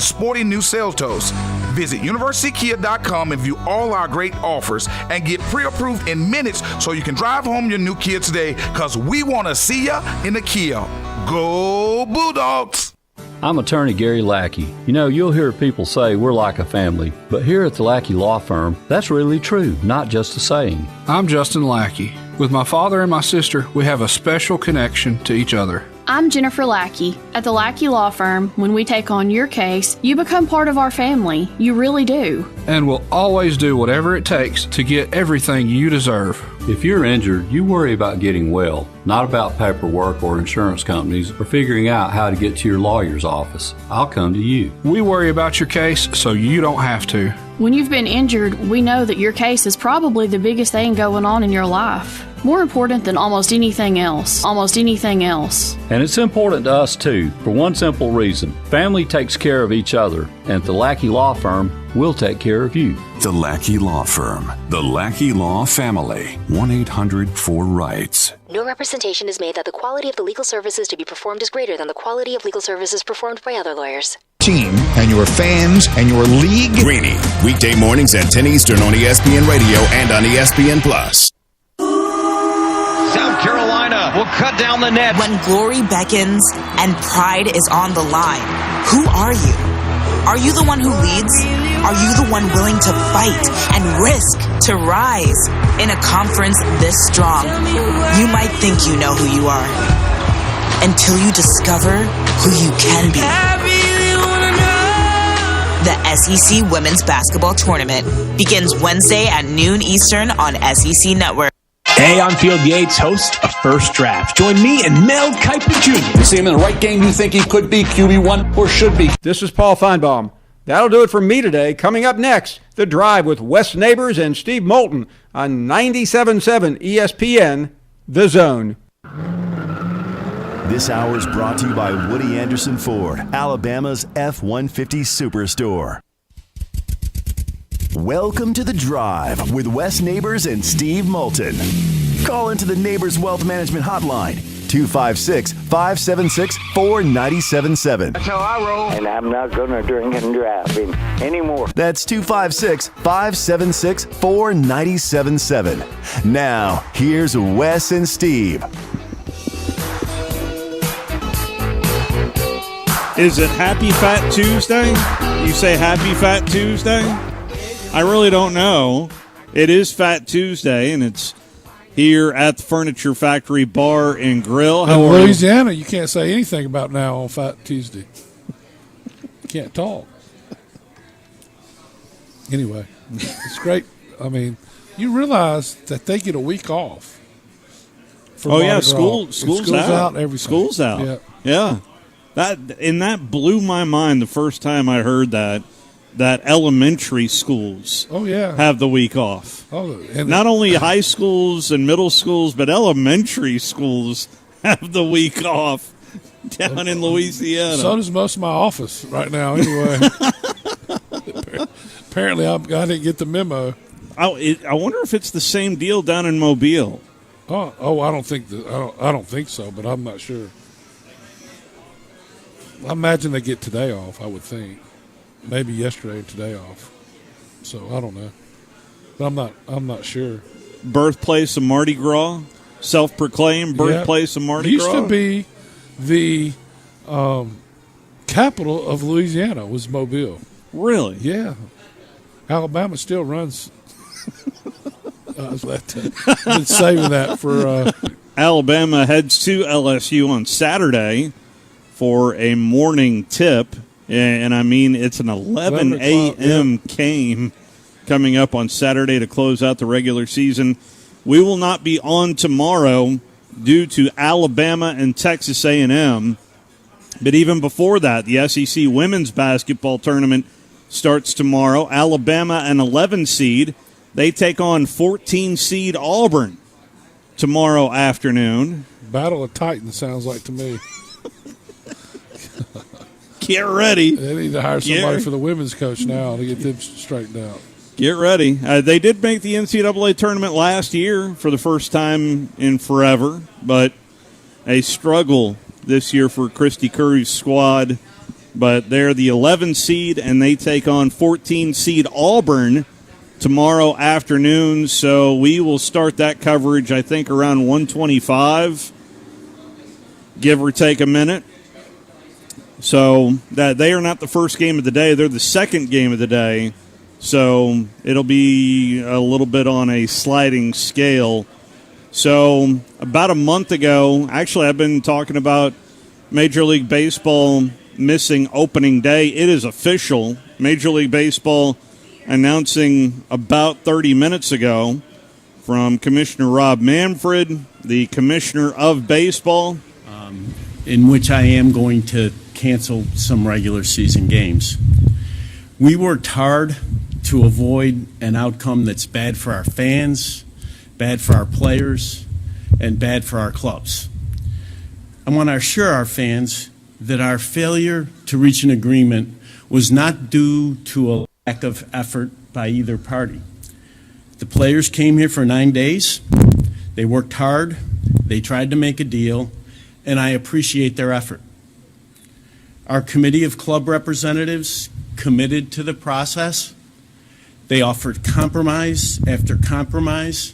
Sporty new sales toast. Visit universitykia.com and view all our great offers and get pre-approved in minutes so you can drive home your new Kia today, because we want to see ya in the Kia. Go Bulldogs! I'm attorney Gary Lackey. You know, you'll hear people say we're like a family, but here at the Lackey Law Firm, that's really true, not just a saying. I'm Justin Lackey. With my father and my sister, we have a special connection to each other. I'm Jennifer Lackey. At the Lackey Law Firm, when we take on your case, you become part of our family. You really do. And we'll always do whatever it takes to get everything you deserve. If you're injured, you worry about getting well, not about paperwork or insurance companies or figuring out how to get to your lawyer's office. I'll come to you. We worry about your case so you don't have to. When you've been injured, we know that your case is probably the biggest thing going on in your life. More important than almost anything else. Almost anything else. And it's important to us, too, for one simple reason. Family takes care of each other, and at the Lackey Law Firm, we'll take care of you. The Lackey Law Firm. The Lackey Law Family. 1-800-4RIGHTS. No representation is made that the quality of the legal services to be performed is greater than the quality of legal services performed by other lawyers. Team and your fans and your league. Greeny, weekday mornings at 10 Eastern on ESPN Radio and on ESPN Plus. South Carolina will cut down the net. When glory beckons and pride is on the line, who are you? Are you the one who leads? Are you the one willing to fight and risk to rise? In a conference this strong, you might think you know who you are until you discover who you can be. The SEC Women's Basketball Tournament begins Wednesday at noon Eastern on SEC Network. Hey, I'm Field Yates, host of First Draft. Join me and Mel Kiper Jr. You see him in the right game you think he could be QB1 or should be. This is Paul Feinbaum. That'll do it for me today. Coming up next, The Drive with Wes Neighbors and Steve Moulton on 97.7 ESPN, The Zone. This hour is brought to you by Woody Anderson Ford, Alabama's F-150 Superstore. Welcome to The Drive with Wes Neighbors and Steve Moulton. Call into the Neighbors Wealth Management Hotline, 256-576-4977. That's how I roll. And I'm not going to drink and drive anymore. That's 256-576-4977. Now, here's Wes and Steve. Is it Happy Fat Tuesday? You say Happy Fat Tuesday? I really don't know. It is Fat Tuesday, and it's here at the Furniture Factory Bar and Grill. In Louisiana, you can't say anything about now on Fat Tuesday. You can't talk. Anyway, it's great. I mean, you realize that they get a week off. Oh, yeah, school's out. Everything. School's out. Yeah. That blew my mind the first time I heard that elementary schools have the week off. And not only high schools and middle schools, but elementary schools have the week off down in Louisiana. So does most of my office right now anyway. Apparently I didn't get the memo. I wonder if it's the same deal down in Mobile. Oh, I don't think so, but I'm not sure. I imagine they get today off, I would think. Maybe yesterday and today off. So I don't know. But I'm not sure. Birthplace of Mardi Gras? Self-proclaimed birthplace of Mardi Gras? It used to be the capital of Louisiana was Mobile. Really? Yeah. Alabama still runs. I was been saving that for Alabama heads to LSU on Saturday for a morning tip. And I mean, it's an 11 a.m. game coming up on Saturday to close out the regular season. We will not be on tomorrow due to Alabama and Texas A&M. But even before that, the SEC women's basketball tournament starts tomorrow. Alabama, an 11 seed. They take on 14 seed Auburn tomorrow afternoon. Battle of Titans sounds like to me. Get ready. They need to hire somebody for the women's coach now to get them straightened out. Get ready. They did make the NCAA tournament last year for the first time in forever, but a struggle this year for Christy Curry's squad but they're the 11 seed, and they take on 14 seed Auburn tomorrow afternoon. So we will start that coverage, I think, around 1:25, give or take a minute. So that they are not the first game of the day. They're the second game of the day. So it'll be a little bit on a sliding scale. So about a month ago, actually I've been talking about Major League Baseball missing opening day. It is official. Major League Baseball announcing about 30 minutes ago from Commissioner Rob Manfred, the Commissioner of Baseball. In which I am going to cancel some regular season games. We worked hard to avoid an outcome that's bad for our fans, bad for our players, and bad for our clubs. I want to assure our fans that our failure to reach an agreement was not due to a lack of effort by either party. The players came here for 9 days. They worked hard. They tried to make a deal, and I appreciate their effort. Our committee of club representatives committed to the process. They offered compromise after compromise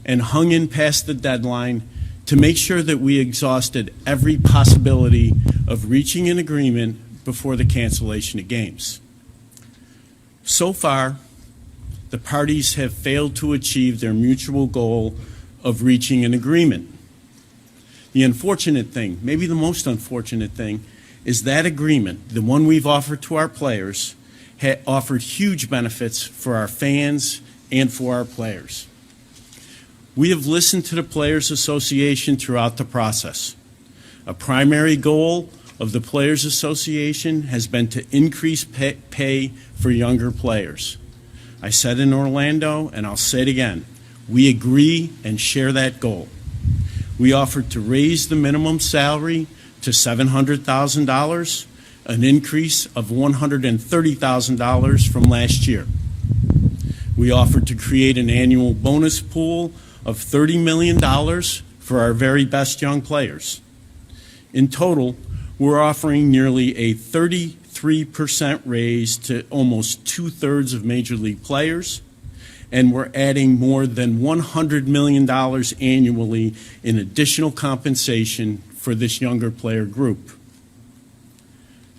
and hung in past the deadline to make sure that we exhausted every possibility of reaching an agreement before the cancellation of games. So far, the parties have failed to achieve their mutual goal of reaching an agreement. The unfortunate thing, maybe the most unfortunate thing, is that agreement, the one we've offered to our players, offered huge benefits for our fans and for our players. We have listened to the Players Association throughout the process. A primary goal of the Players Association has been to increase pay for younger players. I said in Orlando, and I'll say it again, we agree and share that goal. We offered to raise the minimum salary to $700,000, an increase of $130,000 from last year. We offered to create an annual bonus pool of $30 million for our very best young players. In total, we're offering nearly a 33% raise to almost 2/3 of Major League players, and we're adding more than $100 million annually in additional compensation for this younger player group.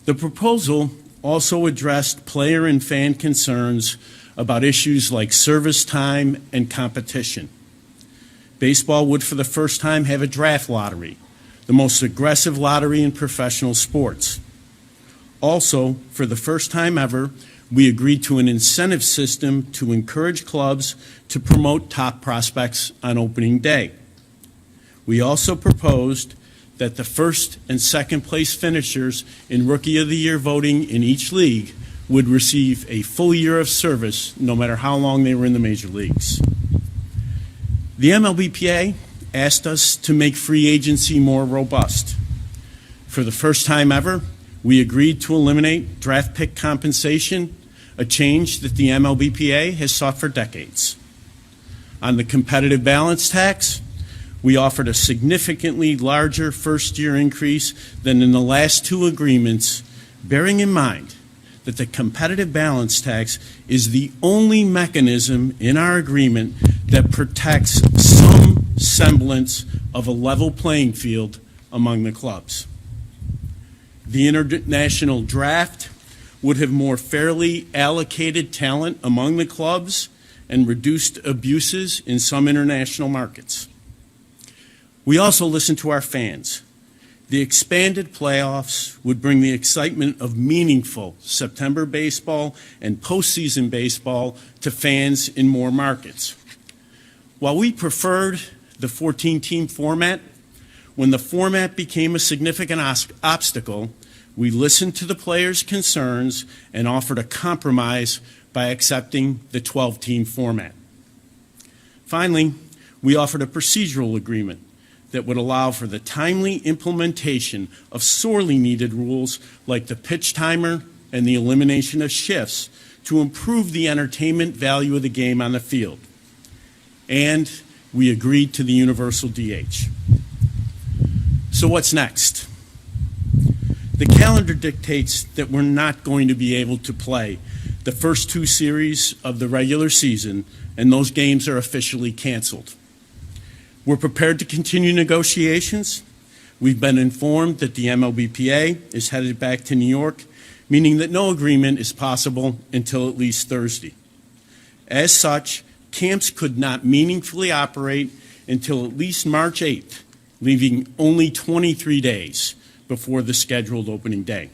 The proposal also addressed player and fan concerns about issues like service time and competition. Baseball would for the first time have a draft lottery, the most aggressive lottery in professional sports. Also, for the first time ever, we agreed to an incentive system to encourage clubs to promote top prospects on opening day. We also proposed that the first and second place finishers in Rookie of the Year voting in each league would receive a full year of service no matter how long they were in the major leagues. The MLBPA asked us to make free agency more robust. For the first time ever, we agreed to eliminate draft pick compensation, a change that the MLBPA has sought for decades. On the competitive balance tax, we offered a significantly larger first-year increase than in the last two agreements, bearing in mind that the competitive balance tax is the only mechanism in our agreement that protects some semblance of a level playing field among the clubs. The international draft would have more fairly allocated talent among the clubs and reduced abuses in some international markets. We also listened to our fans. The expanded playoffs would bring the excitement of meaningful September baseball and postseason baseball to fans in more markets. While we preferred the 14-team format, when the format became a significant obstacle, we listened to the players' concerns and offered a compromise by accepting the 12-team format. Finally, we offered a procedural agreement that would allow for the timely implementation of sorely needed rules like the pitch timer and the elimination of shifts to improve the entertainment value of the game on the field. And we agreed to the universal DH. So what's next? The The calendar dictates that we're not going to be able to play the first 2 series of the regular season, and those games are officially canceled. We're prepared to continue negotiations. We've been informed that the MLBPA is headed back to New York, meaning that no agreement is possible until at least Thursday. As such, camps could not meaningfully operate until at least March 8th, leaving only 23 days before the scheduled opening day.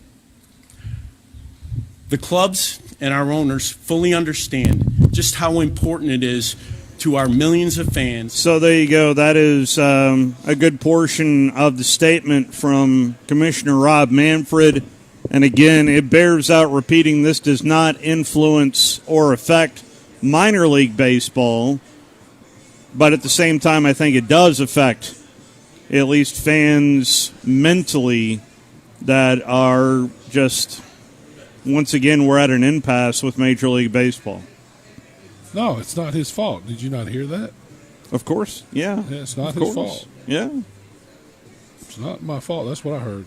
The clubs and our owners fully understand just how important it is to our millions of fans. So there you go. That is a good portion of the statement from Commissioner Rob Manfred. And again, it bears out repeating, this does not influence or affect minor league baseball. But at the same time, I think it does affect at least fans mentally that are just, once again, we're at an impasse with Major League Baseball. No, it's not his fault. Did you not hear that? Of course, yeah. It's not his fault. Yeah. It's not my fault. That's what I heard.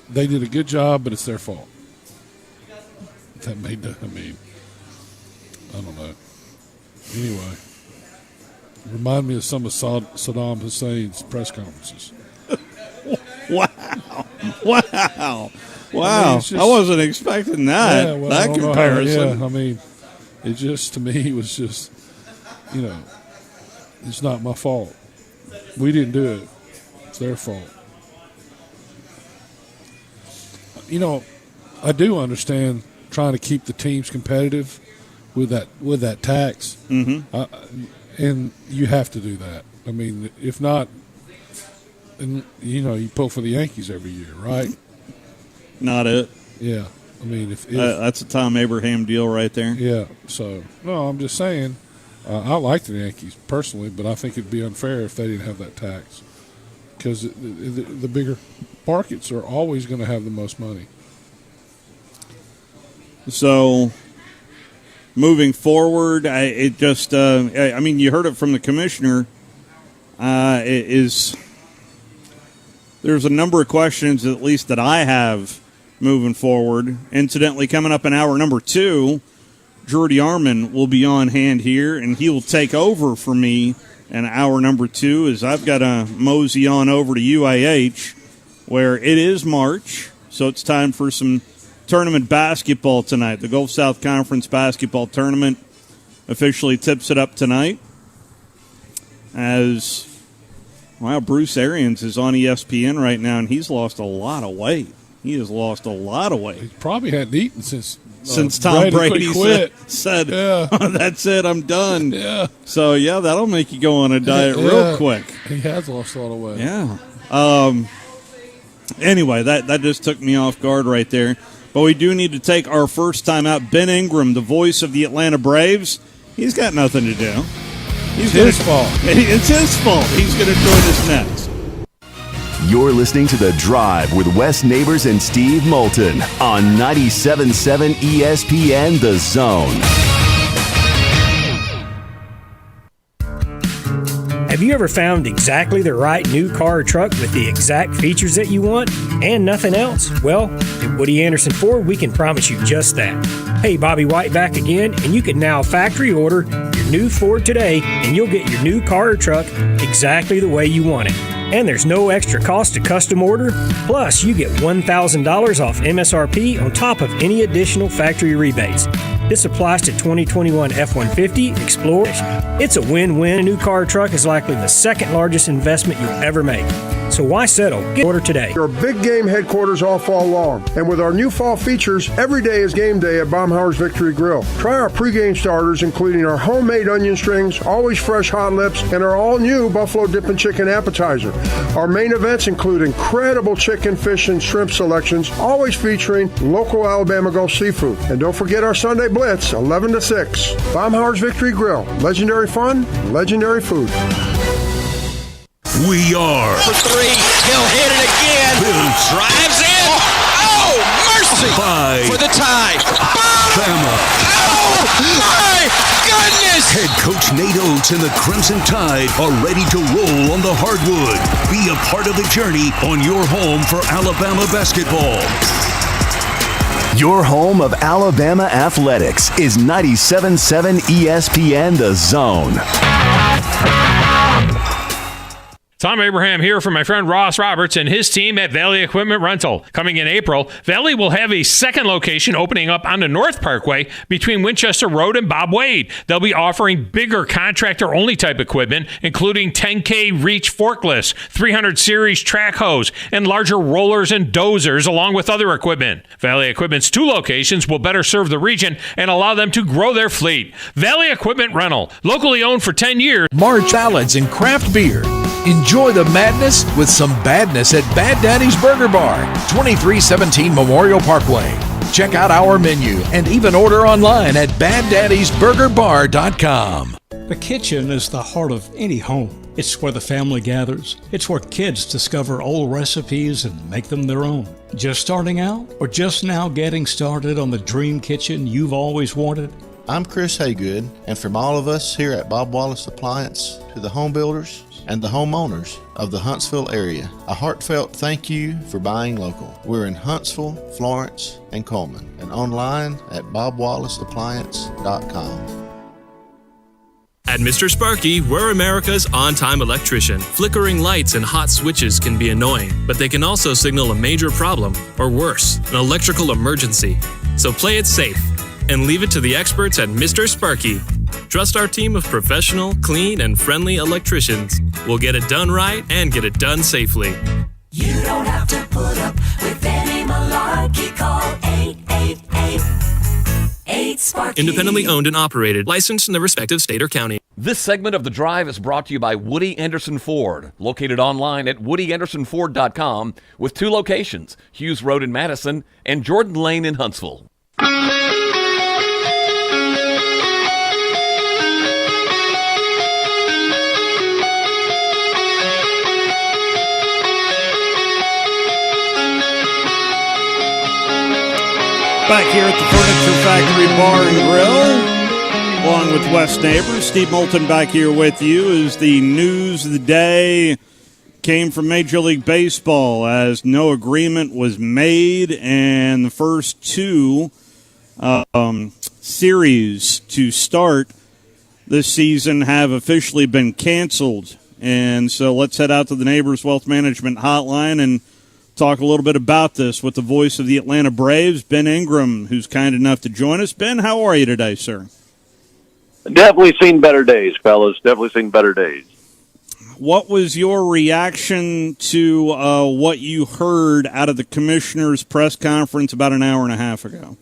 They did a good job, but it's their fault. I don't know. Anyway, remind me of some of Saddam Hussein's press conferences. Wow. I wasn't expecting that. Yeah, well, that comparison. It just, to me, was just, it's not my fault. We didn't do it. It's their fault. I do understand trying to keep the teams competitive with that tax. Mm-hmm. And you have to do that. If not, and you pull for the Yankees every year, right? Not it. Yeah. If that's a Tom Abraham deal right there. Yeah. So, no, I'm just saying, I like the Yankees personally, but I think it'd be unfair if they didn't have that tax, because the bigger markets are always going to have the most money. So, moving forward, you heard it from the commissioner. There's a number of questions, at least that I have, moving forward. Incidentally, coming up in hour number 2, Jordy Arman will be on hand here, and he will take over for me in hour number 2, as I've got to mosey on over to UAH, where it is March, so it's time for some tournament basketball tonight. The Gulf South Conference basketball tournament officially tips it up tonight, as Bruce Arians is on ESPN right now, and he's lost a lot of weight. He has lost a lot of weight. He probably hadn't eaten since Tom Brady said yeah. That's it, I'm done. Yeah. So, that'll make you go on a diet real quick. He has lost a lot of weight. Yeah. Anyway, that just took me off guard right there. But we do need to take our first time out. Ben Ingram, the voice of the Atlanta Braves, he's got nothing to do. It's his fault. It's his fault. He's going to join us next. You're listening to The Drive with Wes Neighbors and Steve Moulton on 97.7 ESPN The Zone. Have you ever found exactly the right new car or truck with the exact features that you want and nothing else? Well, at Woody Anderson Ford, we can promise you just that. Hey, Bobby White back again, and you can now factory order your new Ford today, and you'll get your new car or truck exactly the way you want it. And there's no extra cost to custom order. Plus, you get $1,000 off MSRP on top of any additional factory rebates. This applies to 2021 F-150, Explorer. It's a win-win. A new car or truck is likely the second largest investment you'll ever make. So why settle? Get order today. Your big game headquarters all fall long. And with our new fall features, every day is game day at Baumhauer's Victory Grill. Try our pregame starters, including our homemade onion strings, always fresh hot lips, and our all-new Buffalo Dippin' Chicken appetizer. Our main events include incredible chicken, fish, and shrimp selections, always featuring local Alabama Gulf seafood. And don't forget our Sunday Blitz, 11 to 6. Baumhauer's Victory Grill. Legendary fun, legendary food. We are. For 3, he'll hit it again. Drives in. Oh, mercy. 5. For the tie. Bama. Oh, my goodness. Head coach Nate Oates and the Crimson Tide are ready to roll on the hardwood. Be a part of the journey on your home for Alabama basketball. Your home of Alabama athletics is 97.7 ESPN The Zone. Tom Abraham here from my friend Ross Roberts and his team at Valley Equipment Rental. Coming in April, Valley will have a second location opening up on the North Parkway between Winchester Road and Bob Wade. They'll be offering bigger contractor-only type equipment, including 10K reach forklifts, 300 series track hose, and larger rollers and dozers, along with other equipment. Valley Equipment's 2 locations will better serve the region and allow them to grow their fleet. Valley Equipment Rental, locally owned for 10 years. March salads and craft beer. Enjoy the madness with some badness at Bad Daddy's Burger Bar, 2317 Memorial Parkway. Check out our menu and even order online at baddaddysburgerbar.com. The kitchen is the heart of any home. It's where the family gathers. It's where kids discover old recipes and make them their own. Just starting out or just now getting started on the dream kitchen you've always wanted? I'm Chris Haygood, and from all of us here at Bob Wallace Appliance to the home builders and the homeowners of the Huntsville area, a heartfelt thank you for buying local. We're in Huntsville, Florence, and Coleman, and online at bobwallaceappliance.com. At Mr. Sparky, we're America's on-time electrician. Flickering lights and hot switches can be annoying, but they can also signal a major problem, or worse, an electrical emergency. So play it safe and leave it to the experts at Mr. Sparky. Trust our team of professional, clean, and friendly electricians. We'll get it done right and get it done safely. You don't have to put up with any malarkey. Call 888-8-SPARKY. Independently owned and operated. Licensed in the respective state or county. This segment of The Drive is brought to you by Woody Anderson Ford, located online at WoodyAndersonFord.com with 2 locations, Hughes Road in Madison and Jordan Lane in Huntsville. Back here at the Furniture Factory Bar and Grill, along with Wes Neighbors. Steve Moulton back here with you as the news of the day came from Major League Baseball as no agreement was made, and the first 2 series to start this season have officially been canceled. And so let's head out to the Neighbors Wealth Management Hotline and talk a little bit about this with the voice of the Atlanta Braves, Ben Ingram, who's kind enough to join us. Ben, how are you today, sir? Definitely seen better days, fellas. Definitely seen better days. What was your reaction to what you heard out of the commissioner's press conference about an hour and a half ago?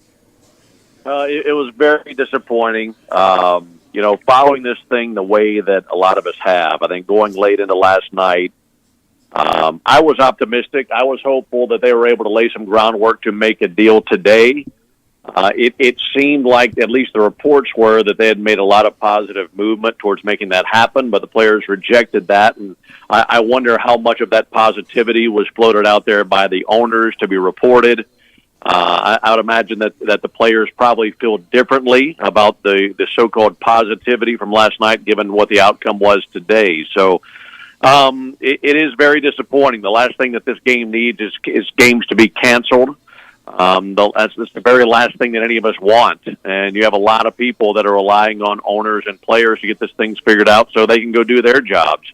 It was very disappointing. Following this thing the way that a lot of us have, I think going late into last night, I was optimistic. I was hopeful that they were able to lay some groundwork to make a deal today. It seemed like, at least the reports were, that they had made a lot of positive movement towards making that happen, but the players rejected that. And I wonder how much of that positivity was floated out there by the owners to be reported. I would imagine that the players probably feel differently about the so-called positivity from last night, given what the outcome was today. So it is very disappointing. The last thing that this game needs is games to be canceled. That's the very last thing that any of us want. And you have a lot of people that are relying on owners and players to get this thing figured out so they can go do their jobs.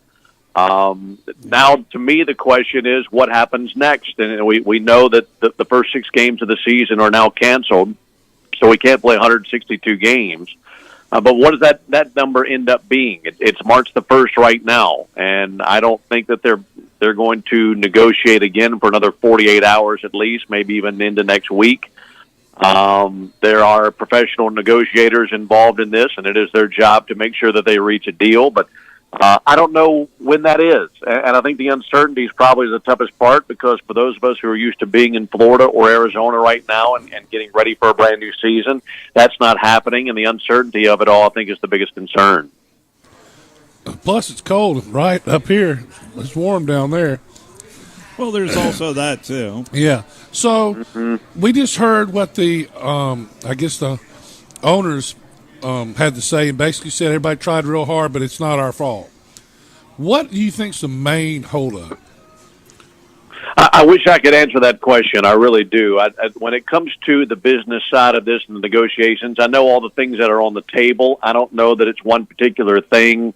Now, to me, the question is what happens next? And we know that the first 6 games of the season are now canceled, so we can't play 162 games. But what does that number end up being? It's March the 1st right now, and I don't think that they're going to negotiate again for another 48 hours at least, maybe even into next week. There are professional negotiators involved in this, and it is their job to make sure that they reach a deal. But I don't know when that is, and I think the uncertainty is probably the toughest part, because for those of us who are used to being in Florida or Arizona right now and getting ready for a brand new season, that's not happening, and the uncertainty of it all, I think, is the biggest concern. Plus, it's cold right up here. It's warm down there. Well, there's also that, too. Yeah. So we just heard what the, I guess the owners had to say and basically said everybody tried real hard, but it's not our fault. What do you think's the main holdup? I wish I could answer that question. I really do. When it comes to the business side of this and the negotiations, I know all the things that are on the table. I don't know that it's one particular thing.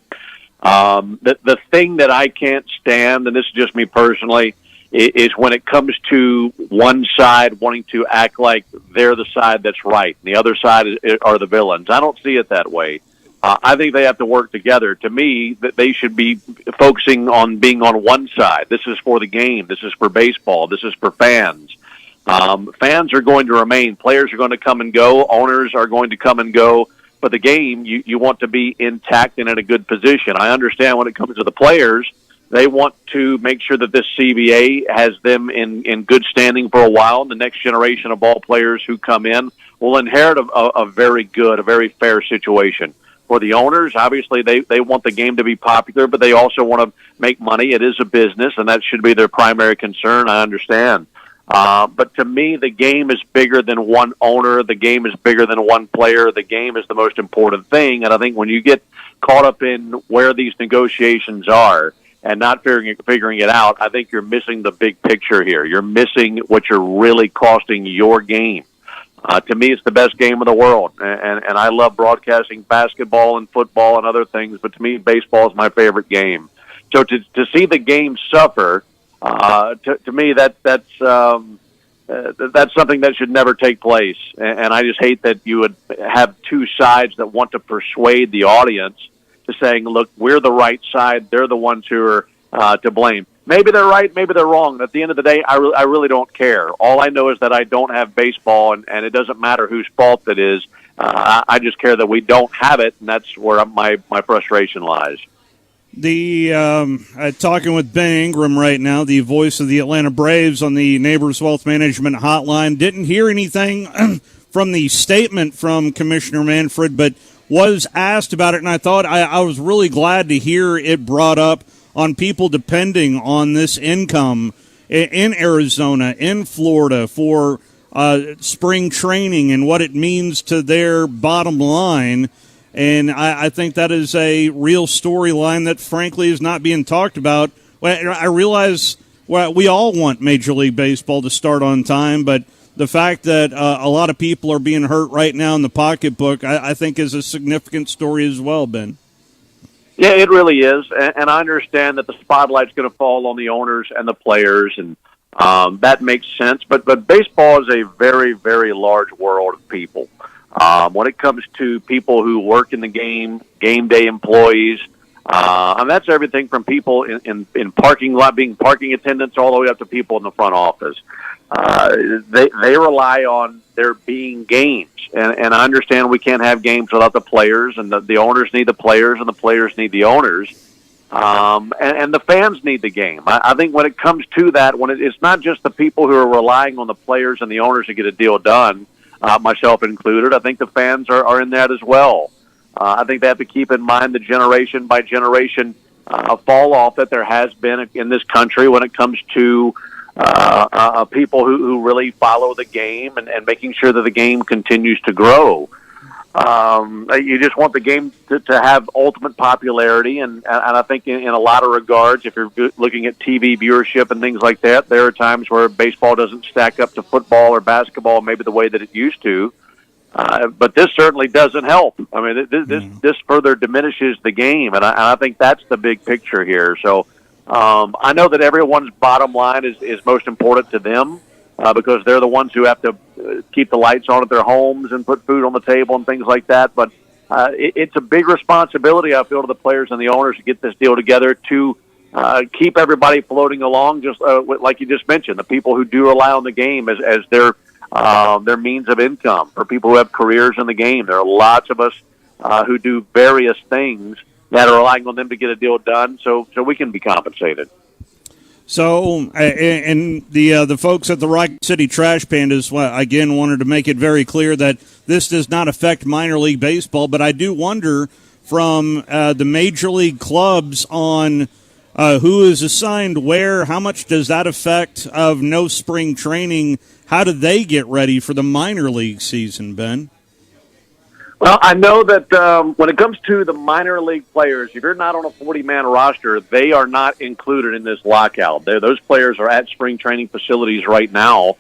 The thing that I can't stand, and this is just me personally, is when it comes to one side wanting to act like they're the side that's right, and the other side are the villains. I don't see it that way. I think they have to work together. To me, that they should be focusing on being on one side. This is for the game. This is for baseball. This is for fans. Fans are going to remain. Players are going to come and go. Owners are going to come and go. But the game, you want to be intact and in a good position. I understand when it comes to the players, they want to make sure that this CBA has them in good standing for a while. And the next generation of ball players who come in will inherit a very good, a very fair situation. For the owners, obviously, they want the game to be popular, but they also want to make money. It is a business, and that should be their primary concern. I understand. But to me, the game is bigger than one owner. The game is bigger than one player. The game is the most important thing. And I think when you get caught up in where these negotiations are and not figuring it out, I think you're missing the big picture here. You're missing what you're really costing your game. To me, it's the best game in the world, and I love broadcasting basketball and football and other things, but to me, baseball is my favorite game. So to see the game suffer, to me, that's something that should never take place, and I just hate that you would have two sides that want to persuade the audience to saying, look, we're the right side, they're the ones who are to blame. Maybe they're right, maybe they're wrong. At the end of the day, I really don't care. All I know is that I don't have baseball, and it doesn't matter whose fault it is. I just care that we don't have it, and that's where my frustration lies. Talking with Ben Ingram right now, the voice of the Atlanta Braves on the Neighbors Wealth Management Hotline. Didn't hear anything from the statement from Commissioner Manfred, but was asked about it, and I thought I was really glad to hear it brought up on people depending on this income in Arizona, in Florida for spring training and what it means to their bottom line. And I think that is a real storyline that, frankly, is not being talked about. I realize we all want Major League Baseball to start on time, but the fact that a lot of people are being hurt right now in the pocketbook, I think is a significant story as well, Ben. Yeah, it really is, and I understand that the spotlight's going to fall on the owners and the players, and that makes sense. But baseball is a very, very large world of people. When it comes to people who work in the game day employees, and that's everything from people in parking lot being parking attendants all the way up to people in the front office. They rely on there being games, and I understand we can't have games without the players, and the owners need the players, and the players need the owners, and the fans need the game. I think when it comes to that, it's not just the people who are relying on the players and the owners to get a deal done, myself included. I think the fans are in that as well. I think they have to keep in mind the generation by generation fall off that there has been in this country when it comes to people who really follow the game and making sure that the game continues to grow. You just want the game to have ultimate popularity, and I think in a lot of regards, if you're looking at TV viewership and things like that, there are times where baseball doesn't stack up to football or basketball maybe the way that it used to. But this certainly doesn't help. I mean, this further diminishes the game, and I think that's the big picture here. So I know that everyone's bottom line is most important to them because they're the ones who have to keep the lights on at their homes and put food on the table and things like that. But it's a big responsibility, I feel, to the players and the owners to get this deal together to keep everybody floating along, just like you just mentioned, the people who do rely on the game as their means of income, for people who have careers in the game. There are lots of us who do various things that are relying on them to get a deal done so we can be compensated. So, and the folks at the Rock City Trash Pandas, again, wanted to make it very clear that this does not affect minor league baseball, but I do wonder from the major league clubs on who is assigned where, how much does that affect of no spring training? How do they get ready for the minor league season, Ben? Well, I know that when it comes to the minor league players, if you're not on a 40-man roster, they are not included in this lockout. Those players are at spring training facilities right now,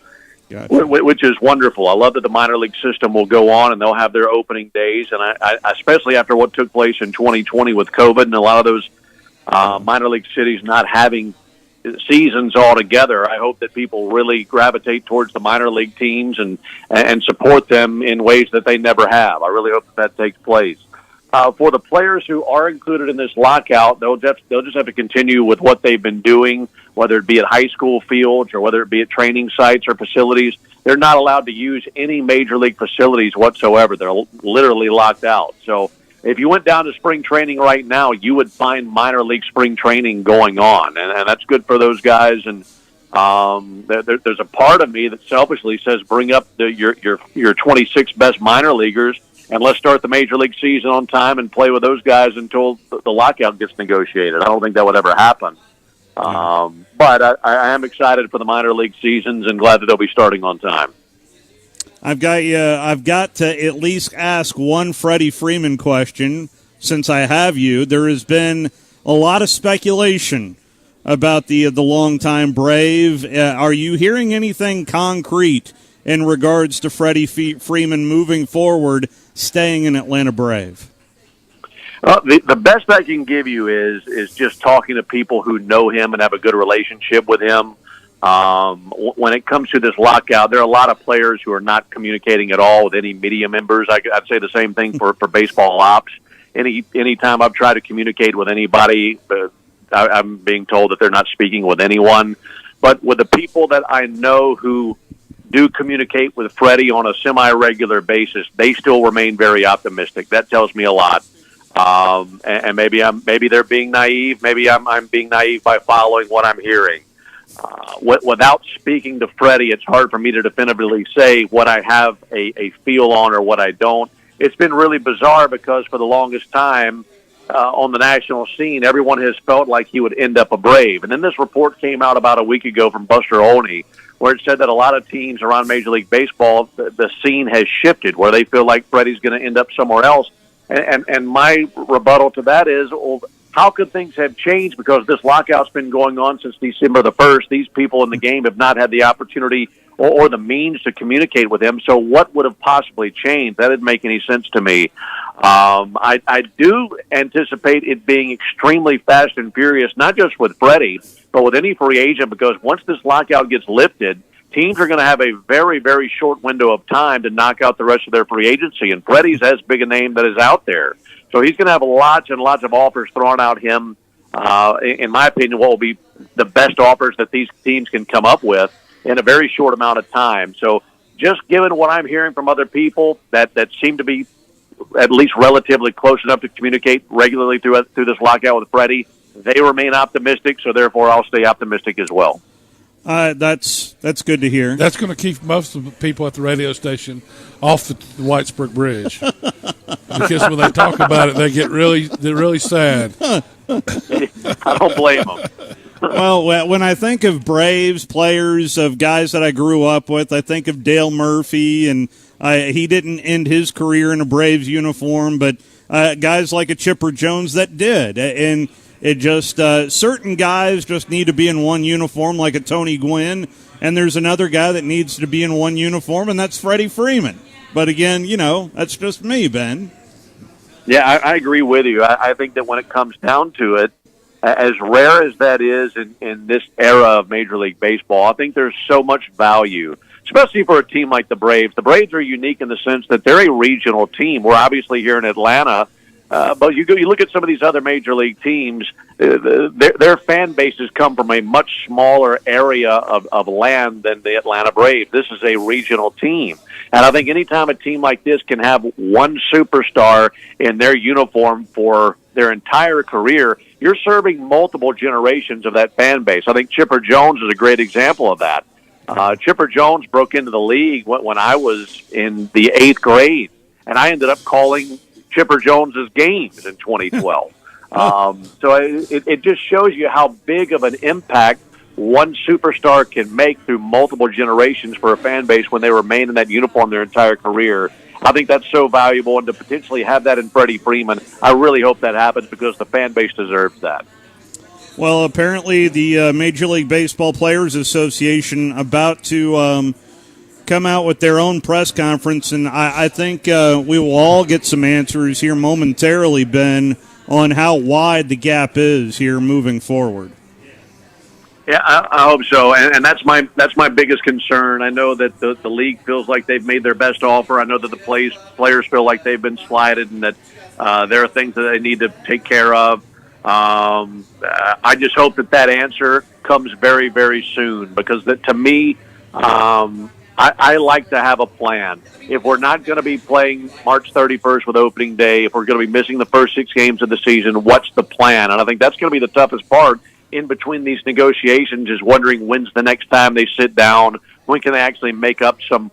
which is wonderful. I love that the minor league system will go on and they'll have their opening days, and I especially after what took place in 2020 with COVID and a lot of those minor league cities not having seasons altogether. I hope that people really gravitate towards the minor league teams and support them in ways that they never have. I really hope that takes place. For the players who are included in this lockout, they'll just have to continue with what they've been doing, whether it be at high school fields or whether it be at training sites or facilities. They're not allowed to use any major league facilities whatsoever. They're literally locked out. So if you went down to spring training right now, you would find minor league spring training going on, and that's good for those guys. And there's a part of me that selfishly says bring up your 26 best minor leaguers, and let's start the major league season on time and play with those guys until the lockout gets nenegotiated. I don't think that would ever happen. But I am excited for the minor league seasons and glad that they'll be starting on time. I've got to at least ask one Freddie Freeman question since I have you. There has been a lot of speculation about the longtime Brave. Are you hearing anything concrete in regards to Freddie Freeman moving forward, staying in Atlanta Brave? The best I can give you is just talking to people who know him and have a good relationship with him. When it comes to this lockout, there are a lot of players who are not communicating at all with any media members. I'd say the same thing for baseball ops. Anytime I've tried to communicate with anybody, I'm being told that they're not speaking with anyone. But with the people that I know who do communicate with Freddie on a semi-regular basis, they still remain very optimistic. That tells me a lot. And maybe they're being naive. Maybe I'm being naive by following what I'm hearing. Without speaking to Freddie, it's hard for me to definitively say what I have a feel on or what I don't. It's been really bizarre because for the longest time on the national scene, everyone has felt like he would end up a Brave. And then this report came out about a week ago from Buster Olney where it said that a lot of teams around Major League Baseball, the scene has shifted where they feel like Freddie's going to end up somewhere else. And my rebuttal to that is, well, how could things have changed? Because this lockout's been going on since December the 1st. These people in the game have not had the opportunity or the means to communicate with him. So what would have possibly changed? That didn't make any sense to me. I do anticipate it being extremely fast and furious, not just with Freddie, but with any free agent, because once this lockout gets lifted, teams are going to have a very, very short window of time to knock out the rest of their free agency. And Freddie's as big a name that is out there. So he's going to have lots and lots of offers thrown out him. In my opinion, what will be the best offers that these teams can come up with in a very short amount of time. So just given what I'm hearing from other people that seem to be at least relatively close enough to communicate regularly through this lockout with Freddie, they remain optimistic. So therefore, I'll stay optimistic as well. That's good to hear. That's going to keep most of the people at the radio station off the Whitesburg Bridge because when they talk about it, they're really sad. I don't blame them. Well, when I think of Braves players, of guys that I grew up with, I think of Dale Murphy, and he didn't end his career in a Braves uniform, but guys like a Chipper Jones that did, and it just certain guys just need to be in one uniform, like a Tony Gwynn, and there's another guy that needs to be in one uniform, and that's Freddie Freeman. But again, that's just me, Ben. Yeah, I agree with you. I think that when it comes down to it, as rare as that is in this era of Major League Baseball, I think there's so much value, especially for a team like the Braves. The Braves are unique in the sense that they're a regional team. We're obviously here in Atlanta, but you look at some of these other Major League teams, their fan bases come from a much smaller area of land than the Atlanta Braves. This is a regional team. And I think anytime a team like this can have one superstar in their uniform for their entire career, you're serving multiple generations of that fan base. I think Chipper Jones is a great example of that. Chipper Jones broke into the league when I was in the 8th grade, and I ended up calling Chipper Jones's games in 2012. So it just shows you how big of an impact one superstar can make through multiple generations for a fan base when they remain in that uniform their entire career. I think that's so valuable, and to potentially have that in Freddie Freeman, I really hope that happens because the fan base deserves that. Well, apparently the Major League Baseball Players Association about to come out with their own press conference, and I think we will all get some answers here momentarily, Ben, on how wide the gap is here moving forward. Yeah, I hope so, and that's my biggest concern. I know that the league feels like they've made their best offer. I know that the players feel like they've been slighted, and that there are things that they need to take care of. I just hope that answer comes very, very soon, because to me, I like to have a plan. If we're not going to be playing March 31st with opening day, if we're going to be missing the first 6 games of the season, what's the plan? And I think that's going to be the toughest part in between these negotiations, is wondering when's the next time they sit down, when can they actually make up some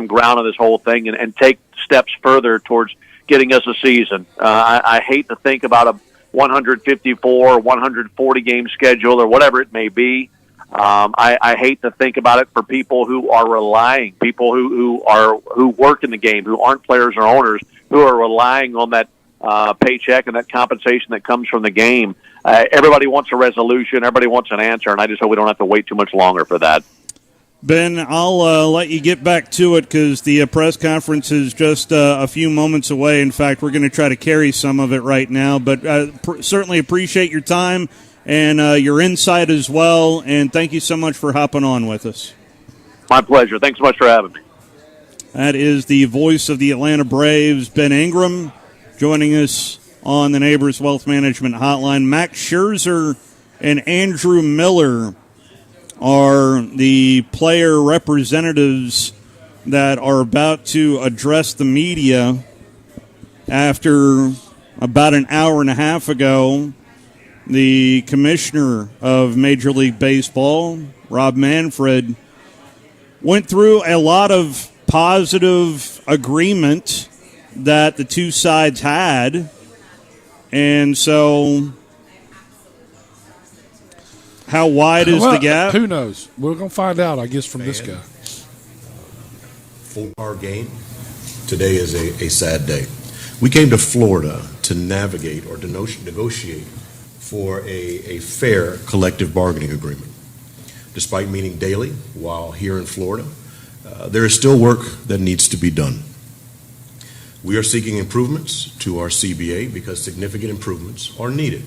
ground on this whole thing and take steps further towards getting us a season. I hate to think about a 154 or 140 game schedule or whatever it may be. I hate to think about it for people who are relying, people who work in the game, who aren't players or owners, who are relying on that paycheck and that compensation that comes from the game. Everybody wants a resolution. Everybody wants an answer, and I just hope we don't have to wait too much longer for that. Ben, I'll let you get back to it because the press conference is just a few moments away. In fact, we're going to try to carry some of it right now, but certainly appreciate your time and your insight as well, and thank you so much for hopping on with us. My pleasure. Thanks so much for having me. That is the voice of the Atlanta Braves, Ben Ingram, joining us on the Neighbors Wealth Management Hotline. Max Scherzer and Andrew Miller are the player representatives that are about to address the media after about an hour and a half ago. The commissioner of Major League Baseball, Rob Manfred, went through a lot of positive agreement that the two sides had. And so, how wide is the gap? Who knows? We're going to find out, I guess, from this guy. Full-power game. Today is a sad day. We came to Florida to navigate or to negotiate for a fair collective bargaining agreement. Despite meeting daily while here in Florida, there is still work that needs to be done. We are seeking improvements to our CBA because significant improvements are needed.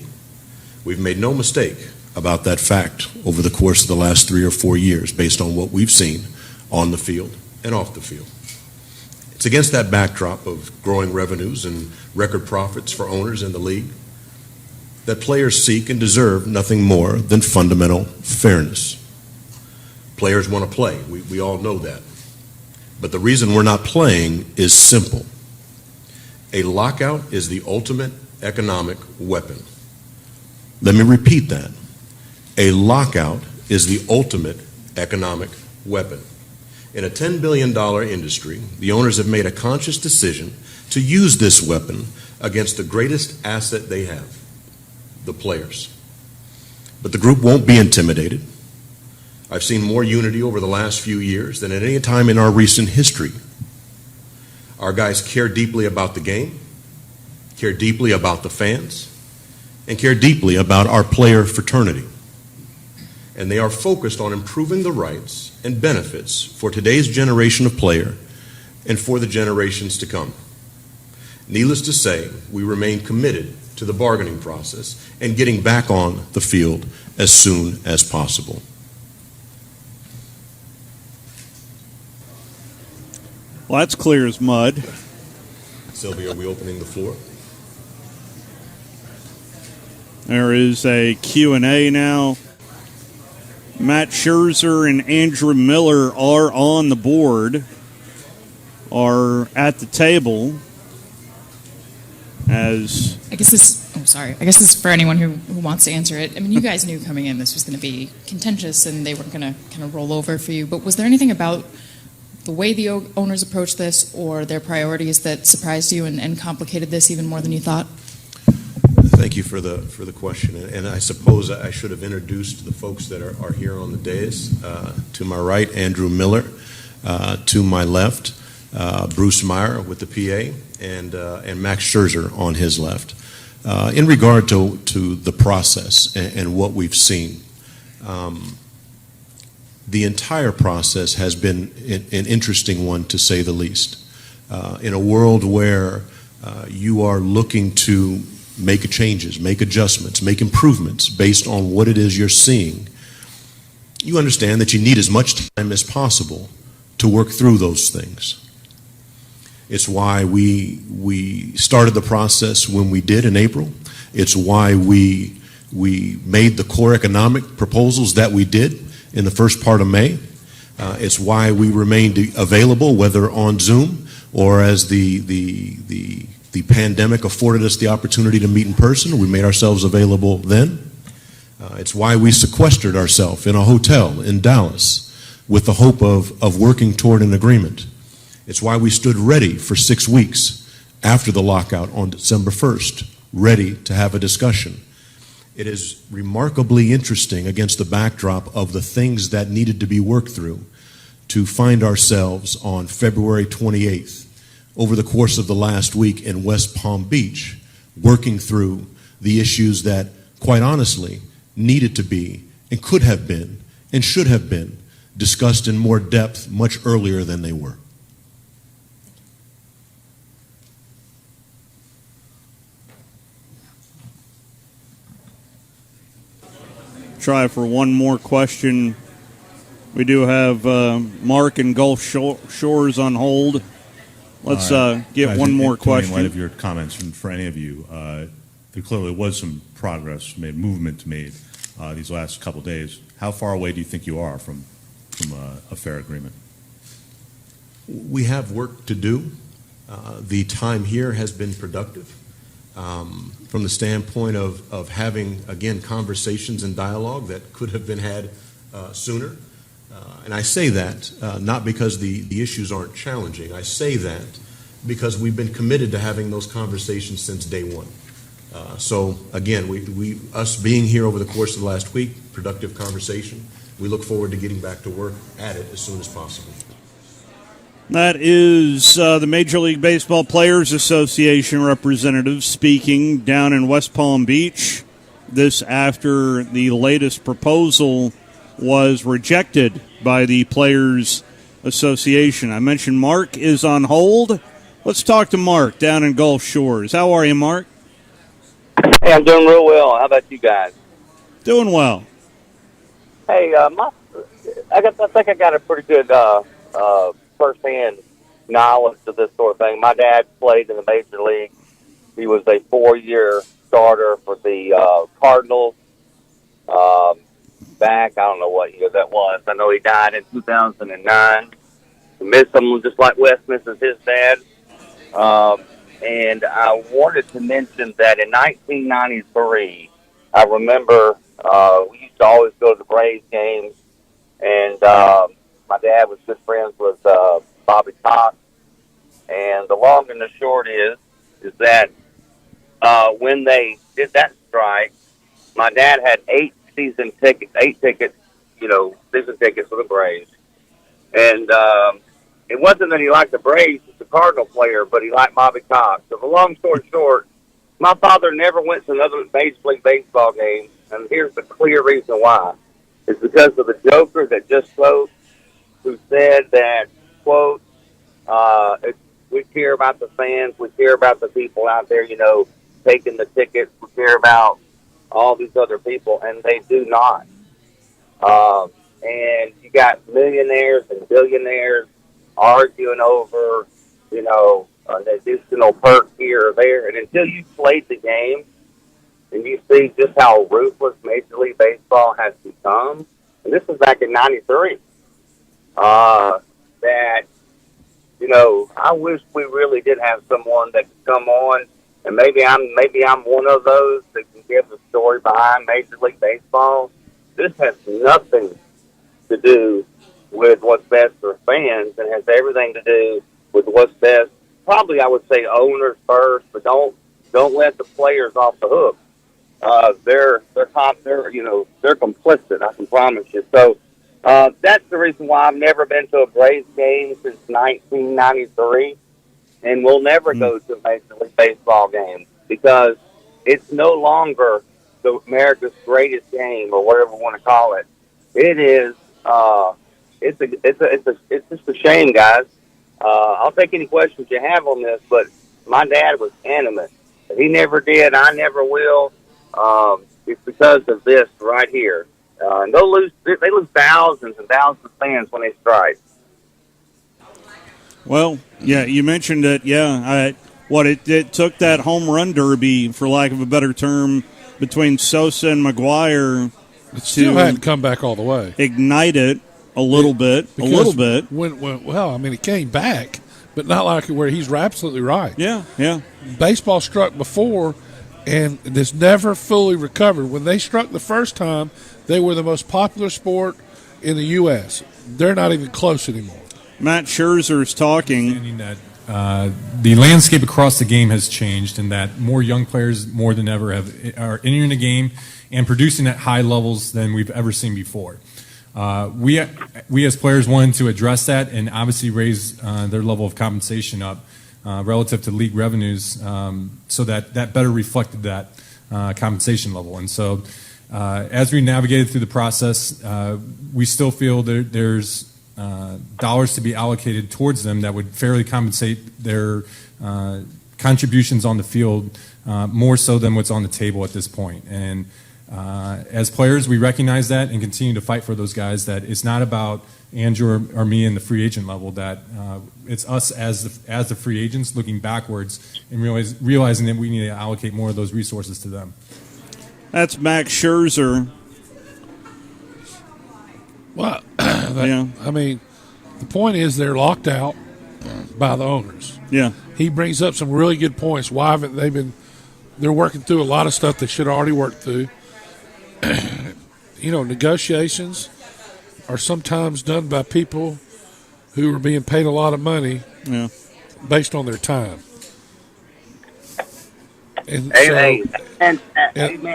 We've made no mistake about that fact over the course of the last 3 or 4 years based on what we've seen on the field and off the field. It's against that backdrop of growing revenues and record profits for owners in the league that players seek and deserve nothing more than fundamental fairness. Players want to play. We all know that. But the reason we're not playing is simple. A lockout is the ultimate economic weapon. Let me repeat that. A lockout is the ultimate economic weapon. In a $10 billion industry, the owners have made a conscious decision to use this weapon against the greatest asset they have, the players. But the group won't be intimidated. I've seen more unity over the last few years than at any time in our recent history. Our guys care deeply about the game, care deeply about the fans, and care deeply about our player fraternity. And they are focused on improving the rights and benefits for today's generation of player and for the generations to come. Needless to say, we remain committed to the bargaining process and getting back on the field as soon as possible. Well, that's clear as mud. Sylvia, are we opening the floor? There is a Q&A now. Matt Scherzer and Andrew Miller are on the board, are at the table. As I guess this is for anyone who wants to answer it. I mean, you guys knew coming in this was going to be contentious and they weren't going to kind of roll over for you. But was there anything about the way the owners approached this or their priorities that surprised you and complicated this even more than you thought? Thank you for the question, and I suppose I should have introduced the folks that are here on the dais. To my right, Andrew Miller. To my left, Bruce Meyer with the PA, and Max Scherzer on his left. In regard to the process and what we've seen, the entire process has been an interesting one, to say the least. In a world where you are looking to make changes, make adjustments, make improvements based on what it is you're seeing, you understand that you need as much time as possible to work through those things. It's why we started the process when we did in April. It's why we made the core economic proposals that we did in the first part of May. It's why we remained available, whether on Zoom or as the pandemic afforded us the opportunity to meet in person. We made ourselves available then. It's why we sequestered ourselves in a hotel in Dallas with the hope of working toward an agreement. It's why we stood ready for 6 weeks after the lockout on December 1st, ready to have a discussion. It is remarkably interesting against the backdrop of the things that needed to be worked through to find ourselves on February 28th, over the course of the last week in West Palm Beach, working through the issues that, quite honestly, needed to be and could have been and should have been discussed in more depth much earlier than they were. Try for one more question. We do have Mark and Gulf Shores on hold. Let's get Guys, one more Tony, question. In light of your comments, and for any of you, there clearly was some progress made, movement made these last couple of days. How far away do you think you are from a fair agreement? We have work to do. The time here has been productive from the standpoint of having, again, conversations and dialogue that could have been had sooner. And I say that not because the issues aren't challenging. I say that because we've been committed to having those conversations since day one. So again, us being here over the course of the last week, productive conversation. We look forward to getting back to work at it as soon as possible. That is the Major League Baseball Players Association representative speaking down in West Palm Beach. This after the latest proposal was rejected by the Players Association. I mentioned Mark is on hold. Let's talk to Mark down in Gulf Shores. How are you, Mark? Hey, I'm doing real well. How about you guys? Doing well. Hey, I think I got a pretty good firsthand knowledge of this sort of thing. My dad played in the major league. He was a 4-year starter for the Cardinals. Back, I don't know what year that was. I know he died in 2009. I miss him just like Wes misses his dad. And I wanted to mention that in 1993, I remember we used to always go to the Braves games, and my dad was good friends with Bobby Cox. And the long and the short is that when they did that strike, my dad had 8 season tickets, season tickets for the Braves. And it wasn't that he liked the Braves as a Cardinal player, but he liked Bobby Cox. So the long story short, my father never went to another Major League Baseball game, and here's the clear reason why. It's because of the joker that just spoke, who said that, quote, we care about the fans, we care about the people out there, taking the tickets, we care about all these other people, and they do not. And you got millionaires and billionaires arguing over, an additional perk here or there. And until you played the game and you see just how ruthless Major League Baseball has become, and this was back in 93, that, I wish we really did have someone that could come on, and maybe I'm one of those that can give the story behind Major League Baseball. This has nothing to do with what's best for fans, and has everything to do with what's best. Probably I would say owners first, but don't let the players off the hook. they're complicit. I can promise you. So that's the reason why I've never been to a Braves game since 1993, and we'll never go to a Major League Baseball game because it's no longer America's greatest game or whatever we want to call it. It is. It's just a shame, guys. I'll take any questions you have on this, but my dad was adamant. He never did. I never will. It's because of this right here. And they lose thousands and thousands of fans when they strike. Well, yeah, you mentioned it. Yeah, it took that home run derby, for lack of a better term, between Sosa and McGuire. It still hadn't come back all the way. Ignite it a little bit. It came back, but not like where he's absolutely right. Yeah. Baseball struck before, and it's never fully recovered. When they struck the first time, they were the most popular sport in the U.S. They're not even close anymore. Matt Scherzer is talking. That the landscape across the game has changed, and that more young players, more than ever, are entering the game and producing at high levels than we've ever seen before. We as players wanted to address that and obviously raise their level of compensation up relative to league revenues, so that better reflected that compensation level. And so, as we navigated through the process, we still feel there's dollars to be allocated towards them that would fairly compensate their contributions on the field more so than what's on the table at this point. And as players, we recognize that and continue to fight for those guys, that it's not about Andrew or me in the free agent level, that it's us as the free agents looking backwards and realizing that we need to allocate more of those resources to them. That's Max Scherzer. Well, I mean, the point is they're locked out by the owners. Yeah. He brings up some really good points. Why haven't they been? They're working through a lot of stuff they should have already worked through. Negotiations are sometimes done by people who are being paid a lot of money based on their time. And Amen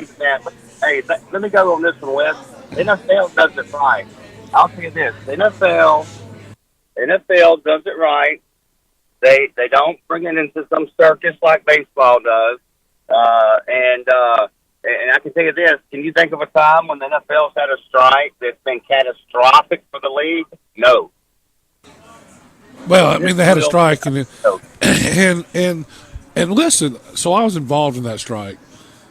to that. Hey, let me go on this one, Wes. The NFL does it right. I'll tell you this: the NFL does it right. They don't bring it into some circus like baseball does. And I can tell you this: can you think of a time when the NFL's had a strike that's been catastrophic for the league? No. Well, I mean, they had a strike, and listen. So I was involved in that strike.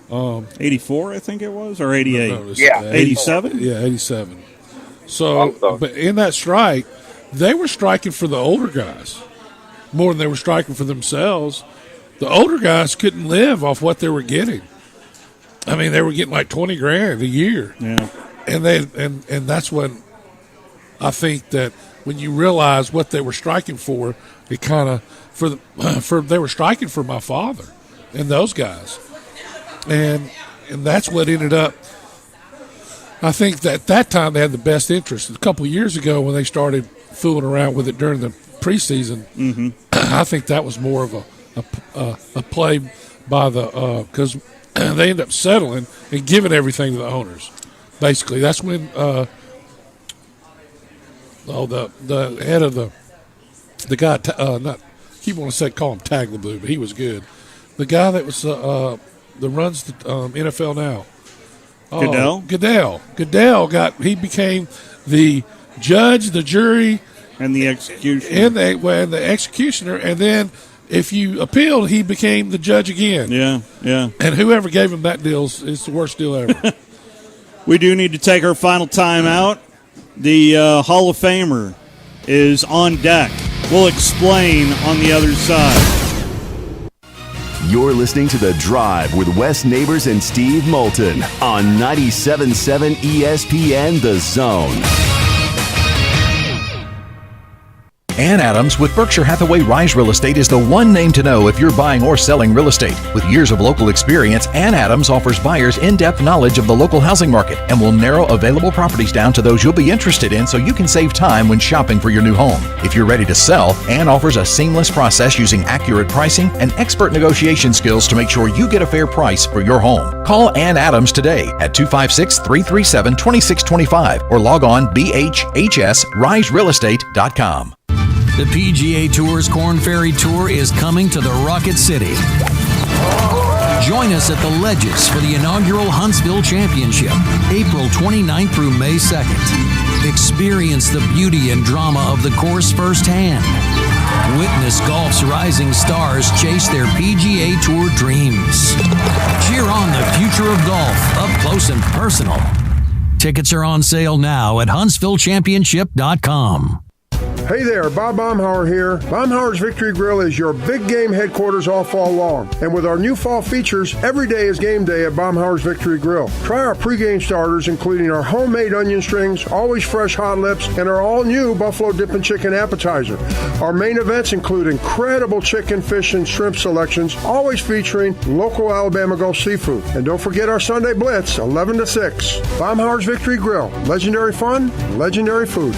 84, I think it was, or 88. No, 87. Yeah, 87. So, but in that strike, they were striking for the older guys more than they were striking for themselves. The older guys couldn't live off what they were getting. I mean, they were getting like $20,000 a year. Yeah, and that's when I think that when you realize what they were striking for, it kind of they were striking for my father and those guys, and that's what ended up. I think that at that time they had the best interest. A couple of years ago when they started fooling around with it during the preseason, I think that was more of a play by the because they end up settling and giving everything to the owners. Basically, that's when the head of the guy call him Tag the Blue, but he was good. The guy that was that runs the NFL now. Goodell became the judge, the jury, and the executioner. And the executioner, and then if you appealed, he became the judge again. Yeah. And whoever gave him that deal is the worst deal ever. We do need to take our final time out. The Hall of Famer is on deck. We'll explain on the other side. You're listening to The Drive with Wes Neighbors and Steve Moulton on 97.7 ESPN The Zone. Ann Adams with Berkshire Hathaway Rise Real Estate is the one name to know if you're buying or selling real estate. With years of local experience, Ann Adams offers buyers in-depth knowledge of the local housing market and will narrow available properties down to those you'll be interested in so you can save time when shopping for your new home. If you're ready to sell, Ann offers a seamless process using accurate pricing and expert negotiation skills to make sure you get a fair price for your home. Call Ann Adams today at 256-337-2625 or log on bhhsriserealestate.com. The PGA Tour's Corn Ferry Tour is coming to the Rocket City. Join us at the Ledges for the inaugural Huntsville Championship, April 29th through May 2nd. Experience the beauty and drama of the course firsthand. Witness golf's rising stars chase their PGA Tour dreams. Cheer on the future of golf up close and personal. Tickets are on sale now at HuntsvilleChampionship.com. Hey there, Bob Baumhauer here. Baumhauer's Victory Grill is your big game headquarters all fall long. And with our new fall features, every day is game day at Baumhauer's Victory Grill. Try our pregame starters, including our homemade onion strings, always fresh hot lips, and our all-new Buffalo Dippin' Chicken appetizer. Our main events include incredible chicken, fish, and shrimp selections, always featuring local Alabama Gulf seafood. And don't forget our Sunday Blitz, 11 to 6. Baumhauer's Victory Grill. Legendary fun, legendary food.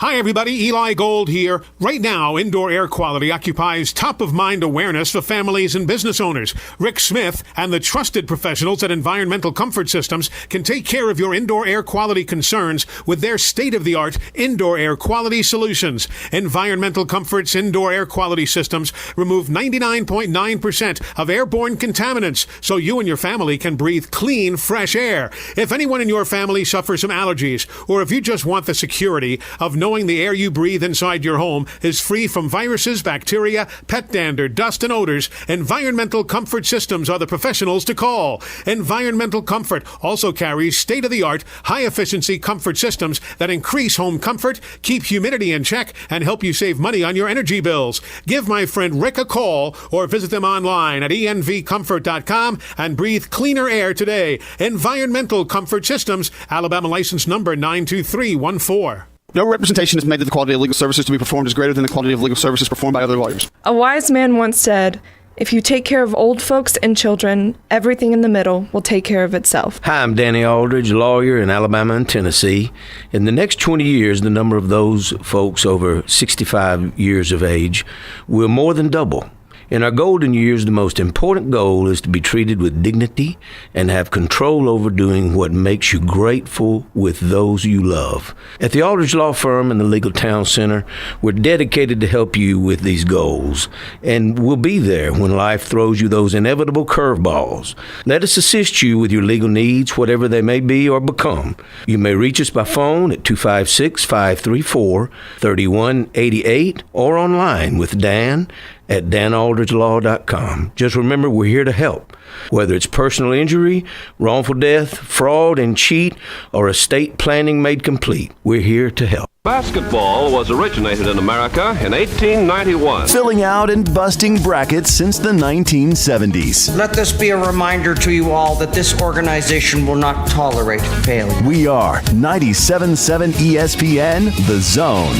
Hi, everybody. Eli Gold here. Right now, indoor air quality occupies top-of-mind awareness for families and business owners. Rick Smith and the trusted professionals at Environmental Comfort Systems can take care of your indoor air quality concerns with their state-of-the-art indoor air quality solutions. Environmental Comfort's indoor air quality systems remove 99.9% of airborne contaminants so you and your family can breathe clean, fresh air. If anyone in your family suffers from allergies, or if you just want the security of knowing the air you breathe inside your home is free from viruses, bacteria, pet dander, dust, and odors, Environmental Comfort Systems are the professionals to call. Environmental Comfort also carries state-of-the-art, high-efficiency comfort systems that increase home comfort, keep humidity in check, and help you save money on your energy bills. Give my friend Rick a call or visit them online at envcomfort.com and breathe cleaner air today. Environmental Comfort Systems, Alabama license number 92314. No representation is made that the quality of legal services to be performed is greater than the quality of legal services performed by other lawyers. A wise man once said, "If you take care of old folks and children, everything in the middle will take care of itself." Hi, I'm Danny Aldridge, lawyer in Alabama and Tennessee. In the next 20 years, the number of those folks over 65 years of age will more than double. In our golden years, the most important goal is to be treated with dignity and have control over doing what makes you grateful with those you love. At the Aldridge Law Firm and the Legal Town Center, we're dedicated to help you with these goals, and we'll be there when life throws you those inevitable curveballs. Let us assist you with your legal needs, whatever they may be or become. You may reach us by phone at 256-534-3188 or online with Dan at danaldridgelaw.com. Just remember, we're here to help. Whether it's personal injury, wrongful death, fraud and cheat, or estate planning made complete, we're here to help. Basketball was originated in America in 1891. Filling out and busting brackets since the 1970s. Let this be a reminder to you all that this organization will not tolerate failure. We are 97.7 ESPN, The Zone.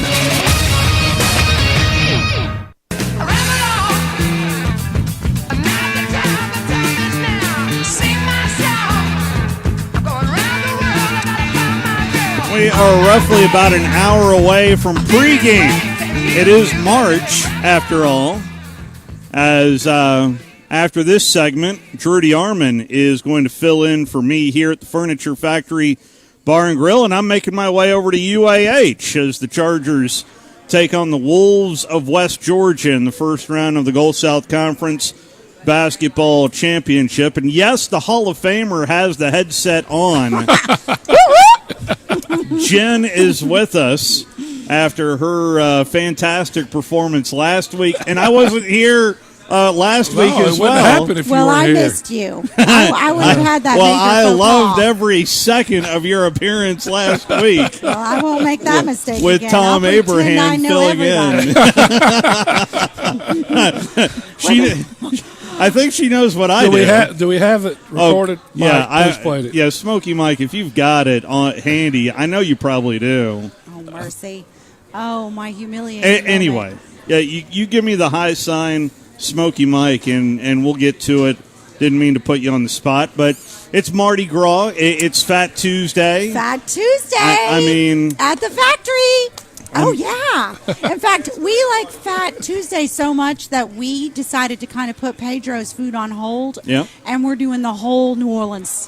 We are roughly about an hour away from pregame. It is March, after all, as after this segment, Drudy Arman is going to fill in for me here at the Furniture Factory Bar and Grill, and I'm making my way over to UAH as the Chargers take on the Wolves of West Georgia in the first round of the Gulf South Conference Basketball Championship. And yes, the Hall of Famer has the headset on. Jen is with us after her fantastic performance last week, and I wasn't here last week as well. I missed you. I would have had that. Well, I loved every second of your appearance last week. Well, I won't make that mistake with again. Tom Abraham filling in. I think she knows what I do. Do we have it recorded? Oh, yeah, Please play it. Yeah, Smokey Mike, if you've got it on handy, I know you probably do. Oh, mercy. Oh, my humiliating. Anyway, yeah, you give me the high sign, Smoky Mike, and we'll get to it. Didn't mean to put you on the spot, but it's Mardi Gras. It's Fat Tuesday. Fat Tuesday. I mean, at the factory. Oh, yeah. In fact, we like Fat Tuesday so much that we decided to kind of put Pedro's food on hold. Yeah. And we're doing the whole New Orleans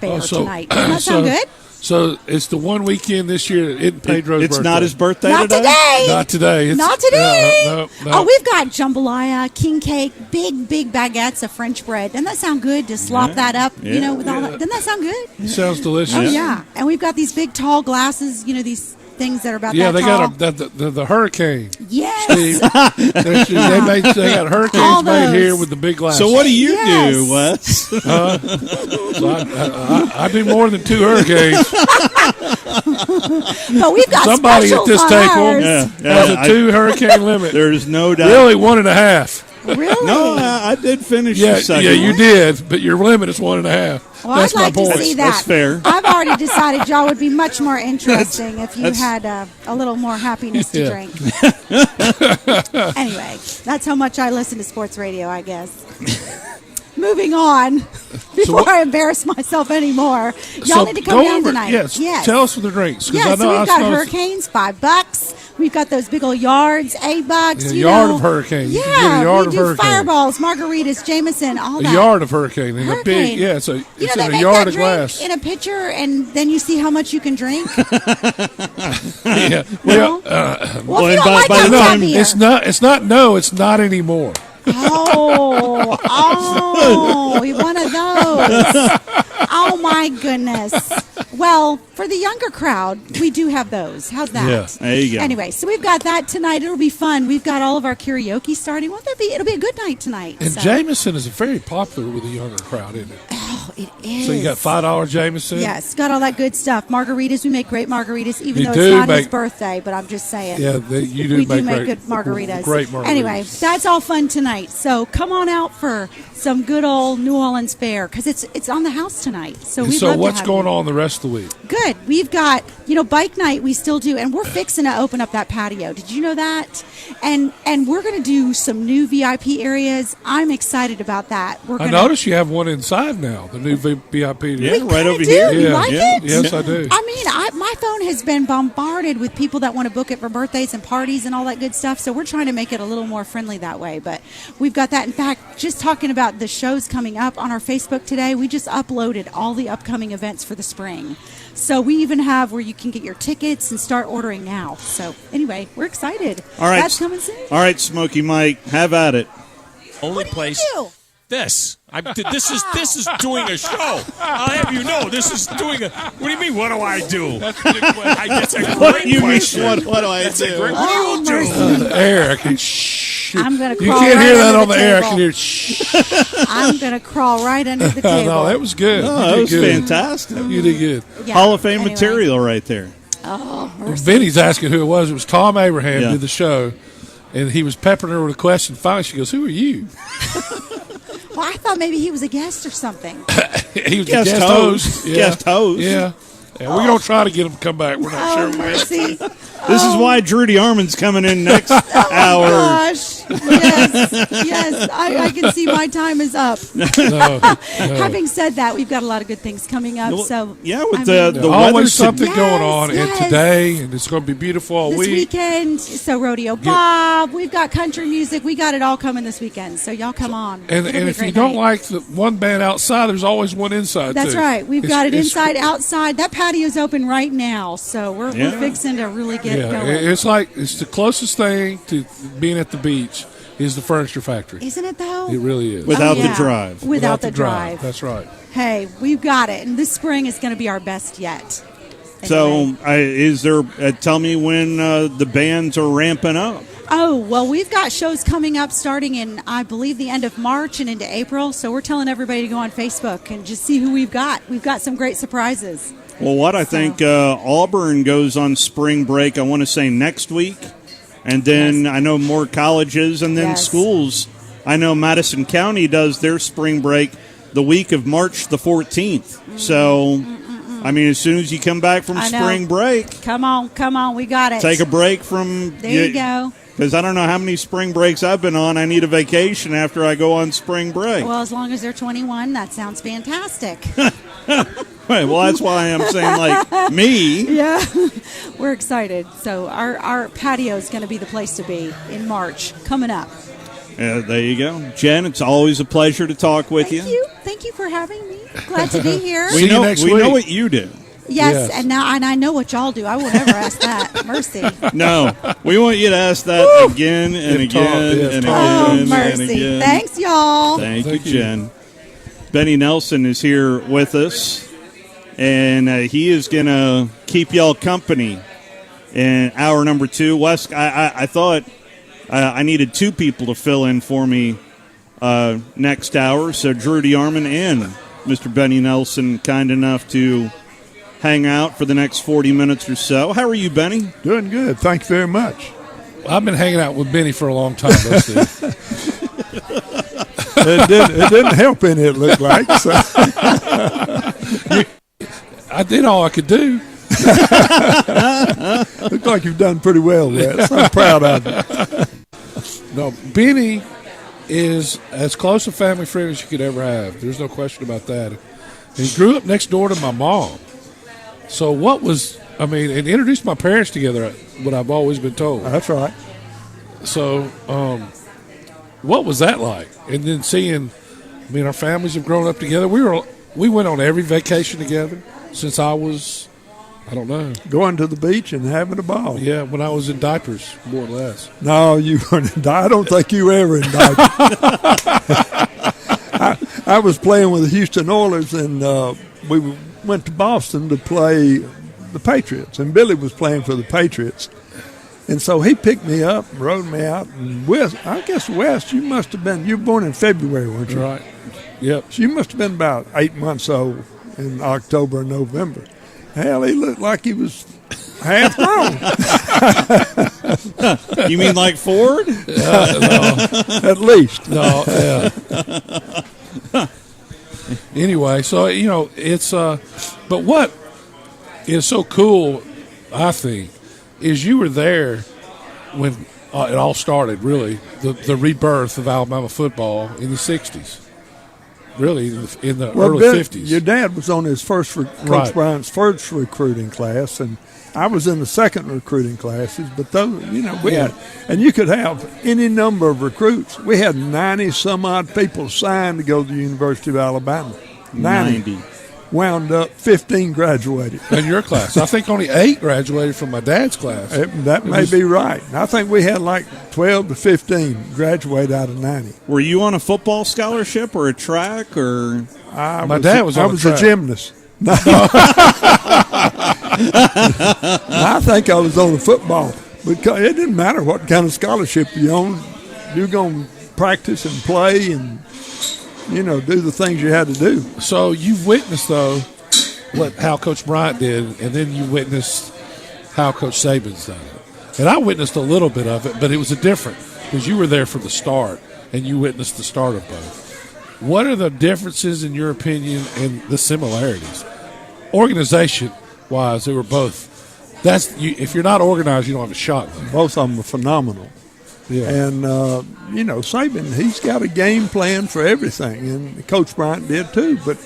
fair tonight. Doesn't that sound good? So it's the one weekend this year that isn't Pedro's birthday. It's not his birthday Not today. Not today. Not today. No. Oh, we've got jambalaya, king cake, big baguettes of French bread. Doesn't that sound good to slop that up, with all that? Doesn't that sound good? It sounds delicious. Oh, yeah. And we've got these big, tall glasses, these things that are about Yeah, that they tall. got the hurricane. Yes. Steve. they got hurricanes made here with the big glasses. So what do you do, Wes? So I do more than 2 hurricanes. But we've got somebody at this table has a 2 hurricane limit. There's no doubt. Really, 1.5. Really? No, I did finish the second. Yeah, you did, but your limit is 1.5. Well, That's I'd like my point. to see that. That's fair. I've already decided y'all would be much more interesting if you had a little more happiness to drink. Anyway, that's how much I listen to sports radio, I guess. Moving on, before I embarrass myself anymore, y'all need to come down tonight. Yes. Tell us for the drinks. Yeah, so we've got hurricanes, $5. We've got those big old yards, $8. A yard of hurricane. Yeah, you can get a yard we of do hurricane. Fireballs, margaritas, Jameson, all that. A yard of hurricane. And Hurricane. a big, it's they in a make yard that of drink glass. in a pitcher, and then you see how much you can drink. Yeah. Well, if you don't by like the that time- beer. It's not anymore. Oh, one of those. Oh, my goodness. Well, for the younger crowd, we do have those. How's that? Yeah, there you go. Anyway, so we've got that tonight. It'll be fun. We've got all of our karaoke starting. Won't that be? It'll be a good night tonight. And so. Jameson is very popular with the younger crowd, isn't it? Oh, it is. So you got $5 Jameson? Yes, got all that good stuff. Margaritas, we make great margaritas, even You though do it's not his make- birthday, but I'm just saying. Yeah, you do we make do make great- good margaritas. great margaritas. Anyway, that's all fun tonight. So come on out for some good old New Orleans fare because it's on the house tonight. So And we'd so love to what's have going you. on the rest of the week? Good. We've got, bike night we still do, and we're fixing to open up that patio. Did you know that? And we're going to do some new VIP areas. I'm excited about that. I noticed you have one inside now, the new VIP. Yeah, right over do. here. You like it? Yes, I do. I mean, my phone has been bombarded with people that want to book it for birthdays and parties and all that good stuff. So we're trying to make it a little more friendly that way. But we've got that. In fact, just talking about the shows coming up on our Facebook today, we just uploaded all the upcoming events for the spring. So we even have where you can get your tickets and start ordering now. So anyway, we're excited. All right. That's coming soon. All right, Smoky Mike, have at it. Only place. Do. This. This is doing a show. I'll have you know, this is doing a. What do you mean? What do I do? That's a good question. That's a great What do you mean, question. what do I That's do? A great, what do you do? The air. I can shh. I'm going to You crawl can't right hear that under on the air. I table. can hear shh. I'm going to crawl right under the Oh, table. no, that was good. No, You that did was good. fantastic. You did good. Yeah, Hall of Fame anyway. material right there. Oh, mercy. Vinny's asking who it was. It was Tom Abraham Yeah. did the show, and he was peppering her with a question. Finally, she goes, "Who are you?" Well, I thought maybe he was a guest or something. He was the Guest guest host. host. Yeah. Guest host. Yeah. And we're gonna try to get him to come back. We're not Oh, sure. mercy. This is why Drudy Armand's coming in next hour. Gosh. Yes. I can see my time is up. No. Having said that, we've got a lot of good things coming up. Well, So yeah, with I the mean, weather Always something Yes, going on, and yes. today, and it's going to be beautiful all this week. weekend, so Rodeo Bob, we've got country music, we got it all coming this weekend. So y'all come on. And It'll be a if you great don't night. like the one band outside, there's always one inside. That's too. right. We've It's- got it it's- inside, outside. That patio's open right now, so we're Yeah. fixing to really get Yeah, going. it's the closest thing to being at the beach is the furniture factory. Isn't it though? It really is. Without Oh, the yeah. drive. Without the drive. That's right. Hey, we've got it, and this spring is going to be our best yet. So, is there? Tell me when the bands are ramping up. Oh, well, we've got shows coming up starting in, I believe, the end of March and into April. So we're telling everybody to go on Facebook and just see who we've got. We've got some great surprises. Well, I think Auburn goes on spring break. I want to say next week, and then I know more colleges and then Yes. schools. I know Madison County does their spring break the week of March the 14th. So I mean, as soon as you come back from I know. spring break, Come on, we got it. take a break from. There you go. Because I don't know how many spring breaks I've been on. I need a vacation after I go on spring break. Well, as long as they're 21, that sounds fantastic. Right, well, that's why I'm saying, like, me. Yeah, we're excited. So our patio is going to be the place to be in March coming up. There you go. Jen, it's always a pleasure to talk with you. Thank you for having me. Glad to be here. We know what you do. Yes, and I know what y'all do. I will never ask that. Mercy. No, we want you to ask that again and again and Oh, again mercy. and again. Thanks, y'all. Thank you, Jen. Benny Nelson is here with us, and he is going to keep y'all company in hour number 2. Wes, I thought I needed 2 people to fill in for me next hour, so Drew DeArmond and Mr. Benny Nelson kind enough to hang out for the next 40 minutes or so. How are you, Benny? Doing good. Thank you very much. I've been hanging out with Benny for a long time, though, Steve. It didn't help any, it looked like. So. I did all I could do. Looked like you've done pretty well, Wes. I'm proud of you. No, Benny is as close a family friend as you could ever have. There's no question about that. And he grew up next door to my mom. So and introduced my parents together, what I've always been told. That's right. So, what was that like? And then seeing, our families have grown up together. We went on every vacation together since I was, I don't know. Going to the beach and having a ball. Yeah, when I was in diapers, more or less. No, you weren't in diapers. I don't think you were ever in diapers. I was playing with the Houston Oilers, and we went to Boston to play the Patriots, and Billy was playing for the Patriots. And so he picked me up and rode me out. And Wes, you must have been, you were born in February, weren't you? Right. Yep. So you must have been about 8 months old in October and November. Hell, he looked like he was half grown. You mean like Ford? No, at least. No, yeah. Anyway, so, it's, but what is so cool, I think, is you were there when it all started, really, the rebirth of Alabama football in the 60s. Really, in the early 50s. Your dad was on his Coach Bryant's first recruiting class, and I was in the second recruiting classes. But those, we had, and you could have any number of recruits. We had 90-some-odd people signed to go to the University of Alabama. 90. Wound up 15 graduated. In your class. I think only 8 graduated from my dad's class. That may be right. I think we had like 12 to 15 graduate out of 90. Were you on a football scholarship or a track or? My dad was on I was a gymnast. No. I think I was on the football. Because it didn't matter what kind of scholarship you're on. You're going to practice and play and do the things you had to do. So you've witnessed, though, how Coach Bryant did, and then you witnessed how Coach Saban's done it. And I witnessed a little bit of it, but it was different because you were there from the start, and you witnessed the start of both. What are the differences, in your opinion, and the similarities? Organization-wise, they were both. If you're not organized, you don't have a shot. Both of them are phenomenal. Yeah. And, Saban, he's got a game plan for everything, and Coach Bryant did too. But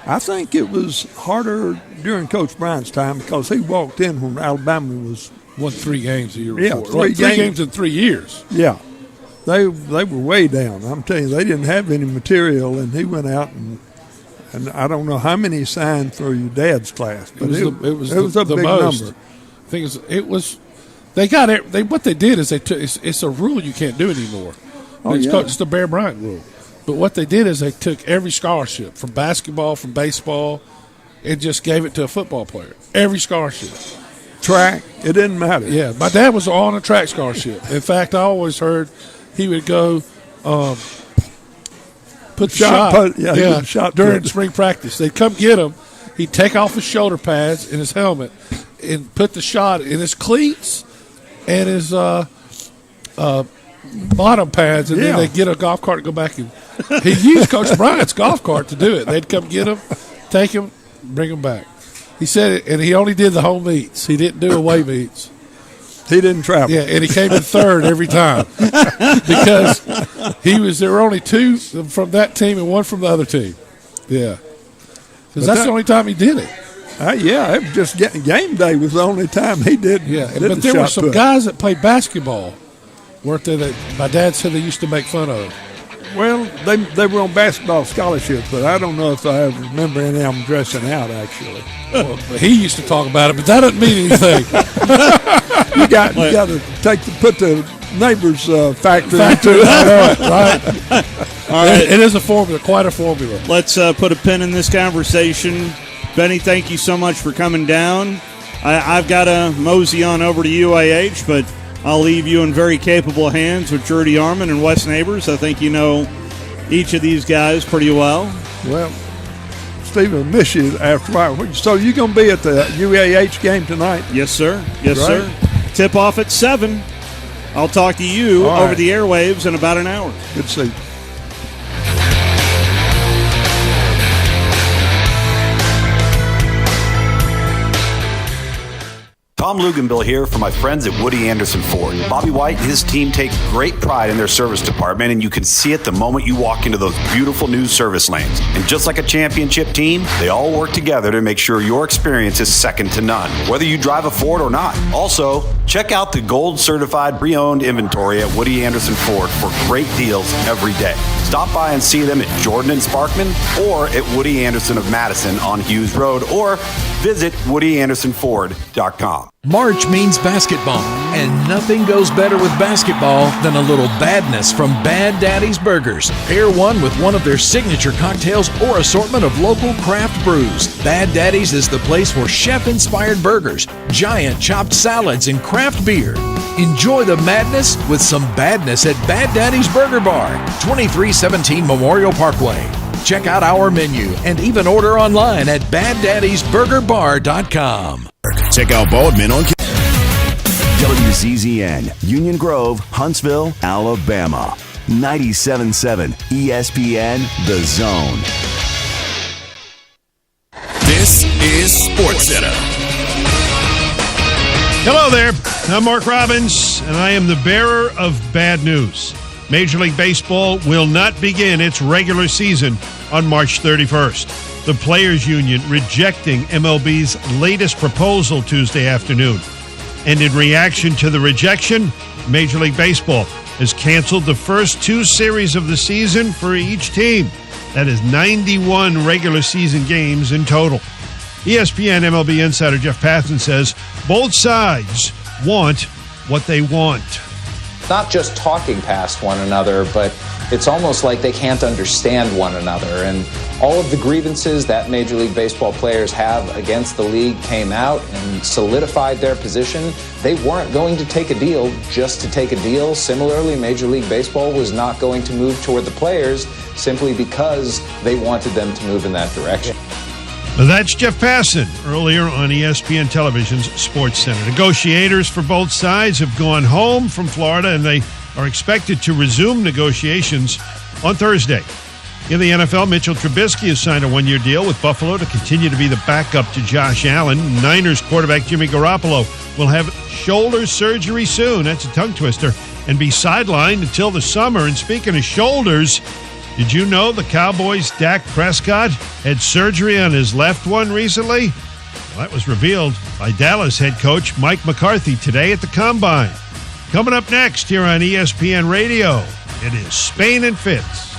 I think it was harder during Coach Bryant's time because he walked in when Alabama won 3 games a year before. Yeah, 3 games in 3 years. Yeah. They were way down. I'm telling you, they didn't have any material, and he went out and I don't know how many signed for your dad's class, but it was a big number. Thing is, it was. They got it. What they did is they took. It's a rule you can't do anymore. It's the Bear Bryant rule. But what they did is they took every scholarship from basketball, from baseball, and just gave it to a football player. Every scholarship. Track, it didn't matter. Yeah, my dad was on a track scholarship. In fact, I always heard he would go put the shot during spring practice. They'd come get him. He'd take off his shoulder pads and his helmet and put the shot in his cleats and his bottom pads, and then they'd get a golf cart and go back and he'd use Coach Bryant's golf cart to do it. They'd come get him, take him, bring him back. He said it, and he only did the home meets. He didn't do away meets. He didn't travel. Yeah, and he came in third every time because there were only 2 from that team and 1 from the other team. Yeah, because that's the only time he did it. Yeah, it was just game day was the only time he did. Yeah, did but there were some guys that played basketball, weren't there? That my dad said they used to make fun of. Well, they were on basketball scholarships, but I don't know if I ever remember any of them dressing out, actually. Well, he used to talk about it, but that doesn't mean anything. you got to put the neighbor's factor into it. Right. All right. It is a formula, quite a formula. Let's put a pin in this conversation. Benny, thank you so much for coming down. I've got to mosey on over to UAH, but I'll leave you in very capable hands with Jordy Arman and Wes Neighbors. I think you know each of these guys pretty well. Well, Steve will miss you after a while. So you're going to be at the UAH game tonight? Yes, sir. Yes, sir. Tip off at 7. I'll talk to you over the airwaves in about an hour. Good to see you. Tom Luganbill here for my friends at Woody Anderson Ford. Bobby White and his team take great pride in their service department, and you can see it the moment you walk into those beautiful new service lanes. And just like a championship team, they all work together to make sure your experience is second to none, whether you drive a Ford or not. Also, check out the gold certified pre-owned inventory at Woody Anderson Ford for great deals every day. Stop by and see them at Jordan and Sparkman or at Woody Anderson of Madison on Hughes Road, or visit WoodyAndersonFord.com. March means basketball, and nothing goes better with basketball than a little badness from Bad Daddy's Burgers. Pair one with one of their signature cocktails or assortment of local craft brews. Bad Daddy's is the place for chef-inspired burgers, giant chopped salads, and craft beer. Enjoy the madness with some badness at Bad Daddy's Burger Bar, 2317 Memorial Parkway. Check out our menu and even order online at BadDaddy'sBurgerBar.com. Check out Baldwin on WZZN, Union Grove, Huntsville, Alabama. 97.7 ESPN, The Zone. This is SportsCenter. Hello there. I'm Mark Robbins, and I am the bearer of bad news. Major League Baseball will not begin its regular season on March 31st. The Players Union rejecting MLB's latest proposal Tuesday afternoon. And in reaction to the rejection, Major League Baseball has canceled the first 2 series of the season for each team. That is 91 regular season games in total. ESPN MLB insider Jeff Passan says both sides want what they want. Not just talking past one another, but it's almost like they can't understand one another. And all of the grievances that Major League Baseball players have against the league came out and solidified their position. They weren't going to take a deal just to take a deal. Similarly, Major League Baseball was not going to move toward the players simply because they wanted them to move in that direction. That's Jeff Passan earlier on ESPN Television's SportsCenter. Negotiators for both sides have gone home from Florida, and they are expected to resume negotiations on Thursday. In the NFL, Mitchell Trubisky has signed a 1-year deal with Buffalo to continue to be the backup to Josh Allen. Niners quarterback Jimmy Garoppolo will have shoulder surgery soon. That's a tongue twister. And be sidelined until the summer. And speaking of shoulders, did you know the Cowboys' Dak Prescott had surgery on his left one recently? Well, that was revealed by Dallas head coach Mike McCarthy today at the Combine. Coming up next here on ESPN Radio, it is Spain and Fitz.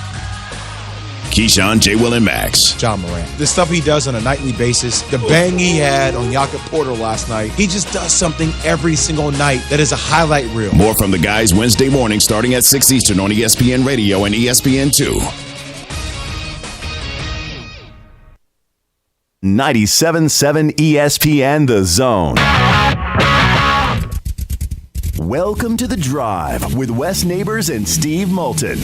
Keyshawn, J. Will, and Max. John Morant. The stuff he does on a nightly basis, the bang he had on Jakob Porter last night, he just does something every single night that is a highlight reel. More from the guys Wednesday morning starting at 6 Eastern on ESPN Radio and ESPN2. 97.7 ESPN, The Zone. Welcome to The Drive with Wes Neighbors and Steve Moulton.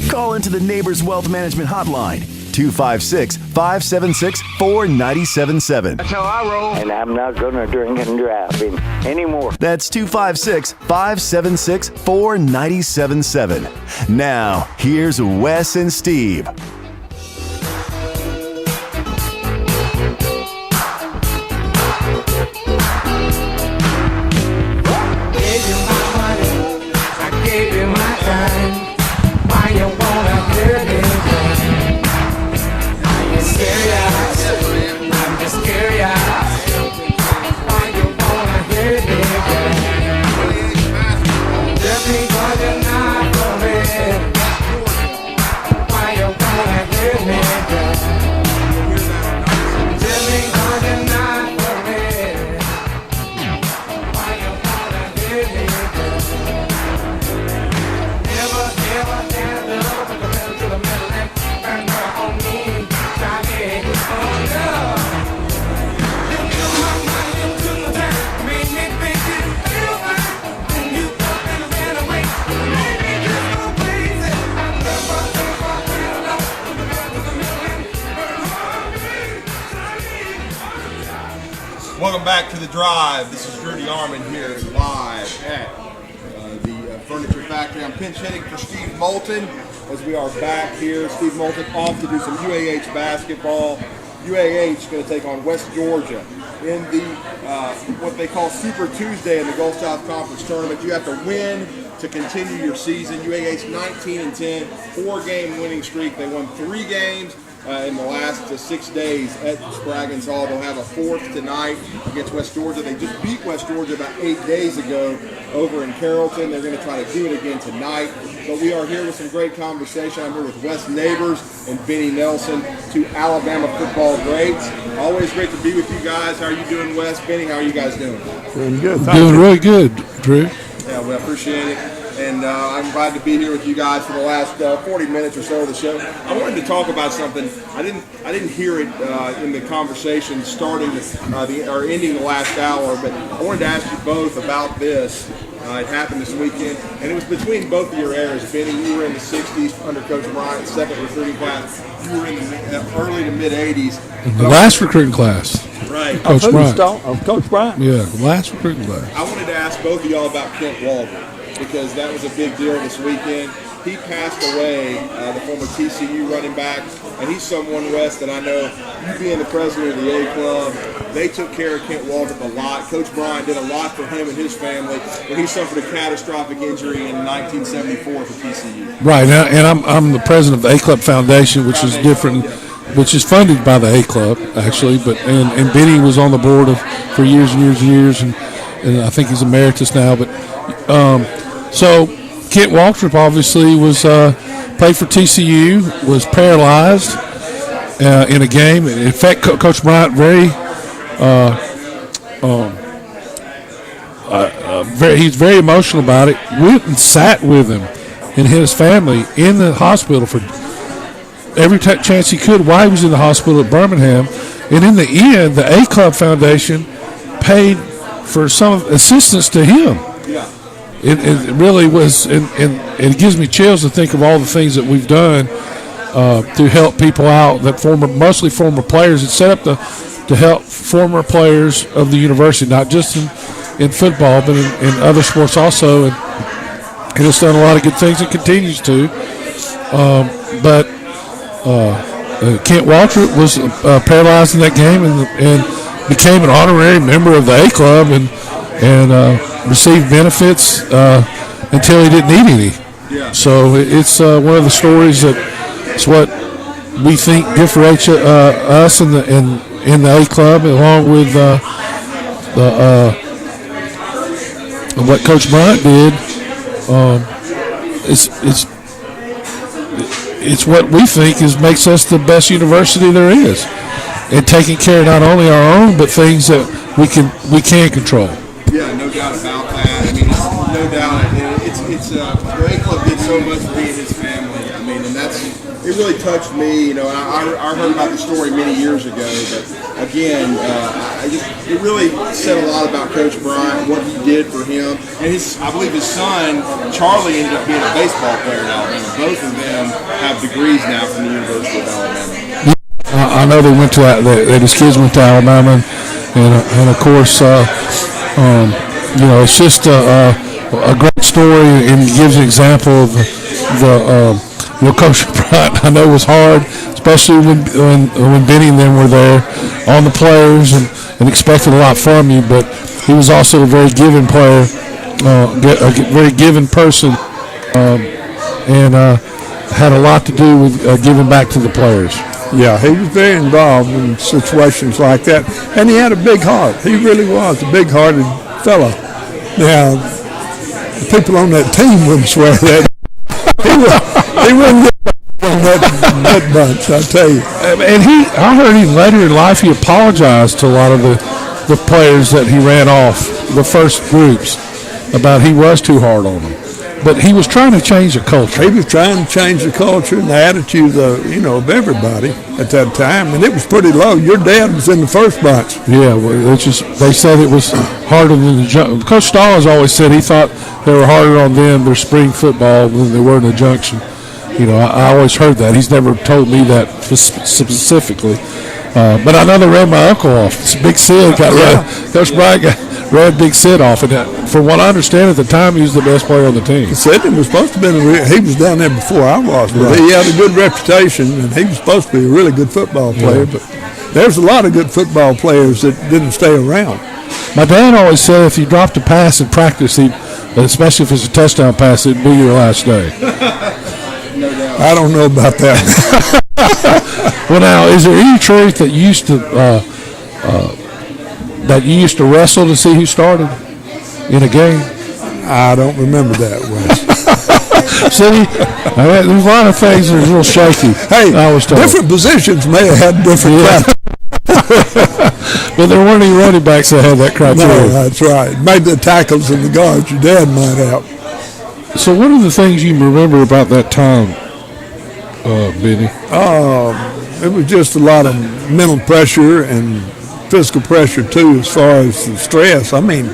Call into the Neighbors Wealth Management Hotline, 256-576-4977. That's how I roll. And I'm not going to drink and drive anymore. That's 256-576-4977. Now, here's Wes and Steve. back to The Drive. This is Rudy Armand here live at the Furniture Factory. I'm pinch hitting for Steve Moulton as we are back here. Steve Moulton off to do some UAH basketball. UAH going to take on West Georgia in the what they call Super Tuesday in the Gulf South Conference Tournament. You have to win to continue your season. UAH 19-10, 4-game winning streak. They won 3 games in the last 6 days at Spraggins Hall. They'll have a 4th tonight against West Georgia. They just beat West Georgia about 8 days ago over in Carrollton. They're going to try to do it again tonight. But we are here with some great conversation. I'm here with Wes Neighbors and Benny Nelson, 2 Alabama football greats. Always great to be with you guys. How are you doing, Wes? Benny, how are you guys doing? Doing good. Doing really good, Drew. Yeah, we appreciate it. And I'm glad to be here with you guys for the last 40 minutes or so of the show. I wanted to talk about something. I didn't hear it in the conversation starting or ending the last hour, but I wanted to ask you both about this. It happened this weekend, and it was between both of your eras. Benny, you were in the 60s under Coach Bryant's 2nd recruiting class. You were in the early to mid-80s. The last recruiting class. Right. Coach Bryant. Of Coach Bryant. Yeah, the last recruiting class. I wanted to ask both of y'all about Kent Waldron, because that was a big deal this weekend. He passed away, the former TCU running back, and he's someone, Wes, that I know, you being the president of the A Club, they took care of Kent Waldron a lot. Coach Bryant did a lot for him and his family when he suffered a catastrophic injury in 1974 for TCU. Right, and I'm the president of the A Club Foundation, which is different, which is funded by the A Club, actually, but and Benny was on the board for years and years and years, and I think he's emeritus now, but so Kent Waltrip obviously was played for TCU, was paralyzed in a game. In fact, Coach Bryant he's very emotional about it. Went and sat with him and his family in the hospital for every chance he could while he was in the hospital at Birmingham. And in the end, the A Club Foundation paid for some assistance to him. Yeah. It really was, and it gives me chills to think of all the things that we've done to help people out, that mostly former players. It's set up to help former players of the university, not just in football, but in other sports also. And it's done a lot of good things and continues to. But Kent Waltrip was paralyzed in that game and became an honorary member of the A Club and received benefits until he didn't need any. Yeah. So it's one of the stories that it's what we think differentiates us in the A Club, along with what Coach Bryant did. It's what we think makes us the best university there is, and taking care of not only our own but things that we can control. Yeah, no doubt about that. I mean, no doubt. It's the A Club did so much for me and his family. I mean, and it really touched me. You know, and I heard about the story many years ago, but again, it really said a lot about Coach Bryant, what he did for him, and I believe his son Charlie ended up being a baseball player in Alabama. Both of them have degrees now from the University of Alabama. I know that his kids went to Alabama, and of course. It's just a great story, and gives an example of Coach Bryant. I know was hard, especially when Benny and them were there on the players and expected a lot from you. But he was also a very giving player, a very giving person, and had a lot to do with giving back to the players. Yeah, he was very involved in situations like that, and he had a big heart. He really was a big-hearted fella. Now, the people on that team wouldn't swear that. He wouldn't get that bunch, I tell you. And I heard later in life he apologized to a lot of the players that he ran off, the first groups, about he was too hard on them. But he was trying to change the culture. He was trying to change the culture and the attitude of everybody at that time, and it was pretty low. Your dad was in the first bunch. Yeah, well, they said it was harder than the junction. Coach Stallings always said he thought they were harder on them, their spring football, than they were in the junction. I always heard that. He's never told me that specifically. But I know they ran my uncle off. Big Sid got Coach Bryant ran Big Sid off. And from what I understand, at the time, he was the best player on the team. Sid was supposed to be he was down there before I was, but he had a good reputation, and he was supposed to be a really good football player. But there's a lot of good football players that didn't stay around. My dad always said if you dropped a pass in practice, especially if it's a touchdown pass, it'd be your last day. I don't know about that. Well, now, is there any truth that you used to wrestle to see who started in a game? I don't remember that, Wes. See, there's a lot of things that are a little shaky. Hey, different positions may have had different criteria. But there weren't any running backs that had that criteria. No, that's right. Maybe the tackles and the guards your dad might have. So what are the things you remember about that time, Benny? It was just a lot of mental pressure and physical pressure, too, as far as the stress. I mean,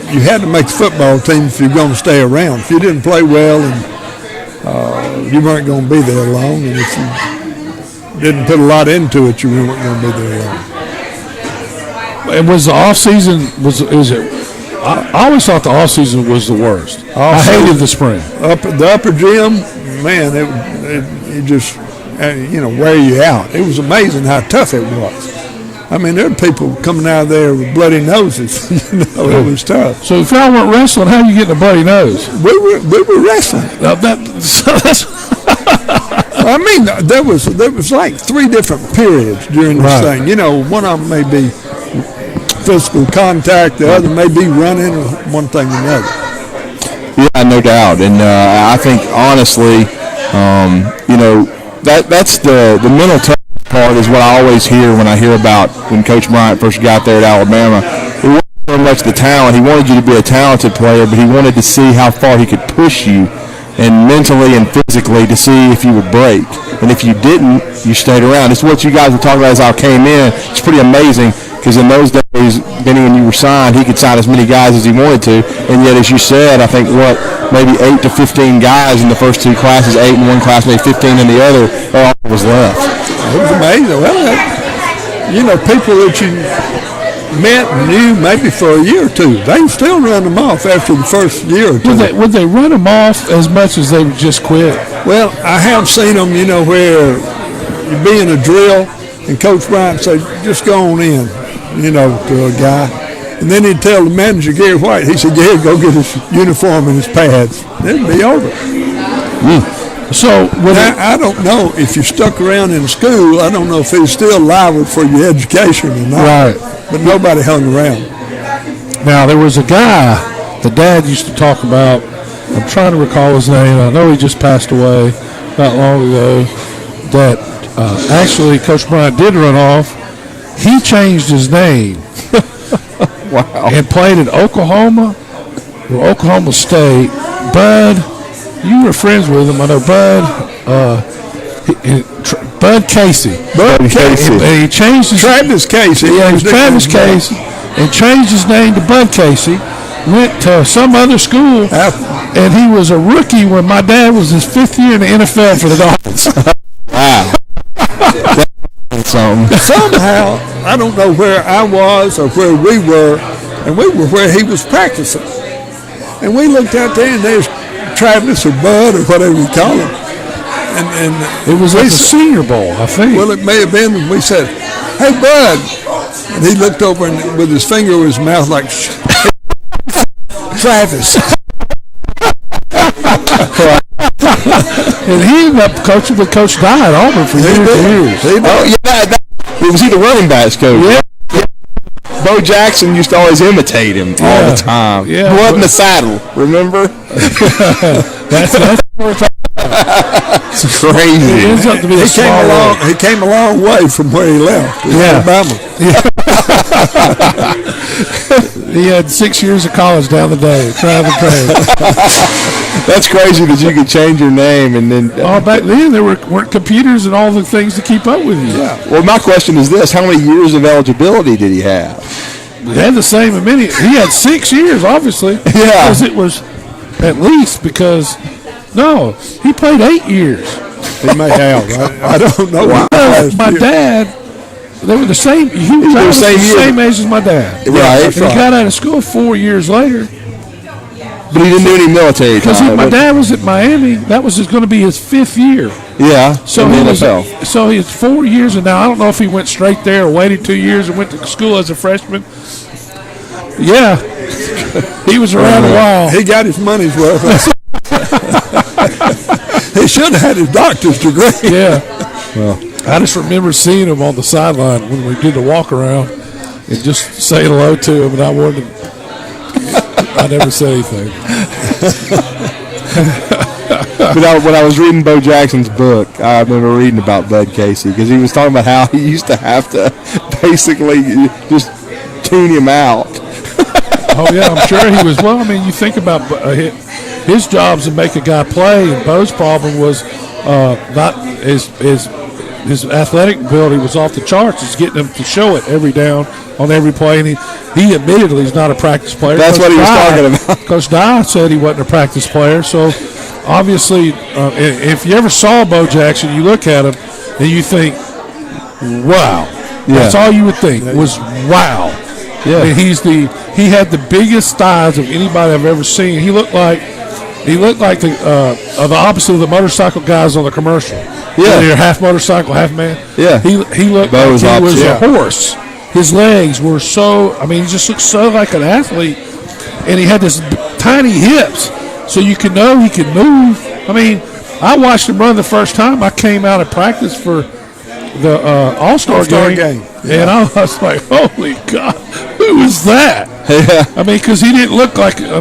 you had to make the football team if you're going to stay around. If you didn't play well and you weren't going to be there long, and if you didn't put a lot into it, you weren't going to be there long. And was the off season? I always thought the off season was the worst. I hated the spring. The upper gym, man, it just wear you out. It was amazing how tough it was. I mean, there were people coming out of there with bloody noses. It was tough. So if y'all weren't wrestling, how you getting a bloody nose? We were wrestling. I mean, there was like 3 different periods during this thing. One of them may be physical contact, the other may be running, or one thing or another. Yeah, no doubt. And I think, honestly, that's the mental tough part is what I always hear when I hear about when Coach Bryant first got there at Alabama. It wasn't so much the talent. He wanted you to be a talented player, but he wanted to see how far he could push you and mentally and physically to see if you would break. And if you didn't, you stayed around. It's what you guys were talking about as I came in. It's pretty amazing because in those days, Benny, when you were signed, he could sign as many guys as he wanted to. And yet, as you said, I think, maybe 8 to 15 guys in the first 2 classes, 8 in one class, maybe 15 in the other, all that was left. It was amazing. Well, people that you met and knew maybe for a year or 2, they still run them off after the first year or 2. Would they run them off as much as they would just quit? Well, I have seen them, where you be in a drill and Coach Bryant say, just go on in, to a guy. And then he'd tell the manager, Gary White, he said, yeah, go get his uniform and his pads. It'd be over. So I don't know if you stuck around in school. I don't know if it's still liable for your education or not. Right. But nobody hung around. Now, there was a guy the dad used to talk about. I'm trying to recall his name. I know he just passed away not long ago. That actually Coach Bryant did run off. He changed his name. Wow. And played at Oklahoma or Oklahoma State. Bud, you were friends with him. I know Bud. Bud Casey. Bud Casey. And he changed his Travis Casey. Yeah, he was Travis Casey, and changed his name to Bud Casey. Went to some other school, and he was a rookie when my dad was his 5th year in the NFL for the Dolphins. Wow. Somehow, I don't know where I was or where we were, and we were where he was practicing. And we looked out there, and there's Travis or Bud or whatever you call him. And it was at the Senior Bowl, I think. Well, it may have been when we said, hey, Bud. And he looked over and with his finger in his mouth like, Travis. And he ended up coaching with Coach Dye at Auburn for years and years. Was he the running backs coach? Yeah. Bo Jackson used to always imitate him all the time. Yeah, blood in the saddle, remember? That's what we're talking about. It's crazy. It ends up to be he came a long way from where he left. Alabama. He had 6 years of college down the day, travel train. That's crazy that you could change your name and then. Back then there weren't computers and all the things to keep up with you. Yeah. Well, my question is this: how many years of eligibility did he have? He had the same as many. He had 6 years, obviously. Yeah. Because it was at least he played 8 years. He may have. I don't know. Wow. my dad, they were the same. He was the same age as my dad. Right. And he got out of school 4 years later. But he didn't do any military time. Because my dad was at Miami. That was going to be his 5th year. Yeah. So he was 4 years, and now I don't know if he went straight there or waited 2 years and went to school as a freshman. Yeah, he was around a while. He got his money's worth. He should have had his doctor's degree. Yeah. Well, I just remember seeing him on the sideline when we did the walk around and just saying hello to him, and I never said anything. But when I was reading Bo Jackson's book, I remember reading about Bud Casey because he was talking about how he used to have to basically just tune him out. Oh, yeah, I'm sure he was. Well, I mean, you think about his job's to make a guy play, and Bo's problem was not his athletic ability was off the charts. It's getting him to show it every down on every play, and he admittedly is not a practice player. That's what he was talking about. Coach Dye said he wasn't a practice player, so obviously, if you ever saw Bo Jackson, you look at him and you think, wow. Yeah. That's all you would think was wow. Yeah. I mean, he had the biggest thighs of anybody I've ever seen. He looked like the opposite of the motorcycle guys on the commercial. Yeah. They're half motorcycle, half man. Yeah. He looked Bo like he was a horse. His legs were he just looked so like an athlete, and he had this tiny hips, so you could know he could move. I mean, I watched him run the first time. I came out of practice for the All-Star game. Yeah. And I was like, holy God, who is that? Yeah. I mean, because he didn't look like, I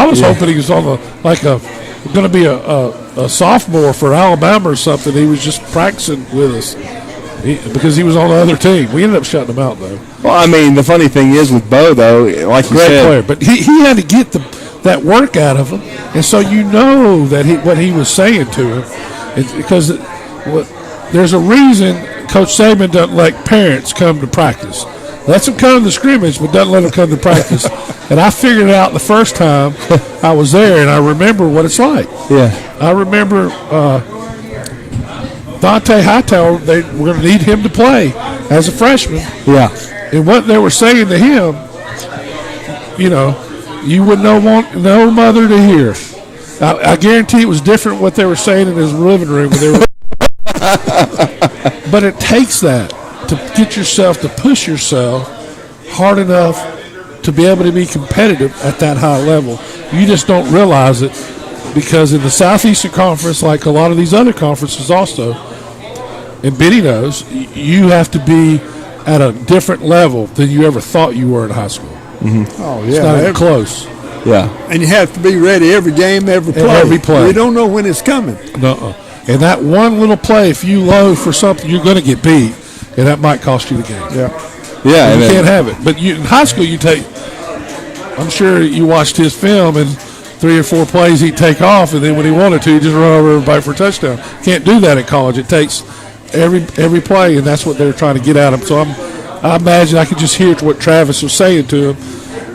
was hoping he was on going to be a sophomore for Alabama or something. He was just practicing with us because he was on the other team. We ended up shutting him out, though. Well, I mean, the funny thing is with Bo, though, like you Great said. player. But he had to get that work out of him. And so you know that what he was saying to him. Because there's a reason Coach Saban doesn't let parents come to practice. Lets them come to the scrimmage, but doesn't let them come to practice. And I figured it out the first time I was there, and I remember what it's like. Yeah. I remember Dante Hightower, they were going to need him to play as a freshman. Yeah. And what they were saying to him, you would want no mother to hear. I guarantee it was different what they were saying in his living room. But it takes that to get yourself to push yourself hard enough to be able to be competitive at that high level. You just don't realize it because in the Southeastern Conference, like a lot of these other conferences also, and Benny knows, you have to be at a different level than you ever thought you were in high school. Mm-hmm. Oh, yeah. It's not even close. Yeah. And you have to be ready every game, every play. Every play. You don't know when it's coming. No. And that one little play, if you load for something, you're going to get beat, and that might cost you the game. Yeah. You can't have it. But in high school, I'm sure you watched his film, and 3 or 4 plays he'd take off, and then when he wanted to, he'd just run over everybody for a touchdown. Can't do that at college. It takes every play, and that's what they're trying to get at him. So I imagine I could just hear what Travis was saying to him.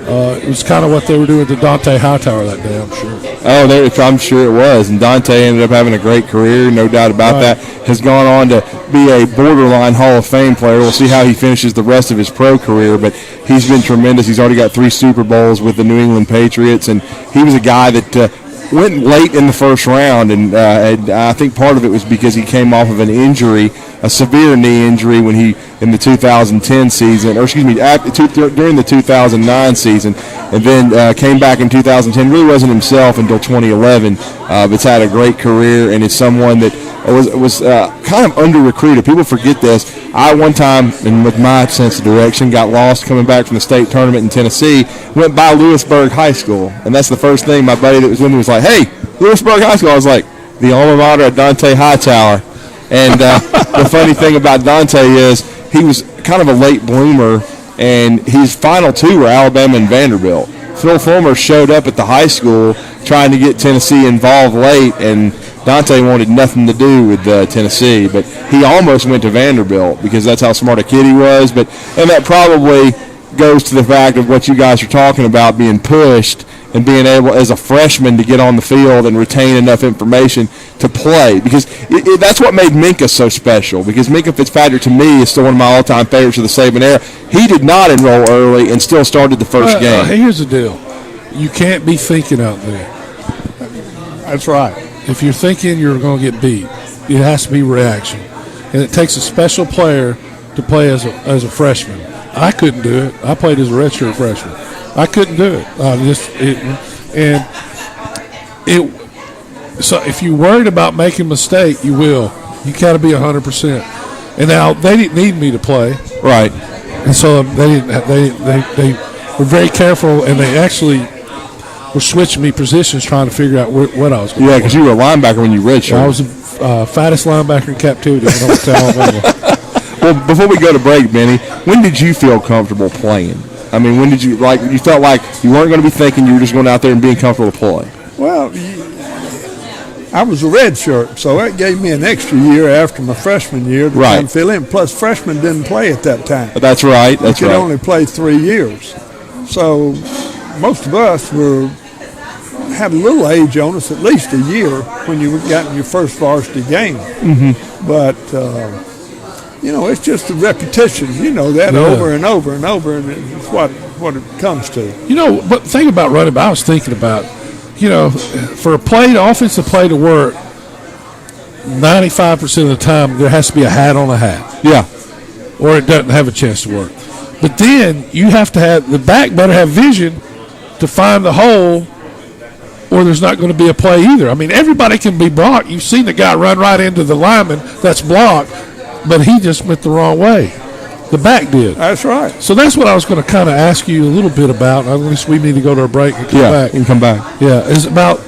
It was kind of what they were doing to Dante Hightower that day, I'm sure. Oh, I'm sure it was. And Dante ended up having a great career, no doubt about that. Has gone on to be a borderline Hall of Fame player. We'll see how he finishes the rest of his pro career, but he's been tremendous. He's already got 3 Super Bowls with the New England Patriots, and he was a guy that went late in the first round, and I think part of it was because he came off of an injury, a severe knee injury in the 2010 season, or excuse me, during the 2009 season, and then came back in 2010. Really wasn't himself until 2011, but's had a great career and is someone that was kind of under-recruited. People forget this. I one time, and with my sense of direction, got lost coming back from the state tournament in Tennessee, went by Lewisburg High School, and that's the first thing my buddy that was with me was like, hey, Lewisburg High School. I was like, the alma mater of Dante Hightower. And the funny thing about Dante is he was kind of a late bloomer, and his final 2 were Alabama and Vanderbilt. Phil Fulmer showed up at the high school trying to get Tennessee involved late, and Dante wanted nothing to do with Tennessee, but he almost went to Vanderbilt because that's how smart a kid he was. And that probably goes to the fact of what you guys are talking about, being pushed and being able as a freshman to get on the field and retain enough information to play, because that's what made Minka so special, because Minka Fitzpatrick to me is still one of my all-time favorites of the Saban era. He did not enroll early and still started the first game. Here's the deal. You can't be thinking out there. That's right. If you're thinking you're going to get beat, it has to be reaction. And it takes a special player to play as a freshman. I couldn't do it. I played as a redshirt freshman. I couldn't do it. So if you're worried about making a mistake, you will. You got to be 100%. And now they didn't need me to play, right? And so they were very careful, and they actually were switching me positions, trying to figure out what I was going to do. Yeah, because you were a linebacker when you redshirted. I was the fattest linebacker in captivity when I went to Alabama. Well, before we go to break, Benny, when did you feel comfortable playing? I mean, when did you you felt like you weren't going to be thinking, you were just going out there and being comfortable to play? Well, I was a red shirt, so that gave me an extra year after my freshman year to kind of fill in. Plus, freshmen didn't play at that time. That's right. You could only play 3 years. So most of us had a little age on us, at least a year, when you got in your first varsity game. Mm-hmm. But, it's just a repetition. You know that over and over and over, and it's what it comes to. But the thing about running back, I was thinking about, for offensive play to work, 95% of the time there has to be a hat on a hat. Yeah. Or it doesn't have a chance to work. But then you have to have, the back better have vision to find the hole, or there's not going to be a play either. I mean, everybody can be blocked. You've seen the guy run right into the lineman that's blocked, but he just went the wrong way. The back did. That's right. So that's what I was going to kind of ask you a little bit about. At least we need to go to a break and come back. Yeah, and come back. Yeah, it's about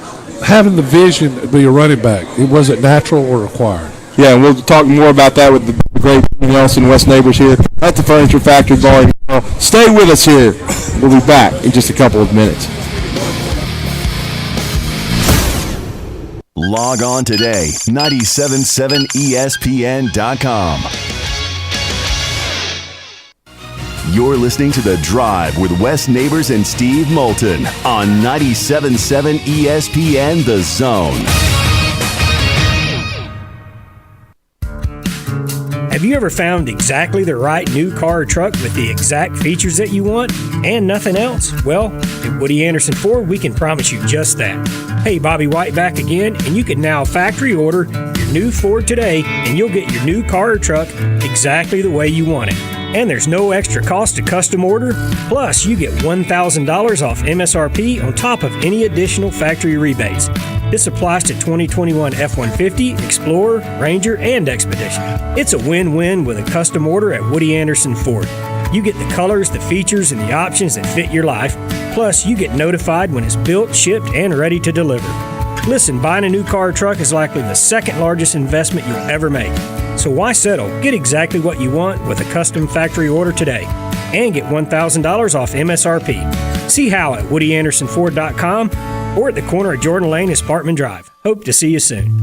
having the vision to be a running back. Was it natural or required? Yeah, and we'll talk more about that with the great Nelson West Neighbors here at the Furniture Factory Bar. Stay with us here. We'll be back in just a couple of minutes. Log on today, 977ESPN.com. You're listening to The Drive with Wes Neighbors and Steve Moulton on 97.7 ESPN The Zone. Have you ever found exactly the right new car or truck with the exact features that you want and nothing else? Well, at Woody Anderson Ford, we can promise you just that. Hey, Bobby White back again, and you can now factory order your new Ford today, and you'll get your new car or truck exactly the way you want it. And there's no extra cost to custom order. Plus, you get $1,000 off MSRP on top of any additional factory rebates. This applies to 2021 F-150, Explorer, Ranger, and Expedition. It's a win-win with a custom order at Woody Anderson Ford. You get the colors, the features, and the options that fit your life. Plus, you get notified when it's built, shipped, and ready to deliver. Listen, buying a new car or truck is likely the second largest investment you'll ever make. So why settle? Get exactly what you want with a custom factory order today. And get $1,000 off MSRP. See how at WoodyAndersonFord.com or at the corner of Jordan Lane and Sparkman Drive. Hope to see you soon.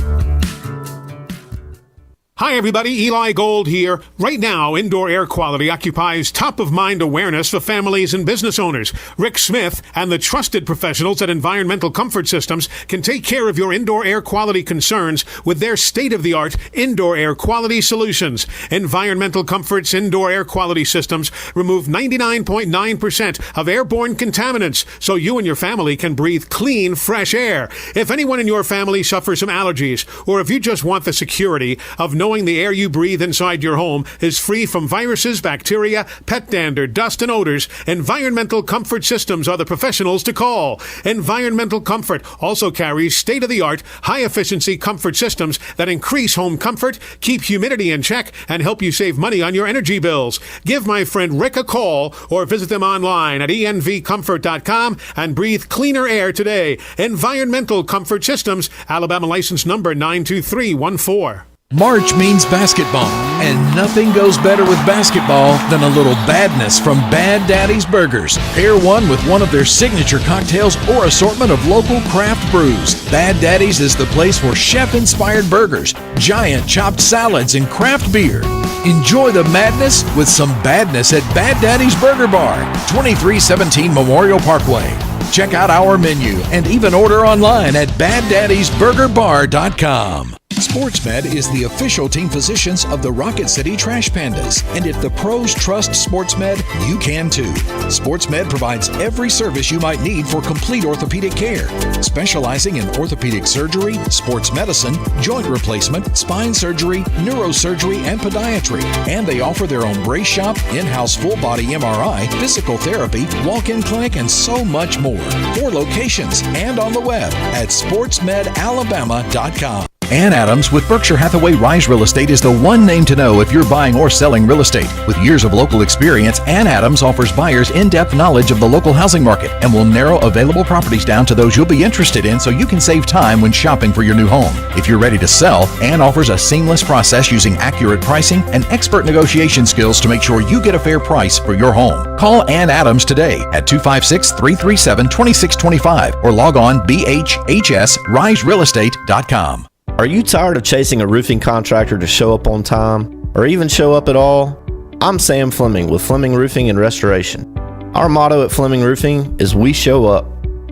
Hi, everybody. Eli Gold here. Right now, indoor air quality occupies top-of-mind awareness for families and business owners. Rick Smith and the trusted professionals at Environmental Comfort Systems can take care of your indoor air quality concerns with their state-of-the-art indoor air quality solutions. Environmental Comfort's indoor air quality systems remove 99.9% of airborne contaminants so you and your family can breathe clean, fresh air. If anyone in your family suffers from allergies, or if you just want the security of knowing the air you breathe inside your home is free from viruses, bacteria, pet dander, dust, and odors, Environmental Comfort Systems are the professionals to call. Environmental Comfort also carries state-of-the-art, high-efficiency comfort systems that increase home comfort, keep humidity in check, and help you save money on your energy bills. Give my friend Rick a call or visit them online at envcomfort.com and breathe cleaner air today. Environmental Comfort Systems, Alabama license number 92314. March means basketball, and nothing goes better with basketball than a little badness from Bad Daddy's Burgers. Pair one with one of their signature cocktails or assortment of local craft brews. Bad Daddy's is the place for chef-inspired burgers, giant chopped salads, and craft beer. Enjoy the madness with some badness at Bad Daddy's Burger Bar, 2317 Memorial Parkway. Check out our menu and even order online at baddaddysburgerbar.com. SportsMed is the official team physicians of the Rocket City Trash Pandas. And if the pros trust SportsMed, you can too. SportsMed provides every service you might need for complete orthopedic care, specializing in orthopedic surgery, sports medicine, joint replacement, spine surgery, neurosurgery, and podiatry. And they offer their own brace shop, in-house full-body MRI, physical therapy, walk-in clinic, and so much more. 4 locations and on the web at sportsmedalabama.com. Ann Adams with Berkshire Hathaway Rise Real Estate is the one name to know if you're buying or selling real estate. With years of local experience, Ann Adams offers buyers in-depth knowledge of the local housing market and will narrow available properties down to those you'll be interested in so you can save time when shopping for your new home. If you're ready to sell, Ann offers a seamless process using accurate pricing and expert negotiation skills to make sure you get a fair price for your home. Call Ann Adams today at 256-337-2625 or log on bhhsriserealestate.com. Are you tired of chasing a roofing contractor to show up on time, or even show up at all? I'm Sam Fleming with Fleming Roofing and Restoration. Our motto at Fleming Roofing is we show up.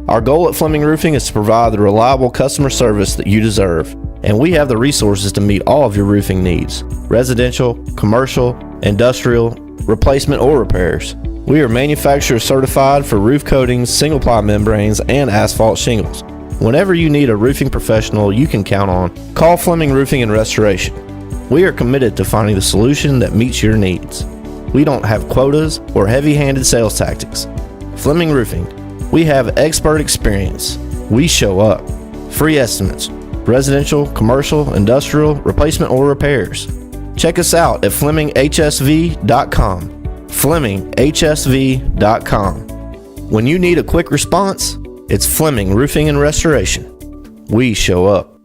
Our goal at Fleming Roofing is to provide the reliable customer service that you deserve, and we have the resources to meet all of your roofing needs: residential, commercial, industrial, replacement, or repairs. We are manufacturer certified for roof coatings, single-ply membranes, and asphalt shingles. Whenever you need a roofing professional you can count on, call Fleming Roofing and Restoration. We are committed to finding the solution that meets your needs. We don't have quotas or heavy-handed sales tactics. Fleming Roofing, we have expert experience. We show up. Free estimates, residential, commercial, industrial, replacement, or repairs. Check us out at FlemingHSV.com. FlemingHSV.com. When you need a quick response, it's Fleming Roofing and Restoration. We show up.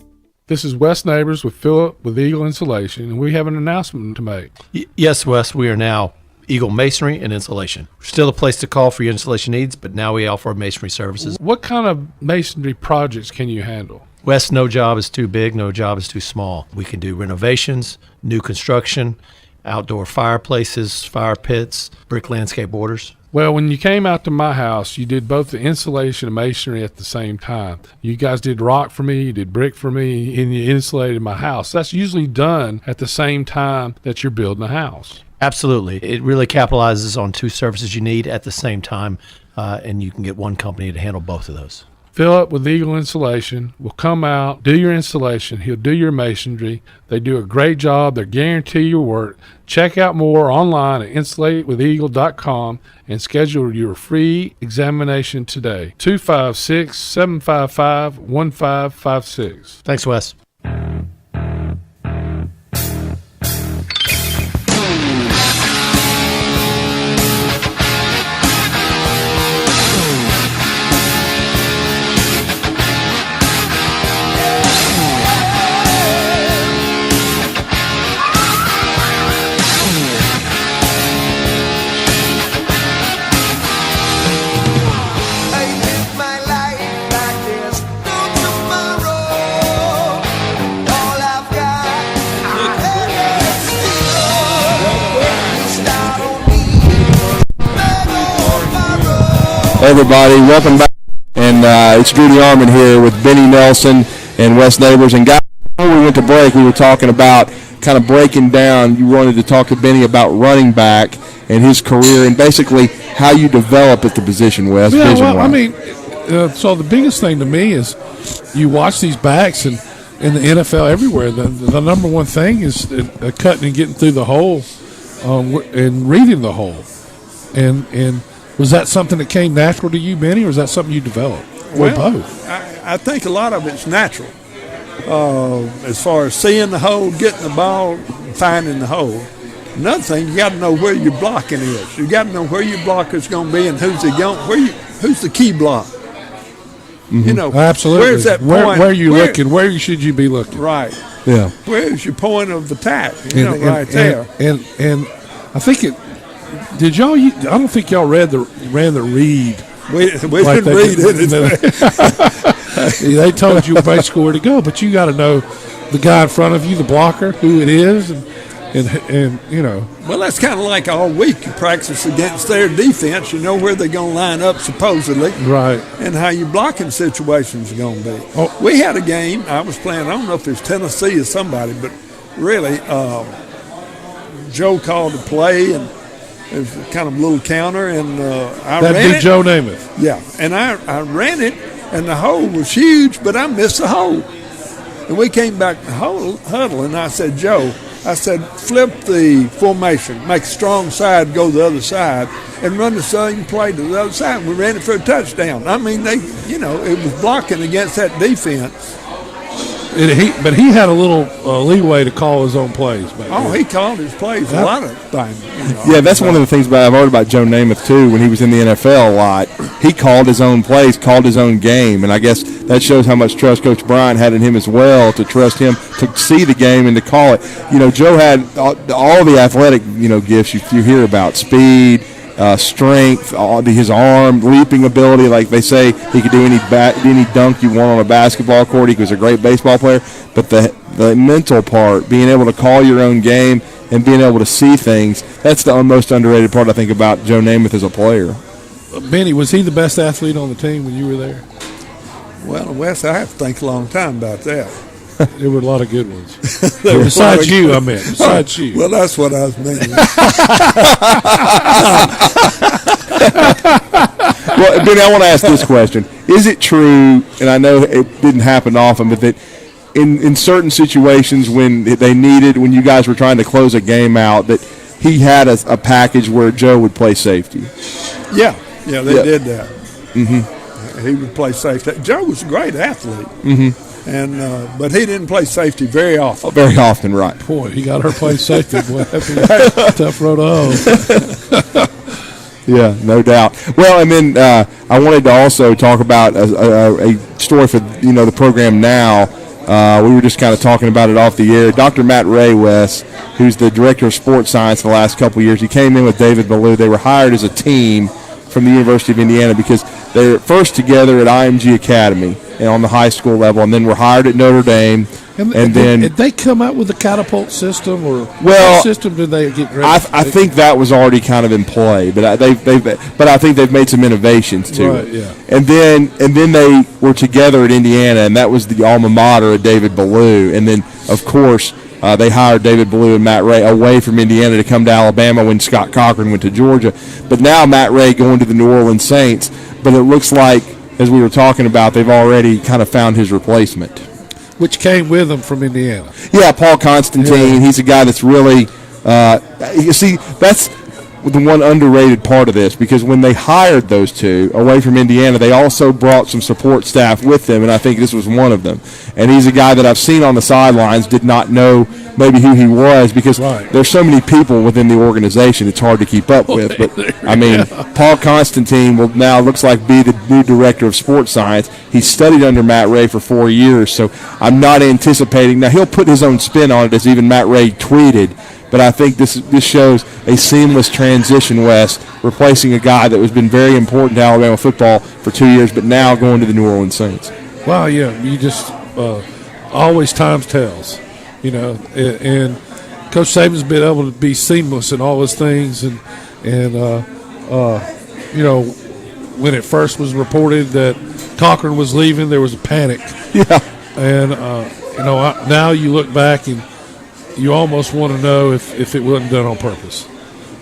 This is Wes Neighbors with Philip with Eagle Insulation, and we have an announcement to make. Yes, Wes, we are now Eagle Masonry and Insulation. We're still a place to call for your insulation needs, but now we offer masonry services. What kind of masonry projects can you handle? Wes, no job is too big, no job is too small. We can do renovations, new construction, outdoor fireplaces, fire pits, brick landscape borders. Well, when you came out to my house, you did both the insulation and masonry at the same time. You guys did rock for me, you did brick for me, and you insulated my house. That's usually done at the same time that you're building a house. Absolutely. It really capitalizes on 2 services you need at the same time, and you can get one company to handle both of those. Philip with Eagle Insulation will come out, do your installation. He'll do your masonry. They do a great job. They guarantee your work. Check out more online at insulatedwitheagle.com and schedule your free examination today. 256-755-1556. Thanks, Wes. Hey everybody, welcome back. And it's Judy Armand here with Benny Nelson and Wes Neighbors. And guys, before we went to break, we were talking about kind of breaking down. You wanted to talk to Benny about running back and his career and basically how you develop at the position, Wes. Yeah, well, I mean, so the biggest thing to me is you watch these backs and in the NFL everywhere. The number one thing is cutting and getting through the hole and reading the hole. And was that something that came natural to you, Benny, or is that something you developed? Or both? I think a lot of it's natural. As far as seeing the hole, getting the ball, finding the hole. Another thing, you got to know where your blocking is. You got to know where your blocker's going to be and who's the key block. You know, absolutely. Where's that point? Where are you looking? Where should you be looking? Right. Yeah. Where's your point of attack? There. And I think it. Did y'all? I don't think y'all ran the read. We like didn't read anything. They told you basically where to go, but you got to know the guy in front of you, the blocker, who it is, and you know. Well, that's kind of like all week you practice against their defense. You know where they're going to line up supposedly, right, and how your blocking situations are going to be. Oh. We had a game I was playing. I don't know if it was Tennessee or somebody, but really, Joe called the play and. It was kind of a little counter, and I ran it. That'd be Joe Namath. Yeah, and I ran it, and the hole was huge, but I missed the hole. And we came back to huddle, and I said, Joe, flip the formation, make a strong side go the other side, and run the same play to the other side. We ran it for a touchdown. I mean, it was blocking against that defense. But he had a little leeway to call his own plays. He called his plays a lot of times. Yeah, that's one of the things I've heard about Joe Namath, too, when he was in the NFL a lot. He called his own plays, called his own game, and I guess that shows how much trust Coach Bryant had in him as well, to trust him to see the game and to call it. You know, Joe had all the athletic, gifts you hear about, speed, strength, his arm, leaping ability. Like they say, he could do any dunk you want on a basketball court. He was a great baseball player. But the mental part, being able to call your own game and being able to see things, that's the most underrated part, I think, about Joe Namath as a player. Benny, was he the best athlete on the team when you were there? Well, Wes, I have to think a long time about that. There were a lot of good ones. Besides you, I meant. Besides you. Well, that's what I was meaning. Well, Benny, I want to ask this question. Is it true, and I know it didn't happen often, but that in certain situations when you guys were trying to close a game out, that he had a package where Joe would play safety? Yeah, they did that. Mm-hmm. He would play safety. Joe was a great athlete. Mm-hmm. But he didn't play safety very often. Very often, right. Boy, he got her play safety. Boy, tough road to hoe. Yeah, no doubt. Well, and then I wanted to also talk about a story for the program now. We were just kind of talking about it off the air. Dr. Matt Ray, Wes, who's the director of sports science the last couple of years, he came in with David Ballou. They were hired as a team from the University of Indiana because they were first together at IMG Academy and on the high school level, and then were hired at Notre Dame. And then did they come out with the catapult system, or what system did they get ready? I think that was already kind of in play, but I think they've made some innovations to it. Yeah. And then they were together at Indiana, and that was the alma mater of David Ballou. And then, of course, they hired David Ballou and Matt Ray away from Indiana to come to Alabama when Scott Cochran went to Georgia. But now Matt Ray going to the New Orleans Saints. But it looks like, as we were talking about, they've already kind of found his replacement. Which came with him from Indiana. Yeah, Paul Constantine. Yeah. He's a guy that's really you see, that's the one underrated part of this, because when they hired those two away from Indiana, they also brought some support staff with them, and I think this was one of them. And he's a guy that I've seen on the sidelines, did not know maybe who he was, because there's so many people within the organization it's hard to keep up with. But, I mean, Paul Constantine will now, looks like, be the new director of sports science. He studied under Matt Ray for 4 years, so I'm not anticipating. Now, he'll put his own spin on it, as even Matt Ray tweeted. But I think this shows a seamless transition, Wes, replacing a guy that has been very important to Alabama football for 2 years, but now going to the New Orleans Saints. Well, yeah, you just always times tells, and Coach Saban's been able to be seamless in all his things, and when it first was reported that Cochran was leaving, there was a panic. Yeah, and now you look back and you almost want to know if it wasn't done on purpose.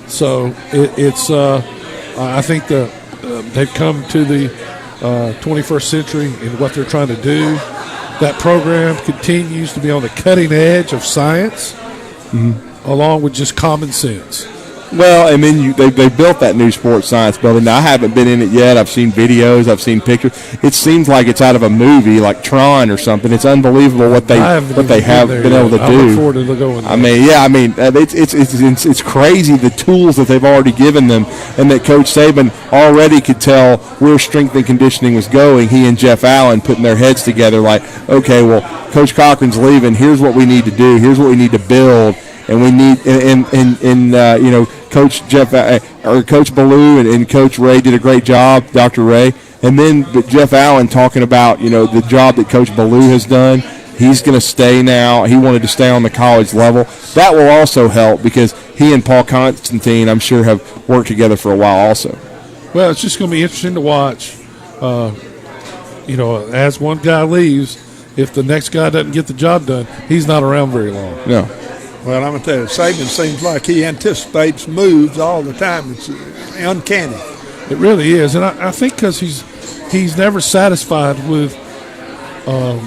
So I think they've come to the 21st century in what they're trying to do. That program continues to be on the cutting edge of science, along with just common sense. Well, and then they built that new sports science building. Now, I haven't been in it yet. I've seen videos. I've seen pictures. It seems like it's out of a movie, like Tron or something. It's unbelievable what they have been able to do. I look forward to going there. I mean, it's crazy the tools that they've already given them, and that Coach Saban already could tell where strength and conditioning was going. He and Jeff Allen putting their heads together, like, okay, well, Coach Cochran's leaving. Here's what we need to do. Here's what we need to build. And we need, Coach Jeff or Coach Ballou and Coach Ray did a great job, Dr. Ray. And then Jeff Allen talking about, the job that Coach Ballou has done. He's going to stay now. He wanted to stay on the college level. That will also help because he and Paul Constantine, I'm sure, have worked together for a while also. Well, it's just going to be interesting to watch. As one guy leaves, if the next guy doesn't get the job done, he's not around very long. No. Well, I'm going to tell you, Saban seems like he anticipates moves all the time. It's uncanny. It really is. And I think because he's never satisfied with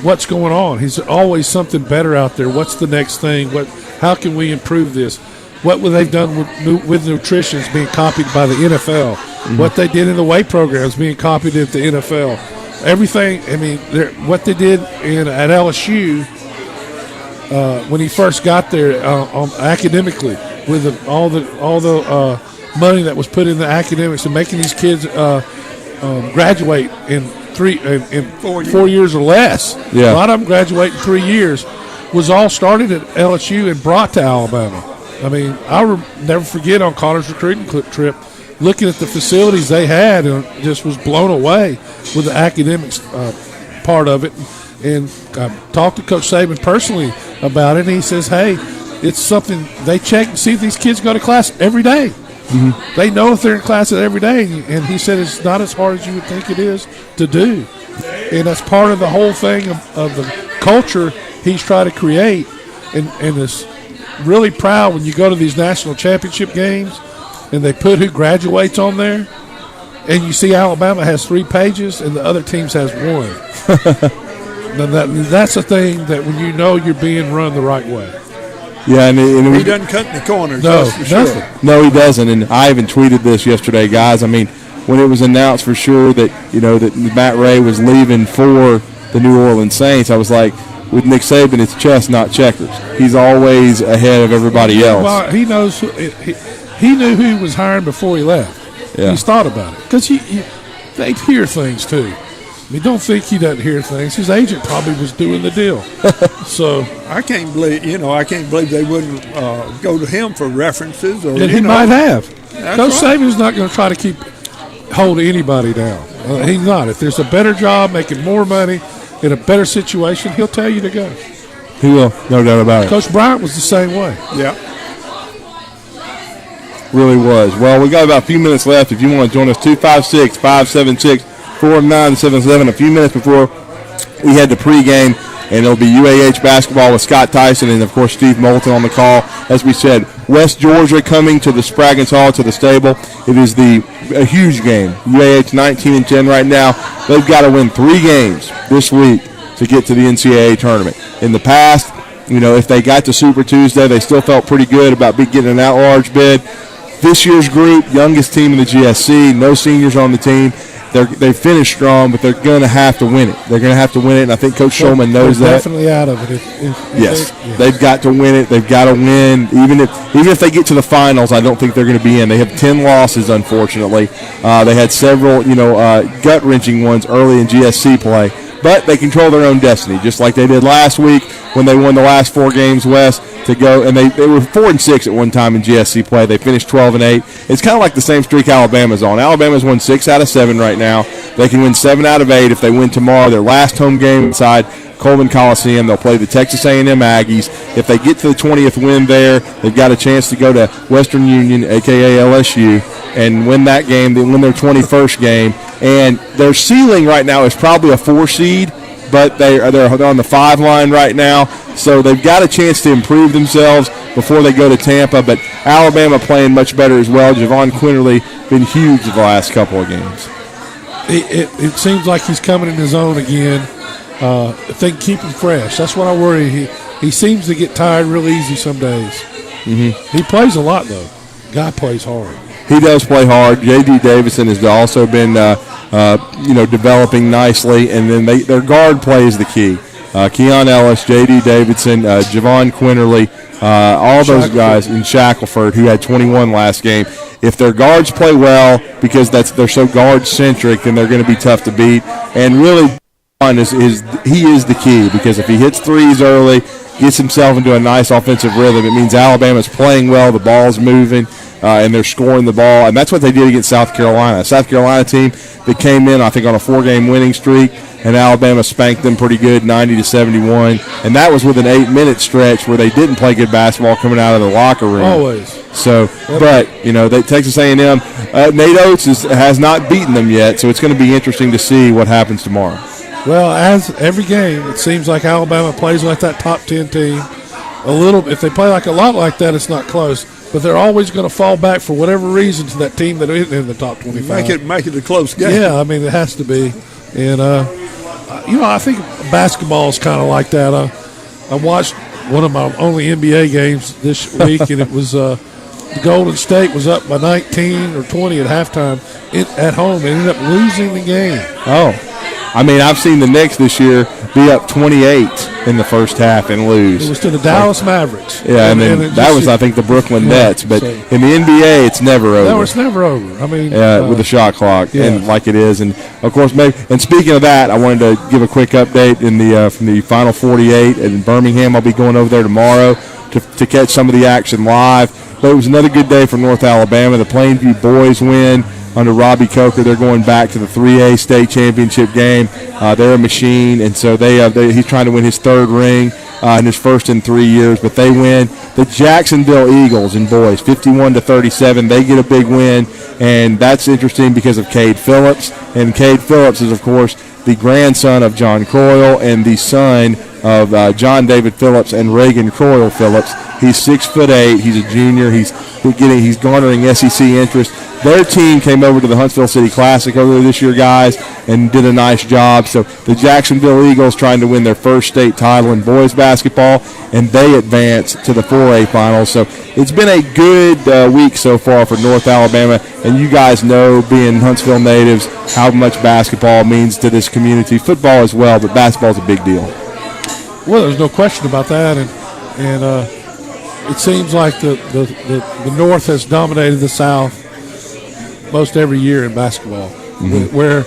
what's going on. He's always something better out there. What's the next thing? How can we improve this? What they've done with nutrition is being copied by the NFL. Mm-hmm. What they did in the weight program is being copied at the NFL. Everything, what they did at LSU when he first got there academically, with all the money that was put in the academics and making these kids graduate in 4 years or less. Yeah. A lot of them graduate in 3 years. Was all started at LSU and brought to Alabama. I'll never forget on Connor's recruiting trip, looking at the facilities they had, and just was blown away with the academics part of it. And I talked to Coach Saban personally about it, and he says, hey, it's something they check and see if these kids go to class every day. Mm-hmm. They know if they're in classes every day, and he said it's not as hard as you would think it is to do. And that's part of the whole thing of the culture he's trying to create, and it's really proud when you go to these national championship games and they put who graduates on there, and you see Alabama has 3 pages and the other teams has 1. That's the thing that when you're being run the right way. Yeah, and he doesn't cut any corners. No, that's for nothing. Sure. No, he doesn't. And I even tweeted this yesterday, guys. When it was announced for sure that that Matt Ray was leaving for the New Orleans Saints, I was like, with Nick Saban, it's chess, not checkers. He's always ahead of everybody else. Well, he knows. He knew who he was hiring before he left. Yeah. He's thought about it because they hear things too. Don't think he doesn't hear things. His agent probably was doing the deal. So I can't believe they wouldn't go to him for references. Or he might have. Coach right. Saban's not going to try to hold anybody down. He's not. If there's a better job, making more money, in a better situation, he'll tell you to go. He will, no doubt about it. Coach Bryant was the same way. Yeah. Really was. Well, we got about a few minutes left. If you want to join us, 256-576-4977. A few minutes before we head to pregame, and it'll be UAH basketball with Scott Tyson and, of course, Steve Moulton on the call. As we said, West Georgia coming to the Spraggins Hall, to the stable. It is a huge game. UAH 19-10 right now. They've got to win 3 games this week to get to the NCAA tournament. In the past, if they got to Super Tuesday, they still felt pretty good about getting an at-large bid. This year's group, youngest team in the GSC, no seniors on the team. They finished strong, but they're going to have to win it. They're going to have to win it, and I think Coach Shulman knows that. Definitely out of it. Yes, they've got to win it. They've got to win. Even if they get to the finals, I don't think they're going to be in. They have 10 losses, unfortunately. They had several, gut-wrenching ones early in GSC play, but they control their own destiny, just like they did last week when they won the last 4 games west to go, and they were 4-6 at one time in GSC play. They finished 12-8. It's kind of like the same streak Alabama's on. Alabama's won 6 out of 7 right now. They can win 7 out of 8 if they win tomorrow. Their last home game inside Coleman Coliseum. They'll play the Texas A&M Aggies. If they get to the 20th win there, they've got a chance to go to Western Union, a.k.a. LSU, and win that game. They win their 21st game. And their ceiling right now is probably a 4 seed, but they're on the 5 line right now. So they've got a chance to improve themselves before they go to Tampa. But Alabama playing much better as well. Javon Quinterly been huge the last couple of games. It seems like he's coming in his own again. If they can keep him fresh, that's what I worry. He seems to get tired real easy some days. Mm-hmm. He plays a lot though. Guy plays hard. He does play hard. J.D. Davidson has also been, developing nicely, and then their guard play is the key. Keon Ellis, J.D. Davidson, Javon Quinterly, all those guys in Shackelford who had 21 last game. If their guards play well, because they're so guard-centric, then they're going to be tough to beat. And really, he is the key, because if he hits threes early, gets himself into a nice offensive rhythm, it means Alabama's playing well, the ball's moving, and they're scoring the ball. And that's what they did against South Carolina. South Carolina team that came in, I think, on a 4-game winning streak, and Alabama spanked them pretty good, 90-71. And that was with an 8-minute stretch where they didn't play good basketball coming out of the locker room. Always. So, but, Texas A&M, Nate Oates has not beaten them yet, so it's going to be interesting to see what happens tomorrow. Well, as every game, it seems like Alabama plays like that top 10 team. If they play like a lot like that, it's not close. But they're always going to fall back for whatever reason to that team that isn't in the top 25. Make it a close game. Yeah, I mean, it has to be. And, I think basketball is kind of like that. I watched one of my only NBA games this week, and it was the Golden State was up by 19 or 20 at halftime at home and ended up losing the game. Oh. I mean, I've seen the Knicks this year be up 28 in the first half and lose. It was to the Dallas Mavericks. Yeah, and then that was, I think, the Brooklyn Nets. But in the NBA, it's never over. No, it's never over. I mean, with the shot clock, and like it is. And, of course, and speaking of that, I wanted to give a quick update from the Final 48 in Birmingham. I'll be going over there tomorrow to catch some of the action live. But it was another good day for North Alabama. The Plainview boys win. Under Robbie Coker, they're going back to the 3A state championship game. They're a machine, and so he's trying to win his third ring in his first in 3 years. But they win. The Jacksonville Eagles in boys, 51-37. They get a big win, and that's interesting because of Cade Phillips. And Cade Phillips is, of course, the grandson of John Croyle and the son of John David Phillips and Reagan Croyle Phillips. He's 6'8". He's a junior. He's garnering SEC interest. Their team came over to the Huntsville City Classic earlier this year, guys, and did a nice job. So the Jacksonville Eagles trying to win their first state title in boys basketball, and they advance to the 4A finals. So it's been a good week so far for North Alabama, and you guys know, being Huntsville natives, how much basketball means to this community. Football as well, but basketball is a big deal. Well, there's no question about that, and it seems like the North has dominated the South most every year in basketball. Mm-hmm. Where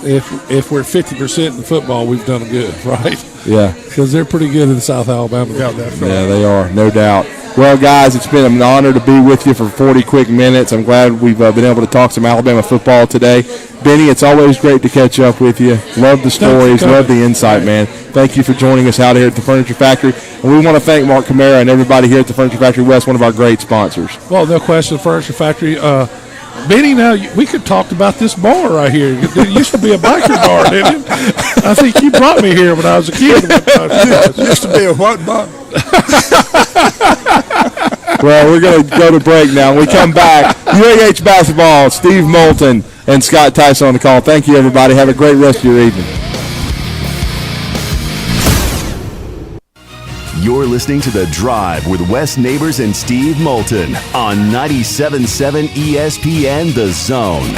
if we're 50% in football, we've done good, right? Yeah, because they're pretty good in South Alabama. Yeah, they are, no doubt. Well, guys, it's been an honor to be with you for 40 quick minutes. I'm glad we've been able to talk some Alabama football today. Benny, it's always great to catch up with you. Love the stories, love the insight, man. Thank you for joining us out here at the Furniture Factory. And we want to thank Mark Camara and everybody here at the Furniture Factory West, one of our great sponsors. Well, no question, the Furniture Factory. Benny, now we could talk about this bar right here. It used to be a biker bar, didn't it? I think you brought me here when I was a kid. It used to be a what bar? Well, we're going to go to break now. When we come back, UAH basketball, Steve Moulton and Scott Tyson on the call. Thank you, everybody. Have a great rest of your evening. You're listening to The Drive with Wes Neighbors and Steve Moulton on 97.7 ESPN The Zone.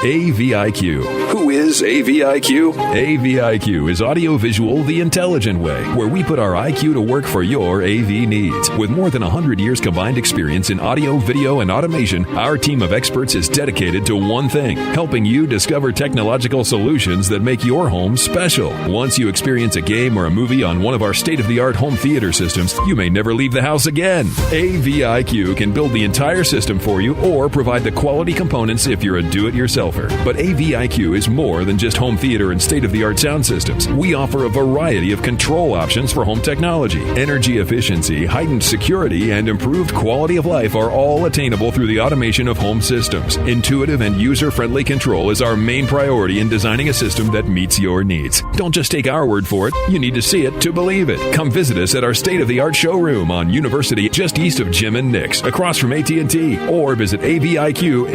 AVIQ. Who is AVIQ? AVIQ is audiovisual the intelligent way, where we put our IQ to work for your AV needs. With more than 100 years combined experience in audio, video, and automation, our team of experts is dedicated to one thing: helping you discover technological solutions that make your home special. Once you experience a game or a movie on one of our state-of-the-art home theater systems, you may never leave the house again. AVIQ can build the entire system for you or provide the quality components if you're a do-it-yourselfer. But AVIQ is more than just home theater and state-of-the-art sound systems. We offer a variety of control options for home technology. Energy efficiency, heightened security, and improved quality of life are all attainable through the automation of home systems. Intuitive and user-friendly control is our main priority in designing a system that meets your needs. Don't just take our word for it. You need to see it to believe it. Come visit us at our state-of-the-art showroom on University, just east of Jim and Nick's, across from AT&T, or visit aviqhsv.com.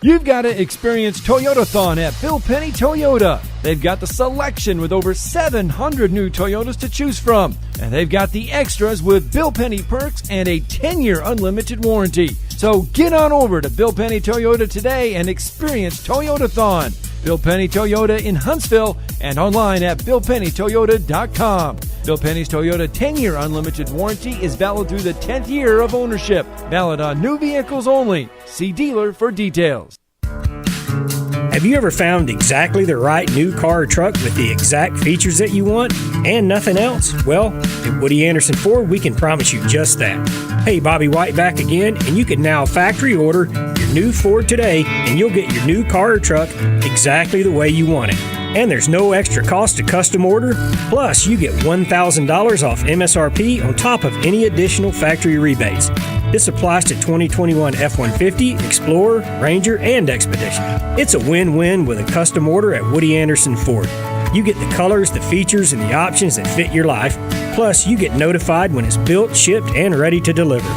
You've got to experience Toyotathon at Bill Penny Toyota. They've got the selection with over 700 new Toyotas to choose from. And they've got the extras with Bill Penny perks and a 10-year unlimited warranty. So get on over to Bill Penny Toyota today and experience Toyotathon. Bill Penny Toyota in Huntsville and online at BillPennyToyota.com. Bill Penny's Toyota 10-year unlimited warranty is valid through the 10th year of ownership. Valid on new vehicles only. See dealer for details. Have you ever found exactly the right new car or truck with the exact features that you want and nothing else? Well, at Woody Anderson Ford, we can promise you just that. Hey, Bobby White back again, and you can now factory order your new Ford today, and you'll get your new car or truck exactly the way you want it. And there's no extra cost to custom order. Plus, you get $1,000 off MSRP on top of any additional factory rebates. This applies to 2021 F-150, Explorer, Ranger, and Expedition. It's a win-win with a custom order at Woody Anderson Ford. You get the colors, the features, and the options that fit your life. Plus, you get notified when it's built, shipped, and ready to deliver.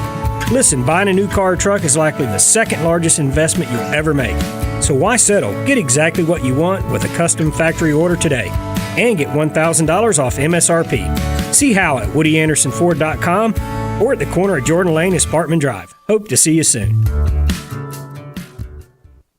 Listen, buying a new car or truck is likely the second largest investment you'll ever make. So why settle? Get exactly what you want with a custom factory order today. And get $1,000 off MSRP. See how at WoodyAndersonFord.com or at the corner of Jordan Lane and Sparkman Drive. Hope to see you soon.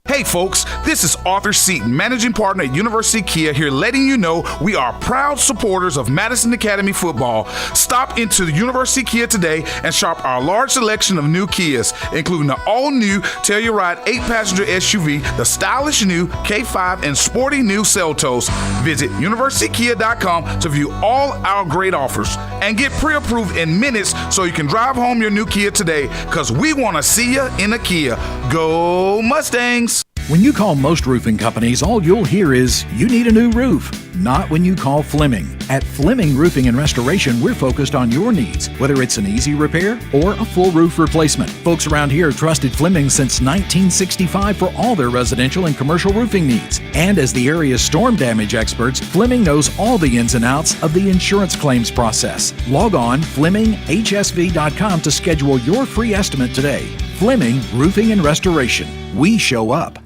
Hey folks, this is Arthur Seaton, Managing Partner at University Kia, here letting you know we are proud supporters of Madison Academy football. Stop into the University Kia today and shop our large selection of new Kias, including the all-new Telluride 8-passenger SUV, the stylish new K5, and sporty new Seltos. Visit universitykia.com to view all our great offers and get pre-approved in minutes so you can drive home your new Kia today, because we want to see you in a Kia. Go Mustangs! When you call most roofing companies, all you'll hear is, you need a new roof. Not when you call Fleming. At Fleming Roofing and Restoration, we're focused on your needs, whether it's an easy repair or a full roof replacement. Folks around here have trusted Fleming since 1965 for all their residential and commercial roofing needs. And as the area's storm damage experts, Fleming knows all the ins and outs of the insurance claims process. Log on FlemingHSV.com to schedule your free estimate today. Fleming Roofing and Restoration. We show up.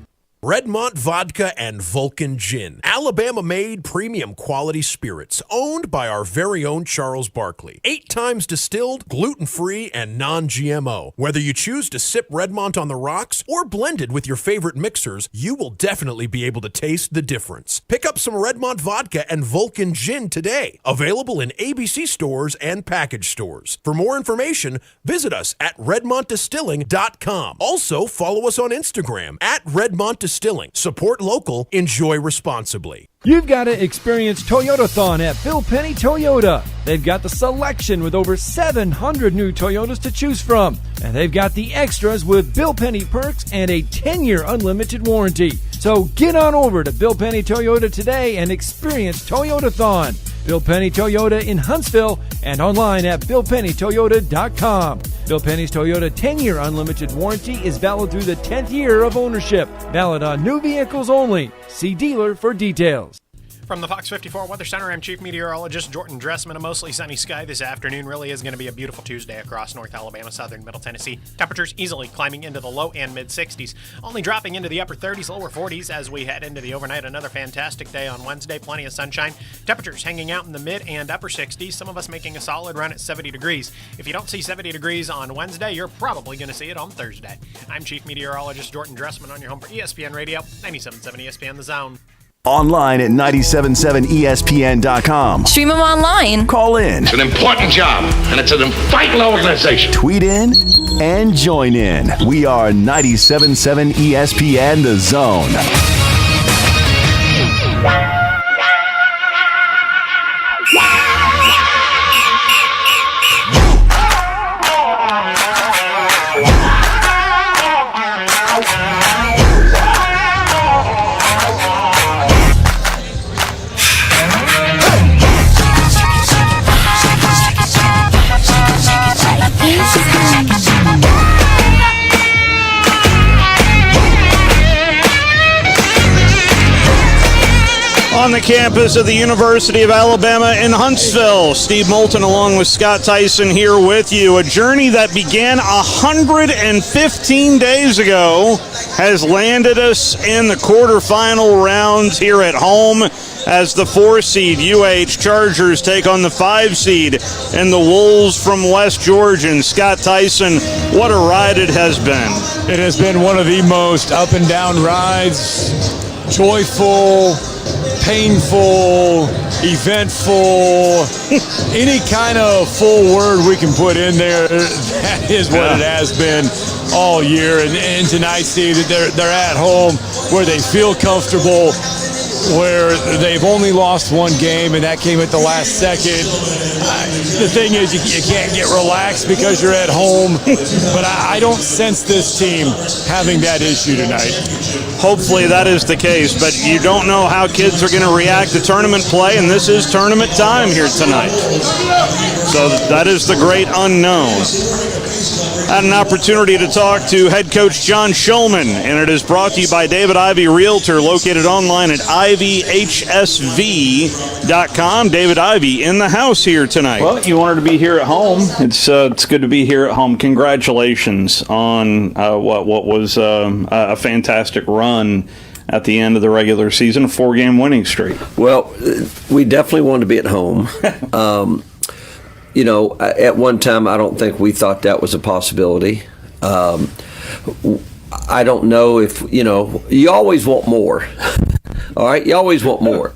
Redmont Vodka and Vulcan Gin, Alabama-made premium quality spirits, owned by our very own Charles Barkley. 8 times distilled, gluten-free, and non-GMO. Whether you choose to sip Redmont on the rocks or blended with your favorite mixers, you will definitely be able to taste the difference. Pick up some Redmont Vodka and Vulcan Gin today. Available in ABC stores and package stores. For more information, visit us at redmontdistilling.com. Also, follow us on Instagram at Redmont Distilling. Support local, enjoy responsibly. You've got to experience Toyotathon at Bill Penny Toyota. They've got the selection with over 700 new Toyotas to choose from. And they've got the extras with Bill Penny perks and a 10-year unlimited warranty. So get on over to Bill Penny Toyota today and experience Toyotathon. Bill Penny Toyota in Huntsville and online at BillPennyToyota.com. Bill Penny's Toyota 10-year unlimited warranty is valid through the 10th year of ownership. Valid on new vehicles only. See dealer for details. From the Fox 54 Weather Center, I'm Chief Meteorologist Jordan Dressman. A mostly sunny sky this afternoon. Really is going to be a beautiful Tuesday across North Alabama, southern Middle Tennessee. Temperatures easily climbing into the low and mid-60s, only dropping into the upper 30s, lower 40s as we head into the overnight. Another fantastic day on Wednesday. Plenty of sunshine. Temperatures hanging out in the mid and upper 60s. Some of us making a solid run at 70 degrees. If you don't see 70 degrees on Wednesday, you're probably going to see it on Thursday. I'm Chief Meteorologist Jordan Dressman on your home for ESPN Radio, 97.7 ESPN The Zone. Online at 977ESPN.com. Stream them online. Call in. It's an important job, and it's an vital organization. Tweet in and join in. We are 97.7 ESPN The Zone. the campus of the University of Alabama in Huntsville. Steve Moulton along with Scott Tyson here with you. A journey that began 115 days ago has landed us in the quarterfinal rounds here at home as the 4-seed UH Chargers take on the 5-seed and the Wolves from West Georgia. And Scott Tyson, what a ride it has been. It has been one of the most up and down rides, joyful, painful, eventful, any kind of full word we can put in there, that is what it has been all year. And tonight, Steve, they're at home where they feel comfortable, where they've only lost one game, and that came at the last second. The thing is, you can't get relaxed because you're at home, but I don't sense this team having that issue tonight. Hopefully that is the case, but you don't know how kids are going to react to tournament play, and this is tournament time here tonight. So that is the great unknown. Had an opportunity to talk to head coach John Shulman, and it is brought to you by David Ivy Realtor, located online at ivyhsv.com. David Ivy in the house here tonight. Well, you wanted to be here at home. It's good to be here at home. Congratulations on what was a fantastic run at the end of the regular season, a 4-game winning streak. Well, we definitely wanted to be at home. At one time, I don't think we thought that was a possibility. I don't know if, you always want more. All right? You always want more.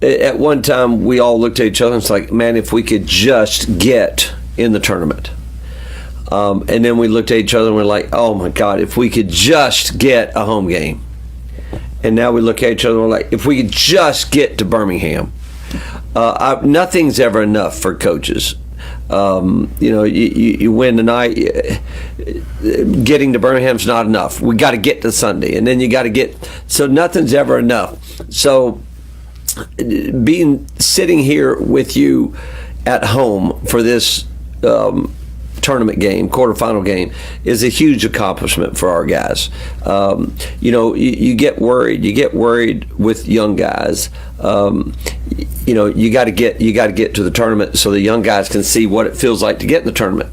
At one time, we all looked at each other and it's like, man, if we could just get in the tournament. And then we looked at each other and we're like, oh, my God, if we could just get a home game. And now we look at each other and we're like, if we could just get to Birmingham. Nothing's ever enough for coaches. You win tonight. Getting to Birmingham's not enough. We got to get to Sunday, and then you got to get. So nothing's ever enough. So sitting here with you at home for this tournament game, quarterfinal game, is a huge accomplishment for our guys. You get worried. You get worried with young guys. You got to get to the tournament so the young guys can see what it feels like to get in the tournament.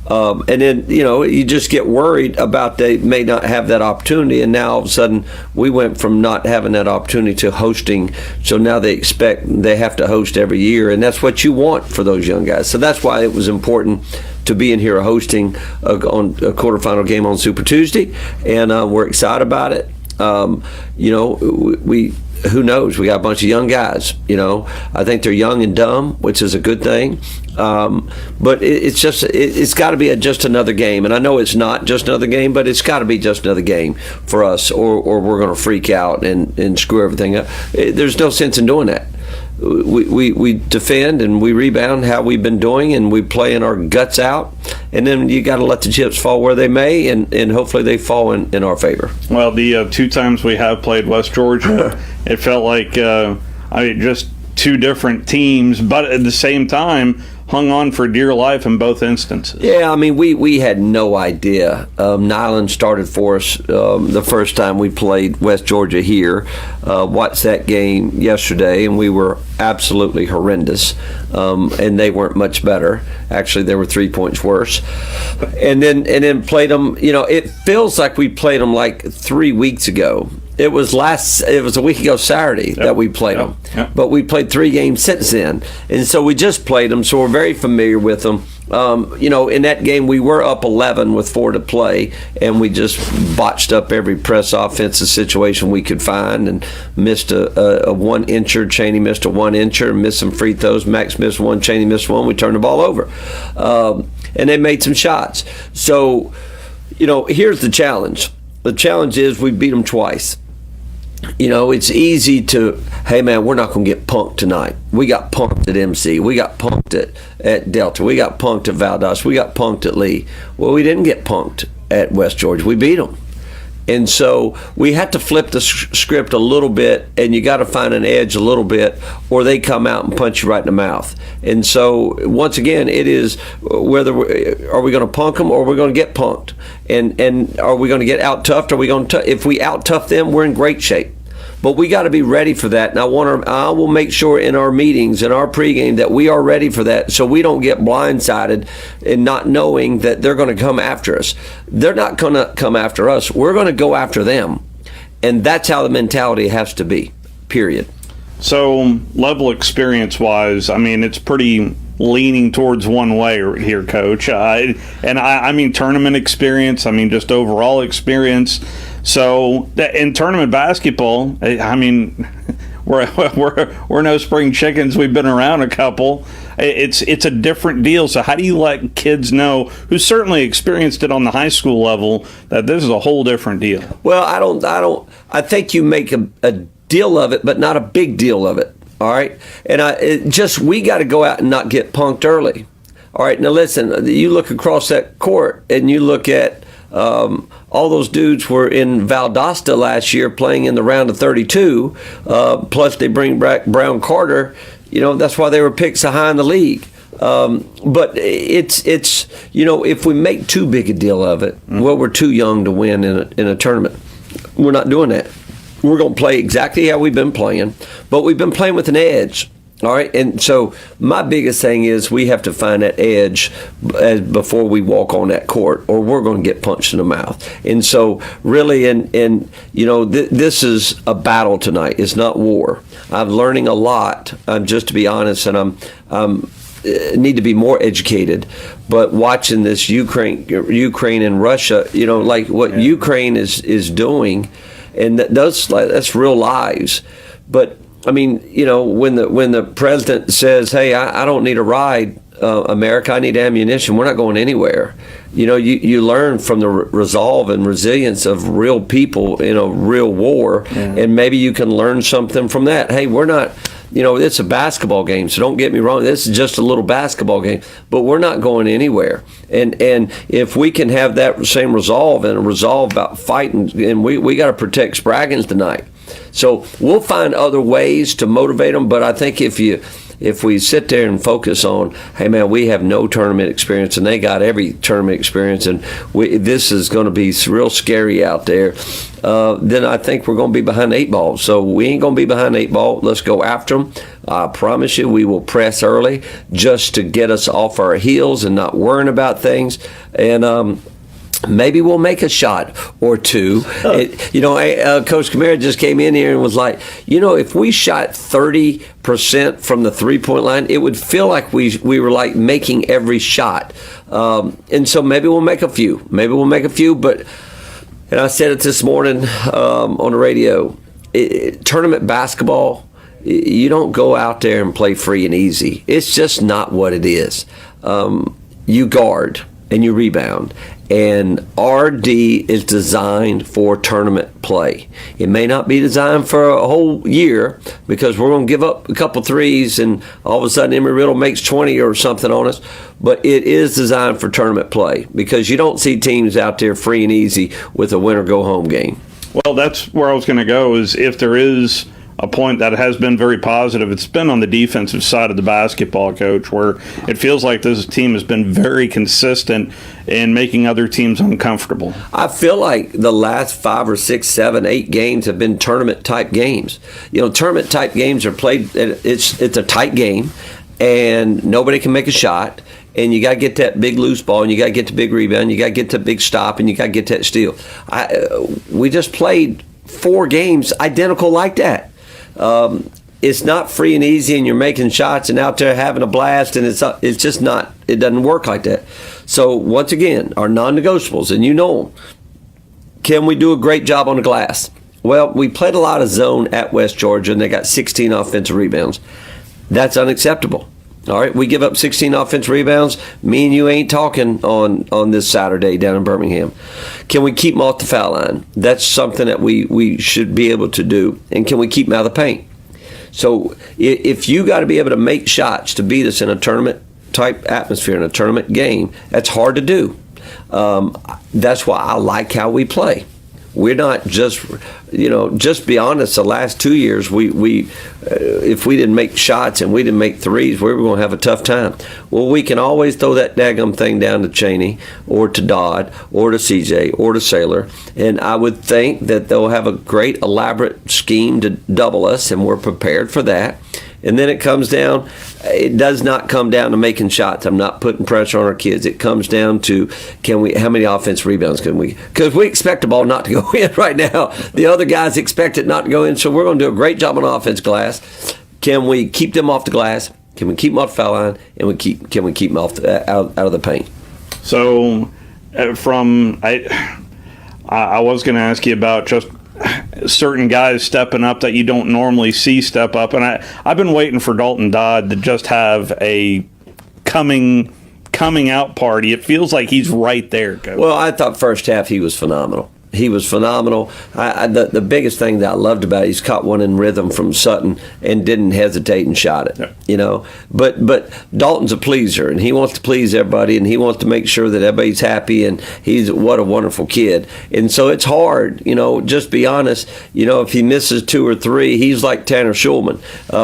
And then you just get worried about they may not have that opportunity, and now all of a sudden we went from not having that opportunity to hosting, so now they expect they have to host every year, and that's what you want for those young guys. So that's why it was important to be in here hosting on a quarterfinal game on Super Tuesday, and we're excited about it. Who knows? We got a bunch of young guys. I think they're young and dumb, which is a good thing. But it's got to be just another game. And I know it's not just another game, but it's got to be just another game for us, or we're going to freak out and screw everything up. There's no sense in doing that. We defend and we rebound how we've been doing, and we playing our guts out, and then you got to let the chips fall where they may, and hopefully they fall in our favor. Well, the 2 times we have played West Georgia, it felt like just 2 different teams, but at the same time hung on for dear life in both instances. Yeah, we had no idea. Nyland started for us the first time we played West Georgia here. Watched that game yesterday, and we were absolutely horrendous. And they weren't much better. Actually, they were 3 points worse. And then played them. It feels like we played them like 3 weeks ago. It was a week ago Saturday that we played them. Yep. But we played 3 games since then. And so we just played them, so we're very familiar with them. In that game we were up 11 with 4 to play, and we just botched up every press offensive situation we could find and missed a 1-incher. Chaney missed a 1-incher, missed some free throws. Max missed 1, Chaney missed 1. We turned the ball over. And they made some shots. So, here's the challenge. The challenge is we beat them twice. It's easy to, hey man, we're not going to get punked tonight. We got punked at MC. We got punked at Delta. We got punked at Valdosta. We got punked at Lee. Well, we didn't get punked at West Georgia. We beat them. And so we had to flip the script a little bit, and you got to find an edge a little bit, or they come out and punch you right in the mouth. And so once again, it is whether are we going to punk them or are we going to get punked, and are we going to get out toughed? Are we going to if we out tough them, we're in great shape. But we got to be ready for that. And I will make sure in our meetings, in our pregame, that we are ready for that, so we don't get blindsided in not knowing that they're going to come after us. They're not going to come after us. We're going to go after them. And that's how the mentality has to be, period. So, level experience-wise, I mean, it's pretty leaning towards one way here, Coach. I mean tournament experience. I mean just overall experience. So, in tournament basketball, I mean, we're no spring chickens. We've been around a couple. It's a different deal. So, how do you let kids know who certainly experienced it on the high school level that this is a whole different deal? Well, I think you make a deal of it, but not a big deal of it. All right, and we got to go out and not get punked early. All right, now listen, you look across that court and you look at all those dudes were in Valdosta last year playing in the round of 32. Plus they bring back Brown Carter. You know, that's why they were picked so high in the league. But it's if we make too big a deal of it, well, we're too young to win in a tournament. We're not doing that. We're going to play exactly how we've been playing, but we've been playing with an edge. All right, and so my biggest thing is we have to find that edge before we walk on that court, or we're going to get punched in the mouth. And so, really, this is a battle tonight. It's not war. I'm learning a lot. Just to be honest, and I'm need to be more educated. But watching this Ukraine and Russia, like what Ukraine is doing. And that's real lives. But I mean, when the president says, "Hey, I don't need a ride, America, I need ammunition," we're not going anywhere. You learn from the resolve and resilience of real people in a real war, and maybe you can learn something from that. Hey, we're not. It's a basketball game, so don't get me wrong. This is just a little basketball game, but we're not going anywhere. And if we can have that same resolve and a resolve about fighting, and we got to protect Spraggins tonight. So we'll find other ways to motivate them. But I think if we sit there and focus on, hey man, we have no tournament experience and they got every tournament experience, and this is going to be real scary out there, then I think we're going to be behind the 8 ball. So we ain't going to be behind the 8 ball. Let's go after them. I promise you, we will press early just to get us off our heels and not worrying about things. And maybe we'll make a shot or two. Coach Kamara just came in here and was like, if we shot 30% from the 3-point line, it would feel like we were like making every shot. And so maybe we'll make a few. But, and I said it this morning on the radio, tournament basketball, you don't go out there and play free and easy. It's just not what it is. You guard and you rebound. And RD is designed for tournament play. It may not be designed for a whole year because we're going to give up a couple threes and all of a sudden Emory Riddle makes 20 or something on us. But it is designed for tournament play because you don't see teams out there free and easy with a win-or-go-home game. Well, that's where I was going to go, is if there is a point that has been very positive, it's been on the defensive side of the basketball, Coach, where it feels like this team has been very consistent in making other teams uncomfortable. I feel like the last 5 or 6, 7, 8 games have been tournament-type games. Tournament-type games are played, it's a tight game, and nobody can make a shot. And you got to get that big loose ball, and you got to get the big rebound, you got to get the big stop, and you got to get that steal. We just played 4 games identical like that. It's not free and easy, and you're making shots and out there having a blast, and it's just not. It doesn't work like that. So once again, our non-negotiables, and you know them. Can we do a great job on the glass? Well, we played a lot of zone at West Georgia, and they got 16 offensive rebounds. That's unacceptable. All right, we give up 16 offensive rebounds. Me and you ain't talking on this Saturday down in Birmingham. Can we keep them off the foul line? That's something that we should be able to do. And can we keep them out of the paint? So if you got to be able to make shots to beat us in a tournament-type atmosphere, in a tournament game, that's hard to do. That's why I like how we play. We're not just, just be honest. The last 2 years, we if we didn't make shots and we didn't make threes, we were going to have a tough time. Well, we can always throw that daggum thing down to Cheney or to Dodd or to CJ or to Saylor, and I would think that they'll have a great elaborate scheme to double us, and we're prepared for that. And then it does not come down to making shots. I'm not putting pressure on our kids. It comes down to how many offensive rebounds can we? Because we expect the ball not to go in right now. The other guys expect it not to go in, so we're going to do a great job on offense glass. Can we keep them off the glass? Can we keep them off the foul line? And can we keep them off out of the paint? So, I was going to ask you about just certain guys stepping up that you don't normally see step up, and I've been waiting for Dalton Dodd to just have a coming out party. It feels like he's right there, Coach. Well, I thought first half he was phenomenal. He was phenomenal. The biggest thing that I loved about it, he's caught one in rhythm from Sutton and didn't hesitate and shot it. Yeah. But Dalton's a pleaser, and he wants to please everybody, and he wants to make sure that everybody's happy, and what a wonderful kid. And so it's hard, just be honest. If he misses 2 or 3, he's like Tanner Schulman,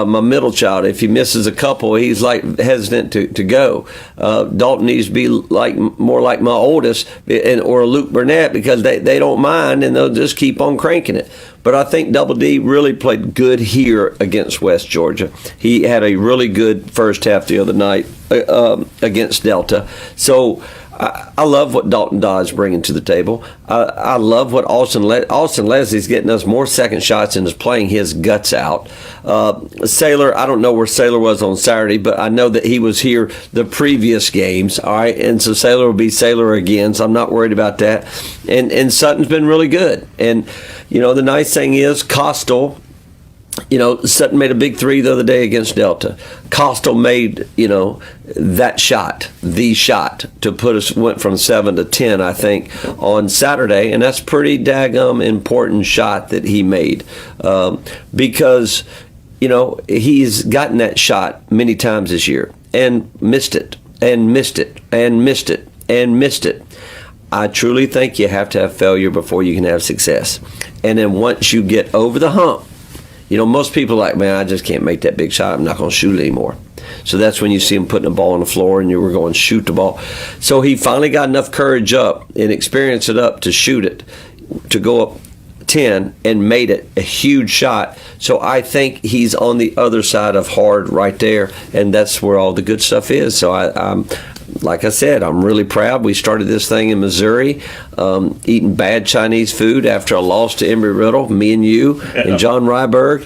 my middle child. If he misses a couple, he's like hesitant to go. Dalton needs to be more like my oldest or Luke Burnett, because they don't mind, and they'll just keep on cranking it. But I think Double D really played good here against West Georgia. He had a really good first half the other night against Delta. So I love what Dalton Dodd's bringing to the table. I love what Austin Leslie's getting us more second shots and is playing his guts out. Saylor, I don't know where Saylor was on Saturday, but I know that he was here the previous games. All right, and so Saylor will be Saylor again, so I'm not worried about that. And Sutton's been really good. And the nice thing is Coastal. Sutton made a big 3 the other day against Delta. Coastal made, that shot, the shot, to put us, went from 7 to 10, I think, on Saturday. And that's pretty daggum important shot that he made. Because, he's gotten that shot many times this year and missed it, and missed it, and missed it, and missed it. I truly think you have to have failure before you can have success. And then once you get over the hump, most people are like, man, I just can't make that big shot. I'm not going to shoot it anymore. So that's when you see him putting the ball on the floor and you were going to shoot the ball. So he finally got enough courage up and experience it up to shoot it, to go up 10 and made it a huge shot. So I think he's on the other side of hard right there, and that's where all the good stuff is. So I'm like I said, I'm really proud. We started this thing in Missouri, eating bad Chinese food after a loss to Embry-Riddle, me and you and John Ryberg.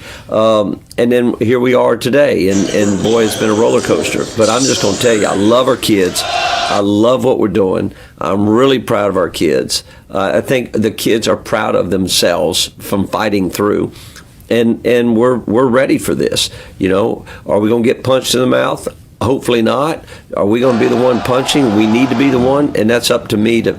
And then here we are today. And boy, it's been a roller coaster. But I'm just going to tell you, I love our kids. I love what we're doing. I'm really proud of our kids. I think the kids are proud of themselves from fighting through. And we're ready for this. Are we going to get punched in the mouth? Hopefully not. Are we going to be the one punching? We need to be the one, and that's up to me to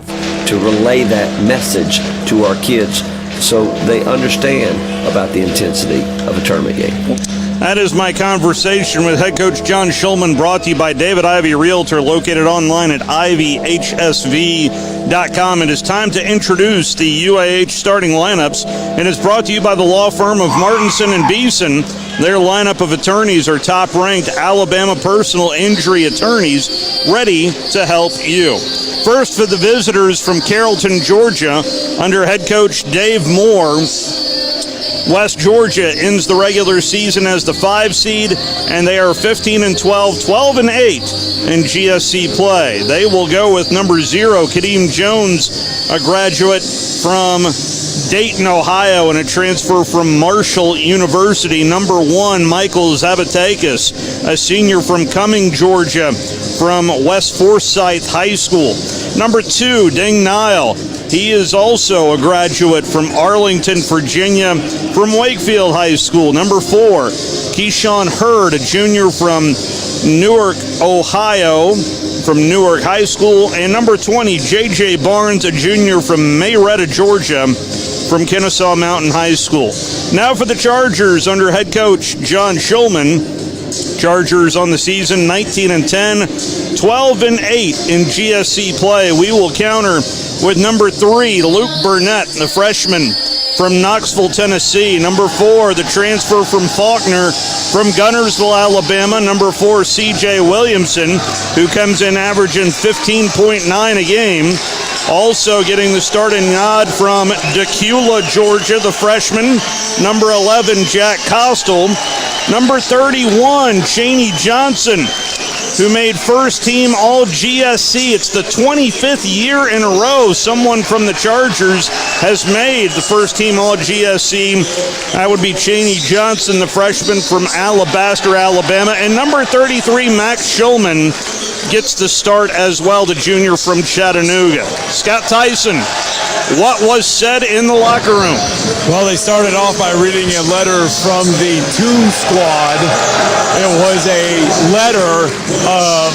relay that message to our kids so they understand about the intensity of a tournament game. That is my conversation with head coach John Shulman, brought to you by David Ivy Realtor, located online at ivyhsv.com. It is time to introduce the UAH starting lineups, and it's brought to you by the law firm of Martinson and Beeson. Their lineup of attorneys are top-ranked Alabama personal injury attorneys, ready to help you. First for the visitors from Carrollton, Georgia, under head coach Dave Moore. West Georgia ends the regular season as the 5 seed, and they are 15-12, 12-8 in GSC play. They will go with number 0, Kadeem Jones, a graduate from Dayton, Ohio, and a transfer from Marshall University. Number 1, Michael Zabatakis, a senior from Cumming, Georgia, from West Forsyth High School. Number 2, Ding Nile. He is also a graduate from Arlington, Virginia, from Wakefield High School. Number 4, Keyshawn Hurd, a junior from Newark, Ohio, from Newark High School. And number 20, J.J. Barnes, a junior from Marietta, Georgia, from Kennesaw Mountain High School. Now for the Chargers under head coach John Shulman. Chargers on the season 19-10, 12-8 in GSC play. We will counter with number 3, Luke Burnett, the freshman from Knoxville, Tennessee. Number 4, the transfer from Faulkner from Gunnersville, Alabama. Number 4, C.J. Williamson, who comes in averaging 15.9 a game. Also getting the starting nod from Decula, Georgia, the freshman. Number 11, Jack Costel. Number 31, Cheney Johnson, who made first team all GSC. It's the 25th year in a row someone from the Chargers has made the first team all GSC. That would be Cheney Johnson, the freshman from Alabaster, Alabama. And number 33, Max Schulman, gets the start as well, the junior from Chattanooga. Scott Tyson, what was said in the locker room? Well, they started off by reading a letter from the Toon Squad. It was a letter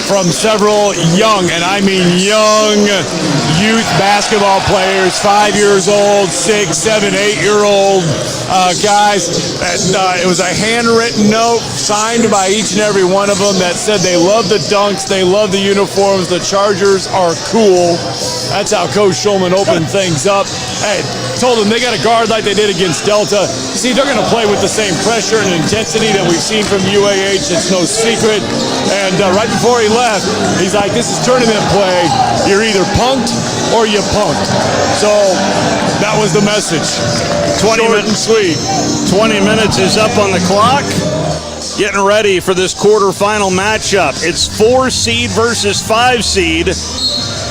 from several young, and I mean young, youth basketball players, 5 years old, 6, 7, 8-year-old guys. It was a handwritten note signed by each and every one of them that said they love the dunks, they love the uniforms, the Chargers are cool. That's how Coach Schulman opened things up. Hey, told them they got to guard like they did against Delta. You see, they're going to play with the same pressure and intensity that we've seen from UAH. It's no secret. And right before he left, he's like, this is tournament play. You're either punked or you punked. So that was the message. 20 Short and sweet. 20 minutes is up on the clock. Getting ready for this quarterfinal matchup. It's 4 seed versus 5 seed.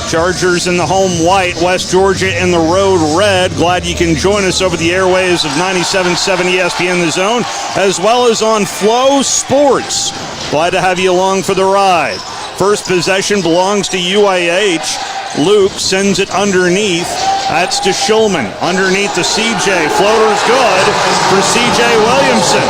Chargers in the home white, West Georgia in the road red. Glad you can join us over the airwaves of 97.7 ESPN The Zone, as well as on Flow Sports. Glad to have you along for the ride. First possession belongs to UAH. Luke sends it underneath. That's to Schulman. Underneath to CJ. Floater's good for CJ Williamson.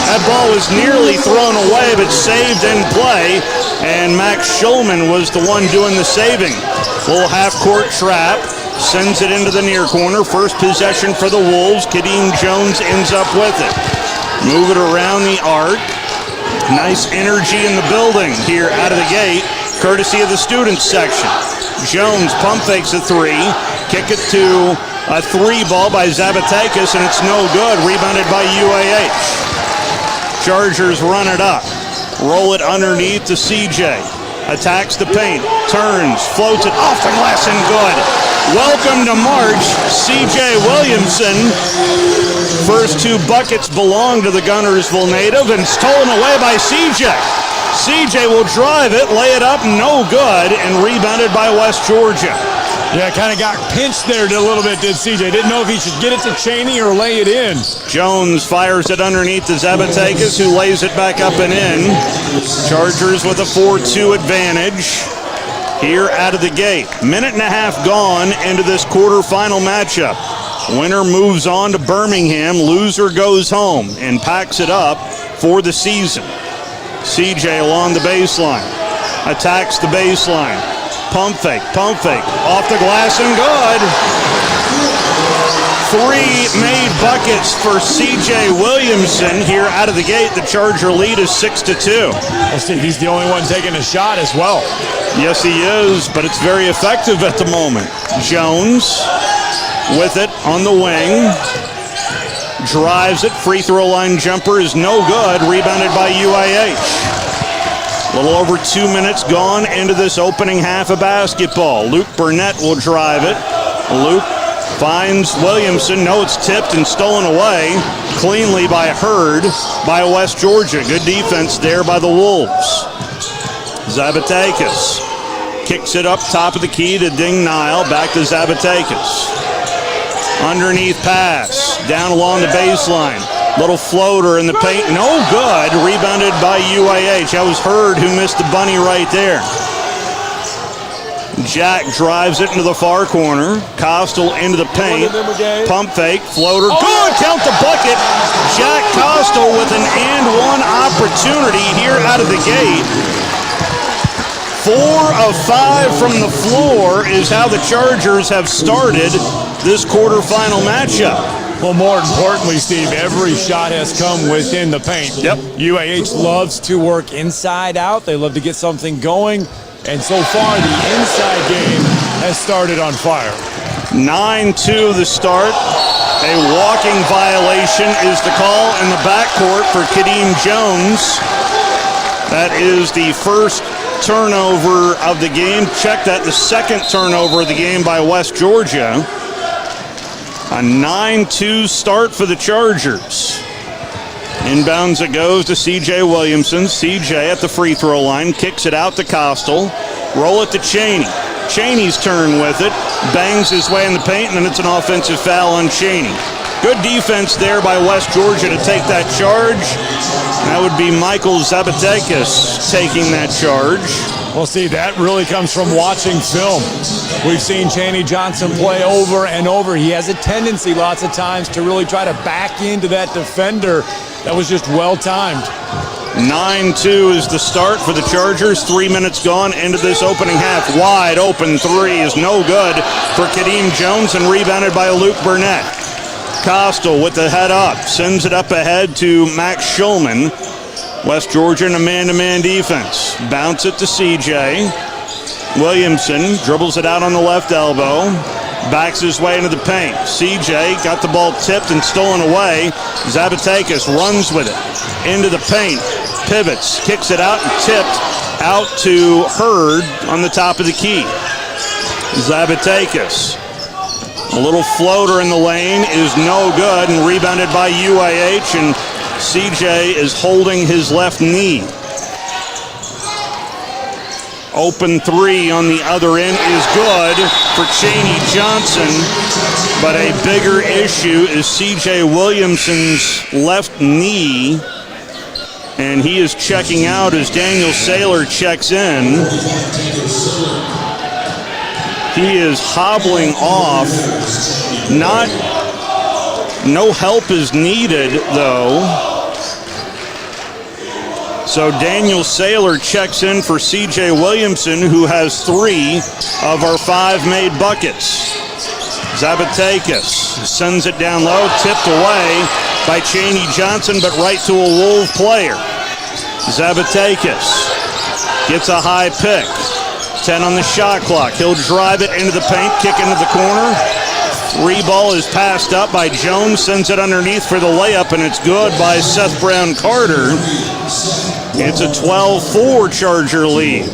That ball was nearly thrown away, but saved in play. And Max Schulman was the one doing the saving. Little half-court trap. Sends it into the near corner. First possession for the Wolves. Kadeem Jones ends up with it. Move it around the arc. Nice energy in the building here out of the gate, courtesy of the students section. Jones pump fakes a 3. Kick it to a 3 ball by Zabatakis, and it's no good. Rebounded by UAH. Chargers run it up. Roll it underneath to CJ. Attacks the paint. Turns. Floats it off the glass and good. Welcome to March, CJ Williamson. First 2 buckets belong to the Gunnersville native and stolen away by CJ. CJ will drive it, lay it up, no good, and rebounded by West Georgia. Yeah, kind of got pinched there a little bit, did CJ. Didn't know if he should get it to Cheney or lay it in. Jones fires it underneath to Zabatakis, who lays it back up and in. Chargers with a 4-2 advantage here out of the gate. Minute and a half gone into this quarterfinal matchup. Winner moves on to Birmingham. Loser goes home and packs it up for the season. CJ along the baseline. Attacks the baseline. Pump fake. Off the glass and good. 3 made buckets for C.J. Williamson here out of the gate. The Charger lead is 6-2. Well, Steve, he's the only one taking a shot as well. Yes, he is, but it's very effective at the moment. Jones with it on the wing. Drives it. Free throw line jumper is no good. Rebounded by UAH. A little over 2 minutes gone into this opening half of basketball. Luke Burnett will drive it. Luke finds Williamson. No, it's tipped and stolen away cleanly by Hurd by West Georgia. Good defense there by the Wolves. Zabatakis kicks it up top of the key to Ding Nile. Back to Zabatakis. Underneath pass. Down along the baseline. Little floater in the paint. No good. Rebounded by UAH. That was Hurd who missed the bunny right there. Jack drives it into the far corner. Costel into the paint. Pump fake. Floater. Good. Count the bucket. Jack Costel with an and one opportunity here out of the gate. 4 of 5 from the floor is how the Chargers have started this quarterfinal matchup. Well, more importantly, Steve, every shot has come within the paint. Yep. UAH loves to work inside out. They love to get something going. And so far, the inside game has started on fire. 9-2 the start. A walking violation is the call in the backcourt for Kadeem Jones. That is the first turnover of the game. Check that, the second turnover of the game by West Georgia. A 9-2 start for the Chargers. Inbounds it goes to C.J. Williamson. C.J. at the free throw line, kicks it out to Costal. Roll it to Chaney. Chaney's turn with it, bangs his way in the paint, and then it's an offensive foul on Chaney. Good defense there by West Georgia to take that charge. That would be Michael Zabatekis taking that charge. Well, see, that really comes from watching film. We've seen Chaney Johnson play over and over. He has a tendency lots of times to really try to back into that defender. That was just well-timed. 9-2 is the start for the Chargers. 3 minutes gone into this opening half. Wide open three is no good for Kadeem Jones and rebounded by Luke Burnett. Costal with the head up, sends it up ahead to Max Schulman. West Georgia in a man-to-man defense. Bounce it to CJ. Williamson dribbles it out on the left elbow. Backs his way into the paint. CJ got the ball tipped and stolen away. Zabatekis runs with it into the paint. Pivots, kicks it out and tipped out to Hurd on the top of the key. Zabatekis. A little floater in the lane is no good and rebounded by UAH, and CJ is holding his left knee. Open three on the other end is good for Chaney Johnson, but a bigger issue is C.J. Williamson's left knee, and he is checking out as Daniel Saylor checks in. He is hobbling off. No help is needed, though. So Daniel Saylor checks in for C.J. Williamson, who has 3 of our 5 made buckets. Zabatekis sends it down low, tipped away by Chaney Johnson, but right to a Wolf player. Zabatekis gets a high pick. 10 on the shot clock. He'll drive it into the paint, kick into the corner. 3 ball is passed up by Jones, sends it underneath for the layup, and it's good by Seth Brown Carter. It's a 12-4 Charger lead.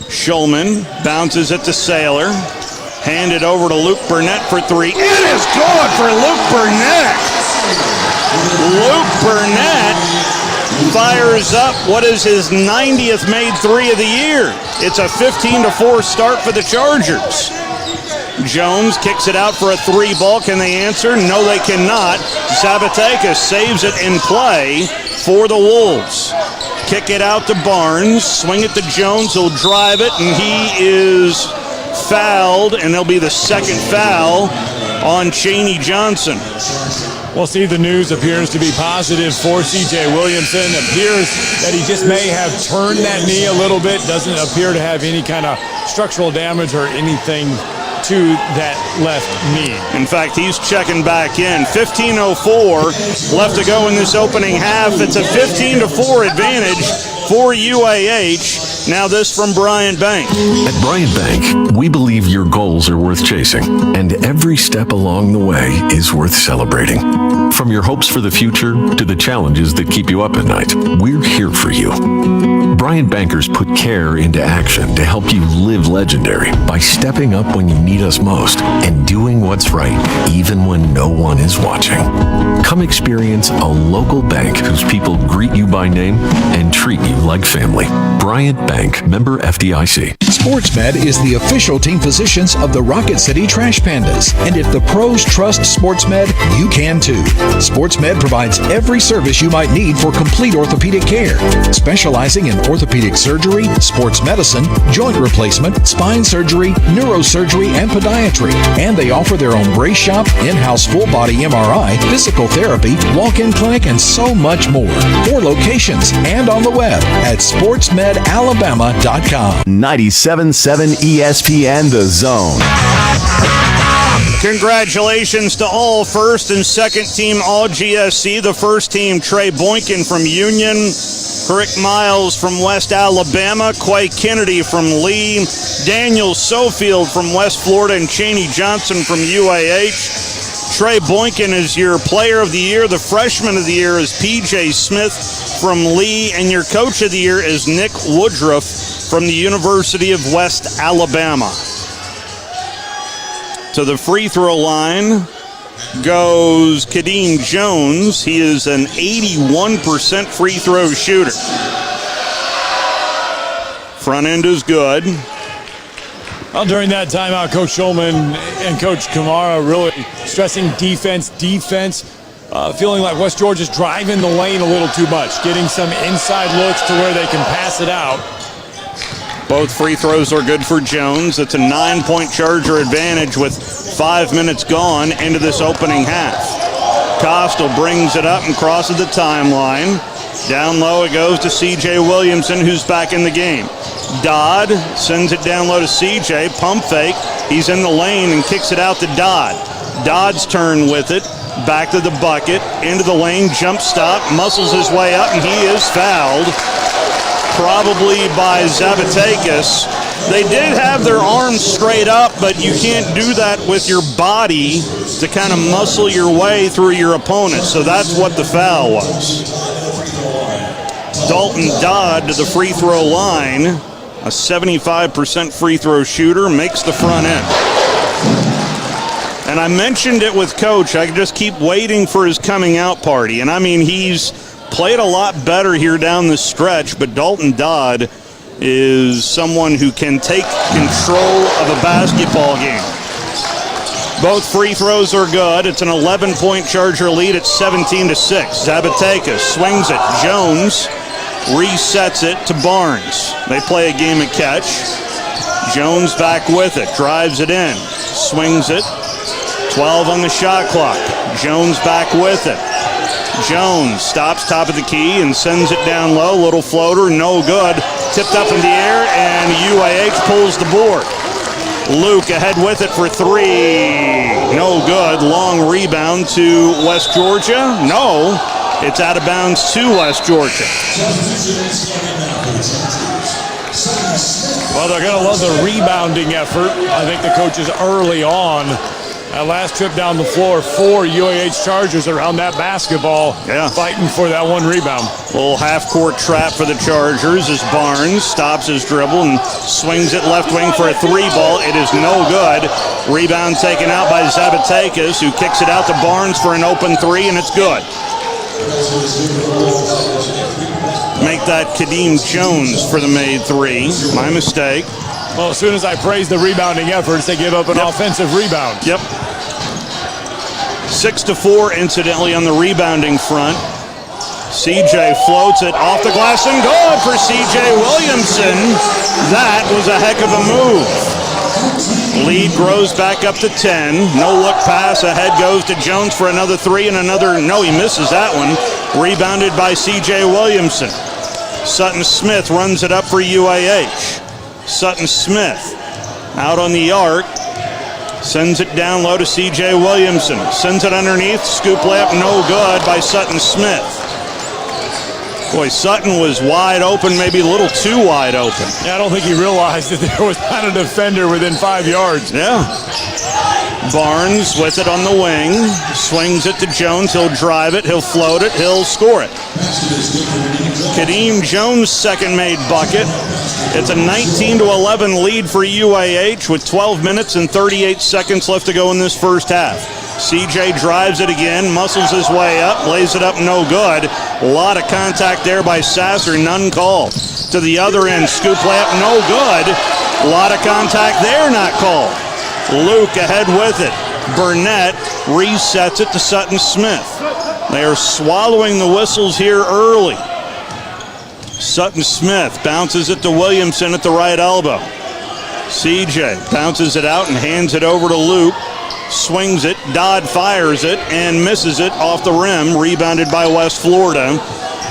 Schulman bounces it to Saylor. Handed over to Luke Burnett for 3. It is good for Luke Burnett. Luke Burnett fires up what is his 90th made 3 of the year. It's a 15-4 start for the Chargers. Jones kicks it out for a 3 ball. Can they answer? No, they cannot. Zabatekis saves it in play for the Wolves. Kick it out to Barnes. Swing it to Jones. He'll drive it, and he is fouled, and there'll be the second foul on Chaney Johnson. Well, see, the news appears to be positive for C.J. Williamson. Appears that he just may have turned that knee a little bit. Doesn't appear to have any kind of structural damage or anything to that left knee. In fact, he's checking back in. 15:04 left to go in this opening half. It's a 15-4 advantage for UAH. Now this from Bryant Bank. At Bryant Bank, we believe your goals are worth chasing, and every step along the way is worth celebrating. From your hopes for the future to the challenges that keep you up at night, we're here for you. Bryant Bankers put care into action to help you live legendary by stepping up when you need us most and doing what's right even when no one is watching. Come experience a local bank whose people greet you by name and treat you like family. Bryant Bank, member FDIC. SportsMed is the official team physicians of the Rocket City Trash Pandas. And if the pros trust SportsMed, you can too. SportsMed provides every service you might need for complete orthopedic care, specializing in orthopedic surgery, sports medicine, joint replacement, spine surgery, neurosurgery, and podiatry. And they offer their own brace shop, in-house full-body MRI, physical therapy, walk-in clinic, and so much more. 4 locations and on the web at sportsmedalabama.com. 97.7 ESPN The Zone. Congratulations to all first and second team All GSC. The first team, Trey Boykin from Union, Rick Miles from West Alabama, Quay Kennedy from Lee, Daniel Sofield from West Florida, and Cheney Johnson from UAH. Trey Boykin is your player of the year. The freshman of the year is PJ Smith from Lee, and your coach of the year is Nick Woodruff from the University of West Alabama. To the free throw line goes Kadeem Jones. He is an 81% free throw shooter. Front end is good. Well, during that timeout, Coach Schulman and Coach Kamara really stressing defense, feeling like West Georgia's driving the lane a little too much, getting some inside looks to where they can pass it out. Both free throws are good for Jones. It's a 9-point Charger advantage with 5 minutes gone into this opening half. Costal brings it up and crosses the timeline. Down low it goes to C.J. Williamson, who's back in the game. Dodd sends it down low to C.J. Pump fake. He's in the lane and kicks it out to Dodd. Dodd's turn with it. Back to the bucket. Into the lane. Jump stop. Muscles his way up, and he is fouled. Probably by Zabatakis. They did have their arms straight up, but you can't do that with your body to kind of muscle your way through your opponent. So that's what the foul was. Dalton Dodd to the free throw line. A 75% free throw shooter, makes the front end. And I mentioned it with Coach. I just keep waiting for his coming out party. And I mean, he's played a lot better here down the stretch, but Dalton Dodd is someone who can take control of a basketball game. Both free throws are good. It's an 11-point Charger lead at 17-6. Zabatakis swings it. Jones resets it to Barnes. They play a game of catch. Jones back with it. Drives it in. Swings it. 12 on the shot clock. Jones back with it. Jones stops top of the key and sends it down low. Little floater, no good. Tipped up in the air, and UAH pulls the board. Luke ahead with it for three. No good. Long rebound to West Georgia. No, it's out of bounds to West Georgia. Well, they're going to love the rebounding effort. I think the coaches early on. That last trip down the floor, 4 UAH Chargers around that basketball, fighting for that one rebound. Little half-court trap for the Chargers as Barnes stops his dribble and swings it left wing for a three ball. It is no good. Rebound taken out by Zabatakis, who kicks it out to Barnes for an open three, and it's good. Make that Kadeem Jones for the made three. My mistake. Well, as soon as I praise the rebounding efforts, they give up an offensive rebound. Yep. 6-4, incidentally, on the rebounding front. CJ floats it off the glass and good for CJ Williamson. That was a heck of a move. Lead grows back up to 10. No look pass. Ahead goes to Jones for another three and another. No, he misses that one. Rebounded by CJ Williamson. Sutton Smith runs it up for UAH. Sutton Smith out on the arc, sends it down low to C.J. Williamson, sends it underneath, scoop layup, no good by Sutton Smith. Boy, Sutton was wide open, maybe a little too wide open. Yeah, I don't think he realized that there was not a defender within 5 yards. Yeah. Barnes with it on the wing, swings it to Jones, he'll drive it, he'll float it, he'll score it. Kadeem Jones' second made bucket. It's a 19-11 lead for UAH with 12 minutes and 38 seconds left to go in this first half. CJ drives it again, muscles his way up, lays it up, no good. A lot of contact there by Sasser, none called. To the other end, scoop layup, no good. A lot of contact there, not called. Luke ahead with it. Burnett resets it to Sutton Smith. They are swallowing the whistles here early. Sutton Smith bounces it to Williamson at the right elbow. CJ bounces it out and hands it over to Luke. Swings it, Dodd fires it, and misses it off the rim, rebounded by West Florida.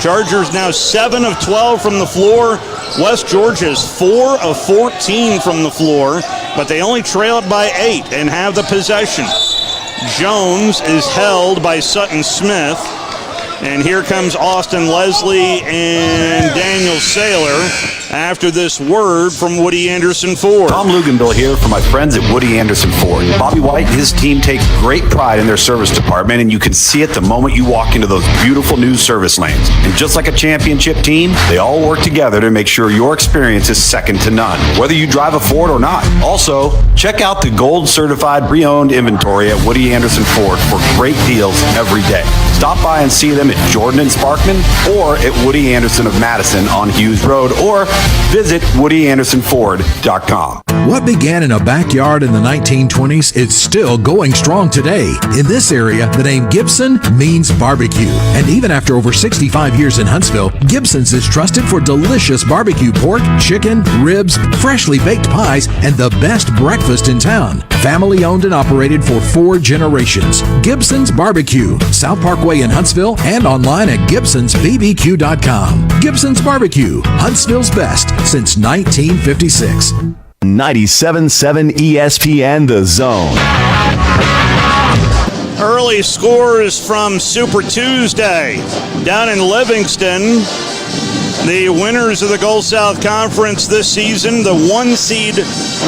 Chargers now 7 of 12 from the floor. West Georgia is 4 of 14 from the floor, but they only trail it by 8 and have the possession. Jones is held by Sutton Smith. And here comes Austin Leslie and Daniel Saylor after this word from Woody Anderson Ford. Tom Luganville here for my friends at Woody Anderson Ford. Bobby White and his team take great pride in their service department, and you can see it the moment you walk into those beautiful new service lanes. And just like a championship team, they all work together to make sure your experience is second to none, whether you drive a Ford or not. Also, check out the gold certified pre-owned inventory at Woody Anderson Ford for great deals every day. Stop by and see them at Jordan and Sparkman or at Woody Anderson of Madison on Hughes Road, or visit WoodyAndersonFord.com. What began in a backyard in the 1920s is still going strong today. In this area, the name Gibson means barbecue. And even after over 65 years in Huntsville, Gibson's is trusted for delicious barbecue pork, chicken, ribs, freshly baked pies, and the best breakfast in town. Family owned and operated for 4 generations. Gibson's Barbecue, South Parkway in Huntsville, and online at Gibson'sBBQ.com. Gibson's Barbecue, Huntsville's best since 1956. 97.7 ESPN The Zone. Early scores from Super Tuesday down in Livingston. The winners of the Gulf South Conference this season, the 1 seed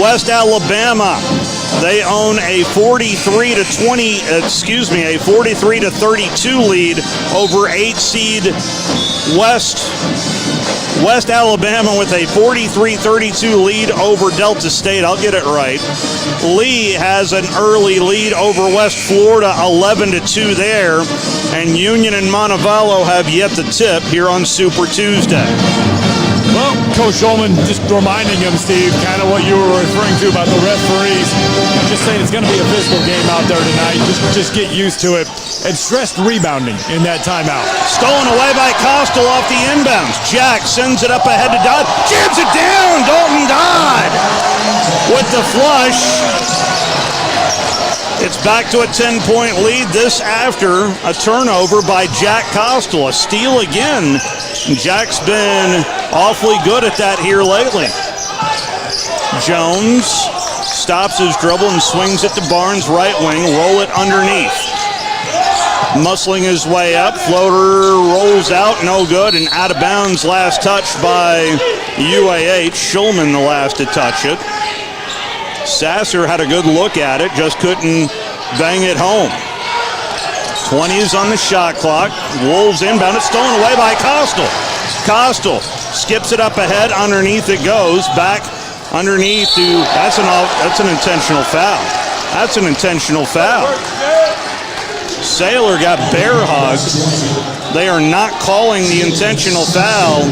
West Alabama. They own a 43 to 32 lead over 8 seed West Alabama with a 43-32 lead over Delta State. I'll get it right. Lee has an early lead over West Florida, 11-2 there. And Union and Montevallo have yet to tip here on Super Tuesday. Well, Coach Shulman just reminding him, Steve, kind of what you were referring to about the referees. Just saying it's going to be a physical game out there tonight. Just get used to it. And stressed rebounding in that timeout. Stolen away by Coastal off the inbounds. Jack sends it up ahead to Dodd. Jams it down. Dalton Dodd with the flush. It's back to a 10-point lead. This after a turnover by Jack Coastal. A steal again. Jack's been awfully good at that here lately. Jones stops his dribble and swings it to Barnes, right wing. Roll it underneath. Muscling his way up. Floater rolls out. No good. And out of bounds. Last touch by UAH. Shulman the last to touch it. Sasser had a good look at it. Just couldn't bang it home. 20 is on the shot clock. Wolves inbound. It's stolen away by Coastal. Coastal skips it up ahead. Underneath it goes. Back underneath to... That's an intentional foul. That's an intentional foul. Saylor got bear hugged. They are not calling the intentional foul.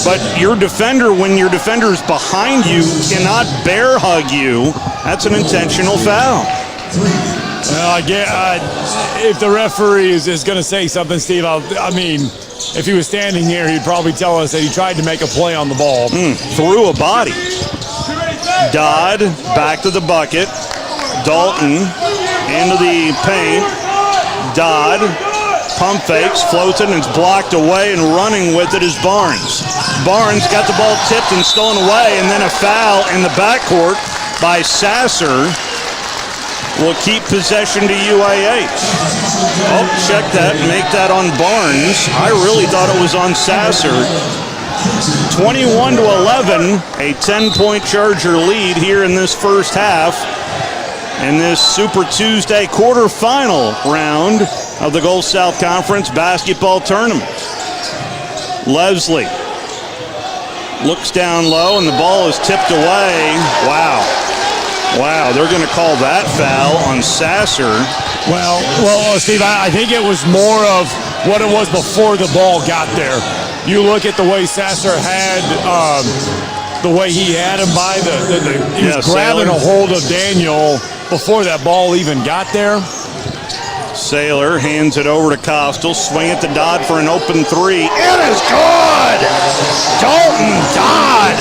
But your defender, when your defender's behind you, cannot bear hug you. That's an intentional foul. Well, if the referee is going to say something, Steve, if he was standing here, he'd probably tell us that he tried to make a play on the ball. Threw a body. Dodd back to the bucket. Dalton into the paint. Dodd pump fakes, floats it, and it's blocked away, and running with it is Barnes. Barnes got the ball tipped and stolen away, and then a foul in the backcourt by Sasser will keep possession to UAH. Oh, check that, make that on Barnes. I really thought it was on Sasser. 21-11, a 10-point Charger lead here in this first half in this Super Tuesday quarterfinal round of the Gulf South Conference basketball tournament. Leslie looks down low, and the ball is tipped away. Wow, they're going to call that foul on Sasser. Well, Steve, I think it was more of what it was before the ball got there. You look at the way Sasser had, the way he had him by he was grabbing a hold of Daniel before that ball even got there. Saylor hands it over to Coastal. Swing it to Dodd for an open three. It is good! Dalton Dodd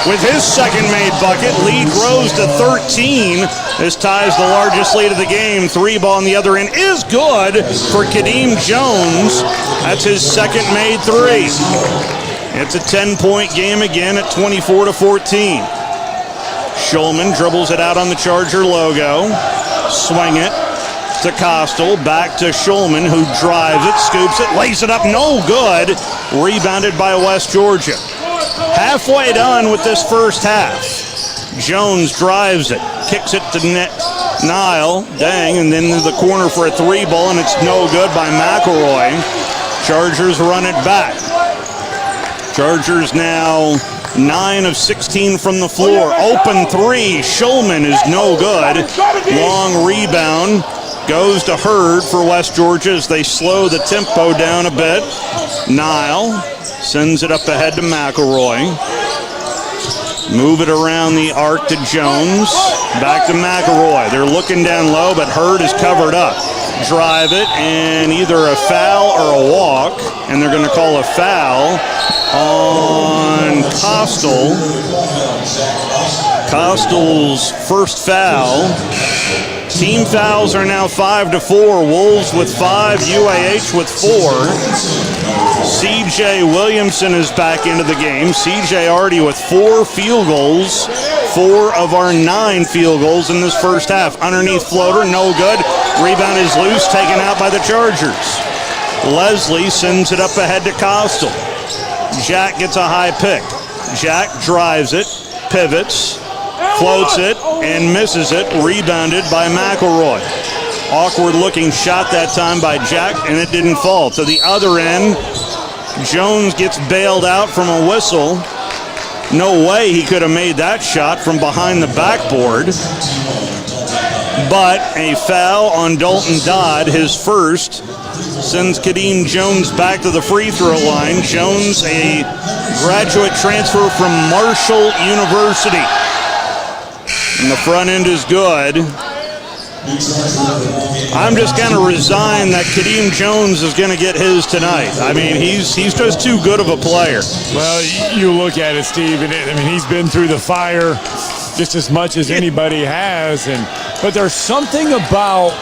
with his second made bucket. Lead grows to 13. This ties the largest lead of the game. 3 ball on the other end is good for Kadeem Jones. That's his second made 3. It's a 10-point game again at 24-14. Shulman dribbles it out on the Charger logo. Swing it. To Costal, back to Schulman, who drives it, scoops it, lays it up, no good. Rebounded by West Georgia. Halfway done with this first half. Jones drives it, kicks it to Nile, and then to the corner for a three ball, and it's no good by McElroy. Chargers run it back. Chargers now 9 of 16 from the floor. Open three, Schulman is no good. Long rebound. Goes to Hurd for West Georgia as they slow the tempo down a bit. Nile sends it up ahead to McElroy. Move it around the arc to Jones. Back to McElroy. They're looking down low, but Hurd is covered up. Drive it, and either a foul or a walk, and they're going to call a foul on Costal. Costal's first foul. Team fouls are now 5-4. Wolves with 5, UAH with 4. CJ Williamson is back into the game. CJ already with 4 field goals. 4 of our 9 field goals in this first half. Underneath floater, no good. Rebound is loose, taken out by the Chargers. Leslie sends it up ahead to Costal. Jack gets a high pick. Jack drives it, pivots, floats it, and misses it. Rebounded by McElroy. Awkward looking shot that time by Jack, and it didn't fall. To the other end, Jones gets bailed out from a whistle. No way he could have made that shot from behind the backboard. But a foul on Dalton Dodd, his first, sends Kadeem Jones back to the free throw line. Jones, a graduate transfer from Marshall University. And the front end is good. I'm just kind of resigned that Kadeem Jones is going to get his tonight. I mean, he's just too good of a player. Well, you look at it, Steve, and he's been through the fire just as much as anybody has. But there's something about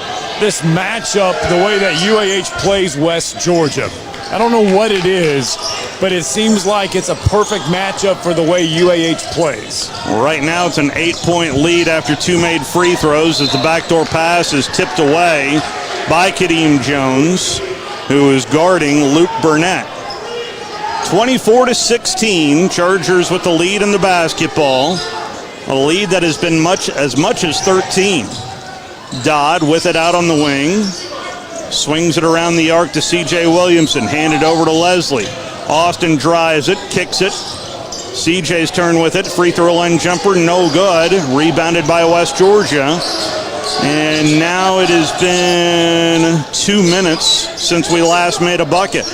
this matchup, the way that UAH plays West Georgia. I don't know what it is, but it seems like it's a perfect matchup for the way UAH plays. Right now it's an 8-point lead after 2 made free throws as the backdoor pass is tipped away by Kadeem Jones, who is guarding Luke Burnett. 24-16, Chargers with the lead in the basketball. A lead that has been as much as 13. Dodd with it out on the wing. Swings it around the arc to C.J. Williamson. Handed over to Leslie. Austin drives it, kicks it. C.J.'s turn with it. Free throw line jumper, no good. Rebounded by West Georgia. And now it has been 2 minutes since we last made a bucket.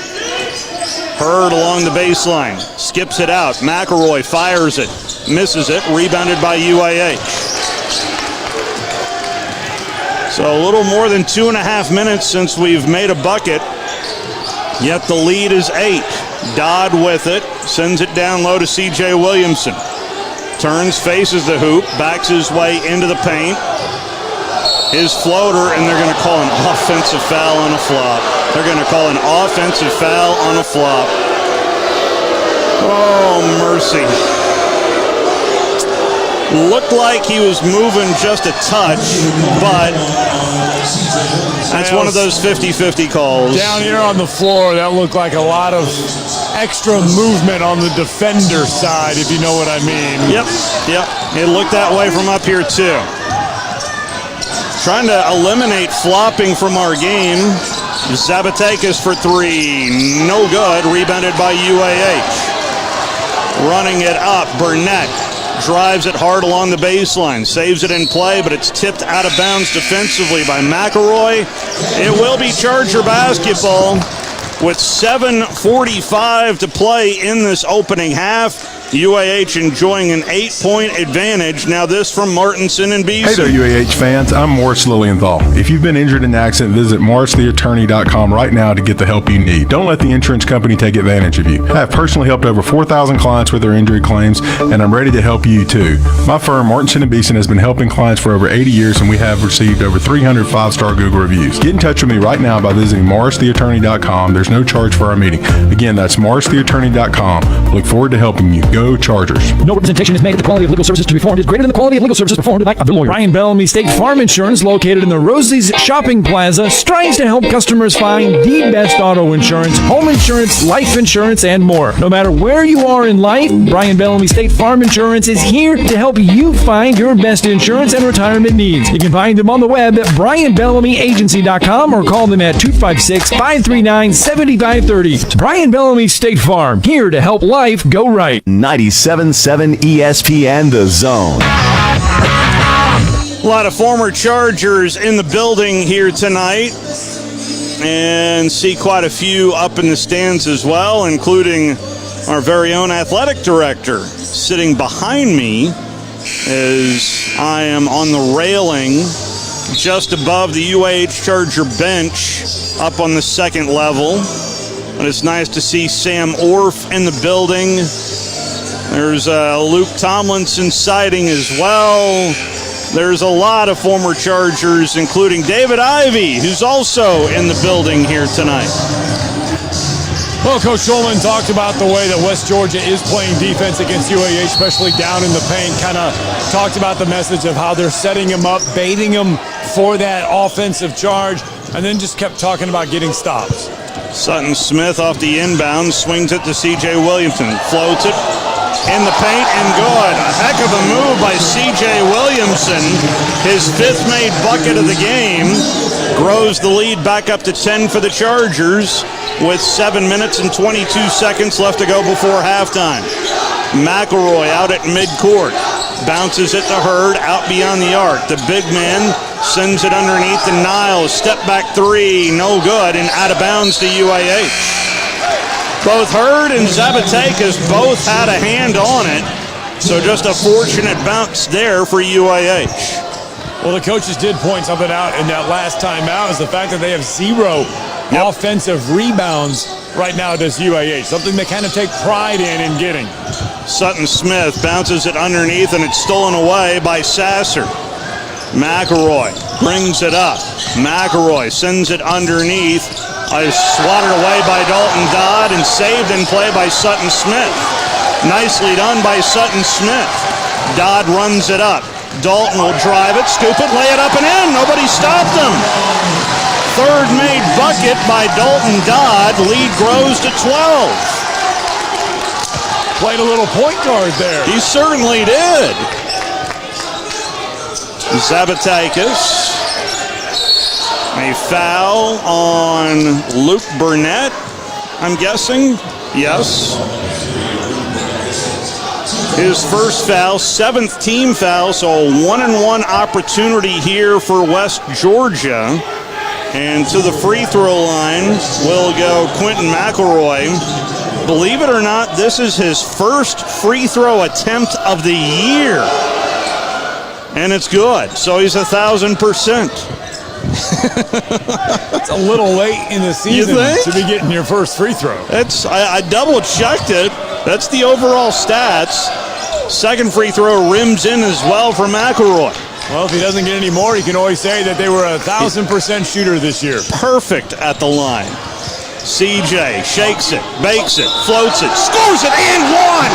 Hurd along the baseline. Skips it out. McElroy fires it. Misses it. Rebounded by UAH. So a little more than 2.5 minutes since we've made a bucket, yet the lead is 8. Dodd with it, sends it down low to C.J. Williamson. Turns, faces the hoop, backs his way into the paint. His floater, and they're going to call an offensive foul on a flop. They're going to call an offensive foul on a flop. Oh, mercy. Looked like he was moving just a touch, but that's one of those 50-50 calls. Down here on the floor, that looked like a lot of extra movement on the defender side, if you know what I mean. Yep. It looked that way from up here, too. Trying to eliminate flopping from our game. Zabatakis for 3. No good. Rebounded by UAH. Running it up, Burnett. Drives it hard along the baseline. Saves it in play, but it's tipped out of bounds defensively by McElroy. It will be Charger basketball with 7:45 to play in this opening half. UAH enjoying an 8-point advantage. Now this from Martinson and Beeson. Hey there, UAH fans. I'm Morris Lilienthal. If you've been injured in an accident, visit morristheattorney.com right now to get the help you need. Don't let the insurance company take advantage of you. I have personally helped over 4,000 clients with their injury claims, and I'm ready to help you too. My firm, Martinson and Beeson, has been helping clients for over 80 years, and we have received over 300 5-star Google reviews. Get in touch with me right now by visiting morristheattorney.com. There's no charge for our meeting. Again, that's morristheattorney.com. Look forward to helping you. Go Go Chargers. No representation is made that the quality of legal services to be performed is greater than the quality of legal services performed by the lawyer. Brian Bellamy State Farm Insurance, located in the Rosie's Shopping Plaza, strives to help customers find the best auto insurance, home insurance, life insurance, and more. No matter where you are in life, Brian Bellamy State Farm Insurance is here to help you find your best insurance and retirement needs. You can find them on the web at brianbellamyagency.com or call them at 256-539-7530. It's Brian Bellamy State Farm, here to help life go right. 97.7 ESPN The Zone. A lot of former Chargers in the building here tonight, and see quite a few up in the stands as well, including our very own athletic director sitting behind me as I am on the railing just above the UAH Charger bench up on the second level. But it's nice to see Sam Orff in the building. There's Luke Tomlinson sighting as well. There's a lot of former Chargers, including David Ivey, who's also in the building here tonight. Well, Coach Schulman talked about the way that West Georgia is playing defense against UAH, especially down in the paint. Kind of talked about the message of how they're setting him up, baiting him for that offensive charge, and then just kept talking about getting stops. Sutton Smith off the inbound, swings it to C.J. Williamson, floats it in the paint and good. A heck of a move by C.J. Williamson. His fifth made bucket of the game. Grows the lead back up to 10 for the Chargers with 7 minutes and 22 seconds left to go before halftime. McElroy out at midcourt. Bounces it to Hurd out beyond the arc. The big man sends it underneath to Niles. Step back three, no good, and out of bounds to UAH. Both Hurd and Zabatekas both had a hand on it, so just a fortunate bounce there for UAH. Well, the coaches did point something out in that last timeout, is the fact that they have zero offensive rebounds right now against UAH, something they kind of take pride in getting. Sutton Smith bounces it underneath, and it's stolen away by Sasser. McElroy brings it up. McElroy sends it underneath. Swatted away by Dalton Dodd and saved in play by Sutton Smith. Nicely done by Sutton Smith. Dodd runs it up. Dalton will drive it, scoop it, lay it up and in. Nobody stopped him. Third made bucket by Dalton Dodd. Lead grows to 12. Played a little point guard there. He certainly did. Zabatakis. A foul on Luke Burnett, I'm guessing. Yes. His first foul, seventh team foul, so a 1-and-1 opportunity here for West Georgia. And to the free throw line will go Quentin McElroy. Believe it or not, this is his first free throw attempt of the year. And it's good, so he's 1,000%. That's a little late in the season to be getting your first free throw. I double-checked it. That's the overall stats. Second free throw rims in as well for McElroy. Well, if he doesn't get any more, he can always say that they were 1,000% shooter this year. Perfect at the line. CJ shakes it, bakes it, floats it, scores it, and one!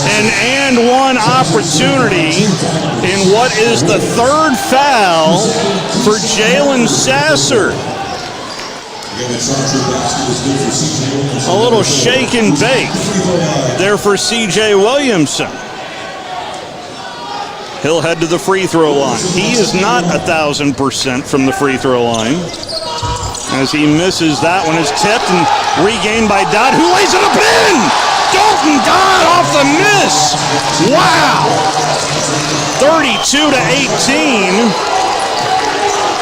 An and one opportunity in what is the third foul for Jalen Sasser. A little shake and bake there for C.J. Williamson. He'll head to the free throw line. He is not 1,000% from the free throw line, as he misses that one. Is tipped and regained by Dodd, who lays it up in. Dalton Dodd off the miss. Wow. 32-18.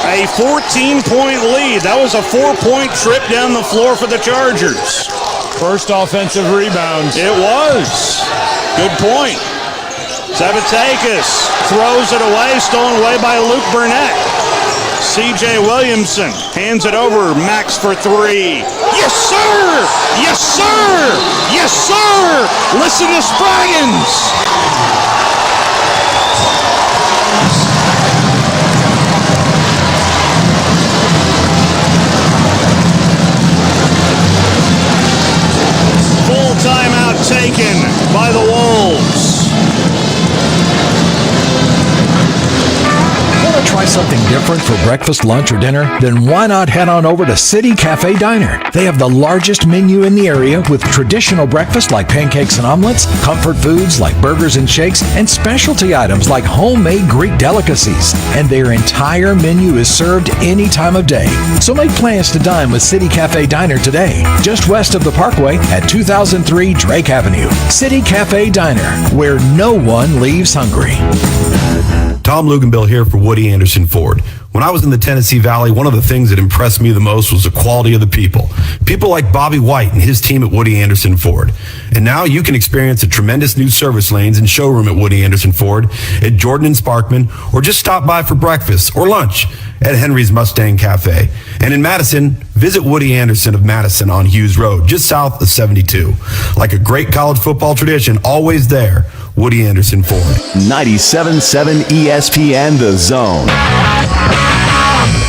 A 14-point lead. That was a 4-point trip down the floor for the Chargers. First offensive rebound. It was. Good point. Zabatakis throws it away, stolen away by Luke Burnett. C.J. Williamson hands it over. Max for three. Yes, sir! Yes, sir! Yes, sir! Listen to Spraggins. by the Wolves. Want to try something different for breakfast, lunch, or dinner? Then why not head on over to City Cafe Diner? They have the largest menu in the area with traditional breakfast like pancakes and omelets, comfort foods like burgers and shakes, and specialty items like homemade Greek delicacies. And their entire menu is served any time of day. So make plans to dine with City Cafe Diner today, just west of the Parkway at 2003 Drake Avenue. City Cafe Diner, where no one leaves hungry. Tom Luganbill here for Woody Anderson Ford. When I was in the Tennessee Valley, one of the things that impressed me the most was the quality of the people. People like Bobby White and his team at Woody Anderson Ford. And now you can experience the tremendous new service lanes and showroom at Woody Anderson Ford at Jordan and Sparkman, or just stop by for breakfast or lunch at Henry's Mustang Cafe. And in Madison, visit Woody Anderson of Madison on Hughes Road, just south of 72. Like a great college football tradition, always there, Woody Anderson Ford. 97.7 ESPN The Zone.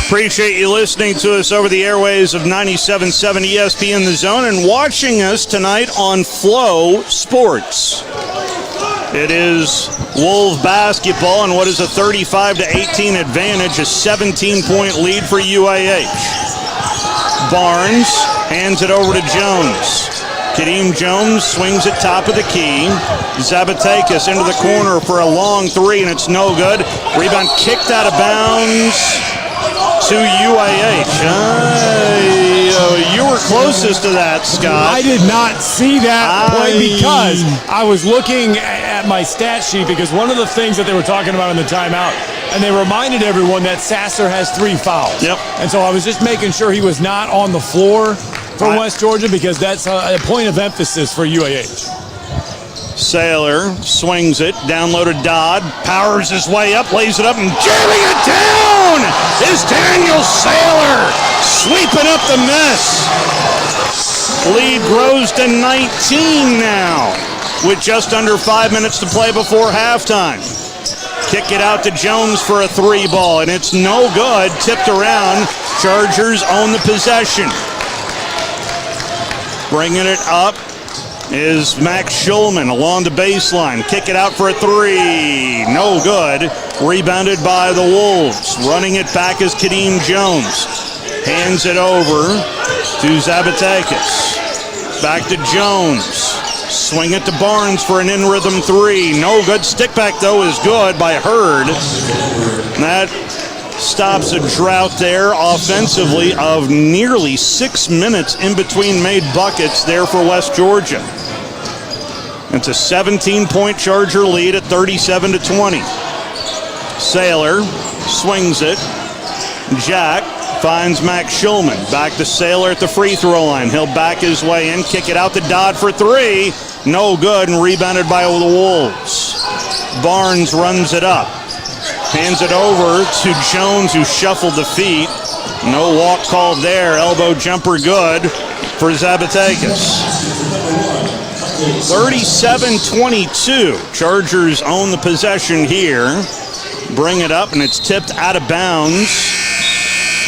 Appreciate you listening to us over the airways of 97.7 ESPN The Zone and watching us tonight on Flow Sports. It is Wolf basketball and what is a 35-18 advantage, a 17-point lead for UAH. Barnes hands it over to Jones. Kadeem Jones swings it top of the key. Zabatakis into the corner for a long three, and it's no good. Rebound kicked out of bounds to UAH. You were closest to that, Scott. I did not see that play because I was looking at my stat sheet, because one of the things that they were talking about in the timeout, and they reminded everyone that Sasser has 3 fouls. Yep. And so I was just making sure he was not on the floor for West Georgia, because that's a point of emphasis for UAH. Saylor swings it, down low to Dodd, powers his way up, lays it up, and jamming it down is Daniel Saylor, sweeping up the mess. Lead grows to 19 now, with just under 5 minutes to play before halftime. Kick it out to Jones for a 3 ball, and it's no good, tipped around. Chargers own the possession. Bringing it up is Max Schulman along the baseline. Kick it out for a 3. No good. Rebounded by the Wolves. Running it back is Kadeem Jones. Hands it over to Zabatakis. Back to Jones. Swing it to Barnes for an in-rhythm 3. No good. Stick back, though, is good by Hurd. That stops a drought there offensively of nearly 6 minutes in between made buckets there for West Georgia. It's a 17-point Charger lead at 37-20. Saylor swings it. Jack finds Max Schulman. Back to Saylor at the free throw line. He'll back his way in, kick it out to Dodd for 3. No good, and rebounded by the Wolves. Barnes runs it up. Hands it over to Jones, who shuffled the feet. No walk called there. Elbow jumper good for Zabatakis. 37-22. Chargers own the possession here. Bring it up, and it's tipped out of bounds.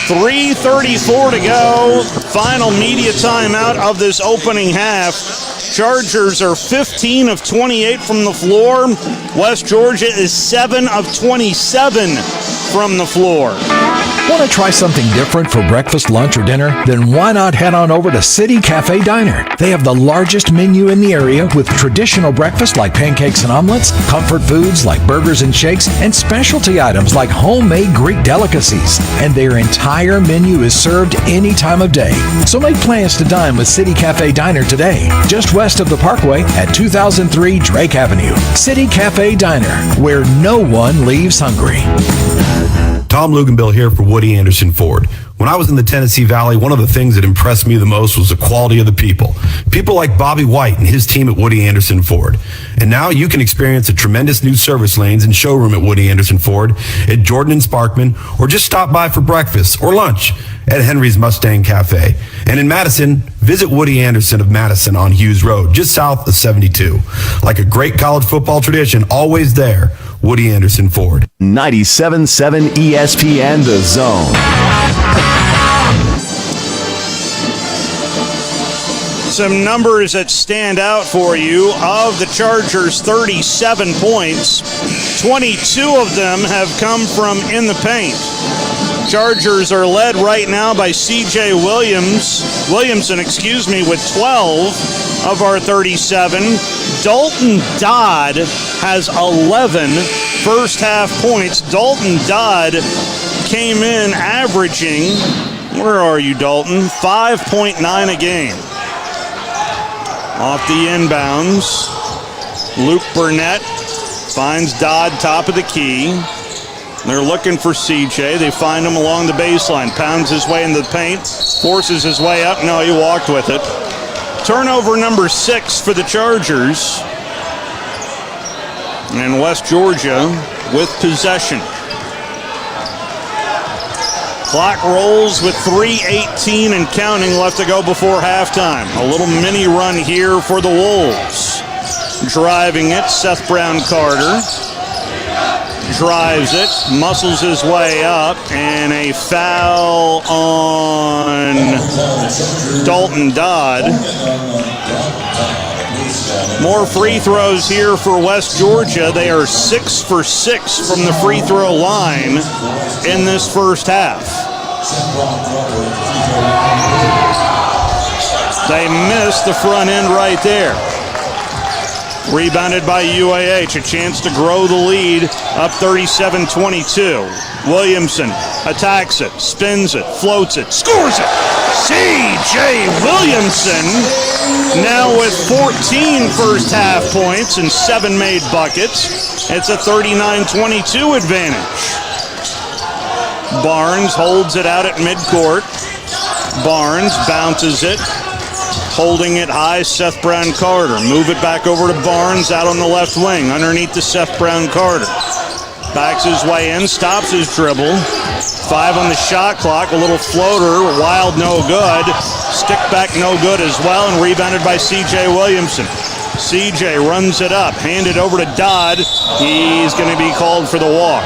3:34 to go. Final media timeout of this opening half. Chargers are 15 of 28 from the floor. West Georgia is 7 of 27 from the floor. Want to try something different for breakfast, lunch, or dinner? Then why not head on over to City Cafe Diner? They have the largest menu in the area with traditional breakfast like pancakes and omelets, comfort foods like burgers and shakes, and specialty items like homemade Greek delicacies. And their entire menu is served any time of day. So make plans to dine with City Cafe Diner today, just west of the Parkway at 2003 Drake Avenue. City Cafe Diner, where no one leaves hungry. Tom Luganbill here for Woody Anderson Ford. When I was in the Tennessee Valley, one of the things that impressed me the most was the quality of the people. People like Bobby White and his team at Woody Anderson Ford. And now you can experience the tremendous new service lanes and showroom at Woody Anderson Ford at Jordan and Sparkman, or just stop by for breakfast or lunch at Henry's Mustang Cafe. And in Madison, visit Woody Anderson of Madison on Hughes Road, just south of 72. Like a great college football tradition, always there, Woody Anderson Ford. 97.7 ESPN The Zone. Some numbers that stand out for you. Of the Chargers' 37 points, 22 of them have come from in the paint. Chargers are led right now by C.J. Williamson, with 12 of our 37. Dalton Dodd has 11 first-half points. Dalton Dodd came in averaging, where are you, Dalton? 5.9 a game. Off the inbounds, Luke Burnett finds Dodd top of the key. They're looking for CJ. They find him along the baseline. Pounds his way into the paint. Forces his way up. No, he walked with it. Turnover number 6 for the Chargers. And West Georgia with possession. Clock rolls with 3:18 and counting left to go before halftime. A little mini run here for the Wolves. Driving it, Seth Brown Carter. Drives it, muscles his way up, and a foul on Dalton Dodd. More free throws here for West Georgia. They are 6 for 6 from the free throw line in this first half. They missed the front end right there. Rebounded by UAH, a chance to grow the lead, up 37-22. Williamson attacks it, spins it, floats it, scores it. C.J. Williamson now with 14 first-half points and 7 made buckets. It's a 39-22 advantage. Barnes holds it out at midcourt. Barnes bounces it. Holding it high, Seth Brown Carter. Move it back over to Barnes out on the left wing, underneath to Seth Brown Carter. Backs his way in, stops his dribble. 5 on the shot clock, a little floater, wild, no good. Stick back, no good as well, and rebounded by C.J. Williamson. C.J. runs it up, handed over to Dodd. He's going to be called for the walk.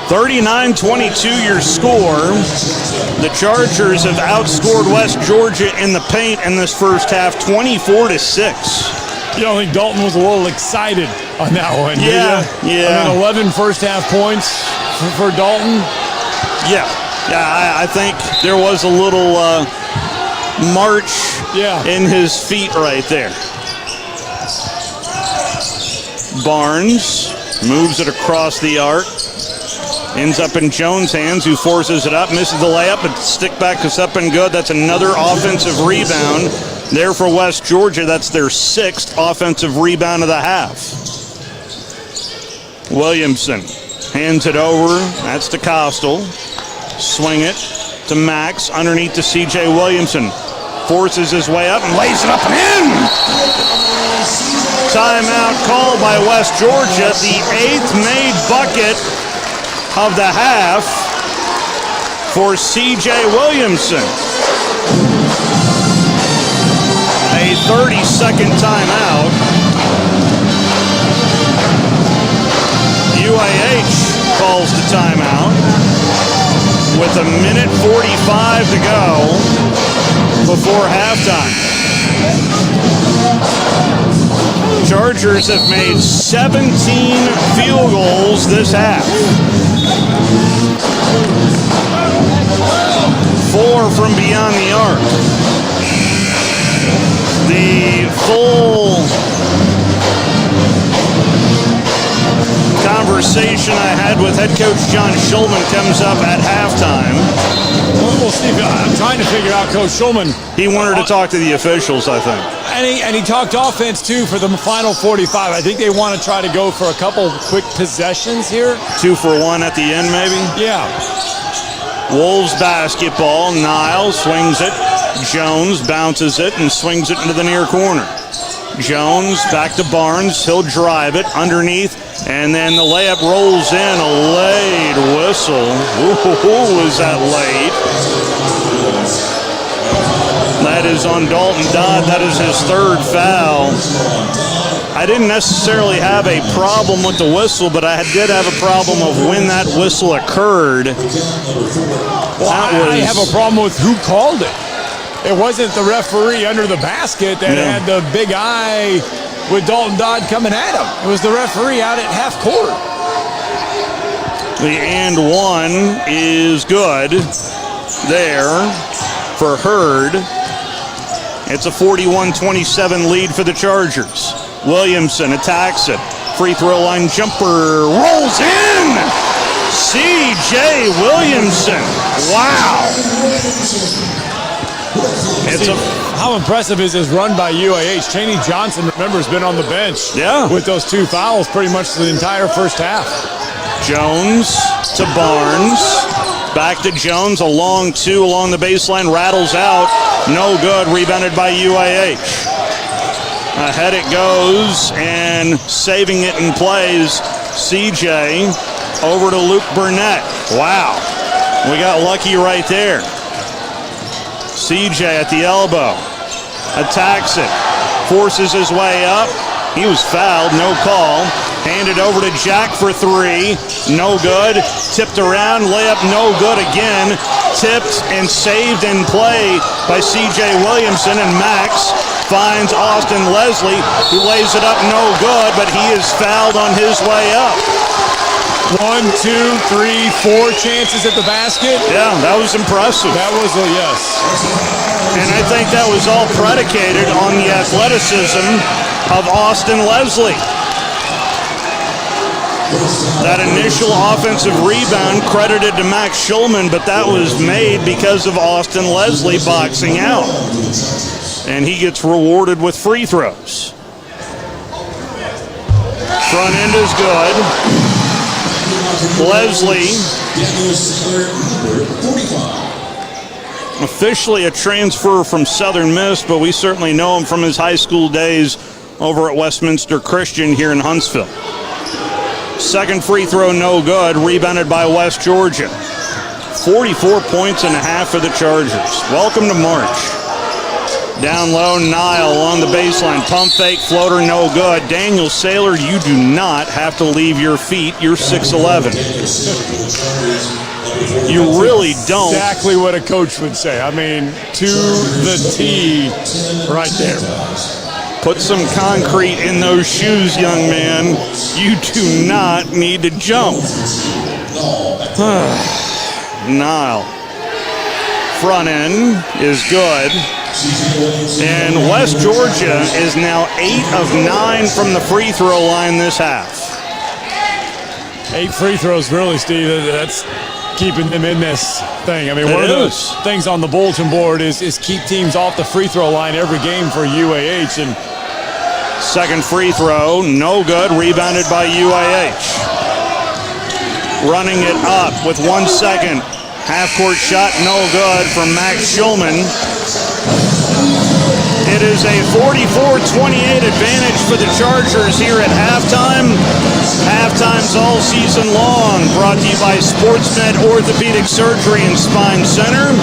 39-22 your score. The Chargers have outscored West Georgia in the paint in this first half, 24-6. You don't think Dalton was a little excited on that one? Yeah. I mean, 11 first-half points for Dalton. Yeah. I think there was a little march in his feet right there. Barnes moves it across the arc. Ends up in Jones' hands, who forces it up, misses the layup, but stick back is up and good. That's another offensive rebound there for West Georgia. That's their 6th offensive rebound of the half. Williamson hands it over. That's to Costal. Swing it to Max, underneath to C.J. Williamson. Forces his way up and lays it up and in! Timeout called by West Georgia. The 8th made bucket of the half for C.J. Williamson. A 30-second timeout. UAH calls the timeout with 1:45 to go before halftime. Chargers have made 17 field goals this half. 4 from beyond the arc. The full conversation I had with head coach John Shulman comes up at halftime. Well, Steve, I'm trying to figure out Coach Shulman. He wanted to talk to the officials, I think. And he talked offense, too, for the final 45. I think they want to try to go for a couple quick possessions here. 2 for 1 at the end, maybe? Yeah. Wolves basketball. Niles swings it. Jones bounces it and swings it into the near corner. Jones back to Barnes. He'll drive it underneath, and then the layup rolls in. A late whistle. Ooh, is that late? That is on Dalton Dodd. That is his 3rd foul. I didn't necessarily have a problem with the whistle, but I did have a problem of when that whistle occurred. Well, I have a problem with who called it. it wasn't the referee under the basket that had the big eye with Dalton Dodd coming at him. It was the referee out at half court. The and one is good there for Hurd. It's a 41-27 lead for the Chargers. Williamson attacks it. Free throw line jumper rolls in. C.J. Williamson. Wow. How impressive is his run by UAH? Chaney Johnson, remember, has been on the bench with those 2 fouls pretty much the entire first half. Jones to Barnes. Back to Jones. A long 2 along the baseline. Rattles out. No good. Rebounded by UAH. Ahead it goes, and saving it in plays, CJ over to Luke Burnett. Wow. We got lucky right there. CJ at the elbow. Attacks it. Forces his way up. He was fouled. No call. Handed over to Jack for 3. No good. Tipped around. Layup no good again. Tipped and saved in play by C.J. Williamson, and Max finds Austin Leslie, who lays it up no good, but he is fouled on his way up. 1, 2, 3, 4 chances at the basket. Yeah, that was impressive. That was a yes. And I think that was all predicated on the athleticism of Austin Leslie. That initial offensive rebound credited to Max Schulman, but that was made because of Austin Leslie boxing out. And he gets rewarded with free throws. Front end is good. Leslie, officially a transfer from Southern Miss, but we certainly know him from his high school days over at Westminster Christian here in Huntsville. Second free throw no good, rebounded by West Georgia. 44 points and a half for the Chargers. Welcome to March. Down low, Nile on the baseline. Pump fake, floater, no good. Daniel Saylor, you do not have to leave your feet. You're 6'11". You really don't. Exactly what a coach would say. I mean, to the T right there. Put some concrete in those shoes, young man. You do not need to jump. Nile. Front end is good. And West Georgia is now 8 of 9 from the free throw line this half. 8 free throws, really, Steve. That's keeping them in this thing. I mean, one of those things on the bulletin board is keep teams off the free throw line every game for UAH. And second free throw, no good, rebounded by UAH. Running it up with 1 second. Half-court shot, no good from Max Schulman. It is a 44-28 advantage for the Chargers here at halftime. Halftimes all season long, brought to you by SportsMed Orthopedic Surgery and Spine Center.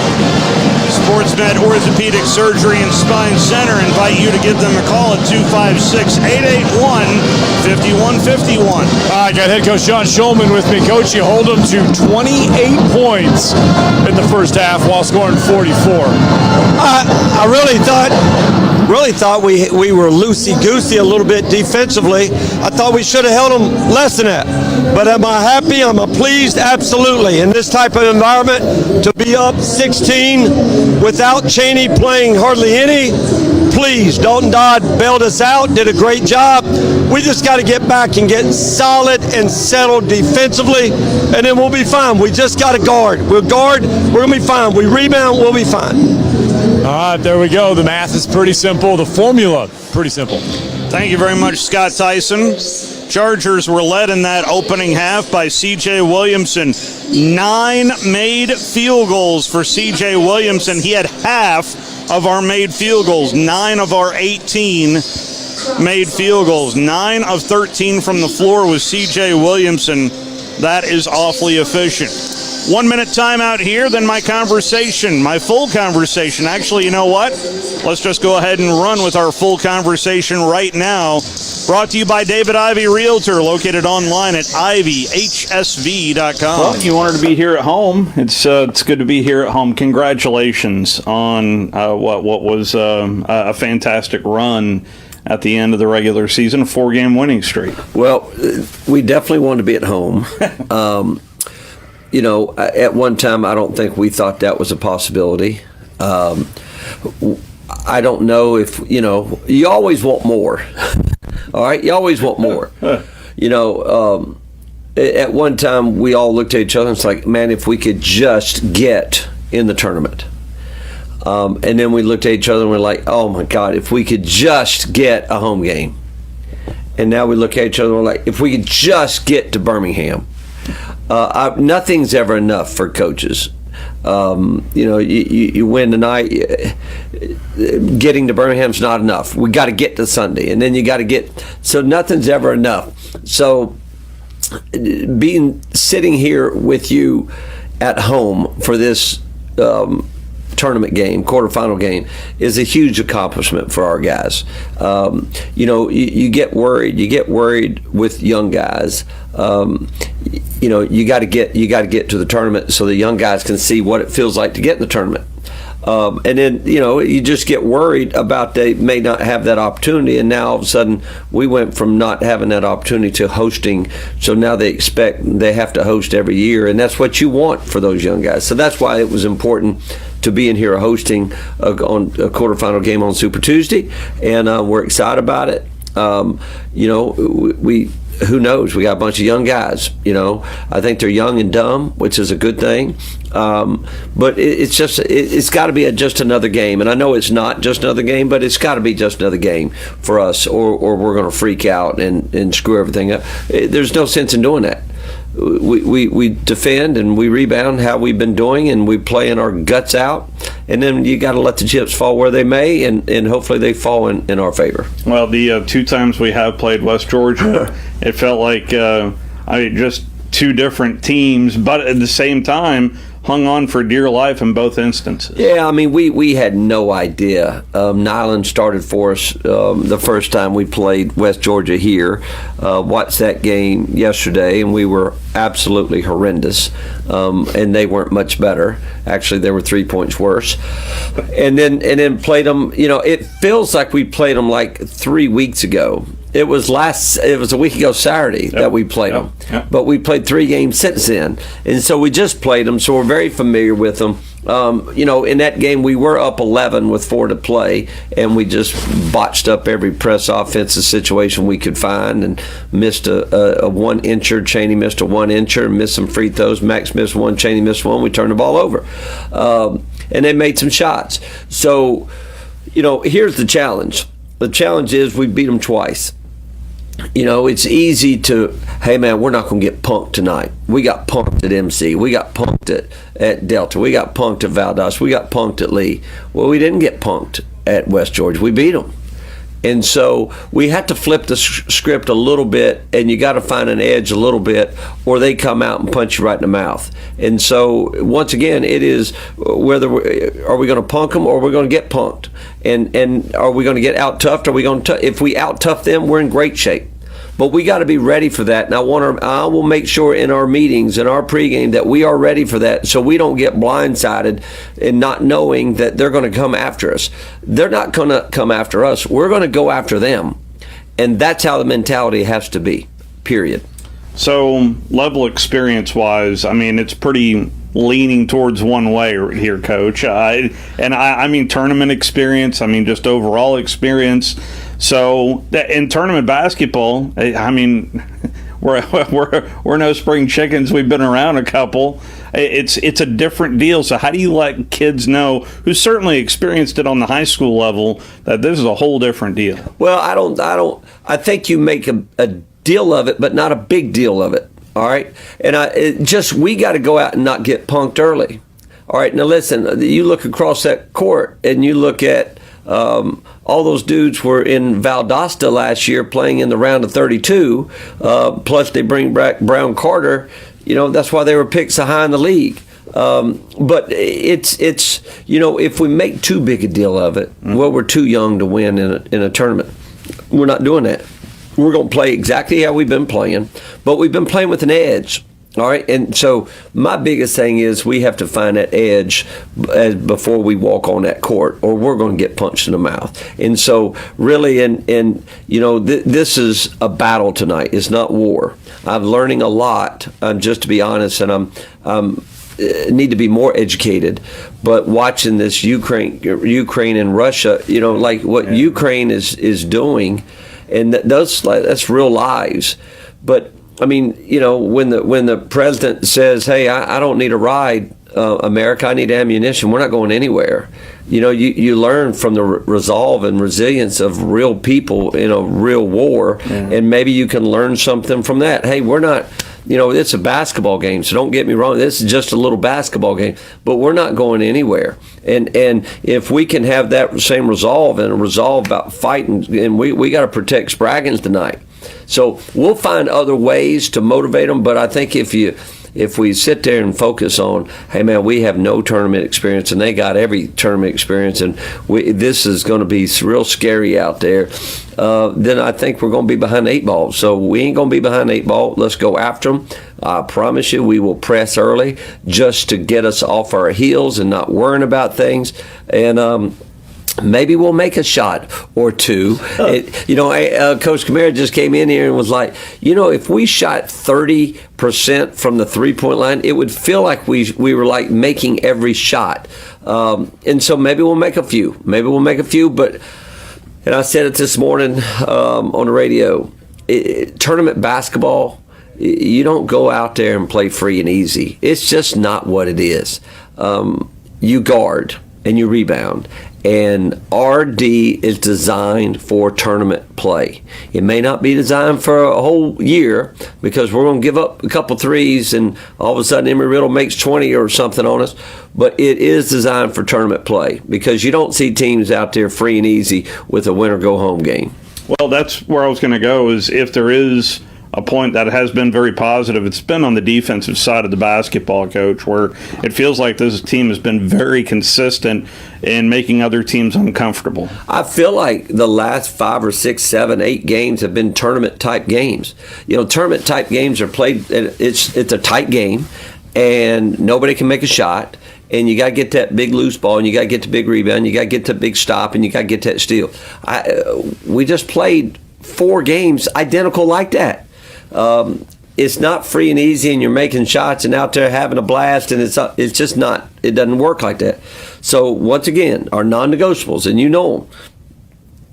SportsMed Orthopedic Surgery and Spine Center invite you to give them a call at 256-881-5151. I got head coach John Schulman with me. Coach, you hold them to 28 points in the first half while scoring 44. I really thought we were loosey-goosey a little bit defensively. I thought we should have held them less than that. But am I happy? Am I pleased? Absolutely. In this type of environment, to be up 16 without Chaney playing hardly any, please. Dalton Dodd bailed us out, did a great job. We just got to get back and get solid and settled defensively, and then we'll be fine. We just got to guard. We'll guard, we're going to be fine. We rebound, we'll be fine. All right, there we go. The math is pretty simple. The formula, pretty simple. Thank you very much, Scott Tyson. Chargers were led in that opening half by C.J. Williamson. 9 made field goals for C.J. Williamson. He had half of our made field goals. 9 of our 18 made field goals. 9 of 13 from the floor with C.J. Williamson. That is awfully efficient. 1 minute timeout here, then my full conversation. Actually, you know what? Let's just go ahead and run with our full conversation right now. Brought to you by David Ivy Realtor, located online at ivyhsv.com. Well, you wanted to be here at home. It's good to be here at home. Congratulations on what was a fantastic run at the end of the regular season, a 4-game winning streak. Well, we definitely wanted to be at home. At one time, I don't think we thought that was a possibility. I don't know if, you always want more. All right? You always want more. At one time, we all looked at each other and it's like, man, if we could just get in the tournament. And then we looked at each other and we're like, oh my God, if we could just get a home game. And now we look at each other and we're like, if we could just get to Birmingham. Nothing's ever enough for coaches. You win tonight. Getting to Birmingham's not enough. We got to get to Sunday, and then you got to get. So nothing's ever enough. So sitting here with you at home for this tournament game, quarterfinal game, is a huge accomplishment for our guys. You get worried. You get worried with young guys. You got to get to the tournament so the young guys can see what it feels like to get in the tournament. And then you just get worried about they may not have that opportunity, and now all of a sudden we went from not having that opportunity to hosting, so now they have to host every year, and that's what you want for those young guys. So that's why it was important to be in here hosting on a quarterfinal game on Super Tuesday, and we're excited about it. Who knows? We got a bunch of young guys. I think they're young and dumb, which is a good thing. But it's got to be just another game. And I know it's not just another game, but it's got to be just another game for us, or we're going to freak out and screw everything up. There's no sense in doing that. We defend and we rebound how we've been doing, and we playing our guts out, and then you got to let the chips fall where they may, and hopefully they fall in our favor. Well, the 2 times we have played West Georgia, it felt like just 2 different teams, but at the same time hung on for dear life in both instances. Yeah, we had no idea. Nyland started for us the first time we played West Georgia here. Watched that game yesterday, and we were absolutely horrendous. And they weren't much better. Actually, they were 3 points worse. And then played them. It feels like we played them like 3 weeks ago. It was a week ago Saturday that we played them. Yep. But we played 3 games since then. And so we just played them, so we're very familiar with them. In that game we were up 11 with 4 to play, and we just botched up every press offensive situation we could find, and missed a 1-incher. Chaney missed a 1-incher, missed some free throws. Max missed 1, Chaney missed 1. We turned the ball over. And they made some shots. So, here's the challenge. The challenge is we beat them twice. It's easy to, hey man, we're not going to get punked tonight. We got punked at MC. We got punked at Delta. We got punked at Valdosta. We got punked at Lee. Well, we didn't get punked at West Georgia. We beat them. And so we had to flip the script a little bit, and you got to find an edge a little bit, or they come out and punch you right in the mouth. And so once again, it is whether are we going to punk them or we're going to get punked, and are we going to get out toughed? Are we going to? If we out tough them, we're in great shape. But we got to be ready for that, and I will make sure in our meetings, in our pregame, that we are ready for that, so we don't get blindsided in not knowing that they're going to come after us. They're not going to come after us. We're going to go after them, and that's how the mentality has to be. Period. So, level experience-wise, it's pretty leaning towards one way here, Coach. I mean tournament experience. Just overall experience. So in tournament basketball, we're no spring chickens. We've been around a couple. It's a different deal. So how do you let kids know, who certainly experienced it on the high school level, that this is a whole different deal? Well, I think you make a deal of it, but not a big deal of it. All right, and we got to go out and not get punked early. All right, now listen, you look across that court and you look at all those dudes were in Valdosta last year playing in the round of 32. Plus they bring back Brown Carter. That's why they were picked so high in the league. But it's if we make too big a deal of it, we're too young to win in a tournament. We're not doing that. We're going to play exactly how we've been playing, but we've been playing with an edge. All right, and so my biggest thing is we have to find that edge before we walk on that court, or we're going to get punched in the mouth. And so, really, this is a battle tonight. It's not war. I'm learning a lot, just to be honest, and I'm need to be more educated. But watching this Ukraine and Russia, like what Ukraine is doing, and that's real lives, but. I mean, when the president says, "Hey, I don't need a ride, America, I need ammunition," we're not going anywhere. You learn from the resolve and resilience of real people in a real war, and maybe you can learn something from that. Hey, we're not. It's a basketball game, so don't get me wrong. This is just a little basketball game, but we're not going anywhere. And if we can have that same resolve and a resolve about fighting, and we got to protect Spraggins tonight. So we'll find other ways to motivate them, but I think if we sit there and focus on, hey man, we have no tournament experience and they got every tournament experience, and this is going to be real scary out there, then I think we're going to be behind the 8 ball. So we ain't going to be behind the 8 ball. Let's go after them. I promise you, we will press early just to get us off our heels and not worrying about things. And maybe we'll make a shot or two. Coach Kamara just came in here and was like, if we shot 30% from the 3-point line, it would feel like we were like making every shot. And so maybe we'll make a few. But, and I said it this morning on the radio, tournament basketball, you don't go out there and play free and easy. It's just not what it is. You guard and you rebound. And RD is designed for tournament play. It may not be designed for a whole year because we're going to give up a couple threes and all of a sudden Emory Riddle makes 20 or something on us. But it is designed for tournament play because you don't see teams out there free and easy with a win-or-go-home game. Well, that's where I was going to go, is if there is a point that has been very positive, it's been on the defensive side of the basketball, Coach, where it feels like this team has been very consistent in making other teams uncomfortable. I feel like the last 5 or 6, 7, 8 games have been tournament-type games. Tournament-type games are played, it's a tight game, and nobody can make a shot. And you got to get that big loose ball, and you got to get the big rebound, you got to get the big stop, and you got to get that steal. We just played 4 games identical like that. It's not free and easy, and you're making shots and out there having a blast, and it's just not. It doesn't work like that. So once again, our non-negotiables, and you know them.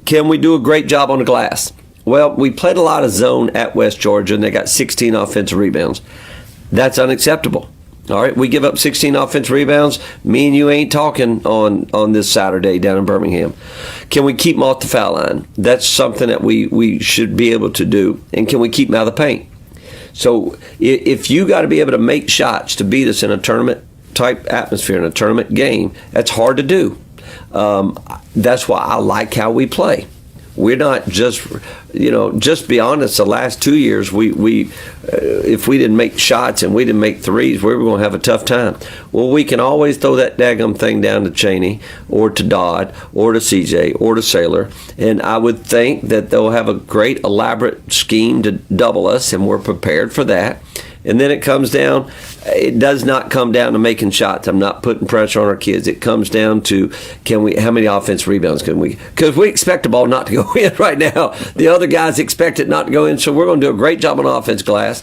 Can we do a great job on the glass? Well, we played a lot of zone at West Georgia, and they got 16 offensive rebounds. That's unacceptable. All right, we give up 16 offensive rebounds. Me and you ain't talking on this Saturday down in Birmingham. Can we keep them off the foul line? That's something that we should be able to do. And can we keep them out of the paint? So if you got to be able to make shots to beat us in a tournament-type atmosphere, in a tournament game, that's hard to do. That's why I like how we play. We're not just, just be honest, the last 2 years, we if we didn't make shots and we didn't make threes, we were going to have a tough time. Well, we can always throw that daggum thing down to Cheney or to Dodd or to CJ or to Saylor, and I would think that they'll have a great elaborate scheme to double us, and we're prepared for that. And then it does not come down to making shots. I'm not putting pressure on our kids. It comes down to how many offensive rebounds can we? Because we expect the ball not to go in right now. The other guys expect it not to go in, so we're going to do a great job on offense glass.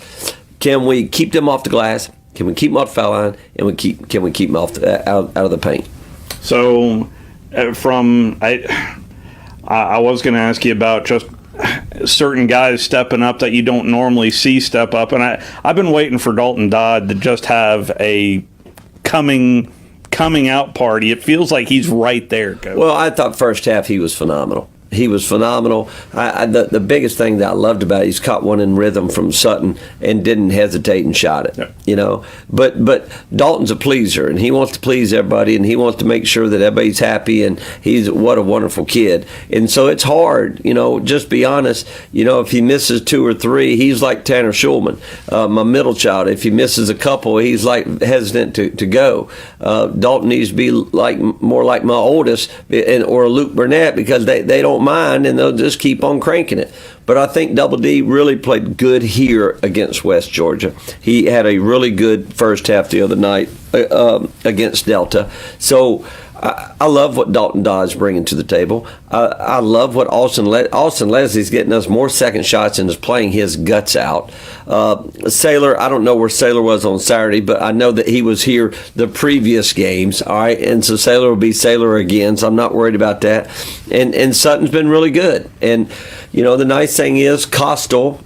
Can we keep them off the glass? Can we keep them off the foul line? And can we keep them out of the paint? So, I was going to ask you about just certain guys stepping up that you don't normally see step up, and I've been waiting for Dalton Dodd to just have a coming out party. It feels like he's right there, Coach. Well, I thought first half he was phenomenal. He was phenomenal. The biggest thing that I loved about it, he's caught one in rhythm from Sutton and didn't hesitate and shot it. You know, but Dalton's a pleaser, and he wants to please everybody, and he wants to make sure that everybody's happy, and he's what a wonderful kid. And so it's hard, you know, just be honest. You know, if he misses 2 or 3, he's like Tanner Schulman, my middle child. If he misses a couple, he's like hesitant to go. Dalton needs to be more like my oldest or Luke Burnett, because they don't mind, and they'll just keep on cranking it. But I think Double D really played good here against West Georgia. He had a really good first half the other night against Delta. So I love what Dalton Dodge bringing to the table. I love what Austin Leslie's getting us more second shots and is playing his guts out. Saylor, I don't know where Saylor was on Saturday, but I know that he was here the previous games. All right, and so Saylor will be Saylor again, so I'm not worried about that. And Sutton's been really good. And you know, the nice thing is Coastal.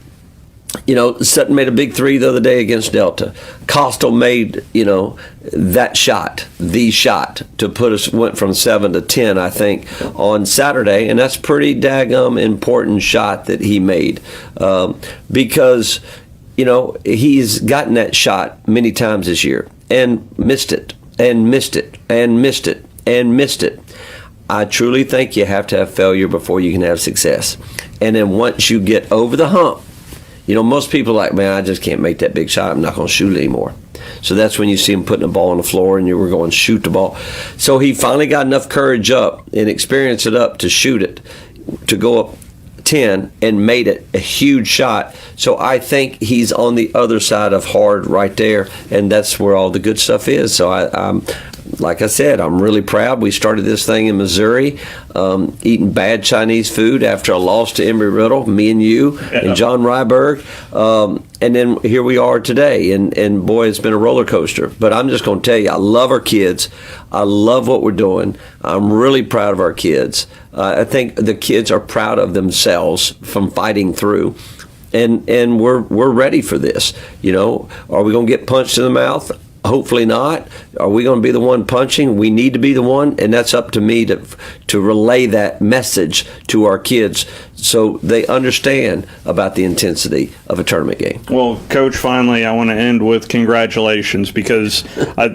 You know, Sutton made a big 3 the other day against Delta. Coastal made, you know, that shot, the shot to put us, went from 7 to 10, I think, on Saturday. And that's pretty daggum important shot that he made, because, you know, he's gotten that shot many times this year and missed it and missed it and missed it and missed it. I truly think you have to have failure before you can have success. And then once you get over the hump, you know, most people are like, man, I just can't make that big shot. I'm not going to shoot anymore. So that's when you see him putting the ball on the floor and you were going to shoot the ball. So he finally got enough courage up and experience it up to shoot it, to go up 10 and made it a huge shot. So I think he's on the other side of hard right there, and that's where all the good stuff is. So I'm like I said, I'm really proud. We started this thing in Missouri, eating bad Chinese food after a loss to Embry-Riddle, me and you and John Ryberg. And then here we are today, and boy, it's been a roller coaster. But I'm just going to tell you, I love our kids. I love what we're doing. I'm really proud of our kids. I think the kids are proud of themselves from fighting through. And we're ready for this. You know, are we going to get punched in the mouth? Hopefully not. Are we going to be the one punching? We need to be the one, and that's up to me to relay that message to our kids so they understand about the intensity of a tournament game. Well, Coach, finally, I want to end with congratulations, because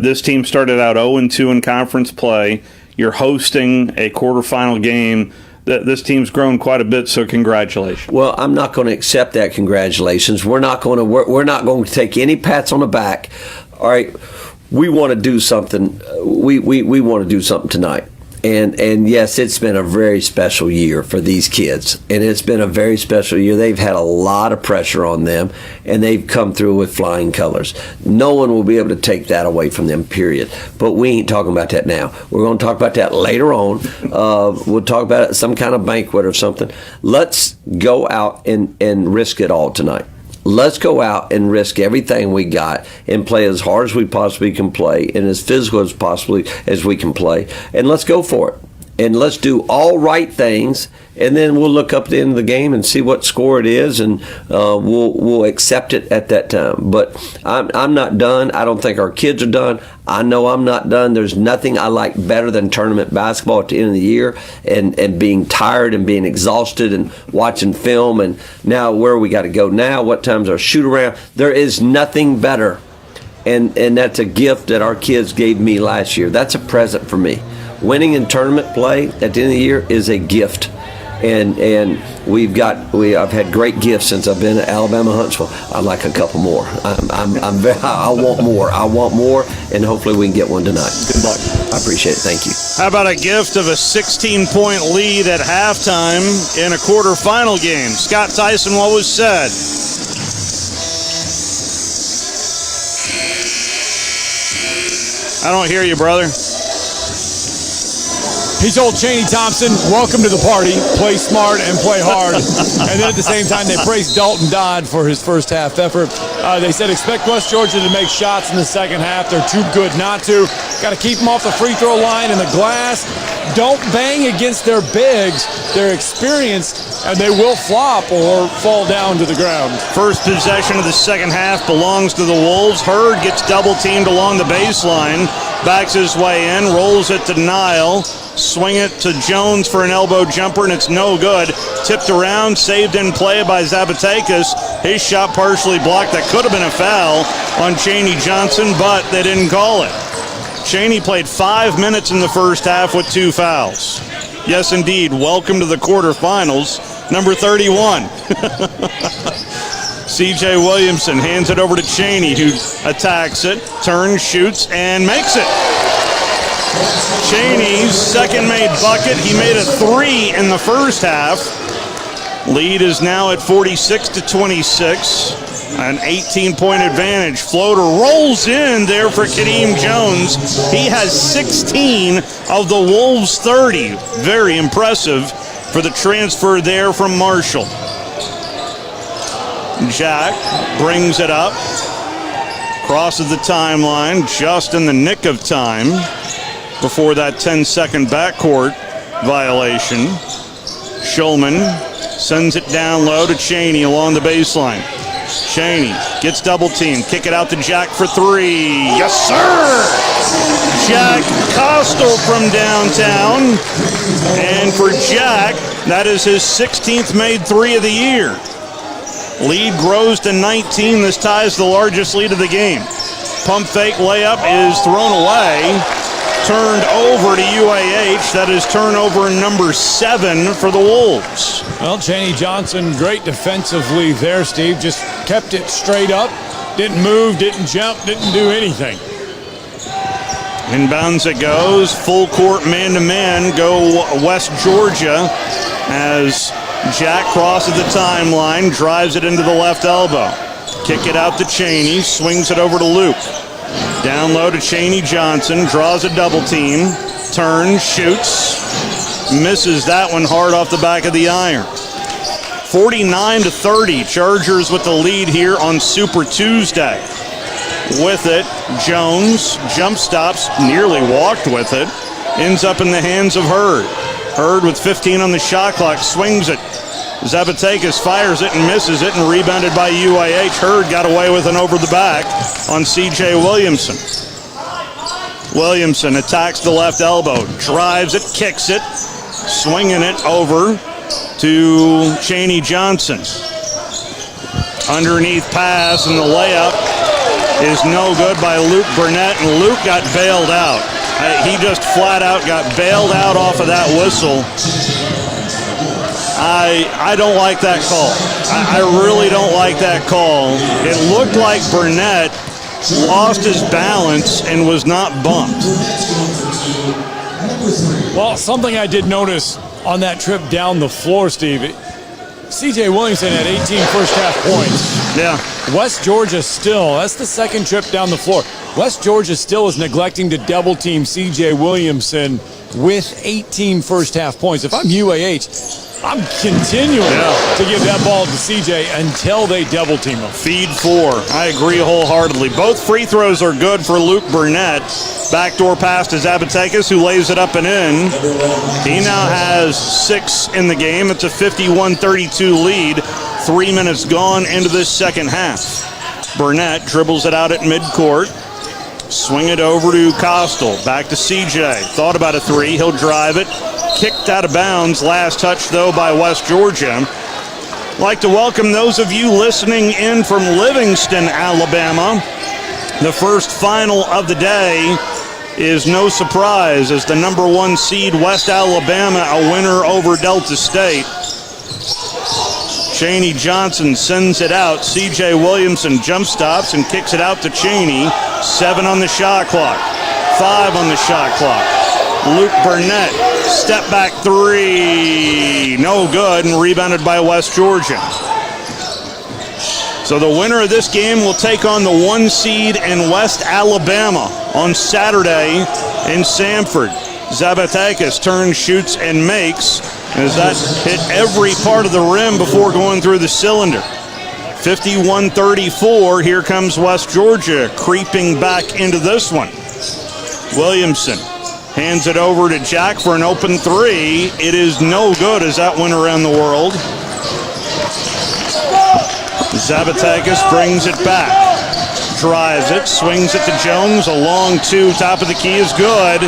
this team started out 0-2 in conference play. You're hosting a quarterfinal game. This team's grown quite a bit, so congratulations. Well, I'm not going to accept that congratulations. We're not going to take any pats on the back. All right, we want to do something. We want to do something tonight. And yes, it's been a very special year for these kids. And it's been a very special year. They've had a lot of pressure on them, and they've come through with flying colors. No one will be able to take that away from them, period. But we ain't talking about that now. We're going to talk about that later on. We'll talk about it at some kind of banquet or something. Let's go out and risk it all tonight. Let's go out and risk everything we got and play as hard as we possibly can play and as physical as we can play. And let's go for it. And let's do all right things, and then we'll look up at the end of the game and see what score it is, and we'll accept it at that time. But I'm not done. I don't think our kids are done. I know I'm not done. There's nothing I like better than tournament basketball at the end of the year, and being tired and being exhausted and watching film, and now where we got to go now, what time's our shoot around. There is nothing better, and that's a gift that our kids gave me last year. That's a present for me. Winning in tournament play at the end of the year is a gift, and I've had great gifts since I've been at Alabama Huntsville. I'd like a couple more. I want more, and hopefully we can get one tonight. Good luck. I appreciate it. Thank you. How about a gift of a 16-point lead at halftime in a quarterfinal game? Scott Tyson, what was said? I don't hear you, brother. He told Chaney Thompson, welcome to the party, play smart and play hard. And then at the same time, they praised Dalton Dodd for his first half effort. They said, expect West Georgia to make shots in the second half. They're too good not to. Got to keep them off the free throw line and the glass. Don't bang against their bigs. They're experienced, and they will flop or fall down to the ground. First possession of the second half belongs to the Wolves. Hurd gets double-teamed along the baseline. backs his way in, rolls it to Nile, swing it to Jones for an elbow jumper, and it's no good. Tipped around, saved in play by Zabatakis. His shot partially blocked. That could have been a foul on Chaney Johnson, but they didn't call it. Chaney played 5 minutes in the first half with 2 fouls. Yes, indeed. Welcome to the quarterfinals, number 31. C.J. Williamson hands it over to Chaney, who attacks it, turns, shoots, and makes it. Chaney's second made bucket. He made a 3 in the first half. Lead is now at 46-26. An 18-point advantage. Floater rolls in there for Kadeem Jones. He has 16 of the Wolves' 30. Very impressive for the transfer there from Marshall. Jack brings it up. Crosses the timeline just in the nick of time before that 10-second backcourt violation. Shulman sends it down low to Chaney along the baseline. Chaney gets double teamed. Kick it out to Jack for 3. Yes, sir! Jack Costel from downtown. And for Jack, that is his 16th made 3 of the year. Lead grows to 19. This ties the largest lead of the game. Pump fake layup is thrown away. Turned over to UAH. That is turnover number 7 for the Wolves. Well, Chaney Johnson, great defensively there, Steve. Just kept it straight up. Didn't move, didn't jump, didn't do anything. Inbounds it goes. Full court man-to-man go West Georgia as Jack crosses the timeline, drives it into the left elbow. Kick it out to Chaney, swings it over to Luke. Down low to Chaney Johnson, draws a double team, turns, shoots, misses that one hard off the back of the iron. 49-30, Chargers with the lead here on Super Tuesday. With it, Jones jump stops, nearly walked with it, ends up in the hands of Hurd. Hurd with 15 on the shot clock, swings it. Zabatakis fires it and misses it, and rebounded by UAH. Hurd got away with an over the back on C.J. Williamson. Williamson attacks the left elbow, drives it, kicks it, swinging it over to Chaney Johnson. Underneath pass, and the layup is no good by Luke Burnett, and Luke got bailed out. He just flat out got bailed out off of that whistle. I don't like that call. I really don't like that call. It looked like Burnett lost his balance and was not bumped. Well, something I did notice on that trip down the floor, Steve, C.J. Williamson had 18 first half points. Yeah. West Georgia still, that's the second trip down the floor. West Georgia still is neglecting to double team C.J. Williamson with 18 first half points. If I'm UAH, I'm continuing to give that ball to CJ until they double team him. Feed 4. I agree wholeheartedly. Both free throws are good for Luke Burnett. Backdoor pass to Zabatakis, who lays it up and in. He now has 6 in the game. It's a 51-32 lead. 3 minutes gone into this second half. Burnett dribbles it out at midcourt. Swing it over to Costel. Back to CJ. Thought about a 3. He'll drive it. Kicked out of bounds. Last touch, though, by West Georgia. I'd like to welcome those of you listening in from Livingston, Alabama. The first final of the day is no surprise, as the number 1 seed West Alabama, a winner over Delta State. Chaney Johnson sends it out. C.J. Williamson jump stops and kicks it out to Chaney. 7 on the shot clock. 5 on the shot clock. Luke Burnett, step back 3. No good, and rebounded by West Georgia. So the winner of this game will take on the 1 seed in West Alabama on Saturday in Sanford. Zabatakis turns, shoots, and makes, as that hit every part of the rim before going through the cylinder. 51-34, here comes West Georgia creeping back into this one. Williamson hands it over to Jack for an open 3. It is no good as that went around the world. Zabatakis brings it back. drives it, swings it to Jones, a long two, top of the key is good.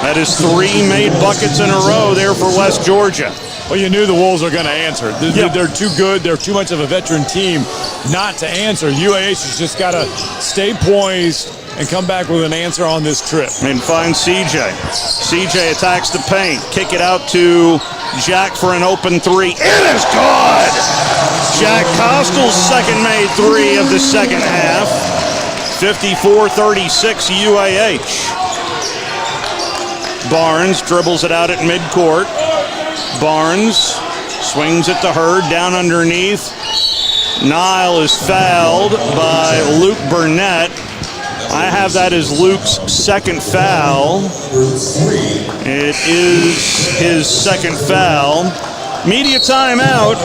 That is 3 made buckets in a row there for West Georgia. Well, you knew the Wolves are going to answer. They're too good. They're too much of a veteran team not to answer. UAH has just got to stay poised and come back with an answer on this trip. And find CJ. CJ attacks the paint. Kick it out to Jack for an open three. It is good! Jack Costel's second made three of the second half. 54-36 UAH. Barnes dribbles it out at midcourt. Barnes swings it to Hurd, down underneath. Nile is fouled by Luke Burnett. I have that as Luke's second foul. It is his second foul. Media timeout.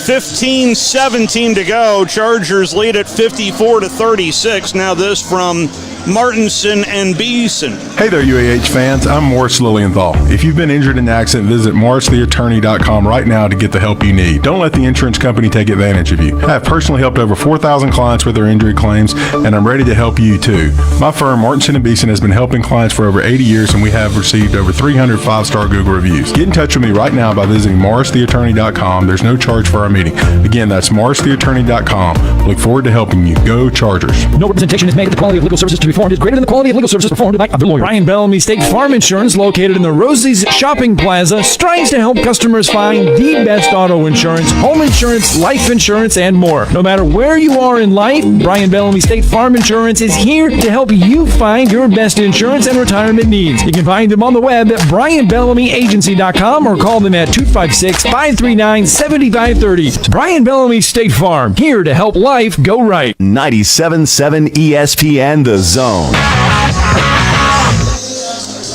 15-17 to go. Chargers lead at 54-36. Now this from Martinson and Beeson. Hey there, UAH fans. I'm Morris Lilienthal. If you've been injured in an accident, visit morristheattorney.com right now to get the help you need. Don't let the insurance company take advantage of you. I have personally helped over 4,000 clients with their injury claims, and I'm ready to help you too. My firm, Martinson and Beeson, has been helping clients for over 80 years, and we have received over 300 5-star Google reviews. Get in touch with me right now by visiting morristheattorney.com. There's no charge for our meeting. Again, that's morristheattorney.com. Look forward to helping you. Go Chargers. No representation is made that the quality of legal services to be performed is greater than the quality of legal services performed by other lawyers. Brian Bellamy State Farm Insurance, located in the Rosie's Shopping Plaza, strives to help customers find the best auto insurance, home insurance, life insurance, and more. No matter where you are in life, Brian Bellamy State Farm Insurance is here to help you find your best insurance and retirement needs. You can find them on the web at brianbellamyagency.com or call them at 256-539-7530. Brian Bellamy State Farm, here to help life go right. 97.7 ESPN The Zone.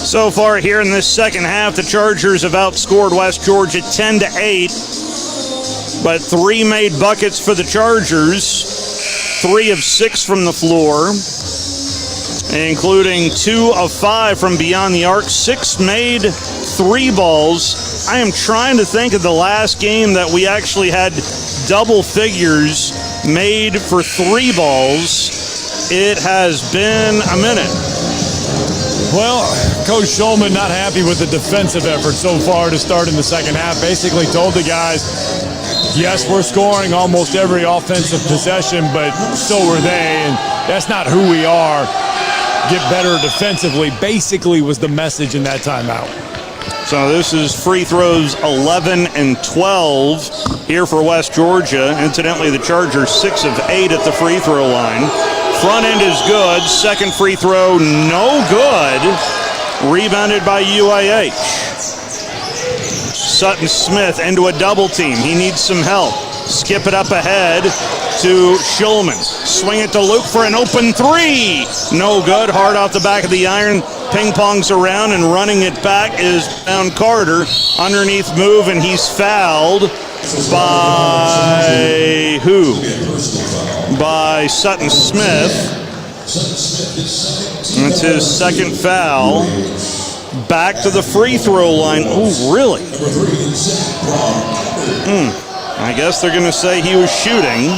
So far here in this second half, the Chargers have outscored West Georgia 10-8, but 3 made buckets for the Chargers, 3 of 6 from the floor, including 2 of 5 from beyond the arc, 6 made 3 balls. I am trying to think of the last game that we actually had double figures made for 3 balls. It has been a minute. Well, Coach Schulman not happy with the defensive effort so far to start in the second half. Basically told the guys, yes, we're scoring almost every offensive possession, but so are they, and that's not who we are. Get better defensively, basically was the message in that timeout. So this is free throws 11 and 12 here for West Georgia. Incidentally, the Chargers 6 of 8 at the free throw line. Front end is good. Second free throw, no good. Rebounded by UAH. Sutton Smith into a double team. He needs some help. Skip it up ahead to Schulman. Swing it to Luke for an open three. No good. Hard off the back of the iron. Ping pongs around, and running it back is Bound Carter. Underneath move, and he's fouled by who? By Sutton Smith. That's his second foul. Back to the free throw line. Oh, really? I guess they're going to say he was shooting,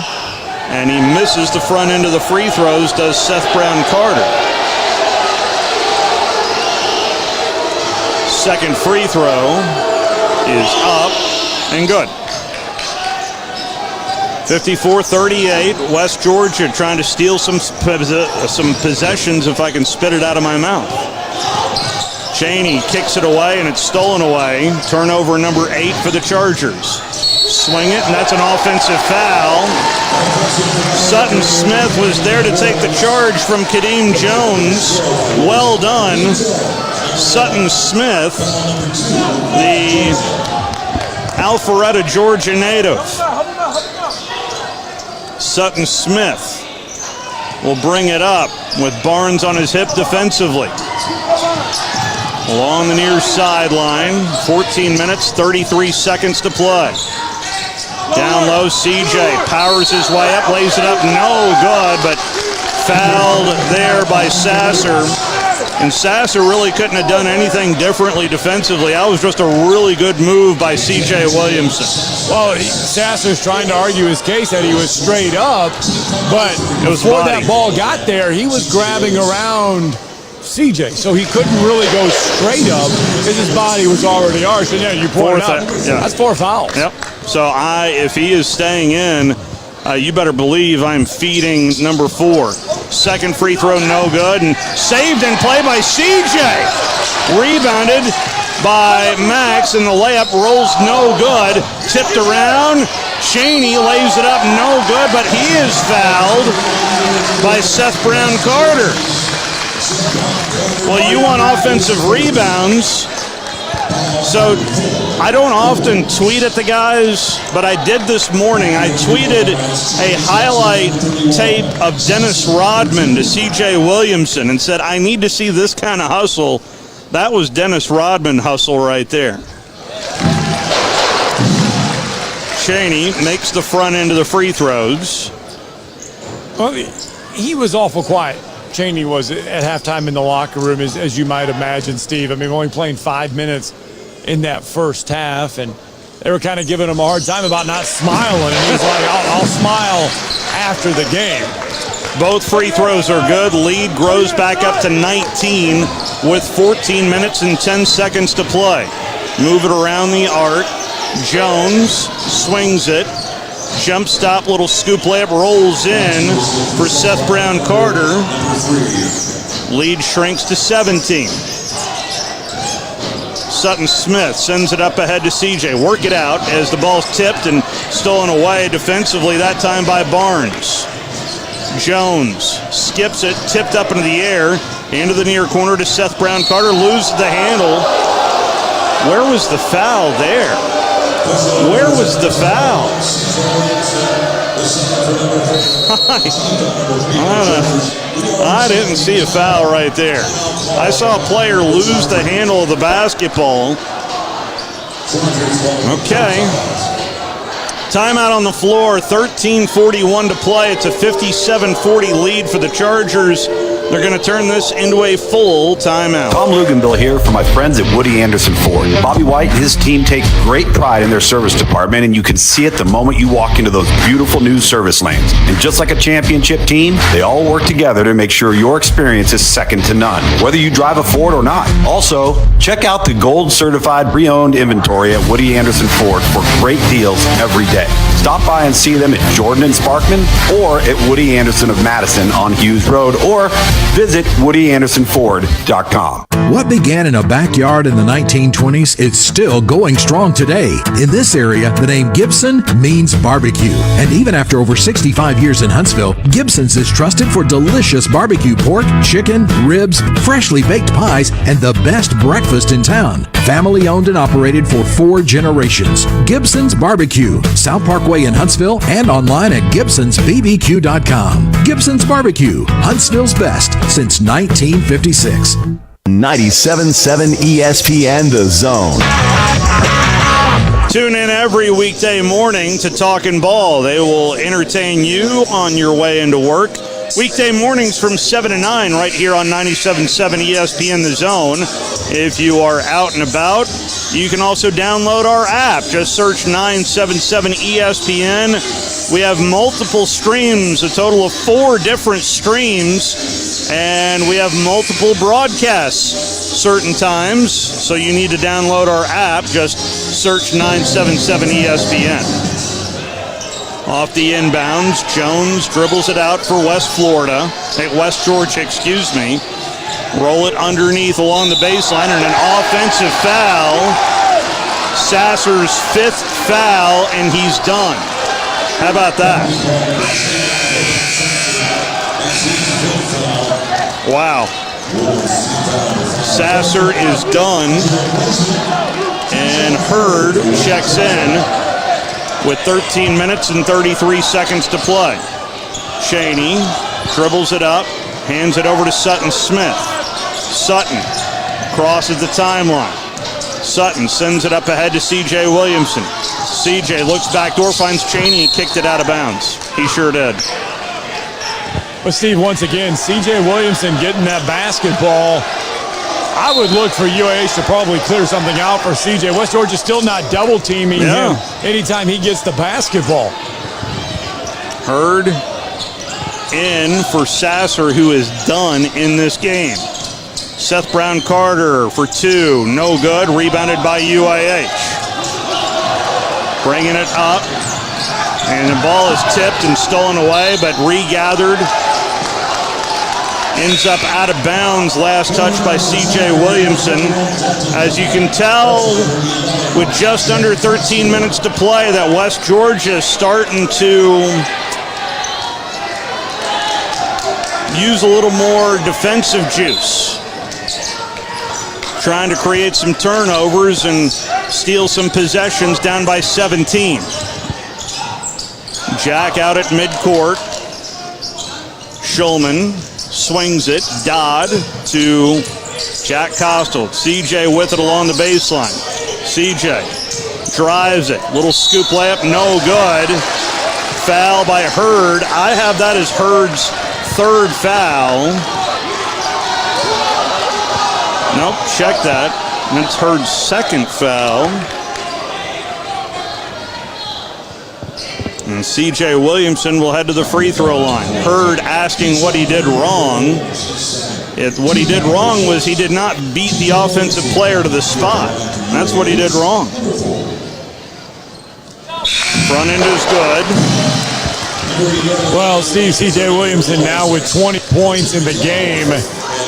and he misses the front end of the free throws, does Seth Brown Carter. Second free throw is up and good. 54-38, West Georgia trying to steal some possessions, if I can spit it out of my mouth. Cheney kicks it away, and it's stolen away. Turnover number 8 for the Chargers. Swing it, and that's an offensive foul. Sutton Smith was there to take the charge from Kadeem Jones. Well done, Sutton Smith, the Alpharetta, Georgia native. Sutton Smith will bring it up with Barnes on his hip defensively. Along the near sideline, 14 minutes, 33 seconds to play. Down low, CJ powers his way up, lays it up, no good, but fouled there by Sasser. And Sasser really couldn't have done anything differently defensively. That was just a really good move by C.J. Williamson. Well, Sasser's trying to argue his case that he was straight up, but before that ball got there, he was grabbing around CJ, so he couldn't really go straight up because his body was already arched. And yeah, you pointed out, that's 4 fouls. Yep. So if he is staying in, you better believe I'm feeding number 4. Second free throw, no good, and saved in play by CJ. Rebounded by Max, and the layup rolls no good. Tipped around. Chaney lays it up, no good, but he is fouled by Seth Brown-Carter. Well, you want offensive rebounds, so I don't often tweet at the guys, but I did this morning. I tweeted a highlight tape of Dennis Rodman to C.J. Williamson and said, I need to see this kind of hustle. That was Dennis Rodman hustle right there. Chaney makes the front end of the free throws. Well, he was awful quiet. Chaney was at halftime in the locker room, as you might imagine, Steve. I mean, only playing 5 minutes in that first half, and they were kind of giving him a hard time about not smiling. And he's like, I'll smile after the game. Both free throws are good. Lead grows back up to 19 with 14 minutes and 10 seconds to play. Move it around the arc. Jones swings it. Jump stop, little scoop layup, rolls in for Seth Brown-Carter. Lead shrinks to 17. Sutton Smith sends it up ahead to CJ. Work it out as the ball's tipped and stolen away defensively, that time by Barnes. Jones skips it, tipped up into the air, into the near corner to Seth Brown-Carter, loses the handle. Where was the foul there? Where was the foul? I didn't see a foul right there. I saw a player lose the handle of the basketball. Okay. Timeout on the floor, 13:41 to play. It's a 57-40 lead for the Chargers. They're going to turn this into a full timeout. Tom Luganville here for my friends at Woody Anderson Ford. Bobby White and his team take great pride in their service department, and you can see it the moment you walk into those beautiful new service lanes. And just like a championship team, they all work together to make sure your experience is second to none, whether you drive a Ford or not. Also, check out the gold certified pre-owned inventory at Woody Anderson Ford for great deals every day. Stop by and see them at Jordan and Sparkman or at Woody Anderson of Madison on Hughes Road, or visit WoodyAndersonFord.com. What began in a backyard in the 1920s is still going strong today. In this area, the name Gibson means barbecue. And even after over 65 years in Huntsville, Gibson's is trusted for delicious barbecue pork, chicken, ribs, freshly baked pies, and the best breakfast in town. Family owned and operated for 4 generations. Gibson's Barbecue, South Parkway in Huntsville, and online at Gibson'sBBQ.com. Gibson's Barbecue, Huntsville's best since 1956. 97.7 ESPN The Zone. Tune in every weekday morning to Talkin' Ball. They will entertain you on your way into work. Weekday mornings from 7 to 9 right here on 97.7 ESPN The Zone. If you are out and about, you can also download our app. Just search 977 ESPN. We have multiple streams, a total of 4 different streams, and we have multiple broadcasts certain times, so you need to download our app. Just search 977 ESPN. Off the inbounds, Jones dribbles it out for West Georgia, excuse me. Roll it underneath along the baseline, and an offensive foul. Sasser's 5th foul, and he's done. How about that? Wow. Sasser is done, and Hurd checks in with 13 minutes and 33 seconds to play. Chaney dribbles it up, hands it over to Sutton Smith. Sutton crosses the timeline. Sutton sends it up ahead to C.J. Williamson. C.J. looks backdoor, finds Chaney, and kicked it out of bounds. He sure did. But Steve, once again, C.J. Williamson getting that basketball I would look for UAH to probably clear something out for CJ. West Georgia still not double teaming him anytime he gets the basketball. Hurd in for Sasser, who is done in this game. Seth Brown Carter for 2, no good, rebounded by UAH. Bringing it up, and the ball is tipped and stolen away, but regathered. Ends up out of bounds, last touch by C.J. Williamson. As you can tell, with just under 13 minutes to play, that West Georgia is starting to use a little more defensive juice. Trying to create some turnovers and steal some possessions, down by 17. Jack out at midcourt. Schulman swings it. Dodd to Jack Costello. CJ with it along the baseline. CJ drives it. Little scoop layup, no good. Foul by Hurd. I have that as Hurd's third foul. Nope, check that. That's Hurd's second foul. And C.J. Williamson will head to the free throw line. Hurd asking what he did wrong. What he did wrong was he did not beat the offensive player to the spot. That's what he did wrong. Front end is good. Well, Steve, C.J. Williamson now with 20 points in the game.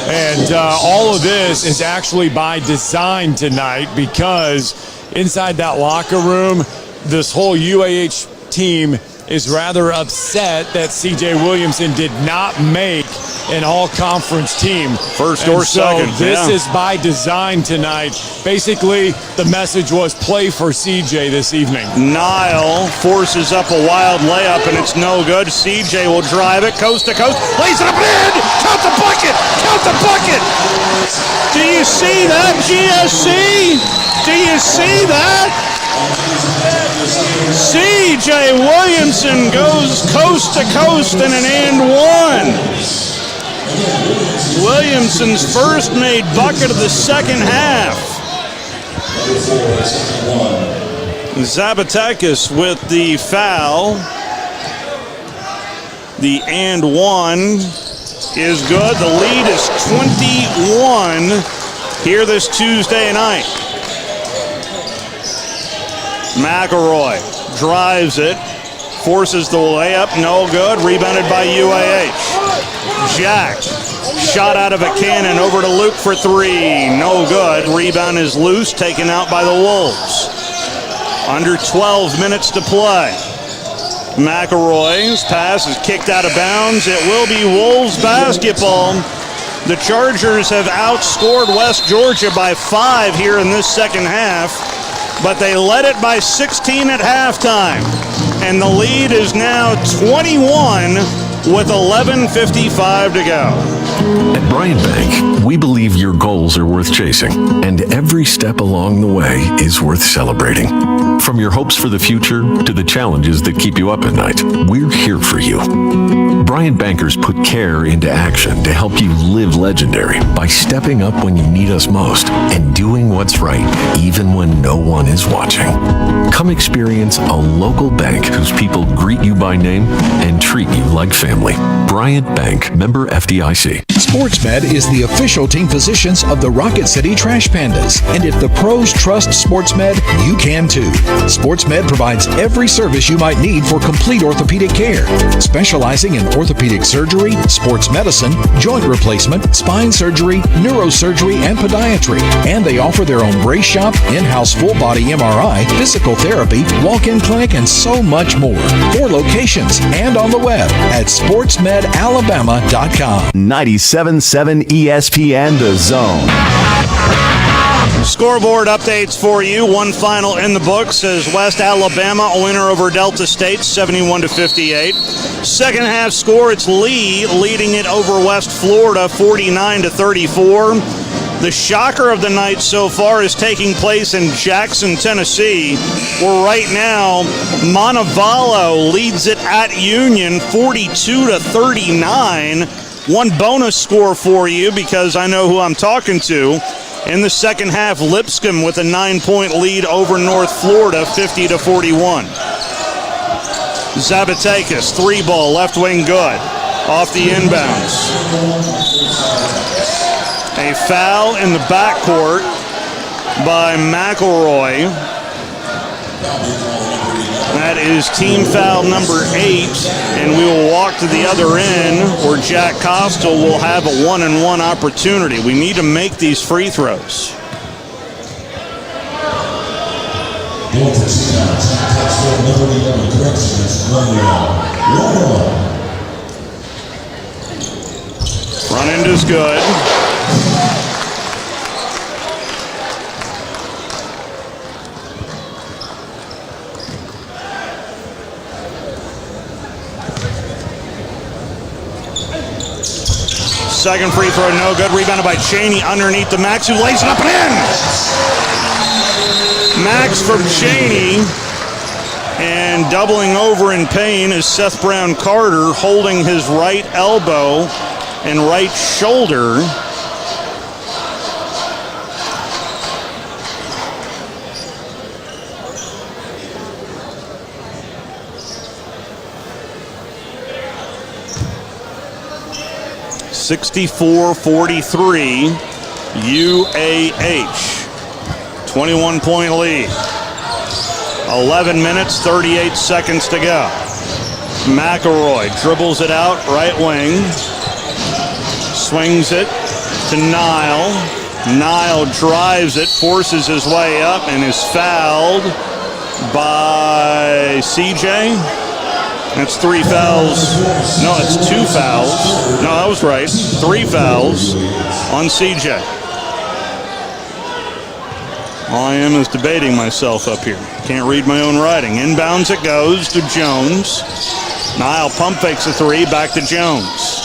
And all of this is actually by design tonight, because inside that locker room, this whole UAH team is rather upset that C.J. Williamson did not make an all-conference team. First or second. This is by design tonight. Basically, the message was play for C.J. this evening. Nile forces up a wild layup, and it's no good. C.J. will drive it coast to coast, lays it up and in. Count the bucket! Count the bucket! Do you see that, GSC? Do you see that? C.J. Williamson goes coast to coast in an and one. Williamson's first made bucket of the second half. Zabatakis with the foul. The and one is good. The lead is 21 here this Tuesday night. McElroy drives it, forces the layup, no good, rebounded by UAH. Jack, shot out of a cannon over to Luke for 3, no good, rebound is loose, taken out by the Wolves. Under 12 minutes to play. McElroy's pass is kicked out of bounds. It will be Wolves basketball. The Chargers have outscored West Georgia by 5 here in this second half, but they led it by 16 at halftime. And the lead is now 21 with 11:55 to go. At Bryant Bank, we believe your goals are worth chasing, and every step along the way is worth celebrating. From your hopes for the future to the challenges that keep you up at night, we're here for you. Bryant Bankers put care into action to help you live legendary by stepping up when you need us most and doing what's right even when no one is watching. Come experience a local bank whose people greet you by name and treat you like family. Bryant Bank, member FDIC. SportsMed is the official team physicians of the Rocket City Trash Pandas. And if the pros trust SportsMed, you can too. SportsMed provides every service you might need for complete orthopedic care, specializing in orthopedic surgery, sports medicine, joint replacement, spine surgery, neurosurgery, and podiatry. And they offer their own brace shop, in-house full-body MRI, physical therapy, walk-in clinic, and so much more. 4 locations and on the web at sportsmedalabama.com. 97.7 ESPN The Zone. Scoreboard updates for you. One final in the books as West Alabama a winner over Delta State, 71-58. Second half score, it's Lee leading it over West Florida, 49-34. The shocker of the night so far is taking place in Jackson, Tennessee, where right now Montevallo leads it at Union, 42-39. One bonus score for you because I know who I'm talking to. In the second half, Lipscomb with a 9-point lead over North Florida, 50-41. Zabatakis, 3-ball, left wing good. Off the inbounds. A foul in the backcourt by McElroy. That is team foul number 8, and we will walk to the other end where Jack Costal will have a 1-and-1 opportunity. We need to make these free throws. Front end is good. Second free throw, no good. Rebounded by Cheney underneath the Max, who lays it up and in. Max from Cheney. And doubling over in pain is Seth Brown Carter, holding his right elbow and right shoulder. (64-43) UAH. 21-point lead. 11 minutes, 38 seconds to go. McElroy dribbles it out, right wing. Swings it to Nile. Nile drives it, forces his way up, and is fouled by CJ. That's 3 fouls. No, it's 2 fouls. No, I was right. 3 fouls on CJ. All I am is debating myself up here. Can't read my own writing. Inbounds it goes to Jones. Nile pump fakes a 3, back to Jones.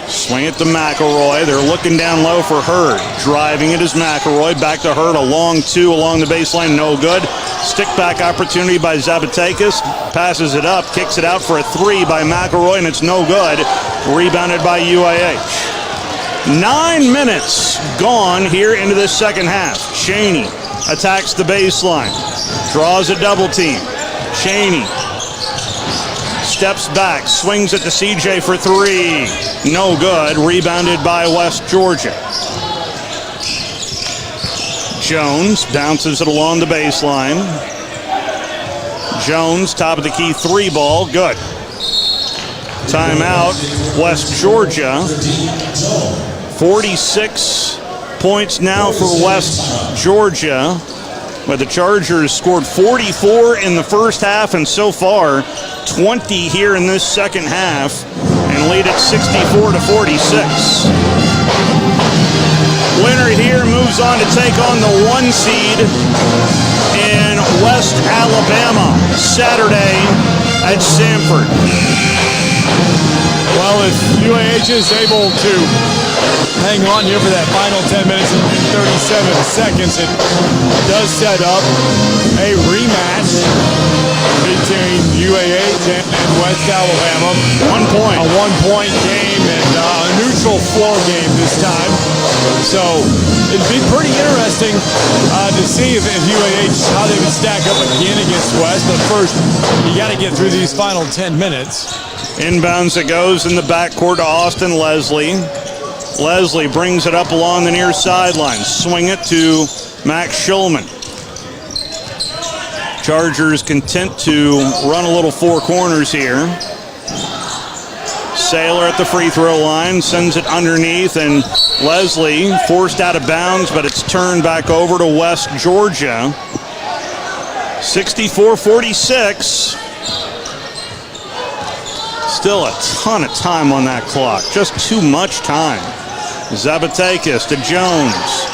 Swing it to McElroy. They're looking down low for Hurd. Driving it is McElroy. Back to Hurd. A long 2 along the baseline. No good. Stick back opportunity by Zabatakis. Passes it up. Kicks it out for a 3 by McElroy, and it's no good. Rebounded by UAH. 9 minutes gone here into this second half. Cheney attacks the baseline. Draws a double team. Cheney steps back, swings it to CJ for 3. No good. Rebounded by West Georgia. Jones bounces it along the baseline. Jones, top of the key 3-ball. Good. Timeout, West Georgia. 46 points now for West Georgia. But the Chargers scored 44 in the first half, and so far 20 here in this second half, and lead at 64-46. Winner here moves on to take on the 1 seed in West Alabama Saturday at Sanford. Well, if UAH is able to hang on here for that final 10 minutes and 37 seconds, it does set up a rematch between UAH and West Alabama. 1 point. A 1-point game and a neutral floor game this time. So it'd be pretty interesting to see if UAH, how they would stack up again against West. But first, you got to get through these final 10 minutes. Inbounds it goes in the backcourt to Austin Leslie. Leslie brings it up along the near sideline. Swing it to Max Schulman. Chargers content to run a little 4 corners here. Saylor at the free throw line, sends it underneath, and Leslie forced out of bounds, but it's turned back over to West Georgia. 64-46. Still a ton of time on that clock. Just too much time. Zabatakis to Jones.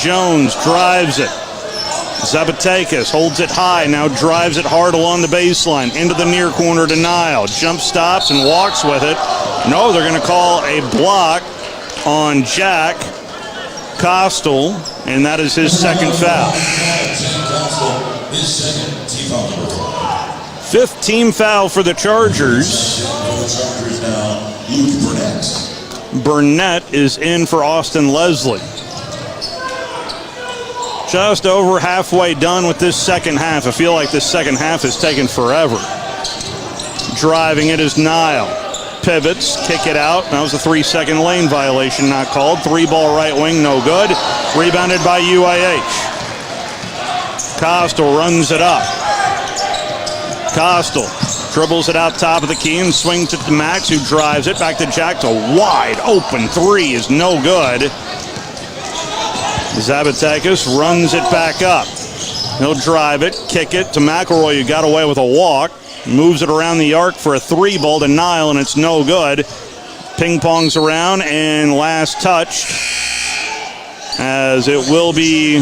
Jones drives it. Zabatakis holds it high, now drives it hard along the baseline, into the near corner to Nile. Jump stops and walks with it. No, they're going to call a block on Jack Costal, and that is his second foul. 5th team foul for the Chargers. Burnett is in for Austin Leslie. Just over halfway done with this second half. I feel like this second half has taken forever. Driving it is Nile. Pivots, kick it out. That was a 3-second lane violation not called. 3-ball right wing, no good. Rebounded by UAH. Costal runs it up. Costal dribbles it out top of the key and swings it to Max, who drives it back to Jack. A wide open three is no good. Zabatakis runs it back up. He'll drive it, kick it to McElroy, who got away with a walk. Moves it around the arc for a 3-ball to Nile, and it's no good. Ping-pongs around, and last touch, as it will be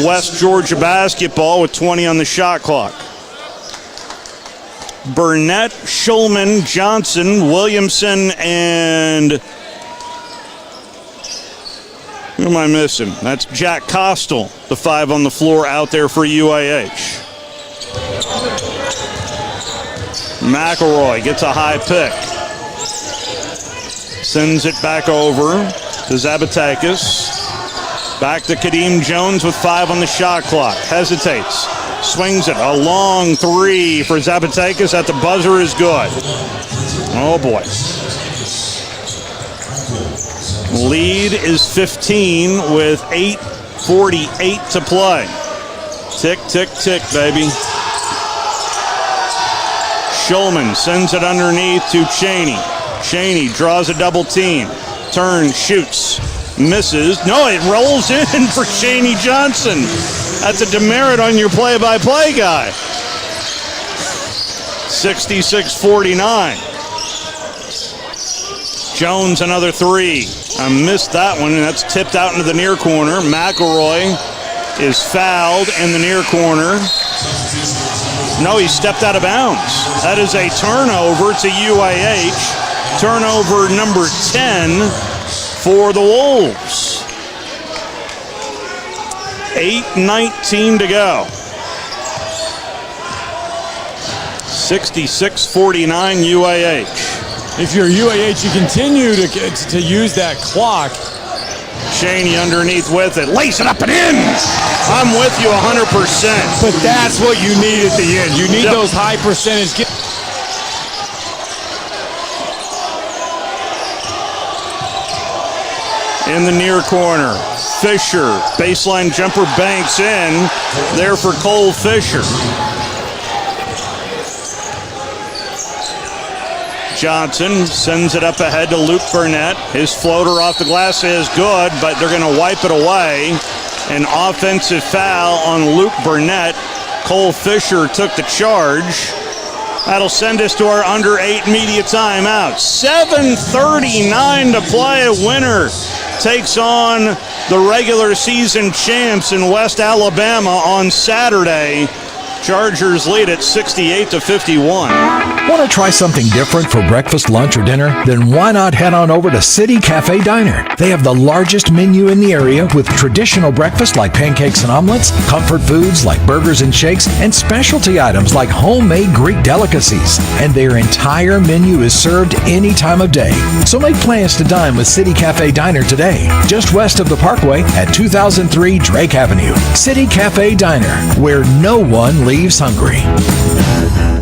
West Georgia basketball with 20 on the shot clock. Burnett, Schulman, Johnson, Williamson, and who am I missing? That's Jack Costal, the 5 on the floor out there for UAH. McElroy gets a high pick. Sends it back over to Zabatakis. Back to Kadeem Jones with 5 on the shot clock. Hesitates. Swings it. A long 3 for Zabatakis at the buzzer is good. Oh boy. Lead is 15 with 8:48 to play. Tick, tick, tick, baby. Schulman sends it underneath to Cheney. Cheney draws a double team. Turns, shoots, misses. No, it rolls in for Cheney Johnson. That's a demerit on your play-by-play guy. 66-49. Jones another 3. I missed that one, and that's tipped out into the near corner. McElroy is fouled in the near corner. No, he stepped out of bounds. That is a turnover to UAH. Turnover number 10 for the Wolves. 8:19 to go. 66-49 UAH. If you're UAH, you continue to use that clock. Cheney underneath with it. Lace it up and in. I'm with you 100%. But that's what you need at the end. You need those high percentage. In the near corner, Fisher, baseline jumper banks in, there for Cole Fisher. Johnson sends it up ahead to Luke Burnett. His floater off the glass is good, but they're going to wipe it away. An offensive foul on Luke Burnett. Cole Fisher took the charge. That'll send us to our under 8 media timeout. 7:39 to play. A winner takes on the regular season champs in West Alabama on Saturday. Chargers lead at 68-51. Want to try something different for breakfast, lunch, or dinner? Then why not head on over to City Cafe Diner? They have the largest menu in the area with traditional breakfast like pancakes and omelets, comfort foods like burgers and shakes, and specialty items like homemade Greek delicacies. And their entire menu is served any time of day. So make plans to dine with City Cafe Diner today, just west of the Parkway at 2003 Drake Avenue. City Cafe Diner, where no one leaves hungry.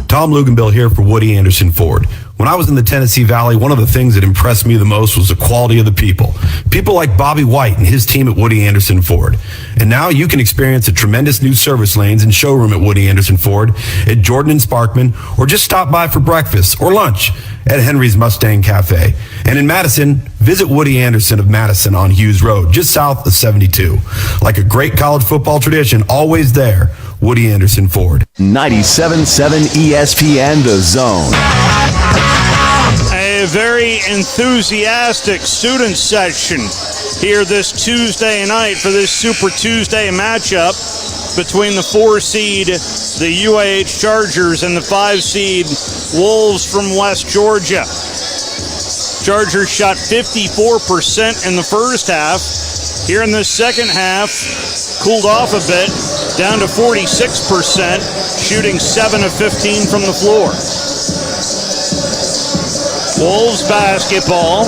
Tom Luganbill here for Woody Anderson Ford. When I was in the Tennessee Valley, one of the things that impressed me the most was the quality of the people. People like Bobby White and his team at Woody Anderson Ford. And now you can experience the tremendous new service lanes and showroom at Woody Anderson Ford at Jordan and Sparkman, or just stop by for breakfast or lunch at Henry's Mustang Cafe. And in Madison, visit Woody Anderson of Madison on Hughes Road, just south of 72. Like a great college football tradition, always there, Woody Anderson Ford. 97.7 ESPN The Zone. A very enthusiastic student session here this Tuesday night for this Super Tuesday matchup between the 4-seed, the UAH Chargers, and the 5-seed Wolves from West Georgia. Chargers shot 54% in the first half. Here in the second half, cooled off a bit, down to 46%, shooting 7 of 15 from the floor. Wolves basketball.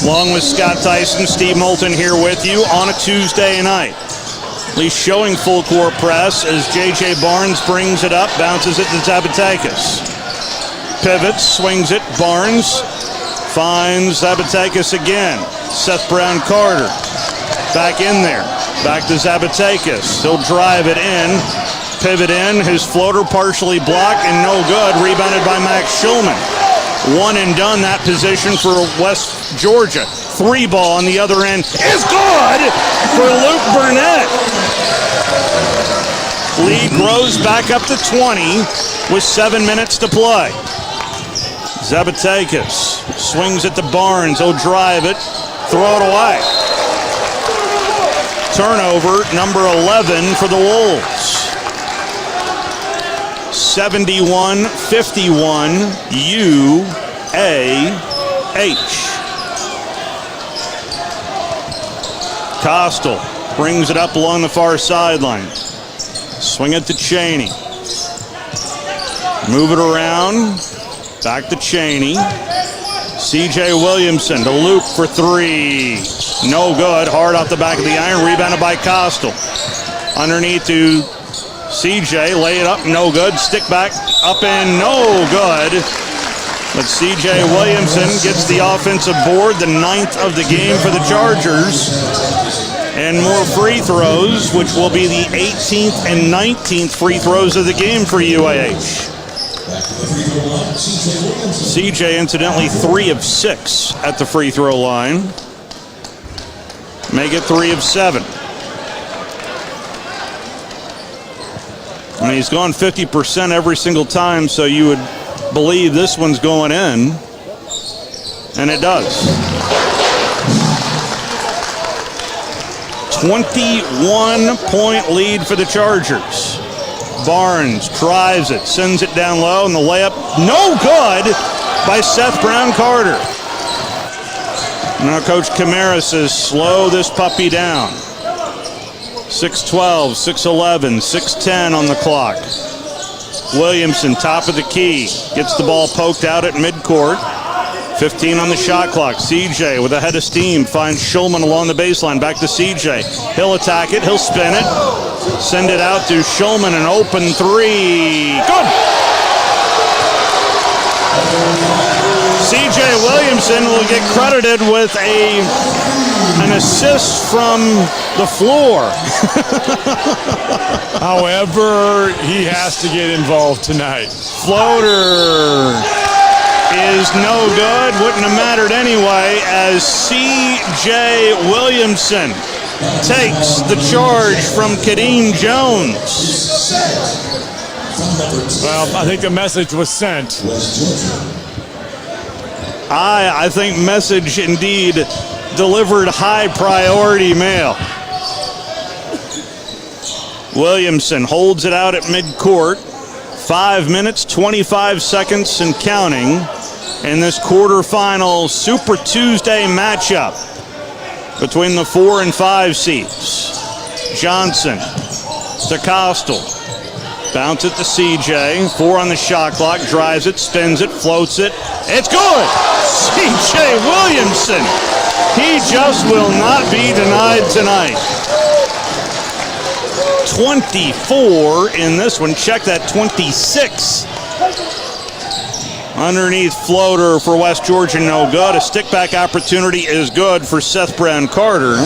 Along with Scott Tyson, Steve Moulton here with you on a Tuesday night. At least showing full court press as J.J. Barnes brings it up, bounces it to Zabatakis. Pivots, swings it, Barnes finds Zabatakis again. Seth Brown Carter back in there. Back to Zabatakis. He'll drive it in. Pivot in. His floater partially blocked and no good. Rebounded by Max Schulman. One and done that position for West Georgia. 3 ball on the other end is good for Luke Burnett. Lead grows back up to 20 with 7 minutes to play. Zabatakis swings it to Barnes. He'll drive it, throw it away. Turnover, number 11 for the Wolves. 71-51 UAH. Costal brings it up along the far sideline. Swing it to Chaney. Move it around. Back to Chaney. C.J. Williamson to Luke for 3. No good. Hard off the back of the iron. Rebounded by Costal. Underneath to C.J. Lay it up. No good. Stick back. Up and no good. But C.J. Williamson gets the offensive board. The 9th of the game for the Chargers. And more free throws, which will be the 18th and 19th free throws of the game for UAH. CJ, incidentally, 3 of 6 at the free throw line. Make it 3 of 7. I mean, he's gone 50% every single time, so you would believe this one's going in. And it does. 21-point lead for the Chargers. Barnes drives it, sends it down low, and the layup no good by Seth Brown Carter. Now Coach Kamara says, slow this puppy down. 6:12, 6:11, 6:10 on the clock. Williamson, top of the key, gets the ball poked out at midcourt. 15 on the shot clock. CJ with a head of steam finds Schulman along the baseline. Back to CJ. He'll attack it. He'll spin it. Send it out to Schulman. An open 3. Good. CJ Williamson will get credited with an assist from the floor. However, he has to get involved tonight. Floater is no good. Wouldn't have mattered anyway as C.J. Williamson takes the charge from Kadeem Jones. Well, I think the message was sent. I think message indeed delivered high priority mail. Williamson holds it out at midcourt. 5 minutes, 25 seconds and counting in this quarterfinal Super Tuesday matchup between the 4 and 5 seeds. Johnson to Costal. Bounce it to CJ. 4 on the shot clock. Drives it, spins it, floats it. It's good! CJ Williamson. He just will not be denied tonight. 24 in this one. Check that, 26. Underneath floater for West Georgia, no good. A stick-back opportunity is good for Seth Brown Carter.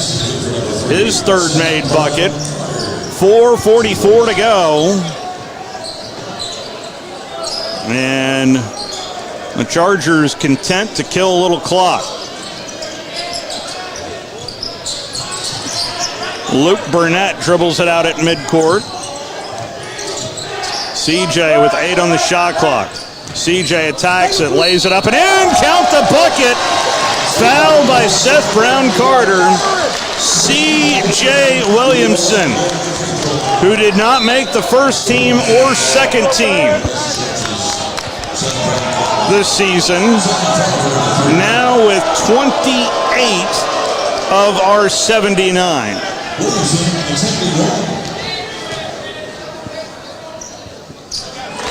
His third made bucket. 4:44 to go. And the Chargers content to kill a little clock. Luke Burnett dribbles it out at midcourt. CJ with 8 on the shot clock. CJ attacks it, lays it up and in. Count the bucket. Foul by Seth Brown Carter. C.J. Williamson, who did not make the first team or second team this season, now with 28 of our 79.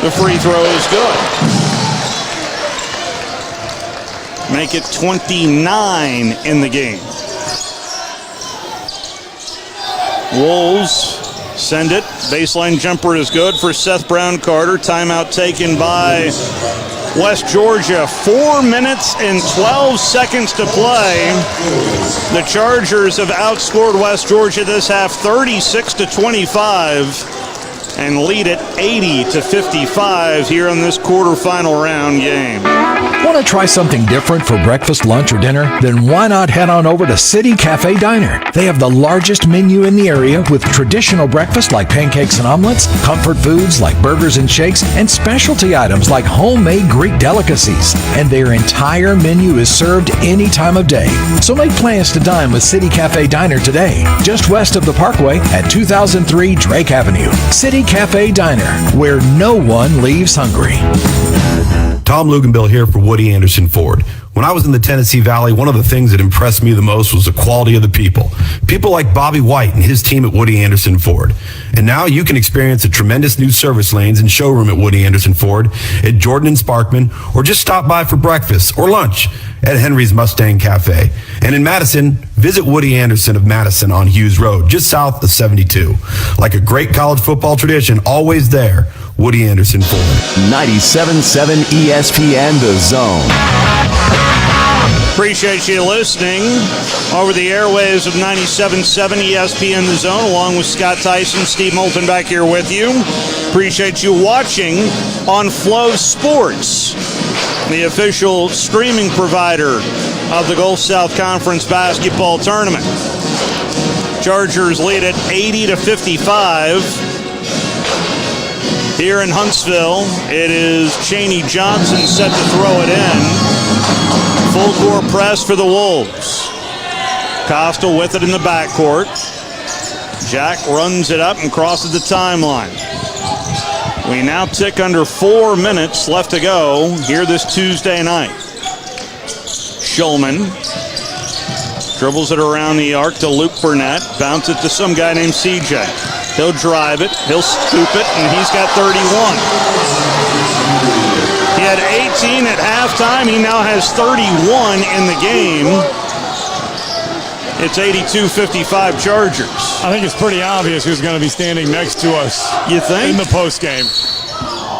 The free throw is good. make it 29 in the game. Wolves send it. Baseline jumper is good for Seth Brown Carter. Timeout taken by West Georgia. 4 minutes and 12 seconds to play. The Chargers have outscored West Georgia this half 36-25 and lead it 80-55 here in this quarterfinal round game. Want to try something different for breakfast, lunch, or dinner? Then why not head on over to City Cafe Diner? They have the largest menu in the area with traditional breakfast like pancakes and omelets, comfort foods like burgers and shakes, and specialty items like homemade Greek delicacies. And their entire menu is served any time of day. So make plans to dine with City Cafe Diner today, just west of the Parkway at 2003 Drake Avenue. City Cafe Diner, where no one leaves hungry. Tom Luganbill here for Woody Anderson Ford. When I was in the Tennessee Valley, one of the things that impressed me the most was the quality of the people. People like Bobby White and his team at Woody Anderson Ford. And now you can experience the tremendous new service lanes and showroom at Woody Anderson Ford at Jordan and Sparkman, or just stop by for breakfast or lunch at Henry's Mustang Cafe. And in Madison, visit Woody Anderson of Madison on Hughes Road, just south of 72. Like a great college football tradition, always there, Woody Anderson Ford. 97.7 ESPN The Zone. Appreciate you listening over the airwaves of 97.7 ESPN The Zone, along with Scott Tyson, Steve Moulton back here with you. Appreciate you watching on Flow Sports, the official streaming provider of the Gulf South Conference basketball tournament. Chargers lead at 80-55. Here in Huntsville, it is Chaney Johnson set to throw it in. Full court press for the Wolves. Costa with it in the backcourt. Jack runs it up and crosses the timeline. We now tick under 4 minutes left to go here this Tuesday night. Shulman dribbles it around the arc to Luke Burnett. Bounce it to some guy named CJ. He'll drive it, he'll scoop it, and he's got 31. He had 18 at halftime. He now has 31 in the game. It's 82-55 Chargers. I think it's pretty obvious who's going to be standing next to us. You think? In the postgame.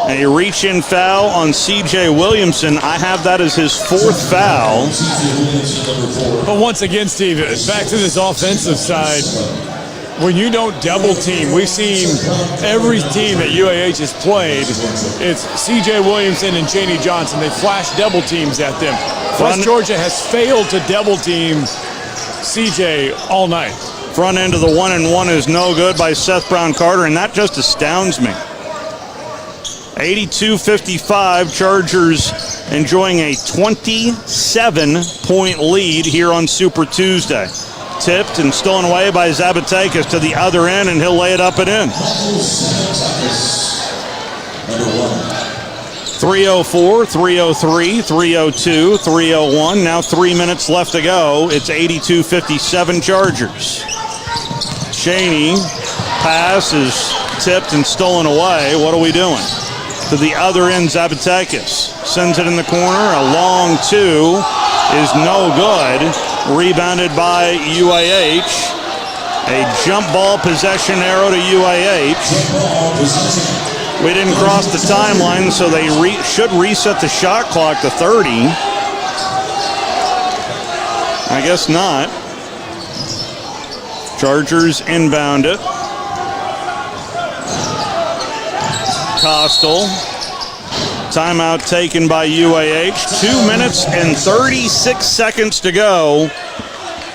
A reach-in foul on C.J. Williamson. I have that as his 4th foul. But once again, Steve, back to this offensive side. When you don't double team, we've seen every team that UAH has played, it's C.J. Williamson and Chaney Johnson. They flash double teams at them. West Georgia has failed to double team C.J. all night. Front end of the 1-and-1 is no good by Seth Brown Carter, and that just astounds me. 82-55, Chargers enjoying a 27-point lead here on Super Tuesday. Tipped and stolen away by Zabatekis to the other end, and he'll lay it up and in. 3:04, 3:03, 3:02, 3:01. Now 3 minutes left to go. It's 82-57 Chargers. Chaney, pass is tipped and stolen away. What are we doing? To the other end, Zabatekis sends it in the corner. A long two is no good. Rebounded by UAH. A jump ball possession arrow to UAH. We didn't cross the timeline, so they should reset the shot clock to 30. I guess not. Chargers inbound it. Costal. Timeout taken by UAH. 2 minutes and 36 seconds to go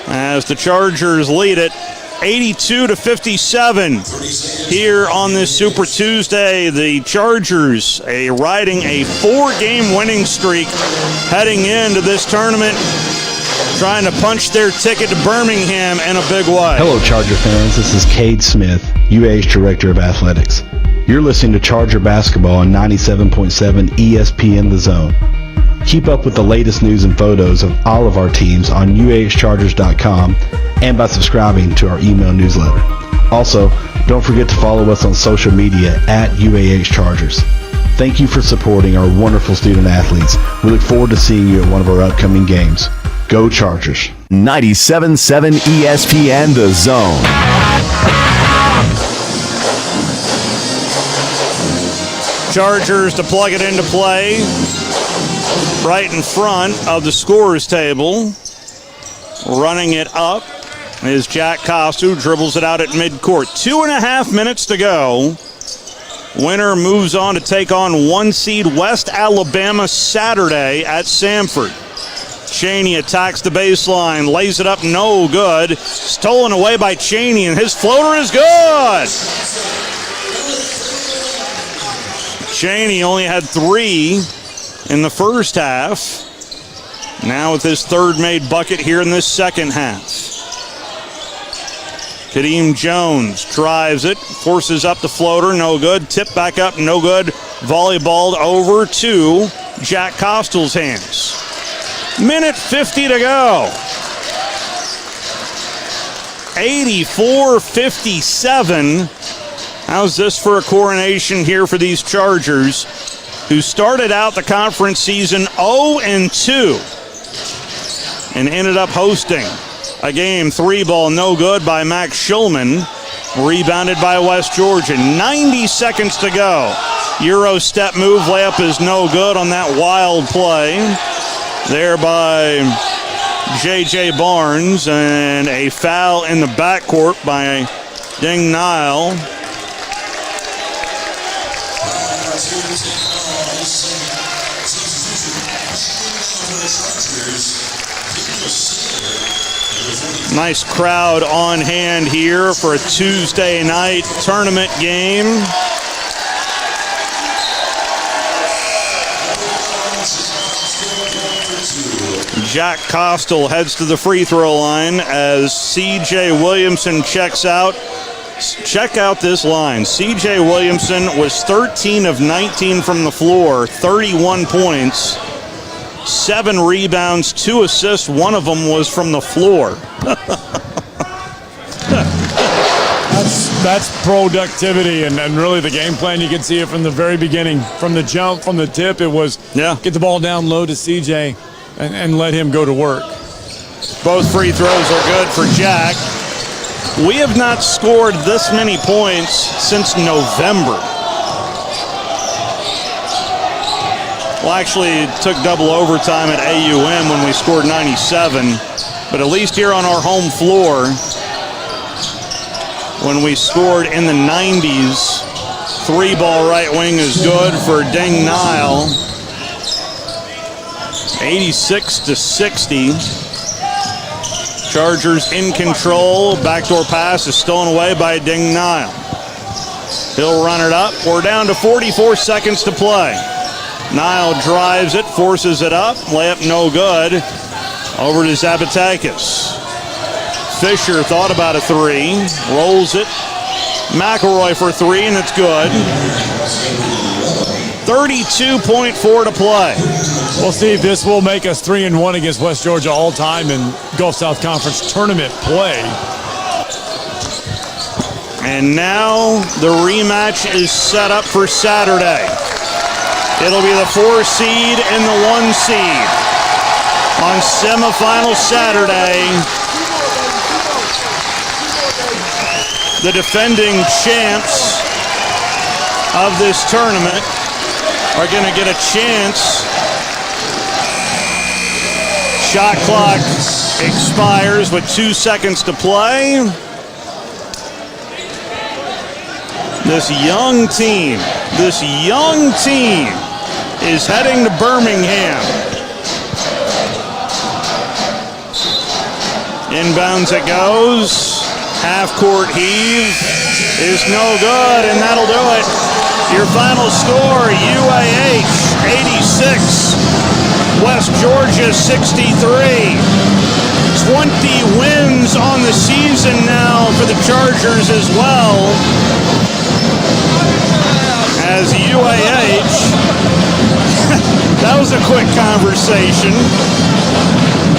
as the Chargers lead it 82-57 here on this Super Tuesday. The Chargers riding a 4-game winning streak heading into this tournament, trying to punch their ticket to Birmingham in a big way. Hello, Charger fans. This is Cade Smith, UAH Director of Athletics. You're listening to Charger Basketball on 97.7 ESPN The Zone. Keep up with the latest news and photos of all of our teams on UAHChargers.com and by subscribing to our email newsletter. Also, don't forget to follow us on social media at UAH Chargers. Thank you for supporting our wonderful student athletes. We look forward to seeing you at one of our upcoming games. Go Chargers. 97.7 ESPN The Zone. Chargers to plug it into play right in front of the scorer's table. Running it up is Jack Costu, dribbles it out at midcourt. 2.5 minutes to go. Winner moves on to take on 1 seed West Alabama Saturday at Samford. Cheney attacks the baseline, lays it up, no good. Stolen away by Cheney, and his floater is good. Cheney only had 3 in the first half. Now with his third made bucket here in this second half. Kadeem Jones drives it, forces up the floater, no good. Tip back up, no good. Volleyballed over to Jack Costel's hands. Minute 50 to go. 84-57. How's this for a coronation here for these Chargers, who started out the conference season 0-2 and ended up hosting a game 3-ball no good by Max Schulman, rebounded by West Georgia. 90 seconds to go. Euro step move, layup is no good on that wild play there by J.J. Barnes, and a foul in the backcourt by Ding Nile. Nice crowd on hand here for a Tuesday night tournament game. Jack Costel heads to the free throw line as C.J. Williamson checks out. Check out this line. C.J. Williamson was 13 of 19 from the floor, 31 points. 7 rebounds, 2 assists. One of them was from the floor. That's productivity and really the game plan. You can see it from the very beginning. From the jump, from the tip, it was get the ball down low to CJ and let him go to work. Both free throws are good for Jack. We have not scored this many points since November. Well, actually, it took double overtime at AUM when we scored 97. But at least here on our home floor, when we scored in the 90s, 3-ball right wing is good for Ding Nile. 86-60. Chargers in control. Backdoor pass is stolen away by Ding Nile. He'll run it up. We're down to 44 seconds to play. Nile drives it, forces it up. Layup no good. Over to Zabatakis. Fisher thought about a 3. Rolls it. McElroy for 3, and it's good. 32.4 to play. Well, Steve, this will make us 3-1 against West Georgia all time in Gulf South Conference tournament play. And now the rematch is set up for Saturday. It'll be the 4 seed and the 1 seed on semifinal Saturday. The defending champs of this tournament are going to get a chance. Shot clock expires with 2 seconds to play. This young team is heading to Birmingham. Inbounds it goes. Half-court heave is no good, and that'll do it. Your final score, UAH 86, West Georgia 63. 20 wins on the season now for the Chargers as well, as UAH, that was a quick conversation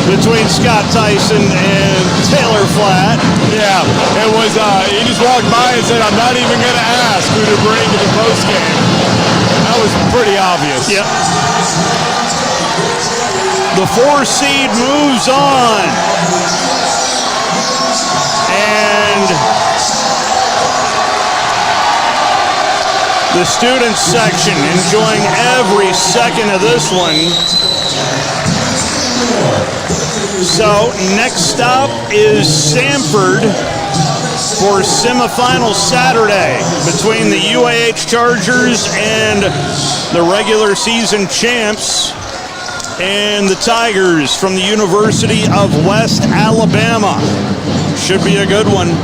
between Scott Tyson and Taylor Flatt. Yeah, it was, he just walked by and said, I'm not even going to ask who to bring to the postgame. That was pretty obvious. Yep. The 4 seed moves on. And the student section enjoying every second of this one. So next stop is Sanford for semifinal Saturday between the UAH Chargers and the regular season champs and the Tigers from the University of West Alabama. Should be a good one.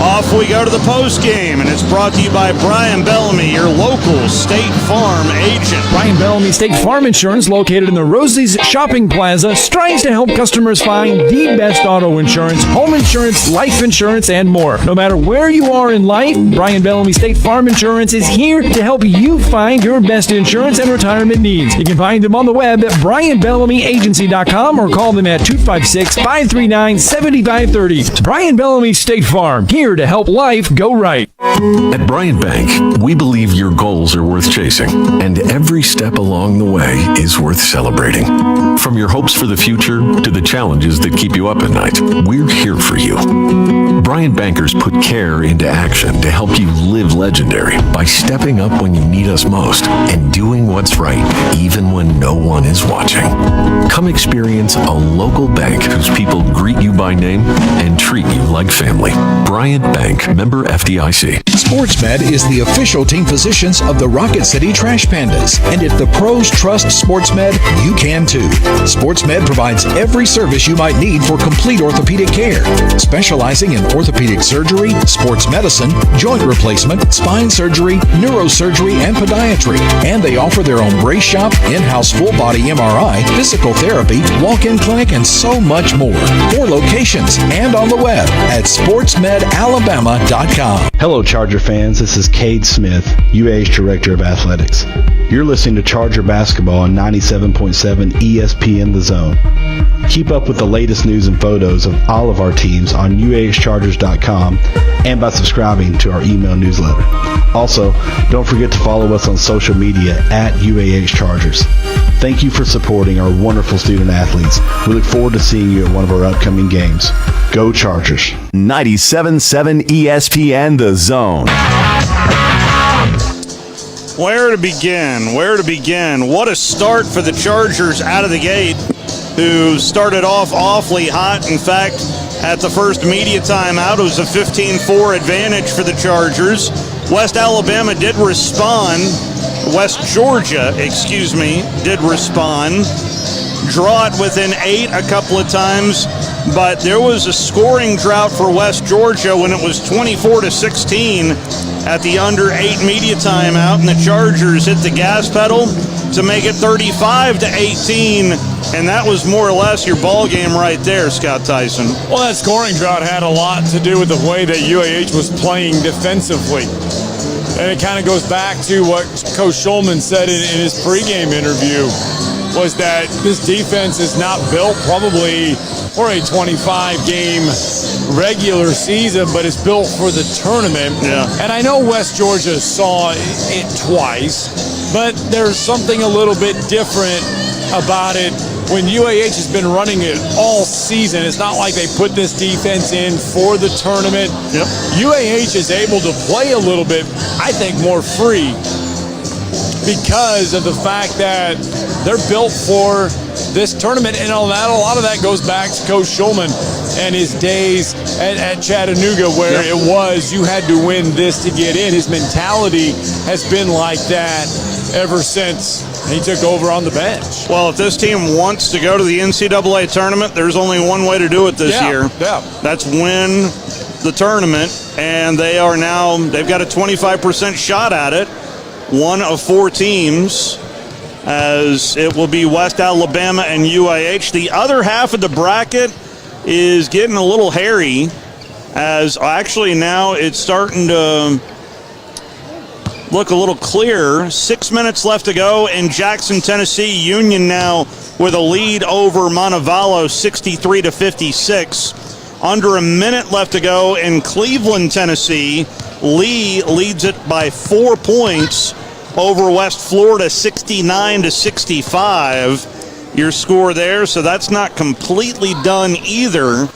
Off we go to the post game, and it's brought to you by Brian Bellamy, your local State Farm agent. Brian Bellamy State Farm Insurance, located in the Rosie's Shopping Plaza, strives to help customers find the best auto insurance, home insurance, life insurance, and more. No matter where you are in life, Brian Bellamy State Farm Insurance is here to help you find your best insurance and retirement needs. You can find them on the web at brianbellamyagency.com or call them at 256-539-7530. Brian Bellamy State Farm, here to help life go right. At Bryant Bank, we believe your goals are worth chasing, and every step along the way is worth celebrating. From your hopes for the future to the challenges that keep you up at night, we're here for you. Bryant bankers put care into action to help you live legendary by stepping up when you need us most and doing what's right even when no one is watching. Come experience a local bank whose people greet you by name and treat you like family. Bryant Bank, member FDIC. SportsMed is the official team physicians of the Rocket City Trash Pandas. And if the pros trust SportsMed, you can too. SportsMed provides every service you might need for complete orthopedic care, specializing in orthopedic surgery, sports medicine, joint replacement, spine surgery, neurosurgery, and podiatry. And they offer their own brace shop, in-house full-body MRI, physical therapy, walk-in clinic, and so much more. 4 locations and on the web at sportsmedalabama.com. Hello, Charger fans. This is Cade Smith, UAH Director of Athletics. You're listening to Charger Basketball on 97.7 ESPN The Zone. Keep up with the latest news and photos of all of our teams on UAHChargers.com and by subscribing to our email newsletter. Also, don't forget to follow us on social media at UAH Chargers. Thank you for supporting our wonderful student athletes. We look forward to seeing you at one of our upcoming games. Go Chargers. 97.7 ESPN The Zone. Where to begin? Where to begin? What a start for the Chargers out of the gate, who started off awfully hot. In fact, at the first media timeout, it was a 15-4 advantage for the Chargers. West Alabama did respond. West Georgia, did respond. Draw it within 8 a couple of times, but there was a scoring drought for West Georgia when it was 24-16 at the under 8 media timeout, and the Chargers hit the gas pedal to make it 35-18, and that was more or less your ball game right there, Scott Tyson. Well, that scoring drought had a lot to do with the way that UAH was playing defensively. And it kind of goes back to what Coach Schulman said in his pregame interview, was that this defense is not built probably for a 25-game regular season, but it's built for the tournament. Yeah. And I know West Georgia saw it twice, but there's something a little bit different about it when UAH has been running it all season. It's not like they put this defense in for the tournament. Yep. UAH is able to play a little bit, I think, more free because of the fact that they're built for this tournament. And a lot of that goes back to Coach Schulman and his days at Chattanooga, where it was you had to win this to get in. His mentality has been like that ever since he took over on the bench. Well, if this team wants to go to the NCAA tournament, there's only one way to do it this year. Yeah. That's win the tournament, and they've got a 25% shot at it. One of 4 teams, as it will be West Alabama and UAH. The other half of the bracket is getting a little hairy, as actually now it's starting to look a little clearer. 6 minutes left to go in Jackson, Tennessee. Union now with a lead over Montevallo, 63-56. Under a minute left to go in Cleveland, Tennessee. Lee leads it by 4 points over West Florida 69-65. Your score there, so that's not completely done either,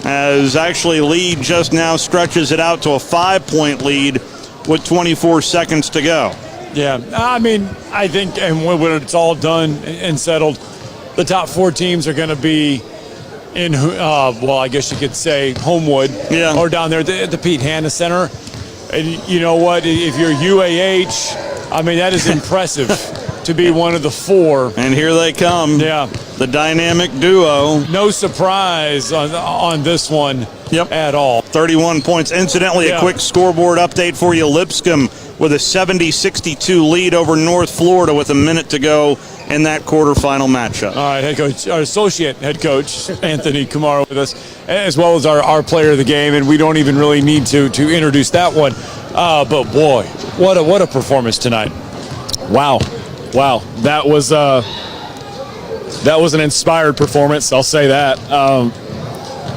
as actually Lee just now stretches it out to a 5-point lead with 24 seconds to go. Yeah, I mean, I think, and when it's all done and settled, the top 4 teams are going to be in, well, I guess you could say Homewood, or down there at the Pete Hanna Center. And you know what? If you're UAH, I mean, that is impressive to be one of the 4. And here they come. Yeah. The dynamic duo. No surprise on this one at all. 31 points. Incidentally, a quick scoreboard update for you. Lipscomb with a 70-62 lead over North Florida with a minute to go in that quarterfinal matchup. All right, head coach, our associate head coach, Anthony Kumar, with us, as well as our player of the game, and we don't even really need to introduce that one. But boy, what a performance tonight. Wow, that was an inspired performance. I'll say that.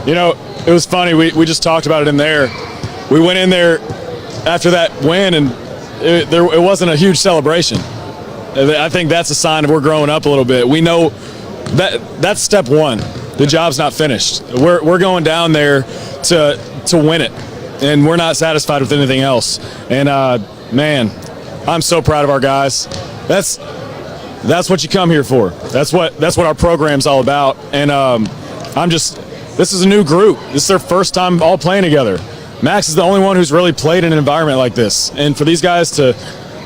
It was funny. We just talked about it in there. We went in there after that win, and it wasn't a huge celebration. I think that's a sign of we're growing up a little bit. We know that's step one. The job's not finished. We're going down there to win it, and we're not satisfied with anything else. And man, I'm so proud of our guys. That's what you come here for. That's what our program's all about. And this is a new group. This is their first time all playing together. Max is the only one who's really played in an environment like this. And for these guys to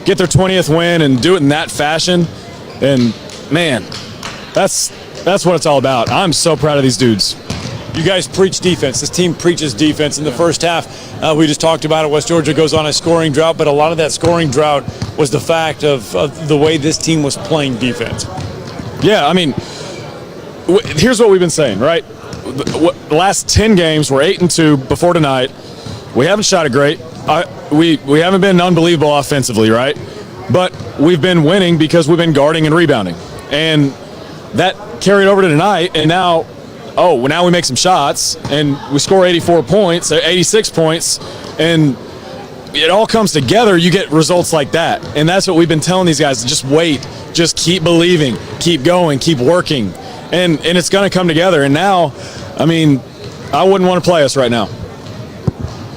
get their 20th win and do it in that fashion, and man, that's what it's all about. I'm so proud of these dudes. You guys preach defense. This team preaches defense. In the first half, we just talked about it. West Georgia goes on a scoring drought, but a lot of that scoring drought was the fact of the way this team was playing defense. Yeah, I mean, here's what we've been saying, right? The last 10 games, we're 8-2 before tonight. We haven't shot it great. We haven't been unbelievable offensively, right? But we've been winning because we've been guarding and rebounding. And that carried over to tonight, and now we make some shots, and we score 84 points, 86 points, and it all comes together. You get results like that. And that's what we've been telling these guys. Just wait. Just keep believing. Keep going. Keep working. And it's going to come together. And now, I mean, I wouldn't want to play us right now.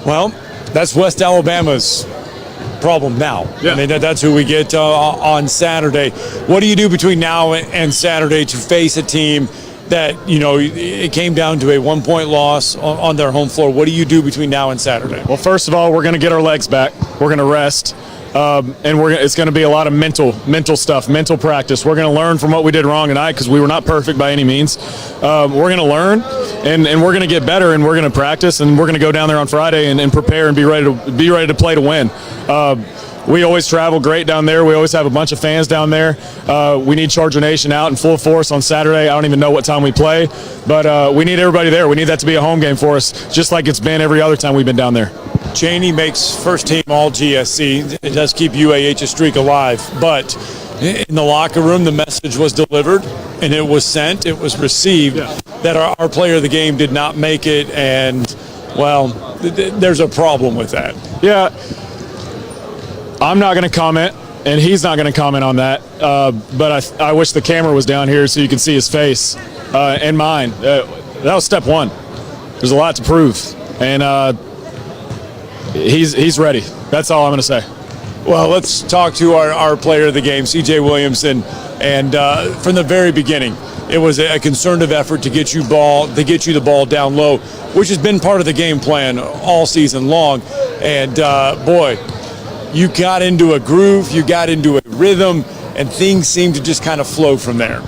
Well, that's West Alabama's problem now. Yeah. I mean, that's who we get on Saturday. What do you do between now and Saturday to face a team that, it came down to a 1-point loss on their home floor? What do you do between now and Saturday? Well, first of all, we're going to get our legs back. We're going to rest. And it's going to be a lot of mental stuff, mental practice. We're going to learn from what we did wrong tonight because we were not perfect by any means. We're going to learn, and we're going to get better, and we're going to practice, and we're going to go down there on Friday and prepare and be ready to play to win. We always travel great down there. We always have a bunch of fans down there. We need Charger Nation out in full force on Saturday. I don't even know what time we play, but we need everybody there. We need that to be a home game for us, just like it's been every other time we've been down there. Cheney makes first team all GSC. It does keep UAH's streak alive, but in the locker room, the message was delivered, and it was sent, it was received, that our player of the game did not make it, and, well, there's a problem with that. Yeah. I'm not going to comment, and he's not going to comment on that, but I wish the camera was down here so you could see his face and mine. That was step one. There's a lot to prove, and he's ready. That's all I'm going to say. Well, let's talk to our player of the game, C.J. Williamson, and from the very beginning, it was a concerted effort to get you the ball down low, which has been part of the game plan all season long, and boy, you got into a groove, you got into a rhythm, and things seemed to just kind of flow from there.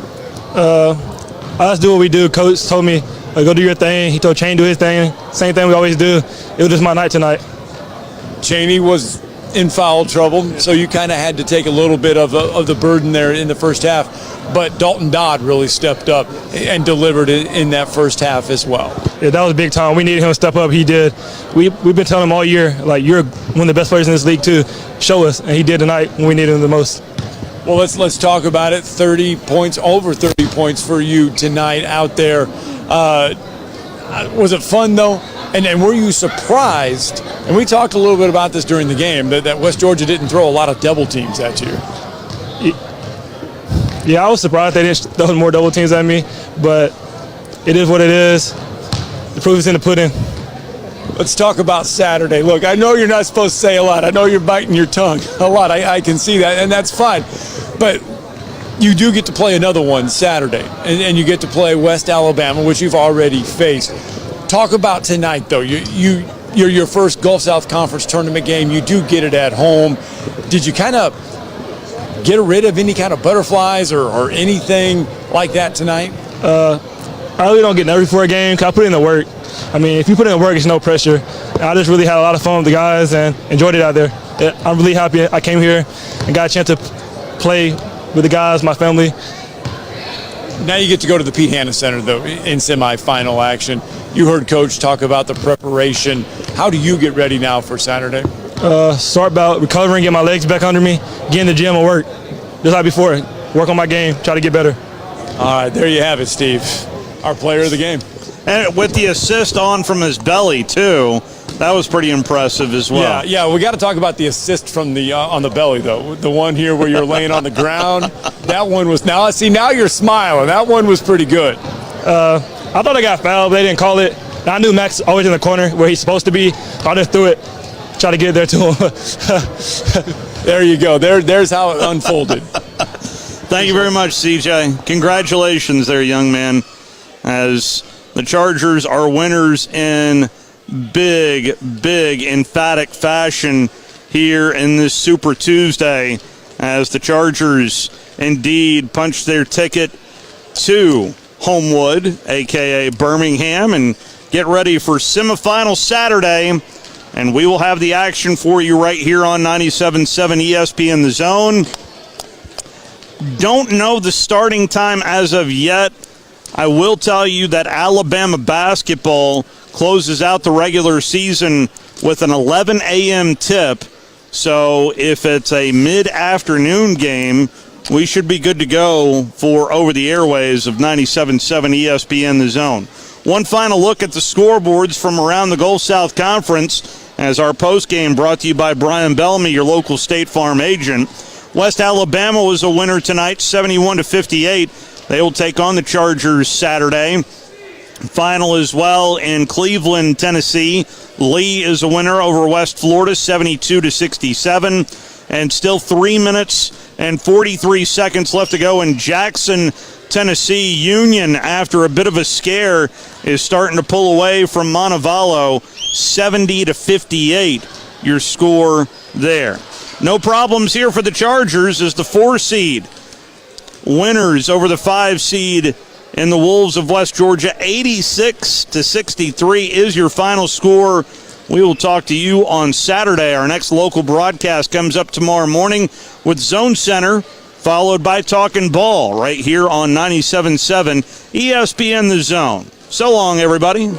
Us do what we do. Coach told me, go do your thing. He told Cheney do his thing. Same thing we always do. It was just my night tonight. Cheney was in foul trouble, so you kind of had to take a little bit of the burden there in the first half. But Dalton Dodd really stepped up and delivered in that first half as well. Yeah, that was big time. We needed him to step up. He did. We've been telling him all year, like, you're one of the best players in this league too. Show us, and he did tonight when we needed him the most. Well, let's talk about it. 30 points, over 30 points for you tonight out there. Was it fun though? And were you surprised And we talked a little bit about this during the game, that West Georgia didn't throw a lot of double teams at you. Yeah, I was surprised they didn't throw more double teams at me, but it is what it is. The proof is in the pudding. Let's talk about Saturday. Look, I know you're not supposed to say a lot. I know you're biting your tongue a lot. I can see that, and that's fine. But you do get to play another one Saturday, and you get to play West Alabama, which you've already faced. Talk about tonight, though. You're your first Gulf South Conference tournament game. You do get it at home. Did you kind of get rid of any kind of butterflies or anything like that tonight? I really don't get nervous for a game because I put in the work. I mean, if you put in the work, it's no pressure. I just really had a lot of fun with the guys and enjoyed it out there. I'm really happy I came here and got a chance to play with the guys, my family. Now you get to go to the Pete Hanna Center, though, in semifinal action. You heard Coach talk about the preparation. How do you get ready now for Saturday? Start about recovering, get my legs back under me, get in the gym and work. Just like before, work on my game, try to get better. All right, there you have it, Steve, our player of the game. And with the assist on from his belly, too, that was pretty impressive as well. Yeah, we got to talk about the assist from the on the belly, though. The one here where you're laying on the ground, that one was, now you're smiling. That one was pretty good. I thought I got fouled, but they didn't call it. I knew Max always in the corner where he's supposed to be. So I just threw it, try to get there to him. There you go. There's how it unfolded. Thank you very much, CJ. Congratulations there, young man, as the Chargers are winners in big, emphatic fashion here in this Super Tuesday, as the Chargers indeed punched their ticket to Homewood, a.k.a. Birmingham, and get ready for semifinal Saturday. And we will have the action for you right here on 97.7 ESPN The Zone. Don't know the starting time as of yet. I will tell you that Alabama basketball closes out the regular season with an 11 a.m. tip. So if it's a mid-afternoon game, we should be good to go for over the airways of 97.7 ESPN The Zone. One final look at the scoreboards from around the Gulf South Conference as our postgame brought to you by Brian Bellamy, your local State Farm agent. West Alabama was a winner tonight, 71-58. They will take on the Chargers Saturday. Final as well in Cleveland, Tennessee. Lee is a winner over West Florida, 72-67. And still 3 minutes and 43 seconds left to go in Jackson, Tennessee. Union, after a bit of a scare, is starting to pull away from Montevallo, 70-58. Your score there. No problems here for the Chargers as the 4 seed. Winners over the 5 seed in the Wolves of West Georgia, 86-63 is your final score. We will talk to you on Saturday. Our next local broadcast comes up tomorrow morning with Zone Center, followed by Talkin' Ball right here on 97.7 ESPN The Zone. So long, everybody.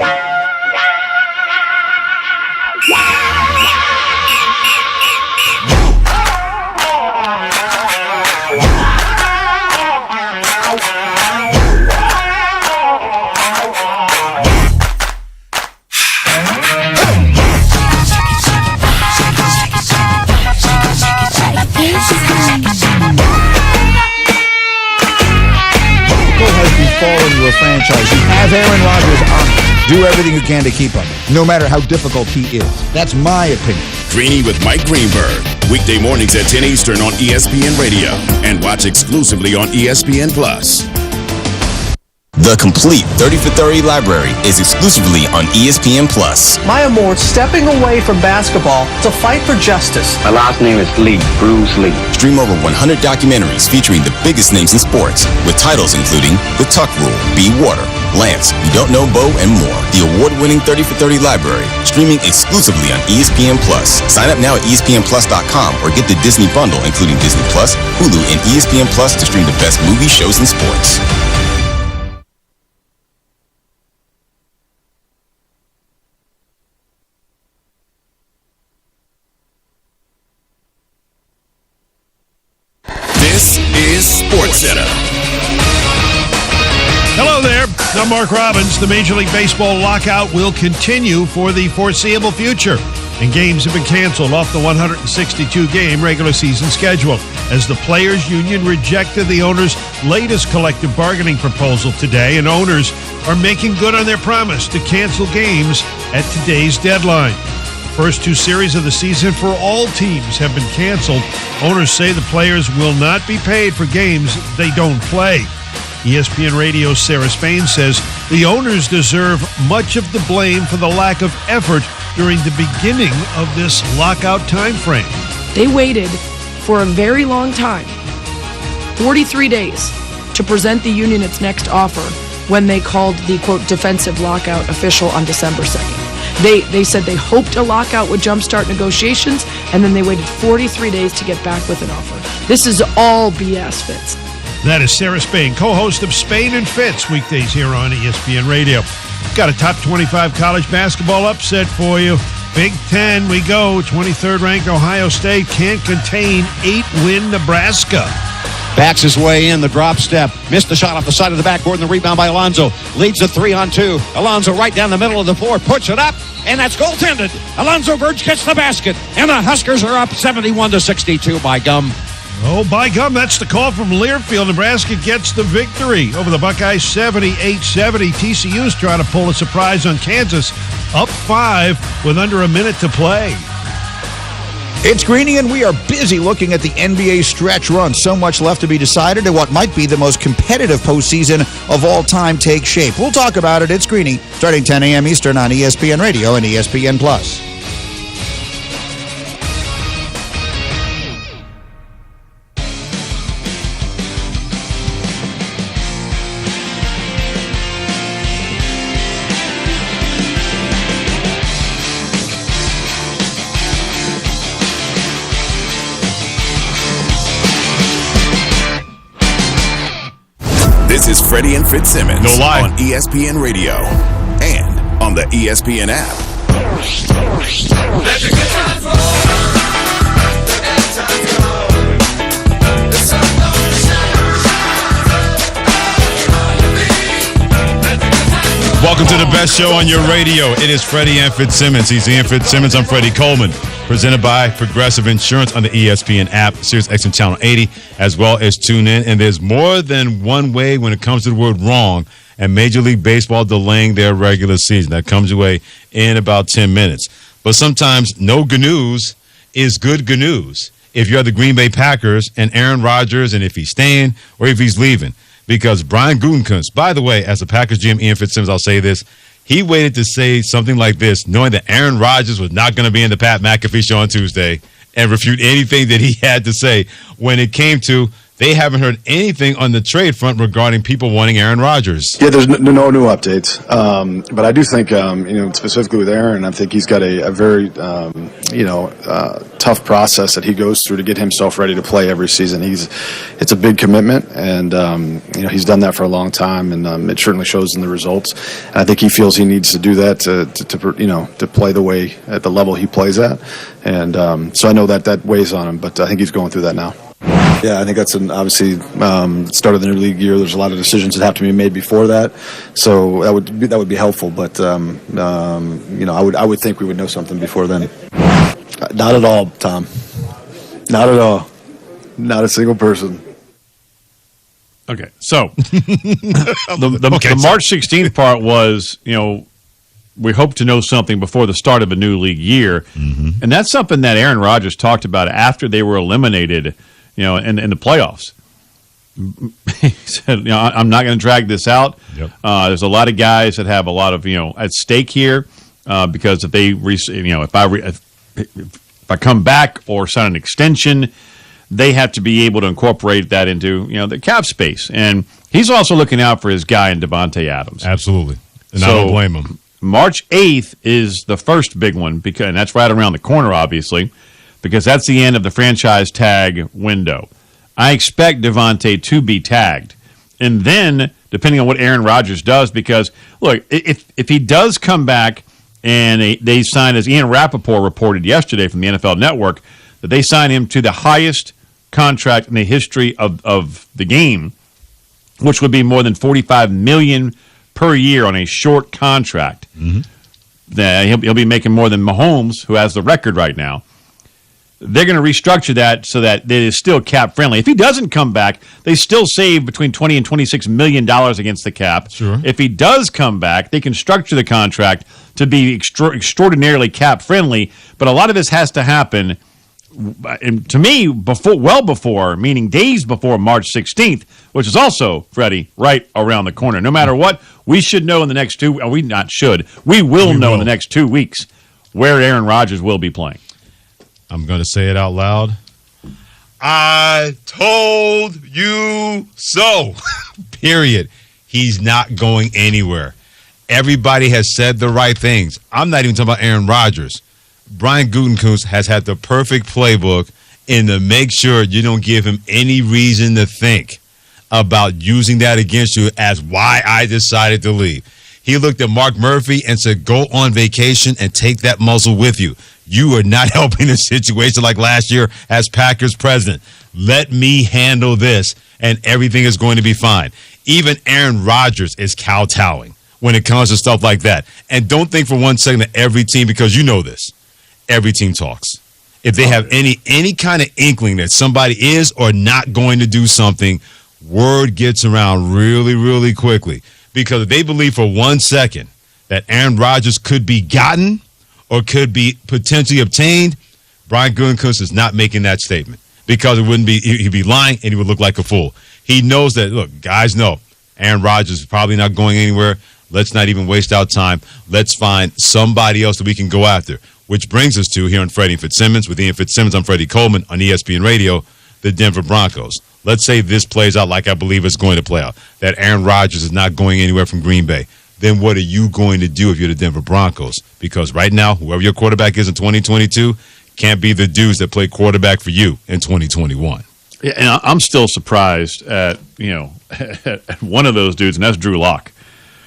Fall into a franchise. You have Aaron Rodgers on it. Do everything you can to keep him, no matter how difficult he is. That's my opinion. Greeny with Mike Greenberg. Weekday mornings at 10 Eastern on ESPN Radio. And watch exclusively on ESPN Plus. The complete 30 for 30 library is exclusively on ESPN Plus. Maya Moore stepping away from basketball to fight for justice. My last name is Lee, Bruce Lee. Stream over 100 documentaries featuring the biggest names in sports, with titles including The Tuck Rule, Be Water, Lance, You Don't Know Bo, and more. The award-winning 30 for 30 library, streaming exclusively on ESPN Plus. Sign up now at ESPNplus.com or get the Disney bundle, including Disney Plus, Hulu, and ESPN Plus to stream the best movies, shows, and sports. This is SportsCenter. Hello there. I'm Mark Robbins. The Major League Baseball lockout will continue for the foreseeable future. and games have been canceled off the 162-game regular season schedule as the Players Union rejected the owners' latest collective bargaining proposal today, and owners are making good on their promise to cancel games at today's deadline. The first two series of the season for all teams have been canceled. Owners say the players will not be paid for games they don't play. ESPN Radio's Sarah Spain says the owners deserve much of the blame for the lack of effort during the beginning of this lockout time frame. They waited for a very long time, 43 days, to present the union its next offer when they called the, quote, defensive lockout official on December 2nd. They said they hoped a lockout would jumpstart negotiations, and then they waited 43 days to get back with an offer. This is all BS, Fitz. That is Sarah Spain, co-host of Spain and Fitz, weekdays here on ESPN Radio. Got a top 25 college basketball upset for you. Big Ten, we go. 23rd-ranked Ohio State can't contain 8-win Nebraska. Backs his way in, the drop step. Missed the shot off the side of the backboard, and the rebound by Alonzo. Leads the 3-on-2. Alonzo right down the middle of the floor, puts it up, and that's goaltended. Alonzo Verge gets the basket, and the Huskers are up 71-62 by gum. Oh, by gum, that's the call from Learfield. Nebraska gets the victory over the Buckeyes 78-70. TCU's trying to pull a surprise on Kansas, up 5 with under a minute to play. It's Greeny, and we are busy looking at the NBA stretch run. So much left to be decided, and what might be the most competitive postseason of all time take shape. We'll talk about it. It's Greeny, starting 10 a.m. Eastern on ESPN Radio and ESPN+. This is Freddie and Fitzsimmons No lie. on ESPN Radio and on the ESPN app. Welcome to the best show on your radio. It is Freddie and Fitzsimmons. He's Ian Fitzsimmons. I'm Freddie Coleman. Presented by Progressive Insurance on the ESPN app, Sirius XM Channel 80, as well as tune in. And there's more than one way when it comes to the word wrong and Major League Baseball delaying their regular season. That comes your way in about 10 minutes. But sometimes no good news is good news. If you're the Green Bay Packers and Aaron Rodgers, and if he's staying or if he's leaving. Because Brian Gutekunst, by the way, as the Packers GM, Ian Fitzsimmons, I'll say this, he waited to say something like this, knowing that Aaron Rodgers was not going to be in the Pat McAfee show on Tuesday, and refute anything that he had to say when it came to they haven't heard anything on the trade front regarding people wanting Aaron Rodgers. Yeah, there's no new updates. But I do think, specifically with Aaron, I think he's got a very, tough process that he goes through to get himself ready to play every season. It's a big commitment, and, he's done that for a long time, and it certainly shows in the results. And I think he feels he needs to do that to play the way, at the level he plays at. And so I know that weighs on him, but I think he's going through that now. Yeah, I think that's obviously start of the new league year. There's a lot of decisions that have to be made before that, so that would be helpful. But I would think we would know something before then. Not at all, Tom. Not at all. Not a single person. Okay, so the March 16th part was, we hope to know something before the start of a new league year, and that's something that Aaron Rodgers talked about after they were eliminated. In the playoffs. He said, I'm not going to drag this out. Yep. There's a lot of guys that have a lot of, at stake here because if they, if I come back or sign an extension, they have to be able to incorporate that into, the cap space. And he's also looking out for his guy in Devontae Adams. Absolutely. And I don't blame him. March 8th is the first big one, and that's right around the corner, obviously, because that's the end of the franchise tag window. I expect Devontae to be tagged. And then, depending on what Aaron Rodgers does, because, look, if he does come back and they sign, as Ian Rappaport reported yesterday from the NFL Network, that they sign him to the highest contract in the history of the game, which would be more than $45 million per year on a short contract. he'll be making more than Mahomes, who has the record right now. They're going to restructure that so that it is still cap friendly. If he doesn't come back, they still save between $20 and $26 million against the cap. Sure. If he does come back, they can structure the contract to be extraordinarily cap friendly. But a lot of this has to happen, and to me, before, meaning days before March 16th, which is also, Freddie, right around the corner. No matter what, we should know in the next we will know in the next 2 weeks where Aaron Rodgers will be playing. I'm going to say it out loud. I told you so. Period. He's not going anywhere. Everybody has said the right things. I'm not even talking about Aaron Rodgers. Brian Gutekunst has had the perfect playbook in to make sure you don't give him any reason to think about using that against you as why I decided to leave. He looked at Mark Murphy and said, go on vacation and take that muscle with you. You are not helping the situation like last year as Packers president. Let me handle this, and everything is going to be fine. Even Aaron Rodgers is kowtowing when it comes to stuff like that. And don't think for 1 second that every team, because you know this, every team talks. If they have any kind of inkling that somebody is or not going to do something, word gets around really, really quickly. Because if they believe for 1 second that Aaron Rodgers could be gotten or could be potentially obtained, Brian Gutekunst is not making that statement because he'd be lying and he would look like a fool. He knows that, look, guys know Aaron Rodgers is probably not going anywhere. Let's not even waste our time. Let's find somebody else that we can go after, which brings us to here on Freddie and Fitzsimmons. With Ian Fitzsimmons, I'm Freddie Coleman on ESPN Radio, the Denver Broncos. Let's say this plays out like I believe it's going to play out, that Aaron Rodgers is not going anywhere from Green Bay. Then what are you going to do if you're the Denver Broncos? Because right now, whoever your quarterback is in 2022 can't be the dudes that play quarterback for you in 2021. Yeah, and I'm still surprised at at one of those dudes, and that's Drew Lock.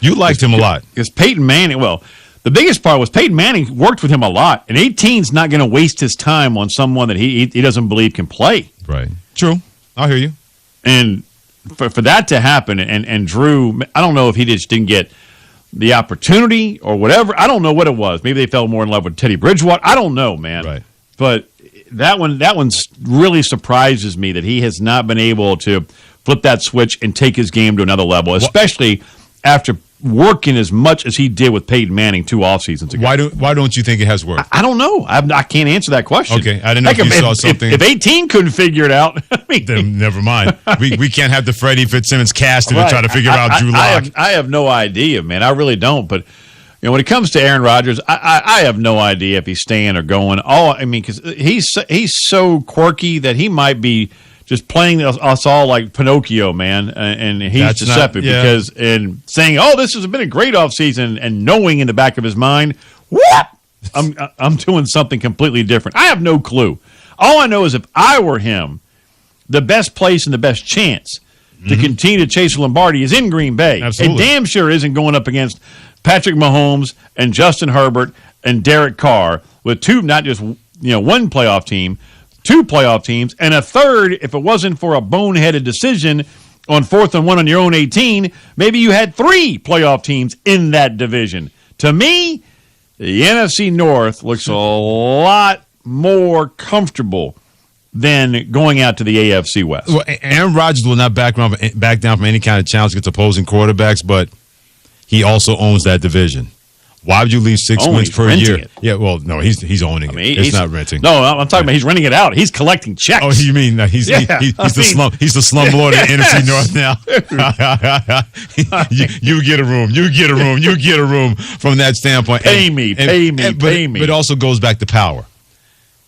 You liked him a lot. Because Peyton Manning, the biggest part was Peyton Manning worked with him a lot, and 18's not going to waste his time on someone that he doesn't believe can play. Right. True. I'll hear you. And for that to happen, and Drew, I don't know if he just didn't get the opportunity or whatever. I don't know what it was. Maybe they fell more in love with Teddy Bridgewater. I don't know, man. Right. But that one really surprises me that he has not been able to flip that switch and take his game to another level, especially after working as much as he did with Peyton Manning 2 off seasons ago. Why don't you think it has worked? I don't know. I can't answer that question. Okay, I didn't know if you saw something. If 18 couldn't figure it out, then never mind. We can't have the Freddie Fitzsimmons cast to try to figure out Drew Lock. I have no idea, man. I really don't. But when it comes to Aaron Rodgers, I have no idea if he's staying or going. Because he's so quirky that he might be just playing us all like Pinocchio, man, and he's deceptive because in saying, "Oh, this has been a great offseason," and knowing in the back of his mind, "What? I'm doing something completely different." I have no clue. All I know is if I were him, the best place and the best chance to continue to chase Lombardi is in Green Bay. Absolutely. It damn sure isn't going up against Patrick Mahomes and Justin Herbert and Derek Carr with two, not just one playoff team. 2 playoff teams, and a third, if it wasn't for a boneheaded decision on 4th and 1 on your own 18, maybe you had 3 playoff teams in that division. To me, the NFC North looks a lot more comfortable than going out to the AFC West. Well, Aaron Rodgers will not back down from any kind of challenge against opposing quarterbacks, but he also owns that division. Why would you leave 6 wins per year? It. Yeah, well, no, he's owning it. It's not renting. No, I'm talking about he's renting it out. He's collecting checks. Oh, you mean he's the slumlord of the NFC North now? you get a room. You get a room from that standpoint. Pay me. But it also goes back to power.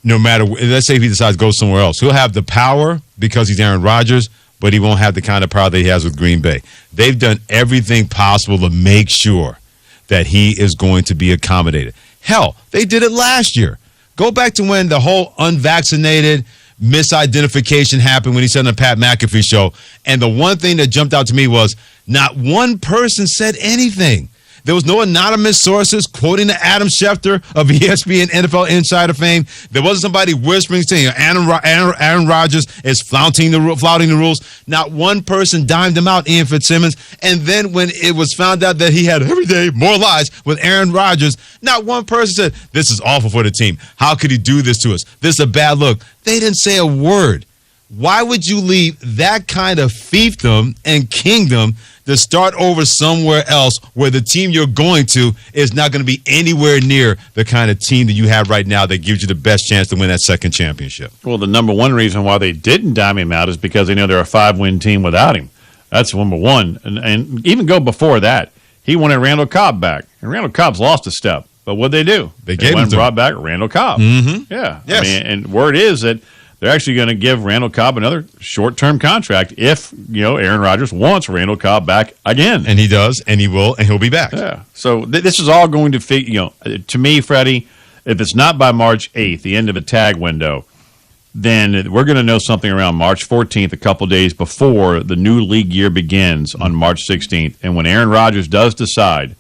No matter, let's say if he decides to go somewhere else, he'll have the power because he's Aaron Rodgers, but he won't have the kind of power that he has with Green Bay. They've done everything possible to make sure that he is going to be accommodated. Hell, they did it last year. Go back to when the whole unvaccinated misidentification happened when he said on the Pat McAfee show. And the one thing that jumped out to me was not one person said anything. There was no anonymous sources quoting the Adam Schefter of ESPN NFL Insider fame. There wasn't somebody whispering saying Aaron Rodgers is flouting the rules. Not one person dimed him out, Ian Fitzsimmons. And then when it was found out that he had every day more lies with Aaron Rodgers, not one person said, this is awful for the team. How could he do this to us? This is a bad look. They didn't say a word. Why would you leave that kind of fiefdom and kingdom to start over somewhere else where the team you're going to is not going to be anywhere near the kind of team that you have right now that gives you the best chance to win that second championship? Well, the number one reason why they didn't dime him out is because they know they're a 5-win team without him. That's number one. And even go before that, he wanted Randall Cobb back. And Randall Cobb's lost a step. But what'd they do? They gave went him and brought back Randall Cobb. Mm-hmm. Yeah. Yes. I mean, and word is that they're actually going to give Randall Cobb another short-term contract if, Aaron Rodgers wants Randall Cobb back again. And he does, and he will, and he'll be back. Yeah. So this is all going to to me, Freddie, if it's not by March 8th, the end of a tag window, then we're going to know something around March 14th, a couple days before the new league year begins on March 16th. And when Aaron Rodgers does decide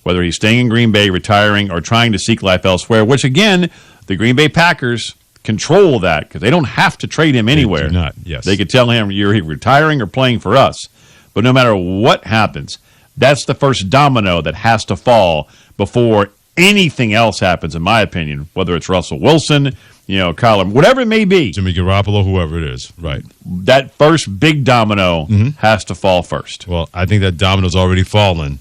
whether he's staying in Green Bay, retiring, or trying to seek life elsewhere, which, again, the Green Bay Packers control that because they don't have to trade him anywhere. They do not, yes. They could tell him you're retiring or playing for us. But no matter what happens, that's the first domino that has to fall before anything else happens, in my opinion, whether it's Russell Wilson, Kyler, whatever it may be. Jimmy Garoppolo, whoever it is, right. That first big domino has to fall first. Well, I think that domino's already fallen,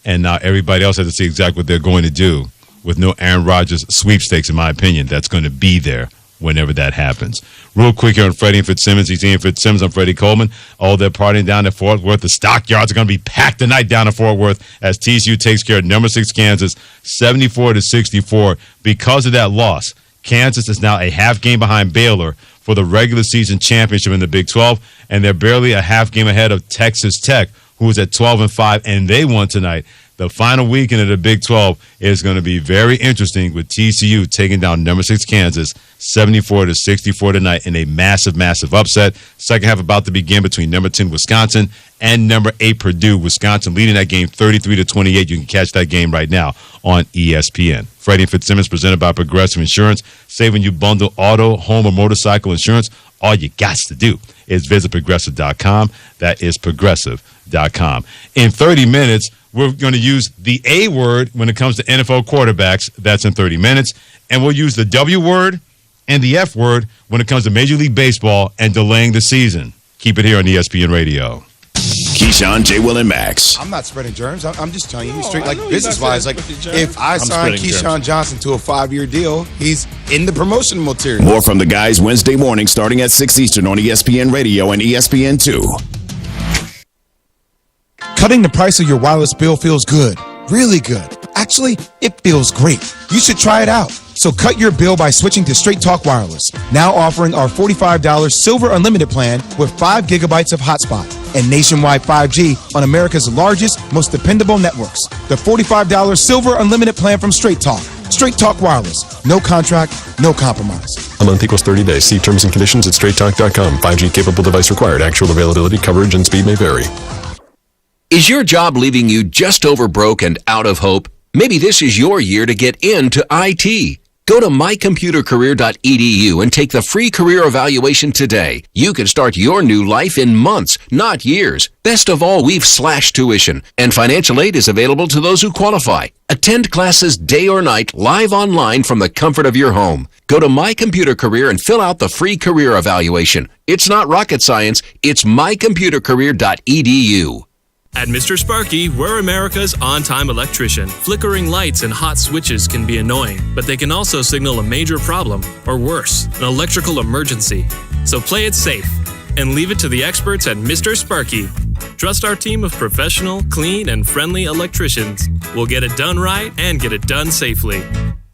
and now everybody else has to see exactly what they're going to do with no Aaron Rodgers sweepstakes, in my opinion, that's going to be there whenever that happens. Real quick here on Freddie and Fitzsimmons. He's Ian Fitzsimmons. I'm Freddie Coleman. Oh, they're partying down at Fort Worth. The stockyards are going to be packed tonight down at Fort Worth as TCU takes care of number 6 Kansas, 74-64. Because of that loss, Kansas is now a half game behind Baylor for the regular season championship in the Big 12, and they're barely a half game ahead of Texas Tech, who is at 12-5, and they won tonight. The final weekend of the Big 12 is going to be very interesting with TCU taking down number 6 Kansas 74-64 tonight in a massive, massive upset. Second half about to begin between number 10 Wisconsin and number 8 Purdue. Wisconsin leading that game 33-28. You can catch that game right now on ESPN. Freddie and Fitzsimmons presented by Progressive Insurance. Say when you bundle auto, home, or motorcycle insurance, all you got to do is visit Progressive.com. That is Progressive.com. In 30 minutes, we're going to use the A word when it comes to NFL quarterbacks. That's in 30 minutes. And we'll use the W word and the F word when it comes to Major League Baseball and delaying the season. Keep it here on ESPN Radio. Keyshawn, J. Will, and Max. I'm not spreading germs. I'm just telling you straight, business-wise. If I sign Keyshawn Johnson to a 5-year deal, he's in the promotion material. More from the guys Wednesday morning starting at 6 Eastern on ESPN Radio and ESPN2. Cutting the price of your wireless bill feels good. Really good. Actually, it feels great. You should try it out. So cut your bill by switching to Straight Talk Wireless. Now offering our $45 Silver Unlimited plan with 5 gigabytes of hotspot and nationwide 5G on America's largest, most dependable networks. The $45 Silver Unlimited plan from Straight Talk. Straight Talk Wireless. No contract, no compromise. A month equals 30 days. See terms and conditions at straighttalk.com. 5G capable device required. Actual availability, coverage, and speed may vary. Is your job leaving you just over broke and out of hope? Maybe this is your year to get into IT. Go to mycomputercareer.edu and take the free career evaluation today. You can start your new life in months, not years. Best of all, we've slashed tuition, and financial aid is available to those who qualify. Attend classes day or night, live online from the comfort of your home. Go to My Computer Career and fill out the free career evaluation. It's not rocket science. It's mycomputercareer.edu. At Mr. Sparky, we're America's on-time electrician. Flickering lights and hot switches can be annoying, but they can also signal a major problem, or worse, an electrical emergency. So play it safe and leave it to the experts at Mr. Sparky. Trust our team of professional, clean, and friendly electricians. We'll get it done right and get it done safely.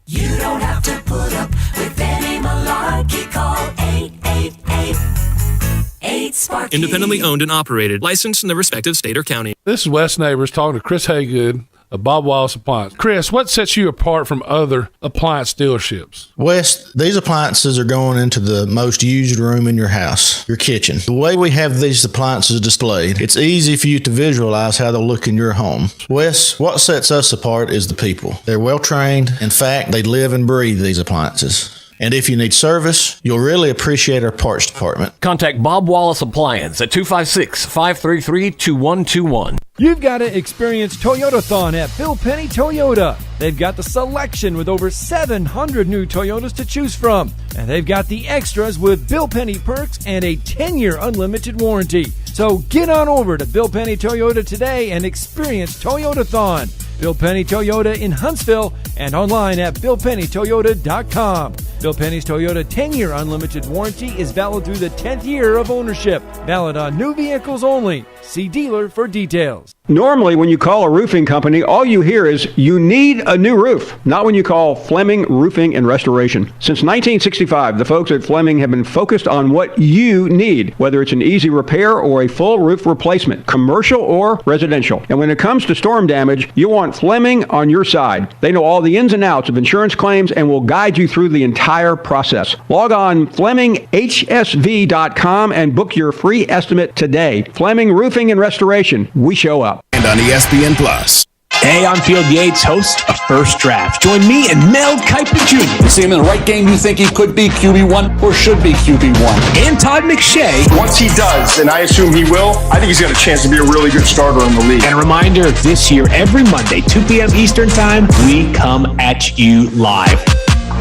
You don't have to put up with any malarkey. Call 888-8-SPARKY. Independently owned and operated, licensed in the respective state or county. This is Wes Neighbors talking to Chris Haygood of Bob Wallace Appliance. Chris, what sets you apart from other appliance dealerships? Wes, these appliances are going into the most used room in your house, your kitchen. The way we have these appliances displayed, it's easy for you to visualize how they'll look in your home. Wes, what sets us apart is the people. They're well trained. In fact, they live and breathe these appliances. And if you need service, you'll really appreciate our parts department. Contact Bob Wallace Appliance at 256-533-2121. You've got to experience Toyotathon at Bill Penny Toyota. They've got the selection with over 700 new Toyotas to choose from. And they've got the extras with Bill Penny perks and a 10-year unlimited warranty. So get on over to Bill Penny Toyota today and experience Toyotathon. Bill Penny Toyota in Huntsville and online at BillPennyToyota.com. Bill Penny's Toyota 10-year unlimited warranty is valid through the 10th year of ownership. Valid on new vehicles only. See dealer for details. Normally, when you call a roofing company, all you hear is, you need a new roof. Not when you call Fleming Roofing and Restoration. Since 1965, the folks at Fleming have been focused on what you need, whether it's an easy repair or a full roof replacement, commercial or residential. And when it comes to storm damage, you want Fleming on your side. They know all the ins and outs of insurance claims and will guide you through the entire process. Log on FlemingHSV.com and book your free estimate today. Fleming Roofing and Restoration. We show up. And on ESPN Plus. Hey, I'm Field Yates, host of First Draft. Join me and Mel Kiper Jr. You see him in the right game, you think he could be QB1 or should be QB1. And Todd McShay. Once he does, and I assume he will, I think he's got a chance to be a really good starter in the league. And a reminder, this year, every Monday, 2 p.m. Eastern Time, we come at you live.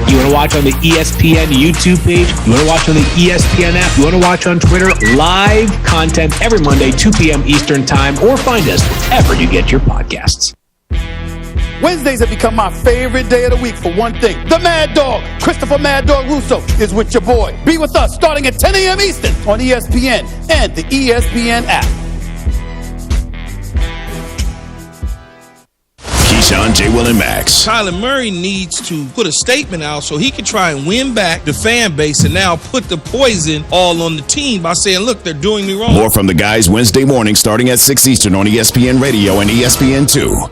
You want to watch on the ESPN YouTube page? You want to watch on the ESPN app? You want to watch on Twitter? Live content every Monday, 2 p.m. Eastern Time, or find us wherever you get your podcasts. Wednesdays have become my favorite day of the week for one thing. The Mad Dog, Christopher Mad Dog Russo, is with your boy. Be with us starting at 10 a.m. Eastern on ESPN and the ESPN app. Keyshawn, J. Will, and Max. Kyler Murray needs to put a statement out so he can try and win back the fan base and now put the poison all on the team by saying, look, they're doing me wrong. More from the guys Wednesday morning starting at 6 Eastern on ESPN Radio and ESPN2.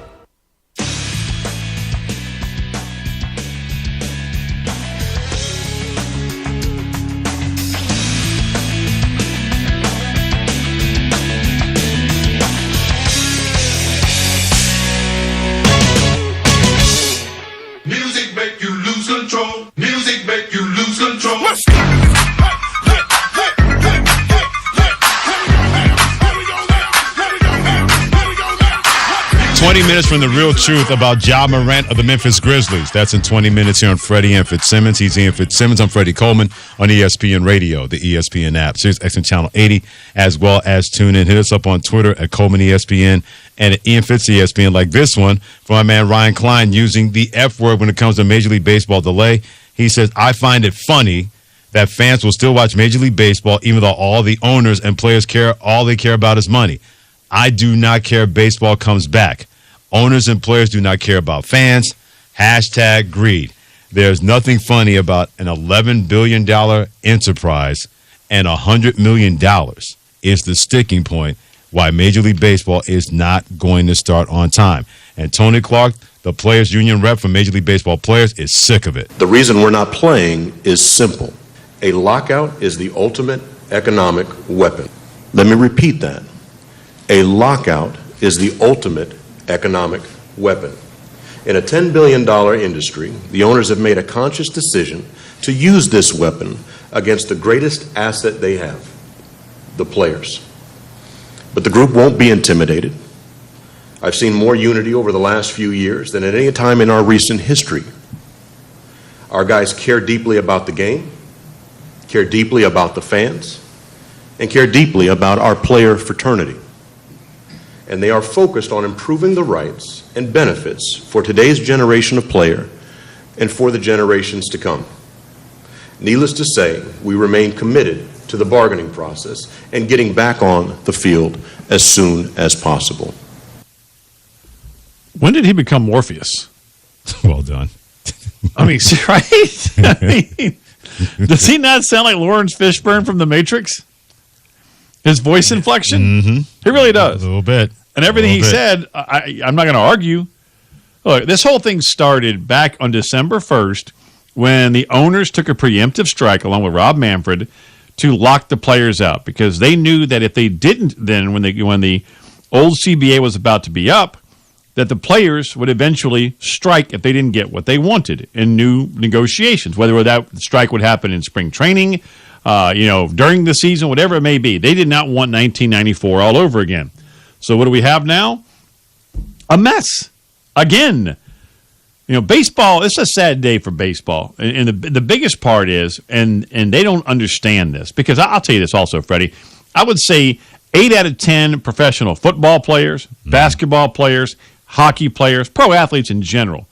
Music make you lose control. Music make you lose control. 20 minutes from the real truth about Ja Morant of the Memphis Grizzlies. That's in 20 minutes here on Freddie and Fitzsimmons. He's Ian Fitzsimmons. I'm Freddie Coleman on ESPN Radio, the ESPN app, Sirius XM Channel 80, as well as tune in. Hit us up on Twitter at Coleman ESPN and at Ian Fitz ESPN, like this one from my man Ryan Klein using the F word when it comes to Major League Baseball delay. He says, I find it funny that fans will still watch Major League Baseball even though all the owners and players all they care about is money. I do not care if baseball comes back. Owners and players do not care about fans. Hashtag greed. There's nothing funny about an $11 billion enterprise, and $100 million is the sticking point why Major League Baseball is not going to start on time. And Tony Clark, the players union rep for Major League Baseball players, is sick of it. The reason we're not playing is simple. A lockout is the ultimate economic weapon. Let me repeat that. A lockout is the ultimate economic weapon. In a $10 billion industry, the owners have made a conscious decision to use this weapon against the greatest asset they have, the players. But the group won't be intimidated. I've seen more unity over the last few years than at any time in our recent history. Our guys care deeply about the game, care deeply about the fans, and care deeply about our player fraternity. And they are focused on improving the rights and benefits for today's generation of player and for the generations to come. Needless to say, we remain committed to the bargaining process and getting back on the field as soon as possible. When did he become Morpheus? Well done. I mean, right? I mean, does he not sound like Lawrence Fishburne from The Matrix? His voice inflection? Mm-hmm. He really does. A little bit. And everything he said, I'm not going to argue. Look, this whole thing started back on December 1st when the owners took a preemptive strike along with Rob Manfred to lock the players out because they knew that if they didn't then when the old CBA was about to be up, that the players would eventually strike if they didn't get what they wanted in new negotiations, whether that strike would happen in spring training, during the season, whatever it may be. They did not want 1994 all over again. So what do we have now? A mess. Again. Baseball, it's a sad day for baseball. And the biggest part is, and they don't understand this, because I'll tell you this also, Freddie, I would say 8 out of 10 professional football players, basketball players, hockey players, pro athletes in general,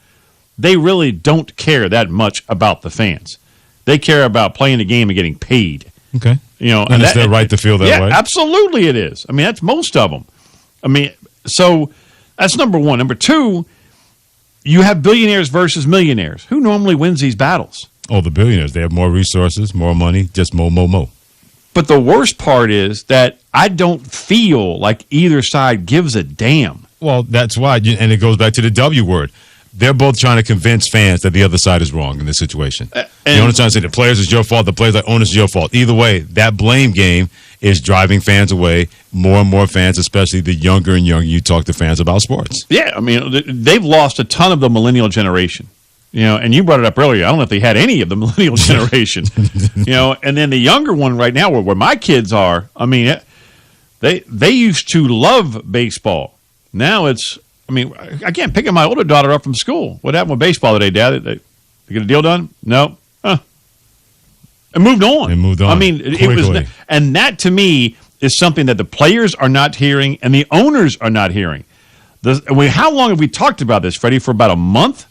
they really don't care that much about the fans. They care about playing the game and getting paid. Okay. And it's their right to feel that way. Yeah, absolutely it is. I mean, that's most of them. I mean, so that's number one. Number two, you have billionaires versus millionaires. Who normally wins these battles? Oh, the billionaires. They have more resources, more money, just mo. But the worst part is that I don't feel like either side gives a damn. Well, that's why, and it goes back to the W word. They're both trying to convince fans that the other side is wrong in this situation. The owner's trying to say the players is your fault, the players like owners is your fault. Either way, that blame game is driving fans away. More and more fans, especially the younger and younger, you talk to fans about sports. Yeah, I mean, they've lost a ton of the millennial generation. And you brought it up earlier. I don't know if they had any of the millennial generation. And then the younger one right now, where my kids are, I mean, they used to love baseball. Now it's, I mean, I can't pick my older daughter up from school. What happened with baseball today, Dad? They get a deal done? No. It moved on. I mean, quickly. It was, and that to me is something that the players are not hearing and the owners are not hearing. How long have we talked about this, Freddie? For about a month?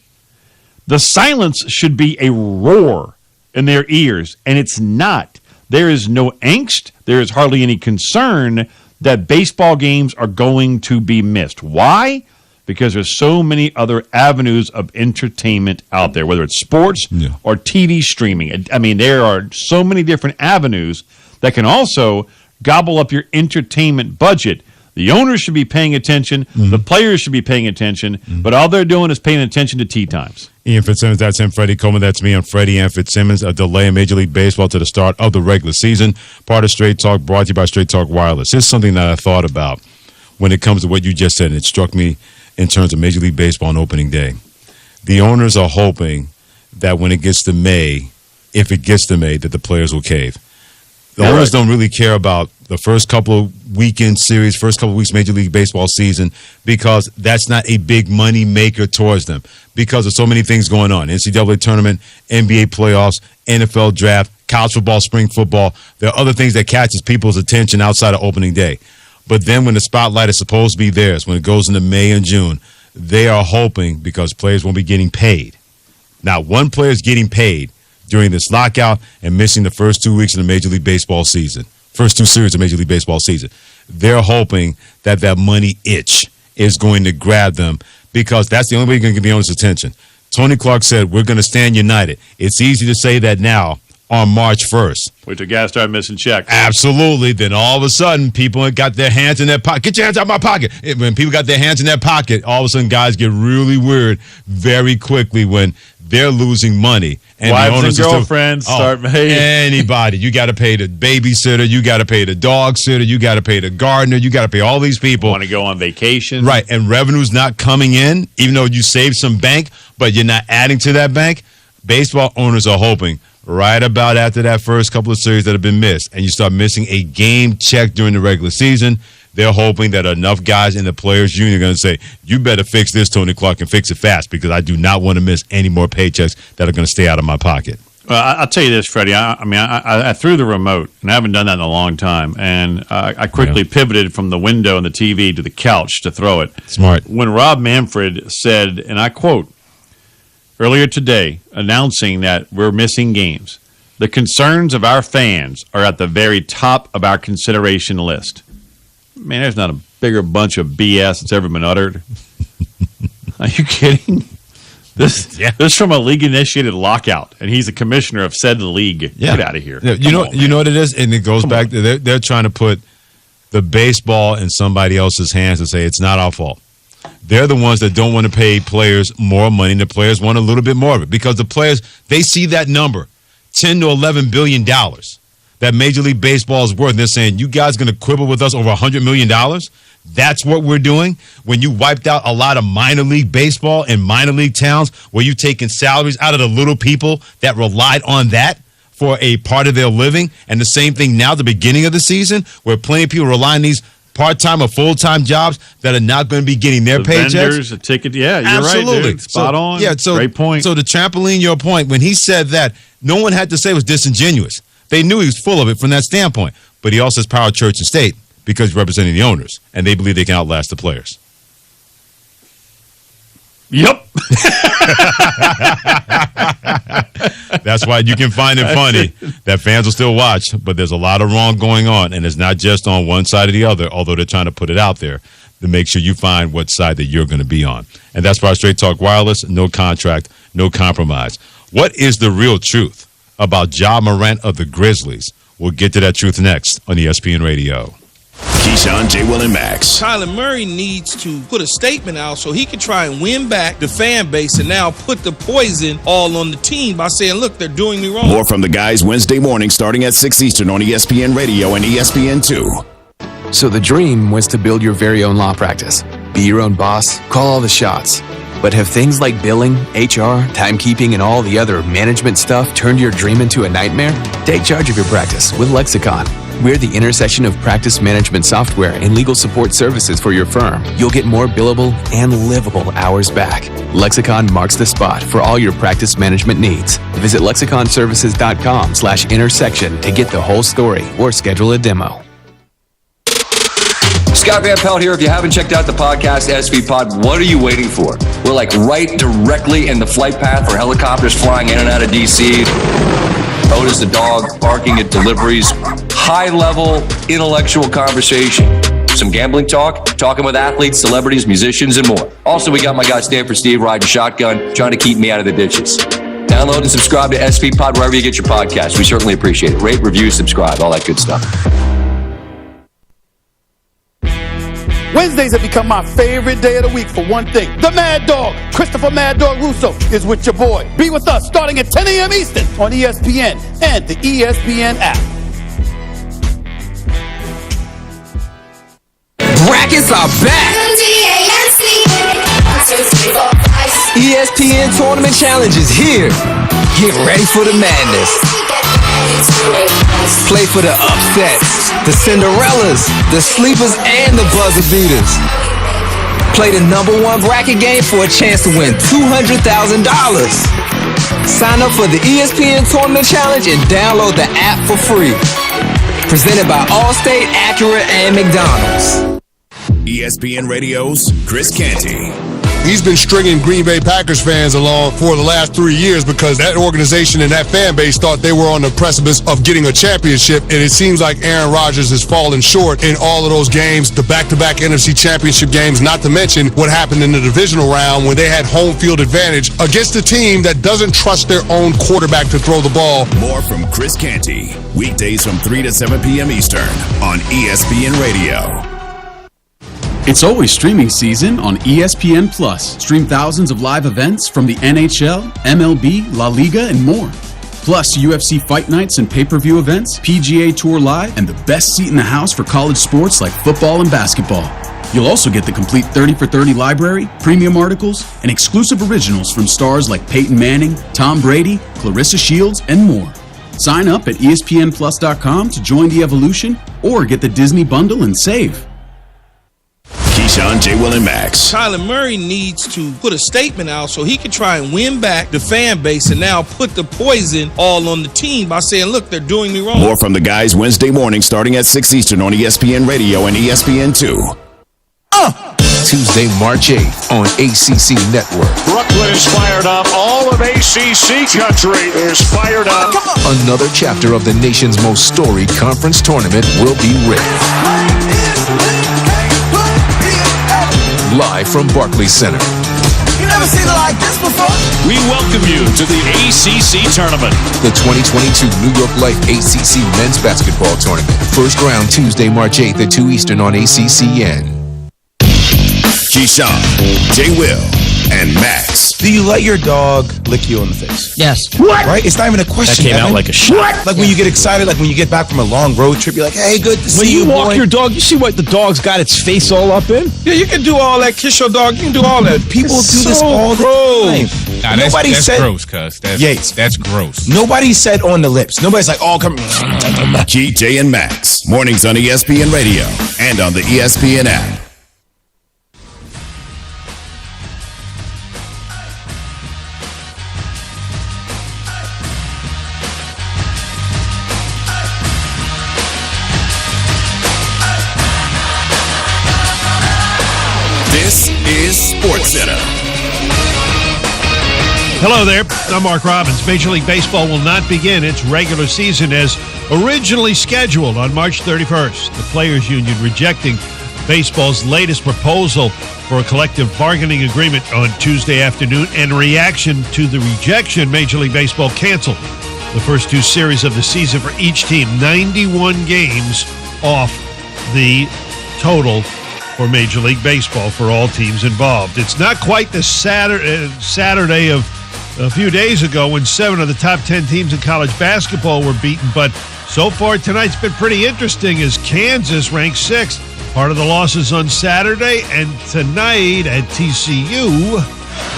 The silence should be a roar in their ears, and it's not. There is no angst. There is hardly any concern that baseball games are going to be missed. Why? Because there's so many other avenues of entertainment out there, whether it's sports or TV streaming. I mean, there are so many different avenues that can also gobble up your entertainment budget. The owners should be paying attention. The players should be paying attention. But all they're doing is paying attention to tea times. Ian Fitzsimmons, that's him. Freddie Coleman, that's me. I'm Freddie and Fitzsimmons. A delay in Major League Baseball to the start of the regular season. Part of Straight Talk, brought to you by Straight Talk Wireless. Here's something that I thought about when it comes to what you just said, and it struck me in terms of Major League Baseball on opening day. The owners are hoping that when it gets to May, if it gets to May, that the players will cave. The owners don't really care about the first couple of weekend series, first couple of weeks Major League Baseball season, because that's not a big money maker towards them because of so many things going on. NCAA tournament, NBA playoffs, NFL draft, college football, spring football. There are other things that catches people's attention outside of opening day. But then when the spotlight is supposed to be theirs, when it goes into May and June, they are hoping, because players won't be getting paid. Not one player is getting paid during this lockout and missing the first 2 weeks of the Major League Baseball season, first two series of Major League Baseball season. They're hoping that money itch is going to grab them because that's the only way you're going to get the owner's attention. Tony Clark said, we're going to stand united. It's easy to say that now on March 1st. Wait till guys start missing checks. Absolutely. Then all of a sudden, people got their hands in their pocket. Get your hands out of my pocket. When people got their hands in their pocket, all of a sudden guys get really weird very quickly when they're losing money. And wives the owners and girlfriends start paying. Anybody. You got to pay the babysitter. You got to pay the dog sitter. You got to pay the gardener. You got to pay all these people. Want to go on vacation. Right. And revenue's not coming in, even though you saved some bank, but you're not adding to that bank. Baseball owners are hoping right about after that first couple of series that have been missed, and you start missing a game check during the regular season, they're hoping that enough guys in the Players Union are going to say, you better fix this, Tony Clark, and fix it fast because I do not want to miss any more paychecks that are going to stay out of my pocket. Well, I'll tell you this, Freddie. I threw the remote, and I haven't done that in a long time, and I quickly pivoted from the window and the TV to the couch to throw it. Smart. When Rob Manfred said, and I quote, earlier today, announcing that we're missing games. The concerns of our fans are at the very top of our consideration list. Man, there's not a bigger bunch of BS that's ever been uttered. Are you kidding? This is from a league-initiated lockout, and he's the commissioner of said league. Yeah. Get out of here. Yeah, you know what it is? And it goes back to they're trying to put the baseball in somebody else's hands and say it's not our fault. they're the ones that don't want to pay players more money. The players want a little bit more of it because the players, they see that number, $10 to $11 billion that Major League Baseball is worth. And they're saying, you guys going to quibble with us over $100 million? That's what we're doing. When you wiped out a lot of minor league baseball in minor league towns where you've taken salaries out of the little people that relied on that for a part of their living. And the same thing now at the beginning of the season where plenty of people rely on these part-time or full-time jobs that are not going to be getting their paychecks. Vendors, a ticket. Yeah, you're Absolutely. right, dude. Spot on. Yeah, great point. So to trampoline your point, when he said that, no one had to say it was disingenuous. They knew he was full of it from that standpoint. But he also has power of church and state because he's representing the owners, and they believe they can outlast the players. Yep. That's why you can find it funny that fans will still watch, but there's a lot of wrong going on, and it's not just on one side or the other, although they're trying to put it out there to make sure you find what side that you're going to be on. And that's why Straight Talk Wireless, no contract, no compromise. What is the real truth about Ja Morant of the Grizzlies? We'll get to that truth next on ESPN Radio. Keyshawn, J. Will, and Max. Kyler Murray needs to put a statement out so he can try and win back the fan base and now put the poison all on the team by saying, look, they're doing me wrong. More from the guys Wednesday morning starting at 6 Eastern on ESPN Radio and ESPN2. So the dream was to build your very own law practice. Be your own boss, call all the shots. But have things like billing, HR, timekeeping, and all the other management stuff turned your dream into a nightmare? Take charge of your practice with Lexicon. We're the intersection of practice management software and legal support services for your firm. You'll get more billable and livable hours back. Lexicon marks the spot for all your practice management needs. Visit lexiconservices.com/intersection to get the whole story or schedule a demo. Scott Van Pelt here. If you haven't checked out the podcast, SV Pod, what are you waiting for? We're like right directly in the flight path for helicopters flying in and out of D.C. Otis the dog barking at deliveries. High-level intellectual conversation. Some gambling talk, talking with athletes, celebrities, musicians, and more. Also, we got my guy Stanford Steve riding shotgun, trying to keep me out of the ditches. Download and subscribe to SV Pod wherever you get your podcast. We certainly appreciate it. Rate, review, subscribe, all that good stuff. Wednesdays have become my favorite day of the week for one thing. The Mad Dog, Christopher Mad Dog Russo, is with your boy. Be with us starting at 10 a.m. Eastern on ESPN and the ESPN app. Brackets are back. ESPN Tournament Challenge is here. Get ready for the madness. Play for the upsets, the Cinderellas, the sleepers, and the buzzer beaters. Play the #1 bracket game for a chance to win $200,000. Sign up for the ESPN Tournament Challenge and download the app for free. Presented by Allstate, Acura, and McDonald's. ESPN Radio's Chris Canty. He's been stringing Green Bay Packers fans along for the last 3 years because that organization and that fan base thought they were on the precipice of getting a championship, and it seems like Aaron Rodgers has fallen short in all of those games, the back-to-back NFC championship games, not to mention what happened in the divisional round when they had home field advantage against a team that doesn't trust their own quarterback to throw the ball. More from Chris Canty, weekdays from 3 to 7 p.m. Eastern on ESPN Radio. It's always streaming season on ESPN Plus. Stream thousands of live events from the NHL, MLB, La Liga, and more. Plus UFC fight nights and pay-per-view events, PGA Tour Live, and the best seat in the house for college sports like football and basketball. You'll also get the complete 30 for 30 library, premium articles, and exclusive originals from stars like Peyton Manning, Tom Brady, Clarissa Shields, and more. Sign up at ESPNplus.com to join the evolution or get the Disney bundle and save. Keyshawn, J. Will, and Max. Kyler Murray needs to put a statement out so he can try and win back the fan base and now put the poison all on the team by saying, look, they're doing me wrong. More from the guys Wednesday morning starting at 6 Eastern on ESPN Radio and ESPN2. Tuesday, March 8th on ACC Network. Brooklyn is fired up. All of ACC country is fired up. Another chapter of the nation's most storied conference tournament will be written. Live from Barclays Center. You never seen it like this before? We welcome you to the ACC tournament. The 2022 New York Life ACC Men's Basketball Tournament. First round Tuesday, March 8th at 2 Eastern on ACCN. Keyshawn, J. Will, and Max. Do you let your dog lick you in the face? Yes. What? Right? It's not even a question. That came out like a shot. What? Like when you get excited, like when you get back from a long road trip, you're like, hey, good to see you. When you walk your dog, you see what the dog's got its face all up in? Yeah, you can do all that. Kiss your dog. You can do all that. People do this all the time. Nah, Nobody that's said gross, cuz. Yates. That's gross. Nobody said on the lips. Nobody's like, oh, come. Key, J, and Max. Mornings on ESPN Radio and on the ESPN app. This is SportsCenter. Hello there, I'm Mark Robbins. Major League Baseball will not begin its regular season as originally scheduled on March 31st. The Players Union rejecting baseball's latest proposal for a collective bargaining agreement on Tuesday afternoon. In reaction to the rejection, Major League Baseball canceled the first two series of the season for each team. 91 games off the total for Major League Baseball for all teams involved. It's not quite the Saturday of a few days ago when 7 of the top 10 teams in college basketball were beaten, but so far tonight's been pretty interesting as Kansas ranks 6th. Part of the losses on Saturday, and tonight at TCU.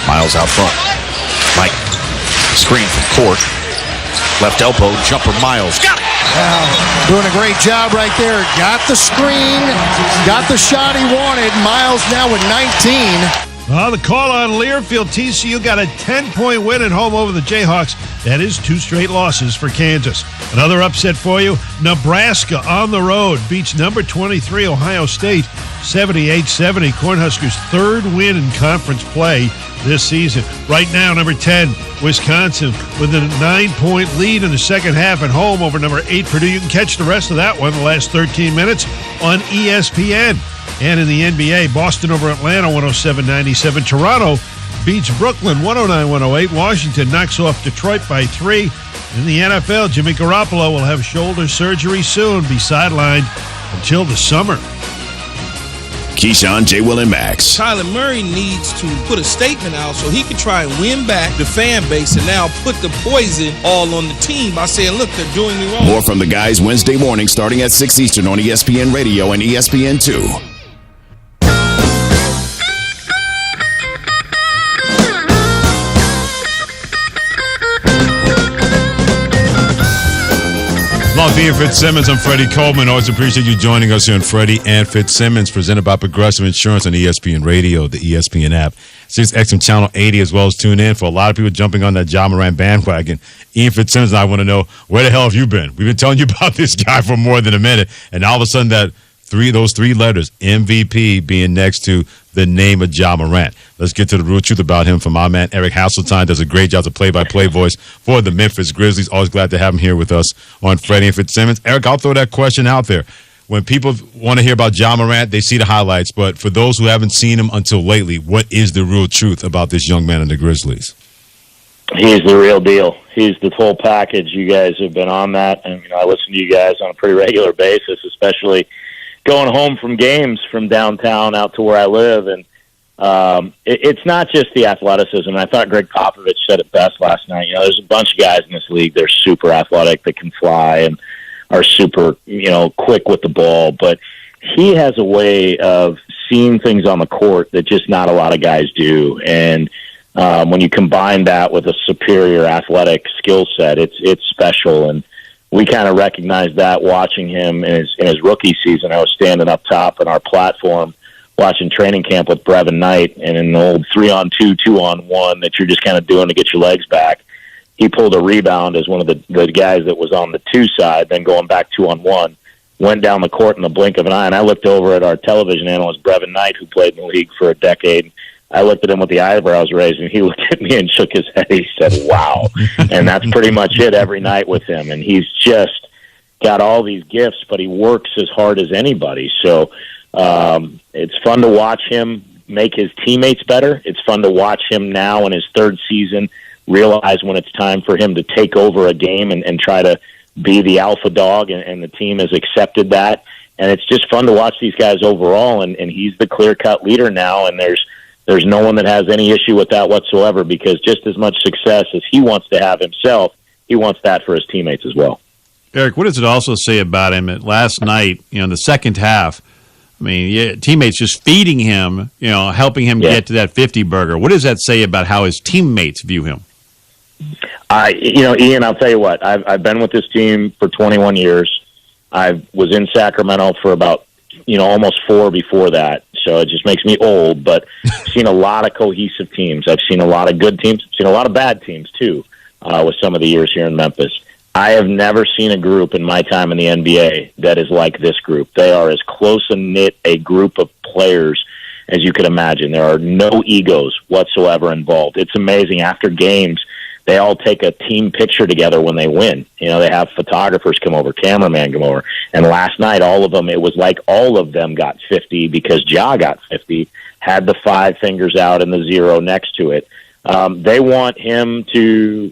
Miles out front. Mike, screen from Court. Left elbow, jumper Miles. Got it! Doing a great job right there. Got the screen, got the shot he wanted. Miles now with 19. The call on Learfield. TCU got a 10-point win at home over the Jayhawks. That is 2 straight losses for Kansas. Another upset for you. Nebraska on the road beats number 23 Ohio State 78-70. Cornhuskers' 3rd win in conference play this season. Right now, number 10 Wisconsin with a 9-point lead in the second half at home over number 8 Purdue. You can catch the rest of that one the last 13 minutes on ESPN. And in the NBA, Boston over Atlanta 107-97. Toronto beats Brooklyn 109-108. Washington knocks off Detroit by 3. In the NFL, Jimmy Garoppolo will have shoulder surgery soon, be sidelined until the summer. Keyshawn, J. Will, and Max. Kyler Murray needs to put a statement out so he can try and win back the fan base and now put the poison all on the team by saying, look, they're doing me wrong. More from the guys Wednesday morning starting at 6 Eastern on ESPN Radio and ESPN2. Along with Ian Fitzsimmons, I'm Freddie Coleman. Always appreciate you joining us here on Freddie and Fitzsimmons, presented by Progressive Insurance on ESPN Radio, the ESPN app, 6XM Channel 80, as well as tune in. For a lot of people jumping on that Ja Morant bandwagon, Ian Fitzsimmons and I want to know, where the hell have you been? We've been telling you about this guy for more than a minute, and all of a sudden those three letters, MVP, being next to the name of Ja Morant. Let's get to the real truth about him from my man Eric Hasseltine. Does a great job as a play-by-play voice for the Memphis Grizzlies. Always glad to have him here with us on Freddie and Fitzsimmons. Eric, I'll throw that question out there. When people want to hear about Ja Morant, they see the highlights. But for those who haven't seen him until lately, what is the real truth about this young man in the Grizzlies? He's the real deal. He's the full package. You guys have been on that. And I listen to you guys on a pretty regular basis, especially going home from games from downtown out to where I live. And it's not just the athleticism. I thought Greg Popovich said it best last night. There's a bunch of guys in this league. They're super athletic, that can fly and are super, quick with the ball. But he has a way of seeing things on the court that just not a lot of guys do. And when you combine that with a superior athletic skill set, it's special. And we kind of recognized that watching him in his rookie season. I was standing up top in our platform watching training camp with Brevin Knight, and in an old 3-on-2, 2-on-1 that you're just kind of doing to get your legs back. He pulled a rebound as one of the guys that was on the 2 side, then going back 2-on-1, went down the court in the blink of an eye. And I looked over at our television analyst, Brevin Knight, who played in the league for a decade. I looked at him with the eyebrows raised, and he looked at me and shook his head. He said, wow. And that's pretty much it every night with him. And he's just got all these gifts, but he works as hard as anybody. So it's fun to watch him make his teammates better. It's fun to watch him now in his 3rd season realize when it's time for him to take over a game and try to be the alpha dog, and the team has accepted that. And it's just fun to watch these guys overall, and he's the clear-cut leader now, and there's no one that has any issue with that whatsoever, because just as much success as he wants to have himself, he wants that for his teammates as well. Eric, what does it also say about him that last night, in the second half, I mean, teammates just feeding him, helping him get to that 50 burger. What does that say about how his teammates view him? Ian, I'll tell you what, I've been with this team for 21 years. I was in Sacramento for about, almost 4 before that. So it just makes me old, but I've seen a lot of cohesive teams. I've seen a lot of good teams. I've seen a lot of bad teams too, with some of the years here in Memphis. I have never seen a group in my time in the NBA that is like this group. They are as close-knit a group of players as you could imagine. There are no egos whatsoever involved. It's amazing. After games, they all take a team picture together when they win. They have photographers come over, cameraman come over. And last night, all of them, it was like all of them got 50 because Ja got 50, had the 5 fingers out and the 0 next to it. They want him to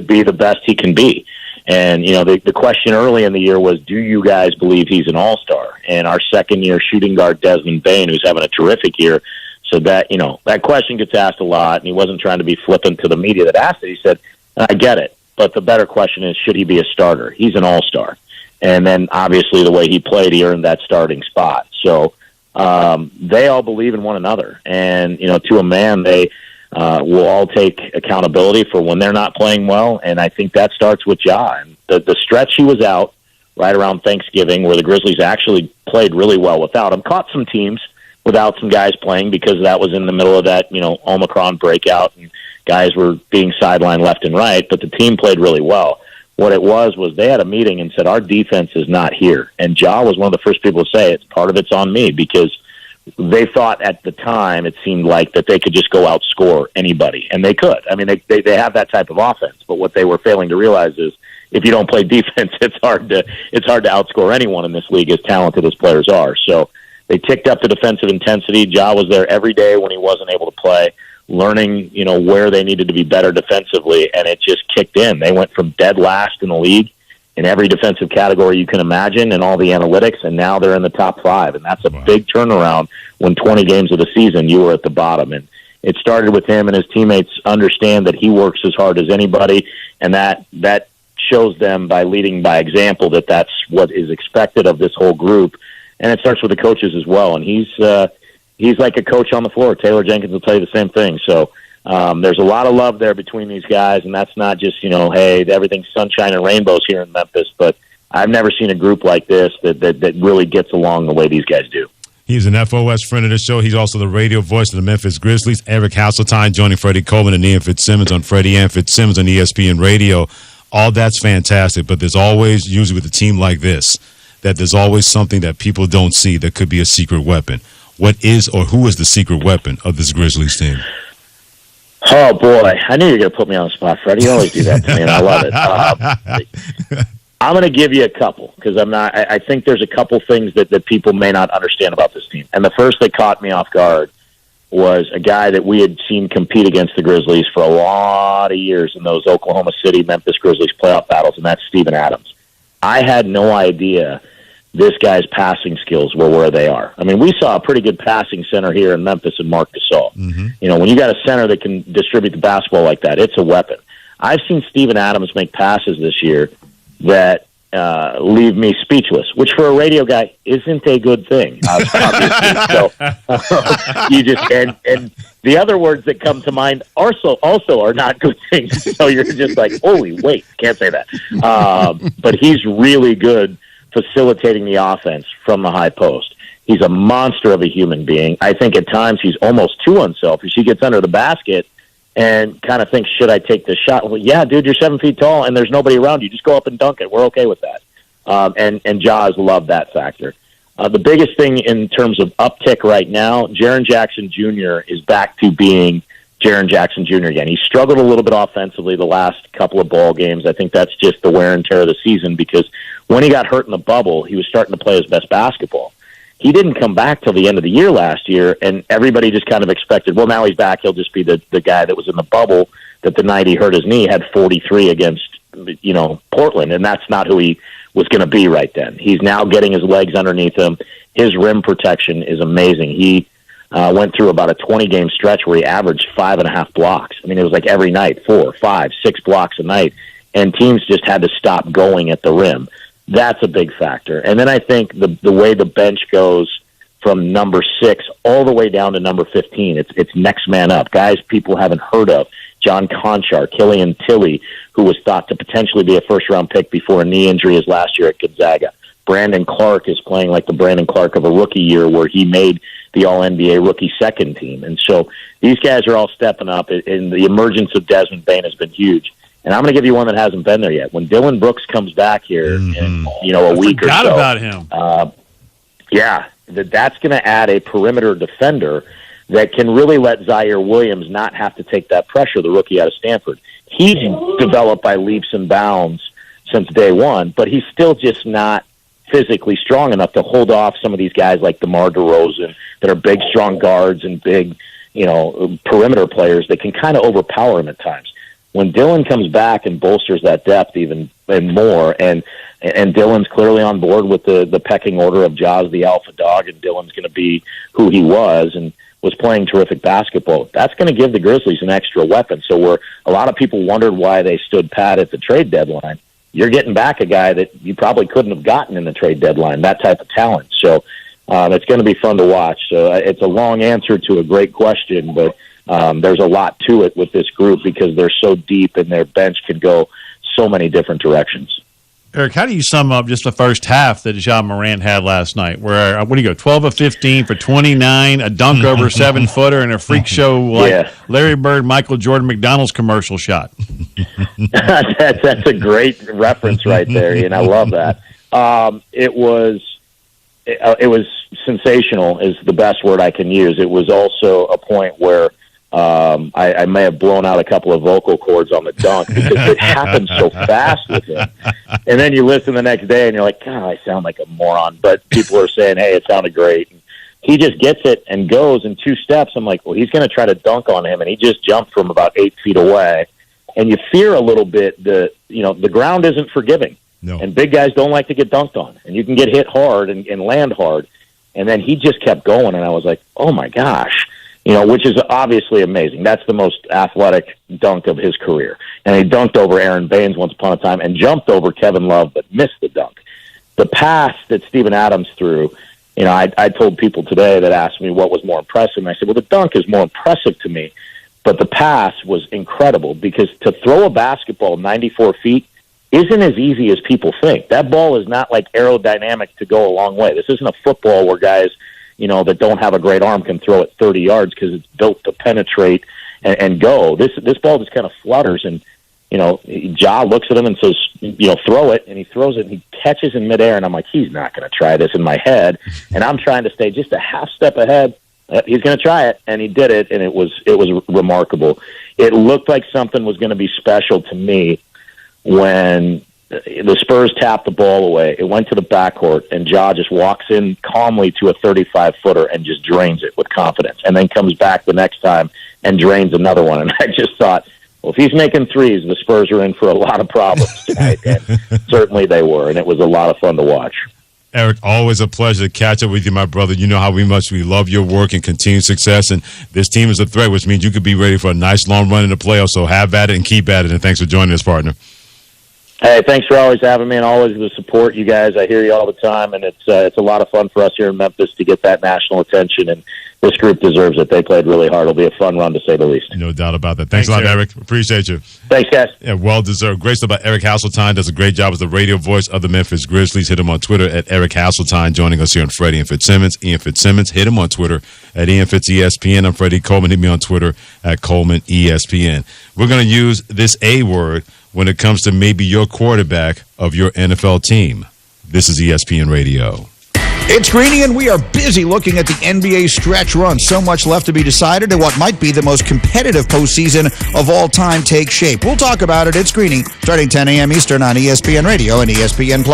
be the best he can be. And, the question early in the year was, do you guys believe he's an all-star? And our second-year shooting guard, Desmond Bain, who's having a terrific year, so that, that question gets asked a lot, and he wasn't trying to be flippant to the media that asked it. He said, I get it, but the better question is, should he be a starter? He's an all-star. And then, obviously, the way he played, he earned that starting spot. So they all believe in one another. And, to a man, they will all take accountability for when they're not playing well, and I think that starts with Ja. And the stretch he was out right around Thanksgiving where the Grizzlies actually played really well without him, caught some teams without some guys playing because that was in the middle of that, Omicron breakout, and guys were being sidelined left and right, but the team played really well. What it was they had a meeting and said, our defense is not here. And Ja was one of the first people to say, part of it's on me, because they thought at the time it seemed like that they could just go outscore anybody, and they could. I mean, they have that type of offense, but what they were failing to realize is if you don't play defense, it's hard to outscore anyone in this league, as talented as players are. So they ticked up the defensive intensity. Ja was there every day when he wasn't able to play, learning where they needed to be better defensively, and it just kicked in. They went from dead last in the league in every defensive category you can imagine and all the analytics, and now they're in the top 5. And that's a big turnaround when 20 games of the season you were at the bottom. And it started with him, and his teammates understand that he works as hard as anybody, and that shows them by leading by example that that's what is expected of this whole group. And it starts with the coaches as well. And he's like a coach on the floor. Taylor Jenkins will tell you the same thing. So there's a lot of love there between these guys, and that's not just, hey, everything's sunshine and rainbows here in Memphis, but I've never seen a group like this that really gets along the way these guys do. He's an FOS friend of the show. He's also the radio voice of the Memphis Grizzlies. Eric Hasseltine joining Freddie Coleman and Ian Fitzsimmons on Freddie and Fitzsimmons on ESPN Radio. All that's fantastic, but there's always, usually with a team like this, that there's always something that people don't see that could be a secret weapon. What is or who is the secret weapon of this Grizzlies team? Oh, boy. I knew you were going to put me on the spot, Freddie. You always do that to me, and I love it. I'm going to give you a couple, because I think there's a couple things that people may not understand about this team. And the first that caught me off guard was a guy that we had seen compete against the Grizzlies for a lot of years in those Oklahoma City, Memphis Grizzlies playoff battles, and that's Steven Adams. I had no idea this guy's passing skills were where they are. I mean, we saw a pretty good passing center here in Memphis in Marc Gasol. Mm-hmm. When you got a center that can distribute the basketball like that, it's a weapon. I've seen Steven Adams make passes this year that leave me speechless, which for a radio guy isn't a good thing, obviously. So you just and the other words that come to mind also are not good things. So you're just like, holy, wait, can't say that. But he's really good facilitating the offense from the high post. He's a monster of a human being. I think at times he's almost too unselfish. He gets under the basket and kind of thinks, should I take this shot? Well, yeah, dude, you're 7 feet tall and there's nobody around you. Just go up and dunk it. We're okay with that. And Jaws love that factor. The biggest thing in terms of uptick right now, Jaren Jackson Jr. is back to being Jaren Jackson Jr. again. He struggled a little bit offensively the last couple of ball games. I think that's just the wear and tear of the season, because when he got hurt in the bubble, he was starting to play his best basketball. He didn't come back till the end of the year last year, and everybody just kind of expected, well, now he's back. He'll just be the guy that was in the bubble that the night he hurt his knee had 43 against Portland, and that's not who he was going to be right then. He's now getting his legs underneath him. His rim protection is amazing. He went through about a 20-game stretch where he averaged 5.5 blocks. I mean, it was like every night, 4, 5, 6 blocks a night, and teams just had to stop going at the rim. That's a big factor. And then I think the way the bench goes from number 6 all the way down to number 15, it's next man up. Guys people haven't heard of. John Conchar, Killian Tilly, who was thought to potentially be a first-round pick before a knee injury his last year at Gonzaga. Brandon Clark is playing like the Brandon Clark of a rookie year where he made the All-NBA rookie second team. And so these guys are all stepping up, and the emergence of Desmond Bane has been huge. And I'm going to give you one that hasn't been there yet. When Dylan Brooks comes back here in a week or so. Forgot about him. That's going to add a perimeter defender that can really let Zaire Williams not have to take that pressure, the rookie out of Stanford. He's developed by leaps and bounds since day one, but he's still just not physically strong enough to hold off some of these guys like DeMar DeRozan that are big, strong guards and big, perimeter players that can kind of overpower him at times. When Dylan comes back and bolsters that depth even and more, and Dylan's clearly on board with the pecking order of Ja's the alpha dog, and Dylan's going to be who he was and was playing terrific basketball, that's going to give the Grizzlies an extra weapon. So where a lot of people wondered why they stood pat at the trade deadline, you're getting back a guy that you probably couldn't have gotten in the trade deadline, that type of talent. So it's going to be fun to watch. So it's a long answer to a great question, but there's a lot to it with this group because they're so deep and their bench can go so many different directions. Eric, how do you sum up just the first half that Ja Morant had last night? Where, what do you go, 12 of 15 for 29, a dunk over a 7-footer, and a freak show like Larry Bird, Michael Jordan, McDonald's commercial shot? That's a great reference right there, and I love that. It was sensational is the best word I can use. It was also a point where I may have blown out a couple of vocal cords on the dunk because it happened so fast with him. And then you listen the next day and you're like, God, I sound like a moron. But people are saying, hey, it sounded great. And he just gets it and goes in 2 steps. I'm like, well, he's going to try to dunk on him. And he just jumped from about 8 feet away. And you fear a little bit the ground isn't forgiving. No. And big guys don't like to get dunked on. And you can get hit hard and land hard. And then he just kept going. And I was like, oh, my gosh. Which is obviously amazing. That's the most athletic dunk of his career. And he dunked over Aaron Baines once upon a time and jumped over Kevin Love but missed the dunk. The pass that Steven Adams threw, I told people today that asked me what was more impressive, and I said, well, the dunk is more impressive to me, but the pass was incredible because to throw a basketball 94 feet isn't as easy as people think. That ball is not like aerodynamic to go a long way. This isn't a football where guys that don't have a great arm can throw it 30 yards because it's built to penetrate and go. This ball just kind of flutters, and Ja looks at him and says, throw it, and he throws it, and he catches in midair, and I'm like, he's not going to try this in my head, and I'm trying to stay just a half step ahead. He's going to try it, and he did it, and it was remarkable. It looked like something was going to be special to me when the Spurs tapped the ball away. It went to the backcourt, and Ja just walks in calmly to a 35-footer and just drains it with confidence, and then comes back the next time and drains another one. And I just thought, well, if he's making threes, the Spurs are in for a lot of problems tonight, and certainly they were, and it was a lot of fun to watch. Eric, always a pleasure to catch up with you, my brother. You know how much we love your work and continued success, and this team is a threat, which means you could be ready for a nice long run in the playoffs, so have at it and keep at it, and thanks for joining us, partner. Hey, thanks for always having me and always the support, you guys. I hear you all the time, and it's a lot of fun for us here in Memphis to get that national attention, and this group deserves it. They played really hard. It'll be a fun run, to say the least. No doubt about that. Thanks a lot, Eric. Appreciate you. Thanks, guys. Yeah, well-deserved. Great stuff about Eric Hasseltine. Does a great job as the radio voice of the Memphis Grizzlies. Hit him on Twitter at Eric Hasseltine. Joining us here on Freddie and Fitzsimmons. Ian Fitzsimmons. Hit him on Twitter at Ian Fitz ESPN. I'm Freddie Coleman. Hit me on Twitter at Coleman ESPN. We're going to use this A word when it comes to maybe your quarterback of your NFL team. This is ESPN Radio. It's Greeny, and we are busy looking at the NBA stretch run. So much left to be decided, and what might be the most competitive postseason of all time takes shape. We'll talk about it. It's Greeny, starting 10 a.m. Eastern on ESPN Radio and ESPN+.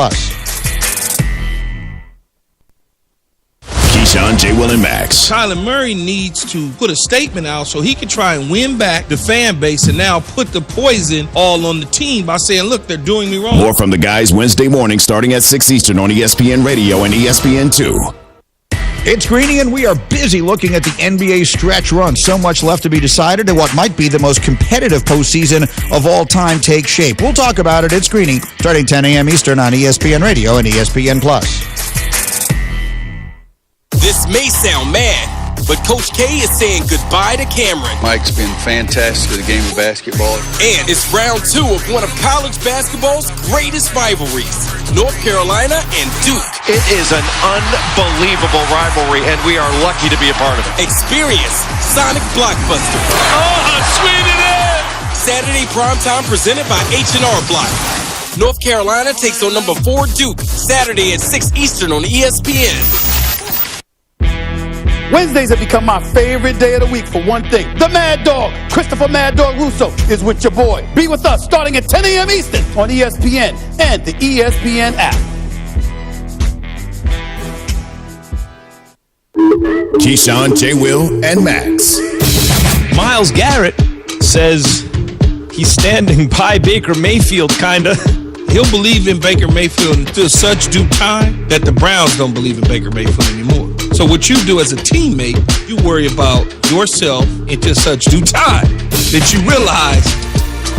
Keyshawn, J. Will, and Max. Kyler Murray needs to put a statement out so he can try and win back the fan base and now put the poison all on the team by saying, look, they're doing me wrong. More from the guys Wednesday morning starting at 6 Eastern on ESPN Radio and ESPN2. It's Greeny, and we are busy looking at the NBA stretch run. So much left to be decided, and what might be the most competitive postseason of all time takes shape. We'll talk about it. It's Greeny, starting 10 a.m. Eastern on ESPN Radio and ESPN+. This may sound mad, but Coach K is saying goodbye to Cameron. Mike's been fantastic at the game of basketball. And it's round 2 of one of college basketball's greatest rivalries, North Carolina and Duke. It is an unbelievable rivalry, and we are lucky to be a part of it. Experience Sonic Blockbuster. Oh, how sweet it is! Saturday primetime presented by H&R Block. North Carolina takes on number 4 Duke, Saturday at 6 Eastern on ESPN. Wednesdays have become my favorite day of the week for one thing. The Mad Dog, Christopher Mad Dog Russo, is with your boy. Be with us starting at 10 a.m. Eastern on ESPN and the ESPN app. Keyshawn, J. Will, and Max. Myles Garrett says he's standing by Baker Mayfield, kinda. He'll believe in Baker Mayfield until such due time that the Browns don't believe in Baker Mayfield anymore. So what you do as a teammate, you worry about yourself until such due time that you realize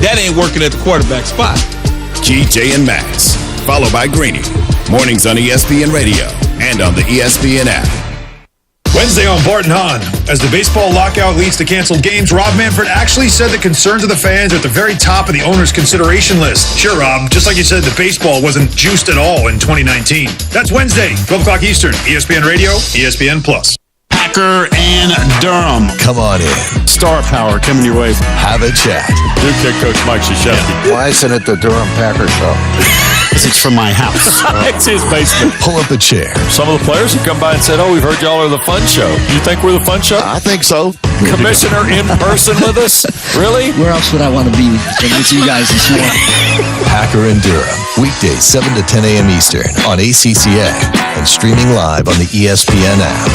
that ain't working at the quarterback spot. Key, J, and Max. Followed by Greeny. Mornings on ESPN Radio and on the ESPN app. Wednesday on Bart and Hahn. As the baseball lockout leads to canceled games, Rob Manfred actually said the concerns of the fans are at the very top of the owner's consideration list. Sure, Rob, just like you said, the baseball wasn't juiced at all in 2019. That's Wednesday, 12 o'clock Eastern, ESPN Radio, ESPN+. Packer and Durham. Come on in. Star Power coming your way. Have a chat. Duke head coach Mike Krzyzewski. Why isn't it the Durham Packer Show? It's from my house. It's his basement. Pull up a chair. Some of the players have come by and said, oh, we've heard y'all are the fun show. You think we're the fun show? I think so. Commissioner in person with us? Really? Where else would I want to be than with you guys this morning? Packer and Durham. Weekdays 7 to 10 a.m. Eastern on ACCA and streaming live on the ESPN app.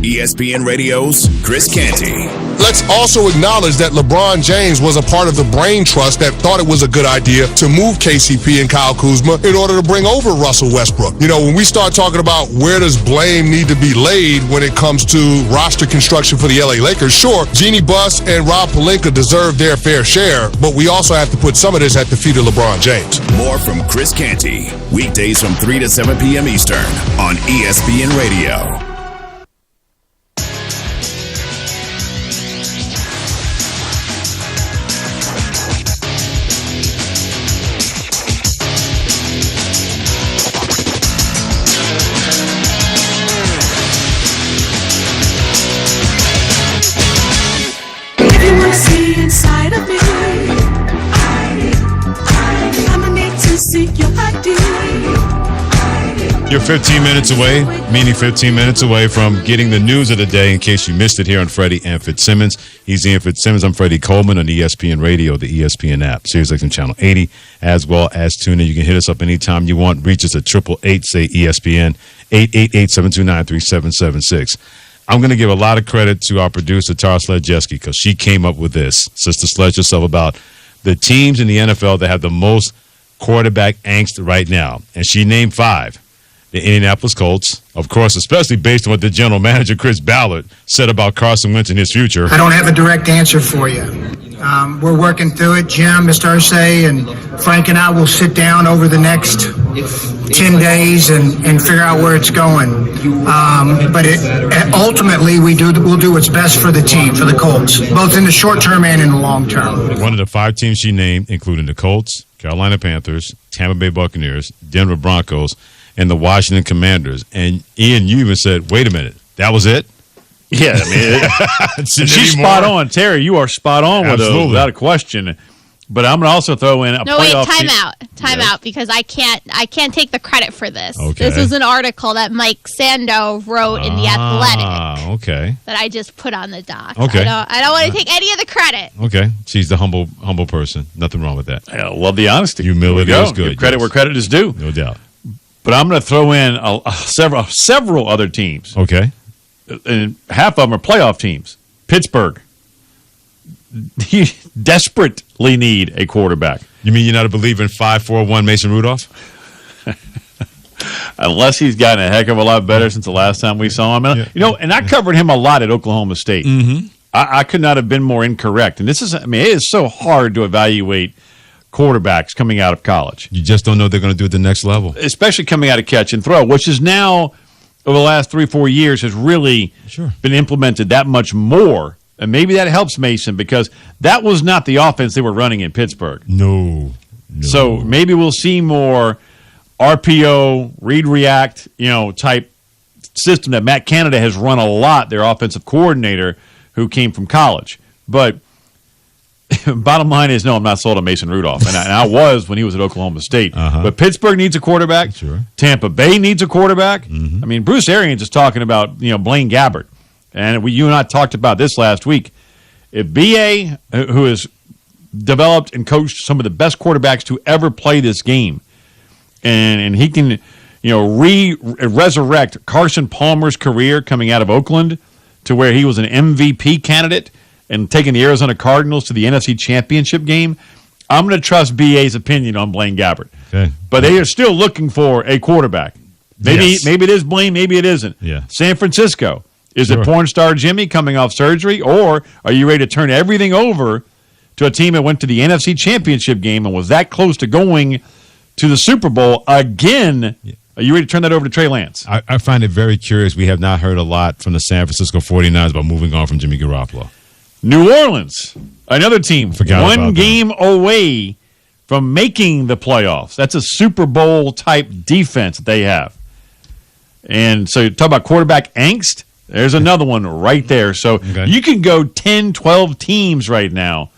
ESPN Radio's Chris Canty. Let's also acknowledge that LeBron James was a part of the brain trust that thought it was a good idea to move KCP and Kyle Kuzma in order to bring over Russell Westbrook. You know, when we start talking about where does blame need to be laid when it comes to roster construction for the LA Lakers, sure, Jeannie Buss and Rob Pelinka deserve their fair share, but we also have to put some of this at the feet of LeBron James. More from Chris Canty. Weekdays from 3 to 7 p.m. Eastern on ESPN Radio. Inside of me, I'ma need to seek your ID. You're 15 minutes away, meaning 15 minutes away from getting the news of the day in case you missed it here on Freddie and Fitzsimmons. He's Ian Fitzsimmons. I'm Freddie Coleman on ESPN Radio, the ESPN app, Sirius XM Channel 80, as well as tune in. You can hit us up anytime you want. Reach us at 888-SAY-ESPN, 888-729-3776. I'm going to give a lot of credit to our producer, Tara Sledjeski, because she came up with this. Sister Sledge herself about the teams in the NFL that have the most quarterback angst right now. And she named 5. The Indianapolis Colts, of course, especially based on what the general manager, Chris Ballard, said about Carson Wentz and his future. I don't have a direct answer for you. We're working through it. Jim, Mr. Irsay, and Frank and I will sit down over the next 10 days and figure out where it's going. But ultimately, we'll do what's best for the team, for the Colts, both in the short term and in the long term. One of the 5 teams she named, including the Colts, Carolina Panthers, Tampa Bay Buccaneers, Denver Broncos, and the Washington Commanders. And Ian, you even said, wait a minute, that was it? Yeah, I mean, she's spot on. Terry, you are spot on with those, without a question. But I'm going to also throw in a playoff. Time out, because I can't take the credit for this. Okay. This is an article that Mike Sando wrote in The Athletic. Okay. That I just put on the doc. Okay. I don't want to take any of the credit. Okay. She's the humble person. Nothing wrong with that. I love the honesty. Humility is good. Give credit where credit is due. No doubt. But I'm going to throw in several other teams. Okay. And half of them are playoff teams. Pittsburgh. You desperately need a quarterback. You mean you're not a believer in 5'4" Mason Rudolph? Unless he's gotten a heck of a lot better since the last time we saw him. And I covered him a lot at Oklahoma State. Mm-hmm. I could not have been more incorrect. And it is so hard to evaluate quarterbacks coming out of college. You just don't know they're going to do at the next level. Especially coming out of catch and throw, which is now, over the last 3-4 years, has really been implemented that much more. And maybe that helps Mason because that was not the offense they were running in Pittsburgh. No. So maybe we'll see more RPO, read, react, type system that Matt Canada has run a lot, their offensive coordinator who came from college. But bottom line is, no, I'm not sold on Mason Rudolph. And I was when he was at Oklahoma State. But Pittsburgh needs a quarterback. Sure. Tampa Bay needs a quarterback. Mm-hmm. I mean, Bruce Arians is talking about, Blaine Gabbert. And you and I talked about this last week. If B.A., who has developed and coached some of the best quarterbacks to ever play this game, and he can, resurrect Carson Palmer's career coming out of Oakland to where he was an MVP candidate and taking the Arizona Cardinals to the NFC Championship game, I'm going to trust B.A.'s opinion on Blaine Gabbert. Okay. But they are still looking for a quarterback. Maybe it is Blaine, maybe it isn't. Yeah. San Francisco. Is it porn star Jimmy coming off surgery, or are you ready to turn everything over to a team that went to the NFC Championship game and was that close to going to the Super Bowl again? Yeah. Are you ready to turn that over to Trey Lance? I find it very curious. We have not heard a lot from the San Francisco 49ers about moving on from Jimmy Garoppolo. New Orleans, another team, one game away from making the playoffs. That's a Super Bowl-type defense that they have. And so you talk about quarterback angst. There's another one right there. So you can go 10, 12 teams right now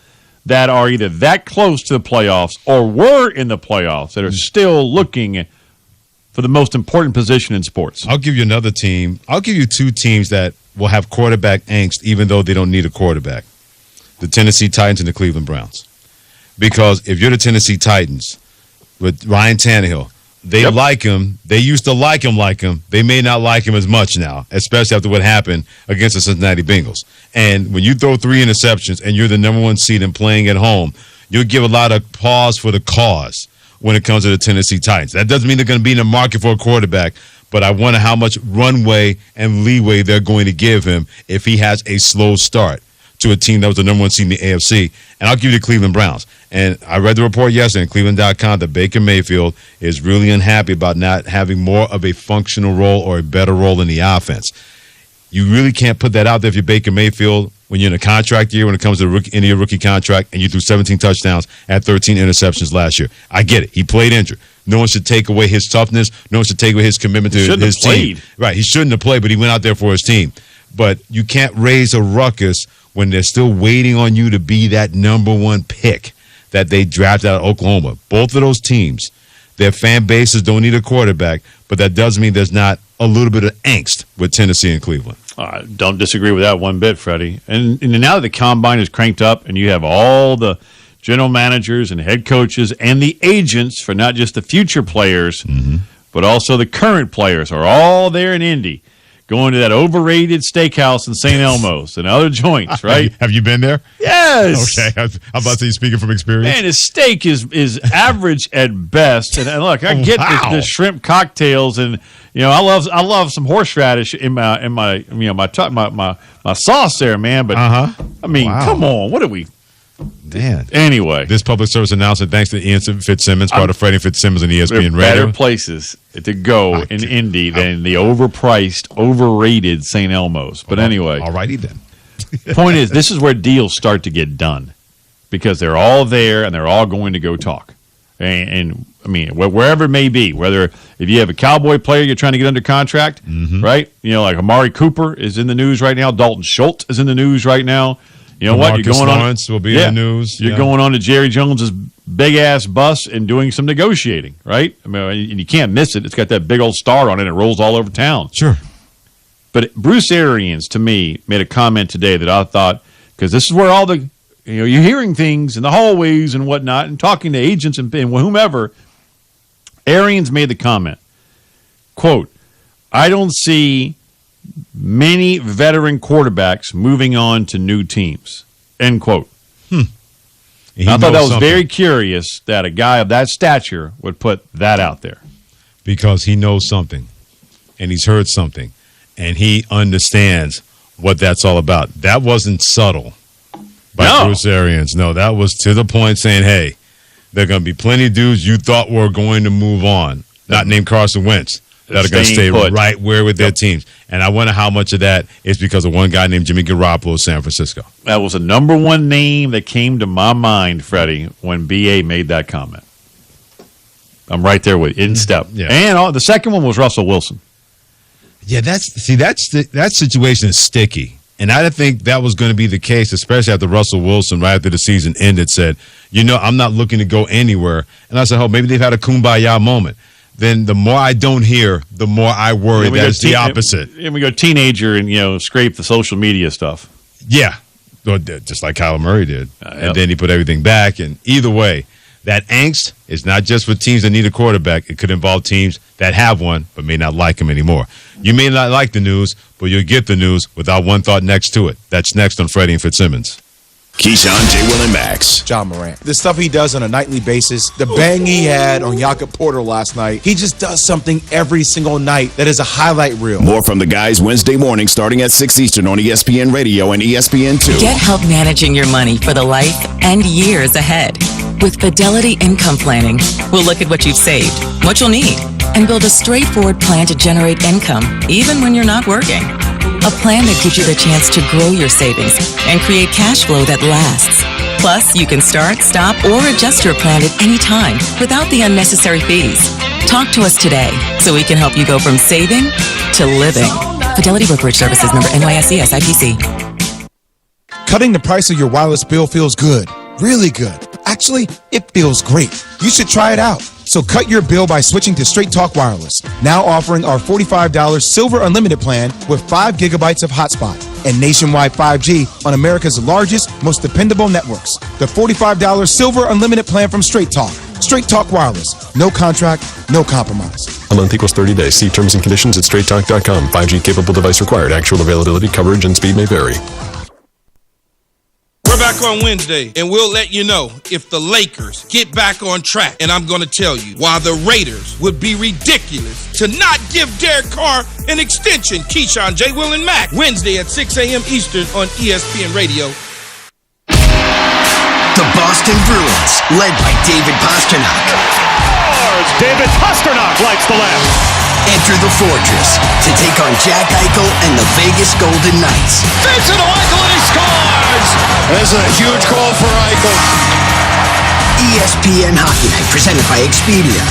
that are either that close to the playoffs or were in the playoffs that are still looking for the most important position in sports. I'll give you another team. I'll give you two teams that will have quarterback angst even though they don't need a quarterback. The Tennessee Titans and the Cleveland Browns. Because if you're the Tennessee Titans with Ryan Tannehill, they like him. They used to like him. They may not like him as much now, especially after what happened against the Cincinnati Bengals. And when you throw 3 interceptions and you're the number 1 seed and playing at home, you'll give a lot of pause for the cause when it comes to the Tennessee Titans. That doesn't mean they're going to be in the market for a quarterback, but I wonder how much runway and leeway they're going to give him if he has a slow start to a team that was the number 1 seed in the AFC. And I'll give you the Cleveland Browns. And I read the report yesterday in Cleveland.com that Baker Mayfield is really unhappy about not having more of a functional role or a better role in the offense. You really can't put that out there if you're Baker Mayfield when you're in a contract year when it comes to the end of your rookie contract and you threw 17 touchdowns and 13 interceptions last year. I get it. He played injured. No one should take away his toughness. No one should take away his commitment to his team. Right. He shouldn't have played, but he went out there for his team. But you can't raise a ruckus when they're still waiting on you to be that number 1 pick that they drafted out of Oklahoma. Both of those teams, their fan bases don't need a quarterback, but that doesn't mean there's not a little bit of angst with Tennessee and Cleveland. Don't disagree with that one bit, Freddie. And now that the combine is cranked up and you have all the general managers and head coaches and the agents for not just the future players, but also the current players are all there in Indy, going to that overrated steakhouse in St. Elmo's and other joints, right? Have you been there? Yes. Okay. How about to say speaking from experience? Man, his steak is average at best. And look, I get the shrimp cocktails, and I love some horseradish in my sauce there, man. But I mean, come on, what are we? Man. Anyway. This public service announcement, thanks to Ian Fitzsimmons, part of Freddie Fitzsimmons and ESPN Radio. Better places to go in Indy than the overpriced, overrated St. Elmo's. But anyway. All righty then. Point is, this is where deals start to get done because they're all there and they're all going to go talk. And I mean, wherever it may be, whether if you have a Cowboy player you're trying to get under contract, right? Like Amari Cooper is in the news right now. Dalton Schultz is in the news right now. You know what? You're going Lawrence will be in the news. You're going on to Jerry Jones's big-ass bus and doing some negotiating, right? I mean, and you can't miss it. It's got that big old star on it. It rolls all over town. Sure. But Bruce Arians, to me, made a comment today that I thought, because this is where all the, you're hearing things in the hallways and whatnot and talking to agents and whomever. Arians made the comment. quote, I don't see many veteran quarterbacks moving on to new teams, end quote. I thought that was very curious that a guy of that stature would put that out there. Because he knows something, and he's heard something, and he understands what that's all about. That wasn't subtle by Bruce Arians. No, that was to the point saying, hey, there are going to be plenty of dudes you thought were going to move on, not named Carson Wentz, that are going to stay right where with their teams. And I wonder how much of that is because of one guy named Jimmy Garoppolo of San Francisco. That was the number one name that came to my mind, Freddie, when B.A. made that comment. I'm right there with in step. Yeah. And the second one was Russell Wilson. Yeah, that situation is sticky. And I didn't think that was going to be the case, especially after Russell Wilson, right after the season ended, said, I'm not looking to go anywhere. And I said, maybe they've had a kumbaya moment. Then the more I don't hear, the more I worry that it's the opposite. And we go teenager and, scrape the social media stuff. Yeah, just like Kyler Murray did. And then he put everything back. And either way, that angst is not just for teams that need a quarterback. It could involve teams that have one but may not like him anymore. You may not like the news, but you'll get the news without one thought next to it. That's next on Freddie and Fitzsimmons. Keyshawn, J. Will, and Max. John Morant. The stuff he does on a nightly basis, the bang he had on Jakob Porter last night, he just does something every single night that is a highlight reel. More from the guys Wednesday morning starting at 6 Eastern on ESPN Radio and ESPN2. Get help managing your money for the life and years ahead. With Fidelity Income Planning, we'll look at what you've saved, what you'll need, and build a straightforward plan to generate income, even when you're not working. A plan that gives you the chance to grow your savings and create cash flow that lasts. Plus, you can start, stop, or adjust your plan at any time without the unnecessary fees. Talk to us today so we can help you go from saving to living. Fidelity Brokerage Services, member NYSE SIPC. Cutting the price of your wireless bill feels good, really good. Actually, it feels great. You should try it out. So cut your bill by switching to Straight Talk Wireless, now offering our $45 Silver Unlimited plan with 5 gigabytes of hotspot and nationwide 5G on America's largest, most dependable networks. The $45 Silver Unlimited plan from Straight Talk. Straight Talk Wireless. No contract, no compromise. A month equals 30 days. See terms and conditions at straighttalk.com. 5G capable device required. Actual availability, coverage, and speed may vary. We're back on Wednesday, and we'll let you know if the Lakers get back on track. And I'm going to tell you why the Raiders would be ridiculous to not give Derek Carr an extension. Keyshawn, J. Will, and Mac. Wednesday at 6 a.m. Eastern on ESPN Radio. The Boston Bruins, led by David Pastrnak. David Pastrnak lights the lamp. Enter the Fortress to take on Jack Eichel and the Vegas Golden Knights. Vincent Eichel, and he scores! That's a huge goal for Eichel. ESPN Hockey Night presented by Expedia.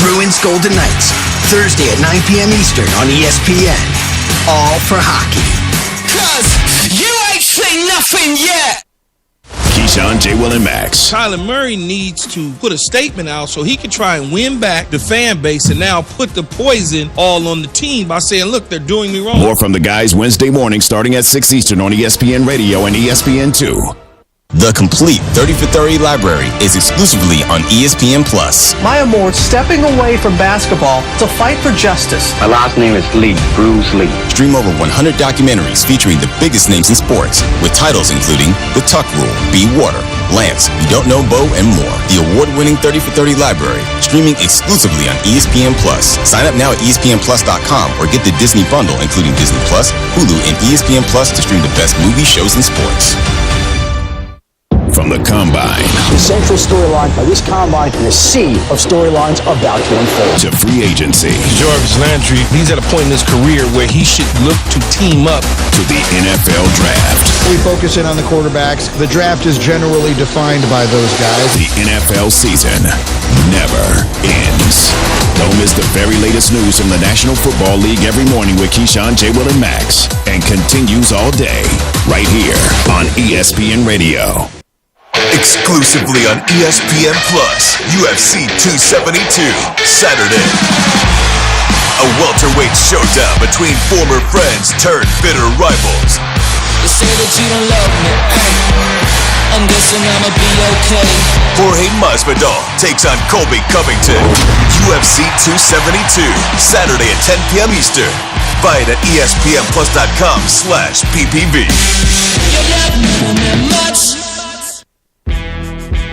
Bruins Golden Knights, Thursday at 9 p.m. Eastern on ESPN. All for hockey. 'Cause you ain't seen nothing yet. Keyshawn, J. Will, and Max. Kyler Murray needs to put a statement out so he can try and win back the fan base and now put the poison all on the team by saying, look, they're doing me wrong. More from the guys Wednesday morning starting at 6 Eastern on ESPN Radio and ESPN2. The complete 30 for 30 library is exclusively on ESPN+. Maya Moore stepping away from basketball to fight for justice. My last name is Lee, Bruce Lee. Stream over 100 documentaries featuring the biggest names in sports, with titles including The Tuck Rule, Be Water, Lance, You Don't Know Bo, and more. The award-winning 30 for 30 library, streaming exclusively on ESPN+. Sign up now at ESPNplus.com or get the Disney bundle, including Disney Plus, Hulu, and ESPN Plus to stream the best movies, shows, and sports. From the Combine. The central storyline of this Combine and a sea of storylines about to unfold. To free agency. Jarvis Landry, he's at a point in his career where he should look to team up. To the NFL Draft. We focus in on the quarterbacks. The draft is generally defined by those guys. The NFL season never ends. Don't miss the very latest news from the National Football League every morning with Keyshawn, J. Will, and Max. And continues all day right here on ESPN Radio. Exclusively on ESPN Plus, UFC 272, Saturday. A welterweight showdown between former friends turned bitter rivals. You say that you don't love me, I'm guessing I'ma be okay. Jorge Masvidal takes on Colby Covington. UFC 272, Saturday at 10 p.m. Eastern. Buy it at ESPNplus.com/PPV.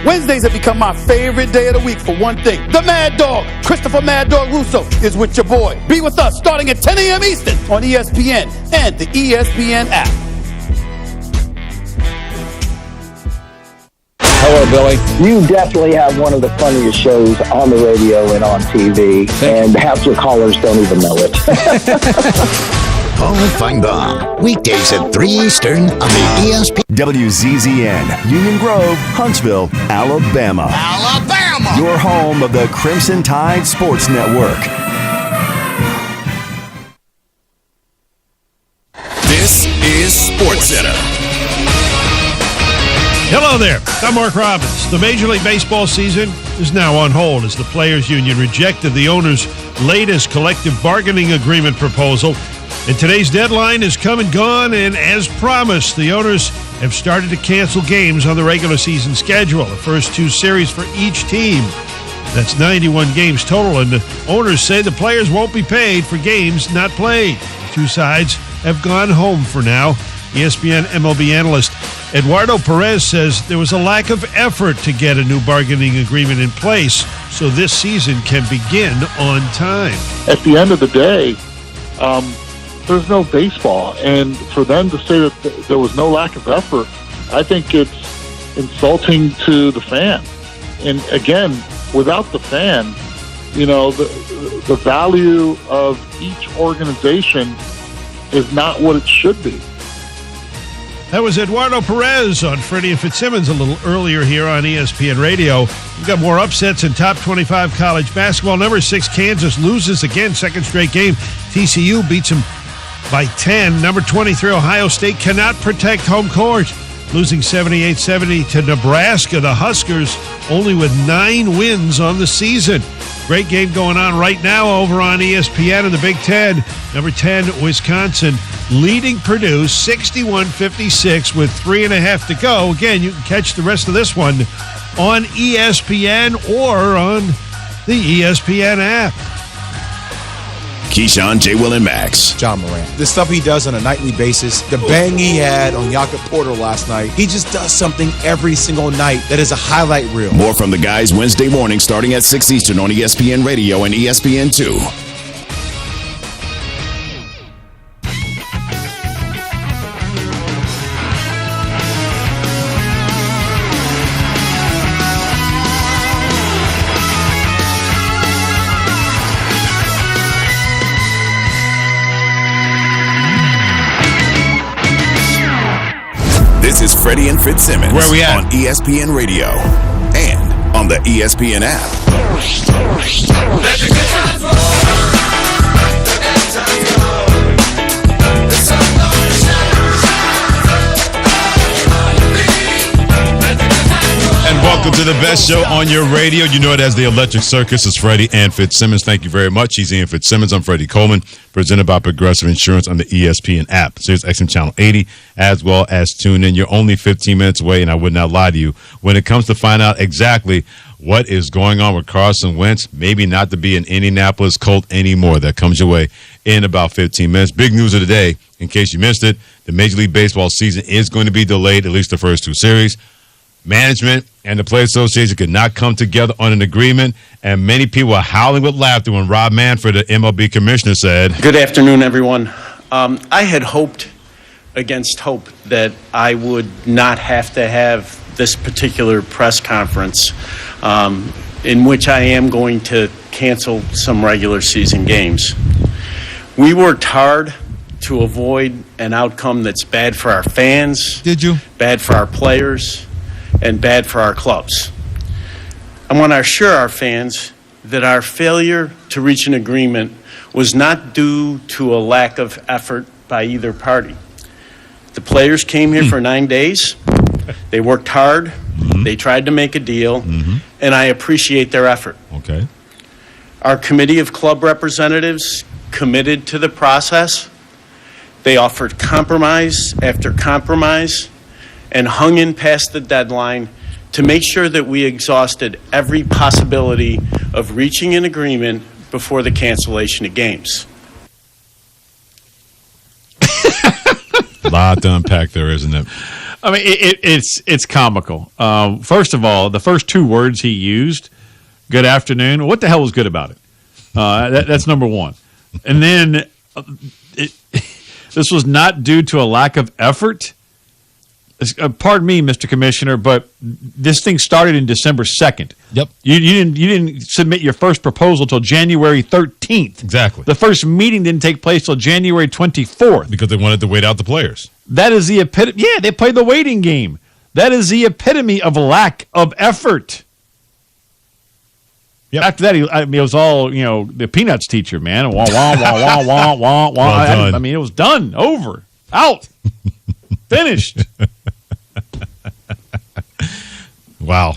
Wednesdays have become my favorite day of the week for one thing. The Mad Dog, Christopher Mad Dog Russo, is with your boy. Be with us starting at 10 a.m. Eastern on ESPN and the ESPN app. Hello, Billy. You definitely have one of the funniest shows on the radio and on TV, and half your callers don't even know it. Paul Feinbaum, weekdays at 3 Eastern on the ESPN. WZZN, Union Grove, Huntsville, Alabama. Alabama! Your home of the Crimson Tide Sports Network. This is SportsCenter. Hello there. I'm Mark Robbins. The Major League Baseball season is now on hold as the Players Union rejected the owners' latest collective bargaining agreement proposal. And today's deadline is come and gone, and as promised, the owners have started to cancel games on the regular season schedule. The first two series for each team. That's 91 games total, and the owners say the players won't be paid for games not played. The two sides have gone home for now. ESPN MLB analyst Eduardo Perez says there was a lack of effort to get a new bargaining agreement in place so this season can begin on time. At the end of the day, there's no baseball, and for them to say that there was no lack of effort, I think it's insulting to the fan. And again, without the fan, the value of each organization is not what it should be. That was Eduardo Perez on Freddie and Fitzsimmons a little earlier here on ESPN Radio. We've got more upsets in top 25 college basketball. Number 6, Kansas loses again, second straight game. TCU beats them by 10. Number 23, Ohio State cannot protect home court, losing 78-70 to Nebraska. The Huskers only with 9 wins on the season. Great game going on right now over on ESPN in the Big Ten. Number 10, Wisconsin leading Purdue 61-56 with 3.5 to go. Again, you can catch the rest of this one on ESPN or on the ESPN app. Keyshawn, J. Will, and Max. John Morant. The stuff he does on a nightly basis, the bang he had on Jakob Porter last night, he just does something every single night that is a highlight reel. More from the guys Wednesday morning starting at 6 Eastern on ESPN Radio and ESPN2. This is Freddie and Fitzsimmons. Where we at? On ESPN Radio and on the ESPN app. And welcome to the best show on your radio. You know it as the Electric Circus. It's Freddie and Fitzsimmons. Thank you very much. He's Ian Fitzsimmons. I'm Freddie Coleman, presented by Progressive Insurance on the ESPN app, Sirius XM Channel 80, as well as tune in. You're only 15 minutes away, and I would not lie to you. When it comes to find out exactly what is going on with Carson Wentz, maybe not to be an Indianapolis Colt anymore. That comes your way in about 15 minutes. Big news of the day, in case you missed it, the Major League Baseball season is going to be delayed, at least the first 2 series. Management and the Players Association could not come together on an agreement, and many people are howling with laughter when Rob Manfred, the MLB commissioner, said, Good afternoon, everyone. I had hoped against hope that I would not have to have this particular press conference in which I am going to cancel some regular season games. We worked hard to avoid an outcome that's bad for our fans. Did you? Bad for our players. And bad for our clubs. I want to assure our fans that our failure to reach an agreement was not due to a lack of effort by either party. The players came here for 9 days. They worked hard. Mm-hmm. They tried to make a deal, and I appreciate their effort. Okay. Our committee of club representatives committed to the process. They offered compromise after compromise and hung in past the deadline to make sure that we exhausted every possibility of reaching an agreement before the cancellation of games. A lot to unpack there, isn't it? I mean, it's comical. First of all, the first two words he used, good afternoon, what the hell was good about it? That's number one. And then this was not due to a lack of effort. Pardon me, Mr. Commissioner, but this thing started in December 2nd. Yep. You didn't submit your first proposal till January 13th. Exactly. The first meeting didn't take place till January 24th. Because they wanted to wait out the players. That is the epitome. Yeah, they played the waiting game. That is the epitome of lack of effort. Yep. After that, it was all, the Peanuts teacher, man. Wah, wah, wah, wah, wah, wah, wah. I mean, it was done, over, out, finished. Wow.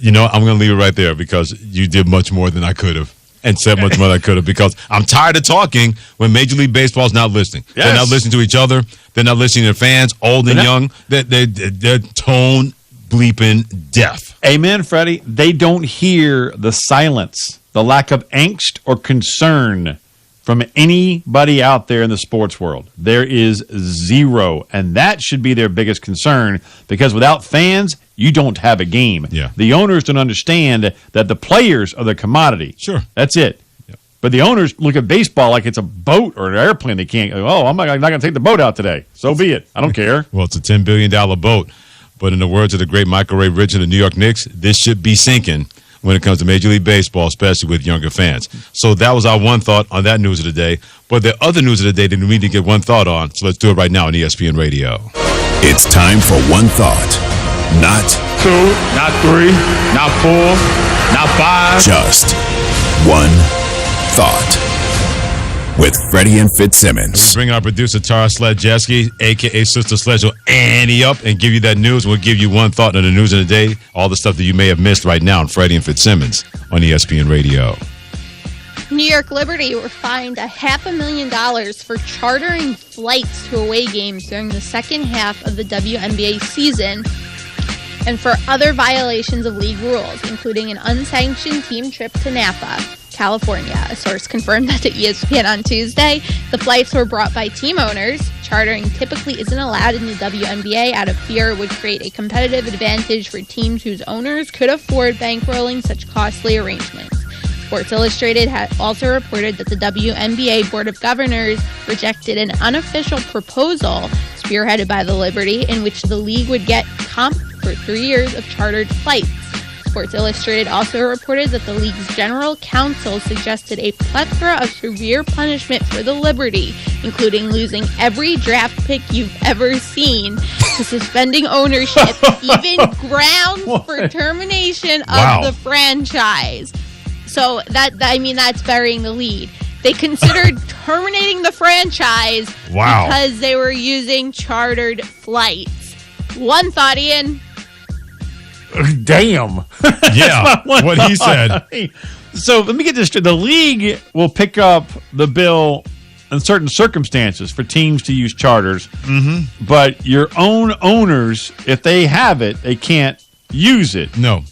I'm going to leave it right there because you did much more than I could have and said much more than I could have because I'm tired of talking when Major League Baseball is not listening. Yes. They're not listening to each other. They're not listening to their fans, old and young. They're tone bleeping deaf. Amen, Freddie. They don't hear the silence, the lack of angst or concern from anybody out there in the sports world. There is zero, and that should be their biggest concern because without fans, you don't have a game. Yeah. The owners don't understand that the players are the commodity. Sure. That's it. Yep. But the owners look at baseball like it's a boat or an airplane. They can't, I'm not going to take the boat out today. So be it. I don't care. Well, it's a $10 billion boat. But in the words of the great Michael Ray Rich of the New York Knicks, this should be sinking when it comes to Major League Baseball, especially with younger fans. So that was our one thought on that news of the day. But the other news of the day that we need to get one thought on, so let's do it right now on ESPN Radio. It's time for one thought. Not 2, not 3, not 4, not 5. Just one thought. With Freddie and Fitzsimmons. Bring our producer, Tara Sledjeski, a.k.a. Sister Sledge, will Annie up and give you that news. We'll give you one thought on the news of the day, all the stuff that you may have missed right now on Freddie and Fitzsimmons on ESPN Radio. New York Liberty were fined $500,000 for chartering flights to away games during the second half of the WNBA season and for other violations of league rules, including an unsanctioned team trip to Napa, California. A source confirmed that to ESPN on Tuesday. The flights were brought by team owners. Chartering typically isn't allowed in the WNBA out of fear it would create a competitive advantage for teams whose owners could afford bankrolling such costly arrangements. Sports Illustrated had also reported that the WNBA Board of Governors rejected an unofficial proposal spearheaded by the Liberty in which the league would get comp for 3 years of chartered flights. Sports Illustrated also reported that the league's general counsel suggested a plethora of severe punishment for the Liberty, including losing every draft pick you've ever seen, to suspending ownership, even grounds for termination of the franchise. So that's burying the lead. They considered terminating the franchise because they were using chartered flights. One thought, Ian. Damn. Yeah, what he said. So let me get this straight. The league will pick up the bill in certain circumstances for teams to use charters, but your own owners, if they have it, they can't use it. No.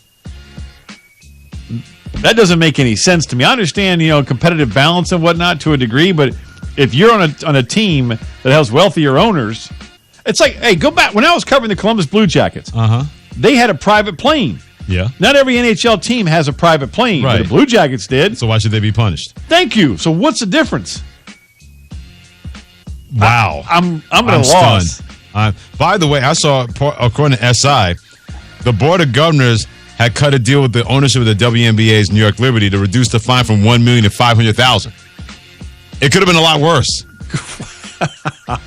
That doesn't make any sense to me. I understand, competitive balance and whatnot to a degree, but if you're on a team that has wealthier owners, it's like, hey, go back. When I was covering the Columbus Blue Jackets, they had a private plane. Yeah. Not every NHL team has a private plane. Right. But the Blue Jackets did. So why should they be punished? Thank you. So what's the difference? Wow. I'm at a loss. By the way, I saw, according to SI, the Board of Governors had cut a deal with the ownership of the WNBA's New York Liberty to reduce the fine from $1 million to $500,000. It could have been a lot worse.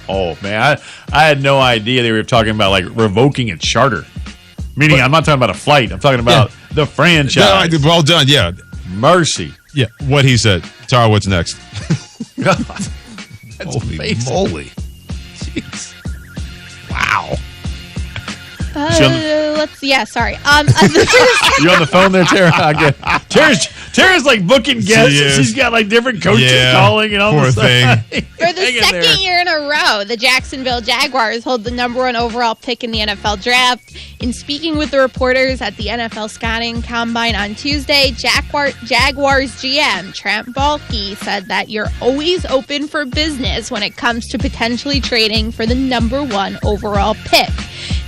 Oh, man. I had no idea they were talking about, like, revoking a charter. Meaning, I'm not talking about a flight. I'm talking about the franchise. Well done, yeah. Mercy. Yeah, what he said. Tara, what's next? God. That's Holy amazing. moly. Jeez. Wow. Let's. Yeah, sorry. You on the phone there, Tara? Tara's like booking guests. She is. She's got like different coaches calling and all poor this stuff. thing. For the second year in a row, the Jacksonville Jaguars hold the number 1 overall pick in the NFL draft. In speaking with the reporters at the NFL Scouting Combine on Tuesday, Jaguars GM Trent Baalke said that you're always open for business when it comes to potentially trading for the number 1 overall pick.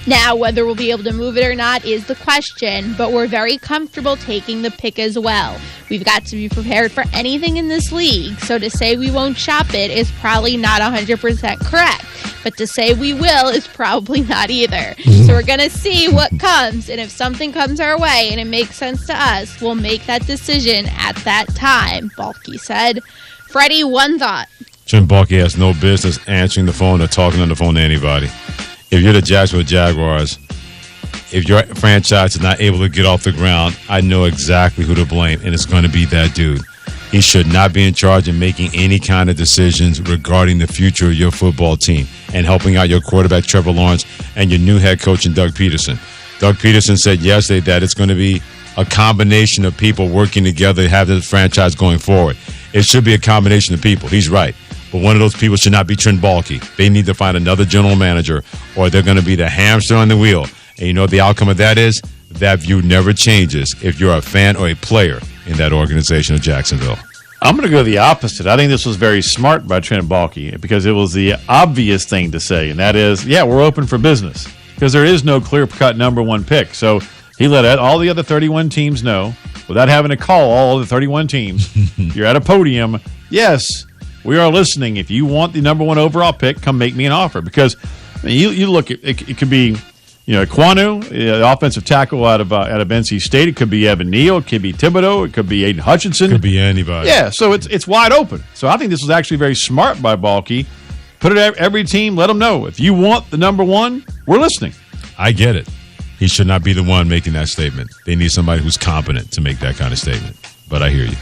Now, whether we'll be able to move it or not is the question, but we're very comfortable taking the pick as well. We've got to be prepared for anything in this league, so to say we won't shop it is probably not 100% correct, but to say we will is probably not either. So we're going to see what comes, and if something comes our way and it makes sense to us, we'll make that decision at that time, Baalke said. Freddie, one thought. Trent Baalke has no business answering the phone or talking on the phone to anybody. If you're the Jacksonville Jaguars, if your franchise is not able to get off the ground, I know exactly who to blame, and it's going to be that dude. He should not be in charge of making any kind of decisions regarding the future of your football team and helping out your quarterback, Trevor Lawrence, and your new head coach, Doug Peterson. Doug Peterson said yesterday that it's going to be a combination of people working together to have the franchise going forward. It should be a combination of people. He's right. But one of those people should not be Trent Baalke. They need to find another general manager, or they're going to be the hamster on the wheel. And you know what the outcome of that is? That view never changes if you're a fan or a player in that organization of Jacksonville. I'm going to go the opposite. I think this was very smart by Trent Baalke because it was the obvious thing to say, and that is, yeah, we're open for business because there is no clear-cut number 1 pick. So he let all the other 31 teams know without having to call all the 31 teams. You're at a podium. Yes, we are listening. If you want the number 1 overall pick, come make me an offer. Because I mean, you look at it could be, Kwanu, the offensive tackle out of NC State. It could be Evan Neal. It could be Thibodeau. It could be Aiden Hutchinson. Could be anybody. Yeah, so it's wide open. So I think this was actually very smart by Baalke. Put it at every team. Let them know if you want the number 1, we're listening. I get it. He should not be the one making that statement. They need somebody who's competent to make that kind of statement. But I hear you.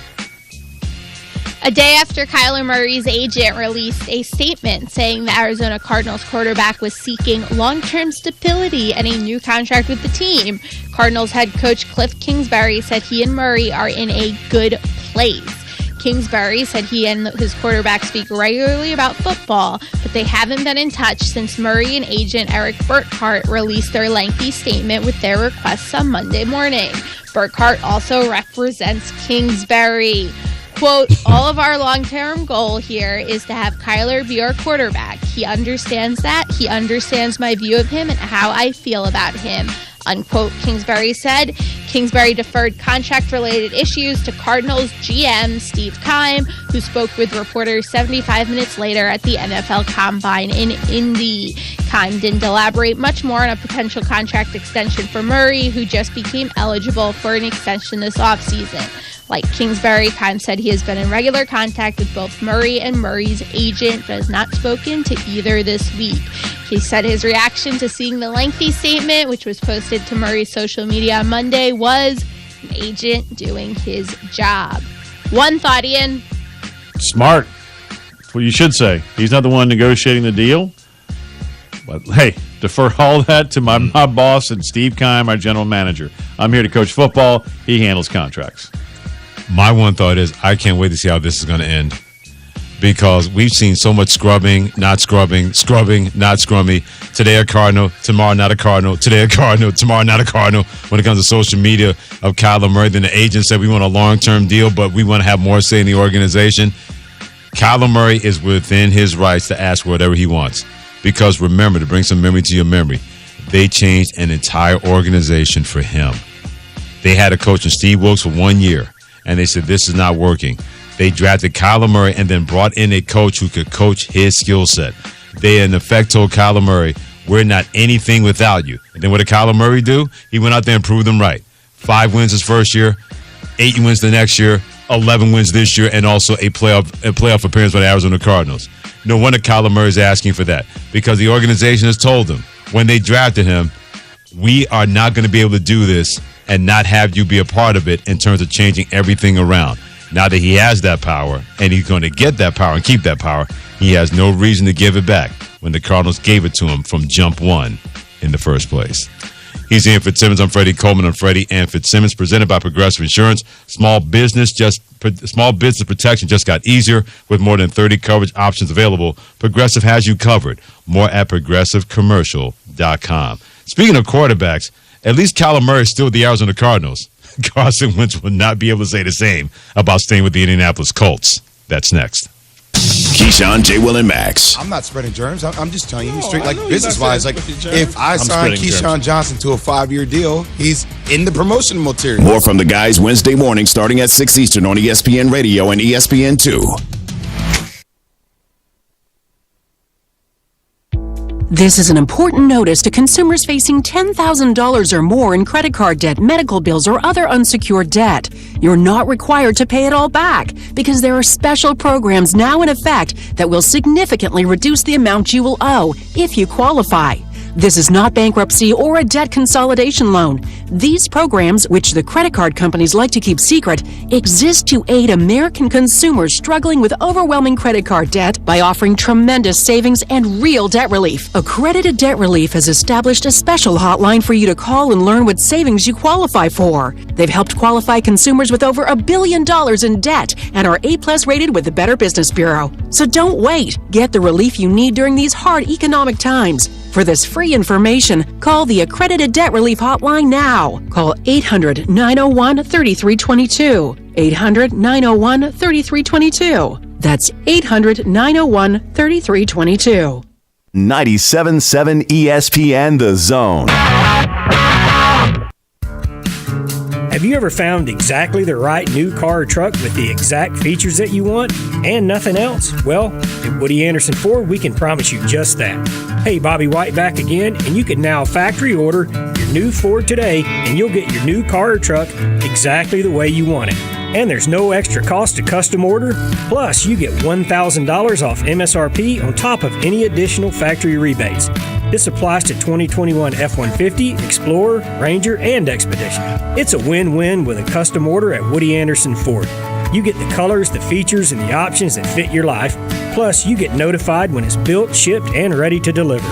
A day after Kyler Murray's agent released a statement saying the Arizona Cardinals quarterback was seeking long-term stability and a new contract with the team, Cardinals head coach Cliff Kingsbury said he and Murray are in a good place. Kingsbury said he and his quarterback speak regularly about football, but they haven't been in touch since Murray and agent Eric Burkhart released their lengthy statement with their requests on Monday morning. Burkhart also represents Kingsbury. Quote, all of our long-term goal here is to have Kyler be our quarterback. He understands that. He understands my view of him and how I feel about him. Unquote, Kingsbury said. Kingsbury deferred contract-related issues to Cardinals GM Steve Keim, who spoke with reporters 75 minutes later at the NFL Combine in Indy. Keim didn't elaborate much more on a potential contract extension for Murray, who just became eligible for an extension this offseason. Like Kingsbury, Keim said he has been in regular contact with both Murray and Murray's agent, but has not spoken to either this week. He said his reaction to seeing the lengthy statement, which was posted to Murray's social media on Monday, was an agent doing his job. One thought, Ian. Smart. That's what you should say. He's not the one negotiating the deal. But, hey, defer all that to my boss and Steve Keim, our general manager. I'm here to coach football. He handles contracts. My one thought is I can't wait to see how this is going to end because we've seen so much scrubbing, not scrubbing, not scrummy. Today a Cardinal, tomorrow not a Cardinal. Today a Cardinal, tomorrow not a Cardinal. When it comes to social media of Kyler Murray, then the agent said we want a long-term deal, but we want to have more say in the organization. Kyler Murray is within his rights to ask whatever he wants because remember, to bring some memory to your memory, they changed an entire organization for him. They had a coach in Steve Wilkes for 1 year. And they said, this is not working. They drafted Kyler Murray and then brought in a coach who could coach his skill set. They, in effect, told Kyler Murray, we're not anything without you. And then what did Kyler Murray do? He went out there and proved them right. 5 wins his first year, 8 wins the next year, 11 wins this year, and also a playoff appearance by the Arizona Cardinals. No wonder Kyler Murray is asking for that because the organization has told him when they drafted him, we are not going to be able to do this and not have you be a part of it in terms of changing everything around. Now that he has that power and he's going to get that power and keep that power, he has no reason to give it back when the Cardinals gave it to him from jump one in the first place. He's Ian Fitzsimmons. I'm Freddie Coleman. I'm Freddie and Fitzsimmons, presented by Progressive Insurance. Small business protection just got easier with more than 30 coverage options available. Progressive has you covered. More at progressivecommercial.com. Speaking of quarterbacks, at least Kyler Murray is still with the Arizona Cardinals. Carson Wentz will not be able to say the same about staying with the Indianapolis Colts. That's next. Keyshawn, J. Will, and Max. I'm not spreading germs. I'm just telling you straight, like business-wise. Like, if I sign Keyshawn germs. Johnson to a 5-year deal, he's in the promotion material. More from the guys Wednesday morning starting at 6 Eastern on ESPN Radio and ESPN2. This is an important notice to consumers facing $10,000 or more in credit card debt, medical bills, or other unsecured debt. You're not required to pay it all back because there are special programs now in effect that will significantly reduce the amount you will owe if you qualify. This is not bankruptcy or a debt consolidation loan. These programs, which the credit card companies like to keep secret, exist to aid American consumers struggling with overwhelming credit card debt by offering tremendous savings and real debt relief. Accredited Debt Relief has established a special hotline for you to call and learn what savings you qualify for. They've helped qualify consumers with over $1 billion in debt and are A+ rated with the Better Business Bureau. So don't wait. Get the relief you need during these hard economic times. For this free information, call the Accredited Debt Relief Hotline now. Call 800-901-3322. 800-901-3322. That's 800-901-3322. 97.7 ESPN The Zone. Have you ever found exactly the right new car or truck with the exact features that you want and nothing else? Well, at Woody Anderson Ford, we can promise you just that. Hey, Bobby White back again, and you can now factory order your new Ford today, and you'll get your new car or truck exactly the way you want it. And there's no extra cost to custom order. Plus, you get $1,000 off MSRP on top of any additional factory rebates. This applies to 2021 F-150, Explorer, Ranger, and Expedition. It's a win-win with a custom order at Woody Anderson Ford. You get the colors, the features, and the options that fit your life. Plus, you get notified when it's built, shipped, and ready to deliver.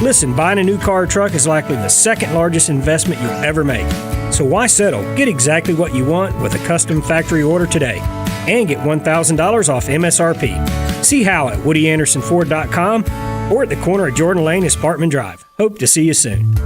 Listen, buying a new car or truck is likely the second largest investment you'll ever make. So why settle? Get exactly what you want with a custom factory order today. And get $1,000 off MSRP. See how at WoodyAndersonFord.com or at the corner of Jordan Lane and Sparkman Drive. Hope to see you soon.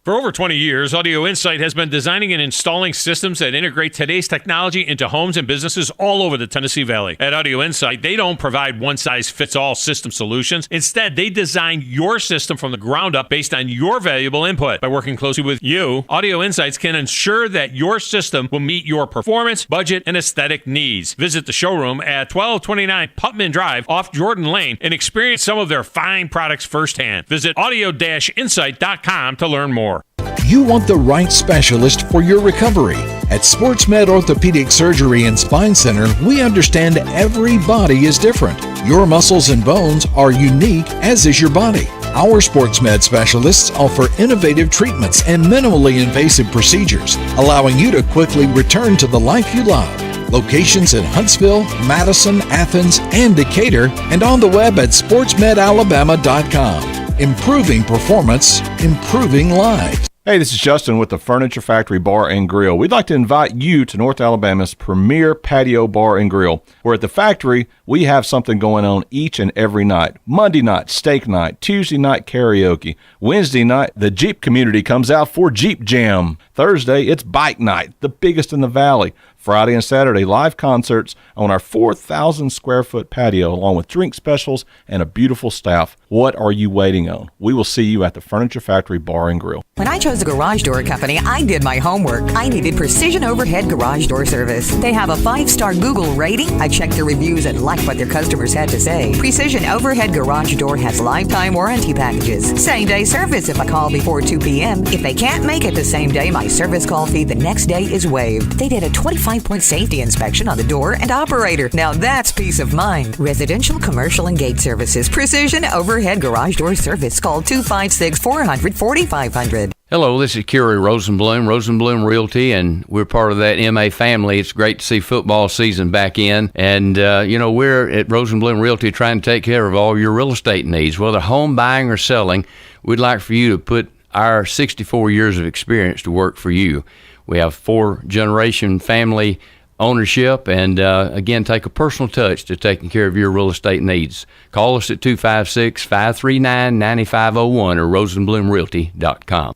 For over 20 years, Audio Insight has been designing and installing systems that integrate today's technology into homes and businesses all over the Tennessee Valley. At Audio Insight, they don't provide one-size-fits-all system solutions. Instead, they design your system from the ground up based on your valuable input. By working closely with you, Audio Insights can ensure that your system will meet your performance, budget, and aesthetic needs. Visit the showroom at 1229 Putman Drive off Jordan Lane and experience some of their fine products firsthand. Visit audio-insight.com to learn more. You want the right specialist for your recovery. At SportsMed Orthopedic Surgery and Spine Center, we understand every body is different. Your muscles and bones are unique, as is your body. Our SportsMed specialists offer innovative treatments and minimally invasive procedures, allowing you to quickly return to the life you love. Locations in Huntsville, Madison, Athens, and Decatur, and on the web at sportsmedalabama.com. Improving performance, improving lives. Hey, this is Justin with the Furniture Factory Bar and Grill. We'd like to invite you to North Alabama's premier patio bar and grill, where at the factory, we have something going on each and every night. Monday night, steak night. Tuesday night, karaoke. Wednesday night, the Jeep community comes out for Jeep Jam. Thursday, it's bike night, the biggest in the valley. Friday and Saturday, live concerts on our 4,000 square foot patio, along with drink specials and a beautiful staff. What are you waiting on? We will see you at the Furniture Factory Bar and Grill. When I chose a garage door company, I did my homework. I needed Precision Overhead Garage Door Service. They have a 5-star Google rating. I checked their reviews and liked what their customers had to say. Precision Overhead Garage Door has lifetime warranty packages. Same-day service if I call before 2 p.m. If they can't make it the same day, my service call fee the next day is waived. They did a 25-point safety inspection on the door and operator. Now that's peace of mind. Residential, commercial, and gate services. Precision Overhead Garage Door Service. Call 256-400-4500. Hello, this is Kerry Rosenblum Realty, and we're part of that MA family. It's great to see football season back in, and we're at Rosenblum Realty trying to take care of all your real estate needs, whether home buying or selling. We'd like for you to put our 64 years of experience to work for you. We have 4-generation family ownership, and again, take a personal touch to taking care of your real estate needs. Call us at 256-539-9501 or rosenblumrealty.com.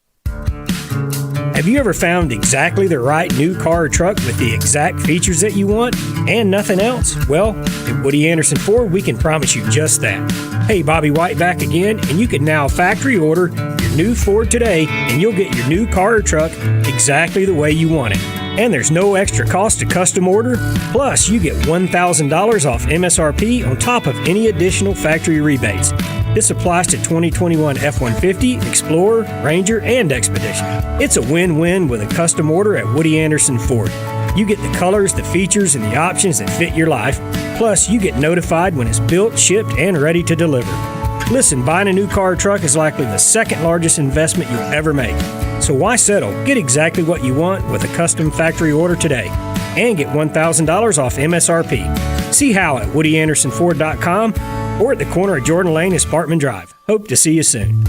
Have you ever found exactly the right new car or truck with the exact features that you want and nothing else? Well, at Woody Anderson Ford, we can promise you just that. Hey, Bobby White back again, and you can now factory order your new Ford today, and you'll get your new car or truck exactly the way you want it. And there's no extra cost to custom order. Plus, you get $1,000 off MSRP on top of any additional factory rebates. This applies to 2021 F-150, Explorer, Ranger, and Expedition. It's a win-win with a custom order at Woody Anderson Ford. You get the colors, the features, and the options that fit your life. Plus, you get notified when it's built, shipped, and ready to deliver. Listen, buying a new car or truck is likely the second largest investment you'll ever make. So why settle? Get exactly what you want with a custom factory order today. And get $1,000 off MSRP. See how at WoodyAndersonFord.com or at the corner of Jordan Lane and Sparkman Drive. Hope to see you soon.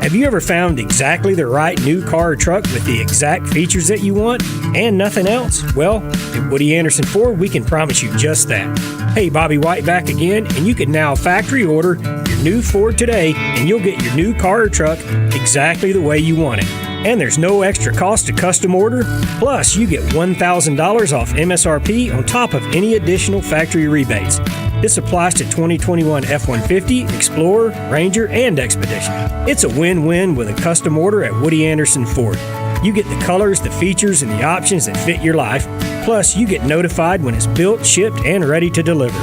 Have you ever found exactly the right new car or truck with the exact features that you want and nothing else? Well, at Woody Anderson Ford, we can promise you just that. Hey, Bobby White back again, and you can now factory order your new Ford today, and you'll get your new car or truck exactly the way you want it. And there's no extra cost to custom order. Plus, you get $1,000 off MSRP on top of any additional factory rebates. This applies to 2021 F-150, Explorer, Ranger, and Expedition. It's a win-win with a custom order at Woody Anderson Ford. You get the colors, the features, and the options that fit your life. Plus, you get notified when it's built, shipped, and ready to deliver.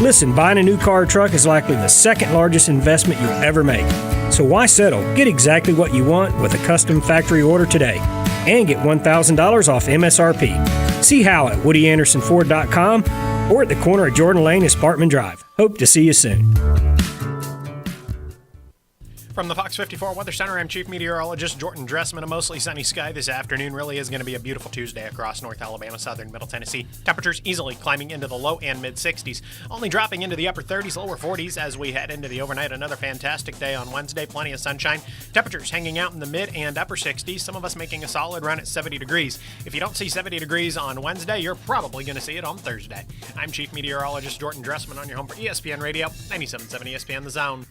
Listen, buying a new car or truck is likely the second largest investment you'll ever make. So why settle? Get exactly what you want with a custom factory order today. And get $1,000 off MSRP. See how at WoodyAndersonFord.com or at the corner of Jordan Lane and Sparkman Drive. Hope to see you soon. From the Fox 54 Weather Center, I'm Chief Meteorologist Jordan Dressman. A mostly sunny sky this afternoon. Really is going to be a beautiful Tuesday across North Alabama, southern Middle Tennessee. Temperatures easily climbing into the low and mid-60s, only dropping into the upper 30s, lower 40s as we head into the overnight. Another fantastic day on Wednesday, plenty of sunshine. Temperatures hanging out in the mid and upper 60s, some of us making a solid run at 70 degrees. If you don't see 70 degrees on Wednesday, you're probably going to see it on Thursday. I'm Chief Meteorologist Jordan Dressman on your home for ESPN Radio, 97.7 ESPN The Zone.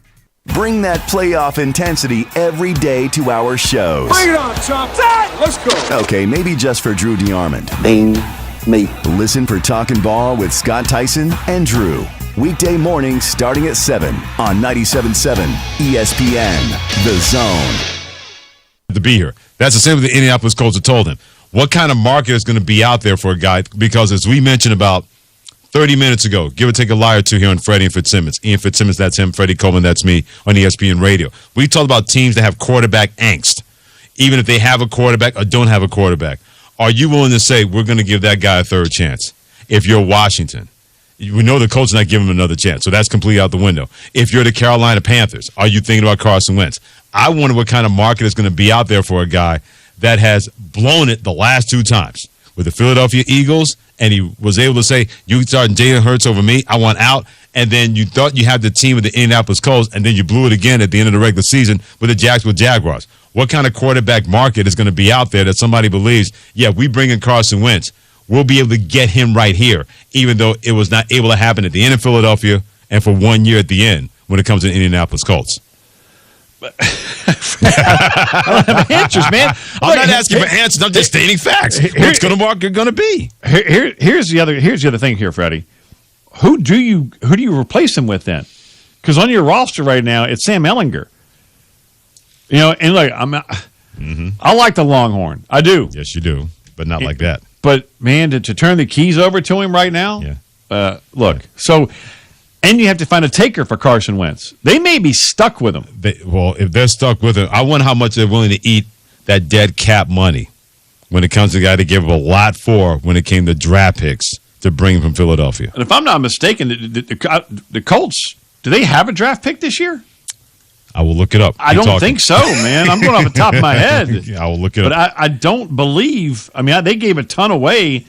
Bring that playoff intensity every day to our shows. Bring it on, Chop. Let's go. Okay, maybe just for Drew DeArmond. Ding, me. Listen for Talkin' Ball with Scott Tyson and Drew. Weekday mornings starting at 7 on 97.7 ESPN The Zone. To be here. That's the same with the Indianapolis Colts have told him. What kind of market is going to be out there for a guy? Because as we mentioned about 30 minutes ago, give or take a lie or two here on Freddie and Fitzsimmons. Ian Fitzsimmons, that's him. Freddie Coleman, that's me on ESPN Radio. We talked about teams that have quarterback angst, even if they have a quarterback or don't have a quarterback. Are you willing to say we're going to give that guy a third chance? If you're Washington, we know the coach not giving him another chance, so that's completely out the window. If you're the Carolina Panthers, are you thinking about Carson Wentz? I wonder what kind of market is going to be out there for a guy that has blown it the last two times with the Philadelphia Eagles, and he was able to say, you starting Jalen Hurts over me, I want out, and then you thought you had the team with the Indianapolis Colts, and then you blew it again at the end of the regular season with the Jacksonville Jaguars. What kind of quarterback market is going to be out there that somebody believes, yeah, we bring in Carson Wentz, we'll be able to get him right here, even though it was not able to happen at the end of Philadelphia and for 1 year at the end when it comes to the Indianapolis Colts? I don't have answers, man. I'm not asking for answers. I'm just stating facts. What's going to market going to be? Here's the other thing here, Freddie. Who do you replace him with then? Because on your roster right now, it's Sam Ehlinger. You know, and look, I like the Longhorn. I do. Yes, you do, but not like that. But man, to turn the keys over to him right now, yeah. Look, so. And you have to find a taker for Carson Wentz. They may be stuck with him. If they're stuck with him, I wonder how much they're willing to eat that dead cap money when it comes to the guy to give a lot for when it came to draft picks to bring him from Philadelphia. And if I'm not mistaken, the Colts, do they have a draft pick this year? I will look it up. I don't think so, man. I'm going off the top of my head. I will look it but up. I don't believe. I mean, they gave a ton away,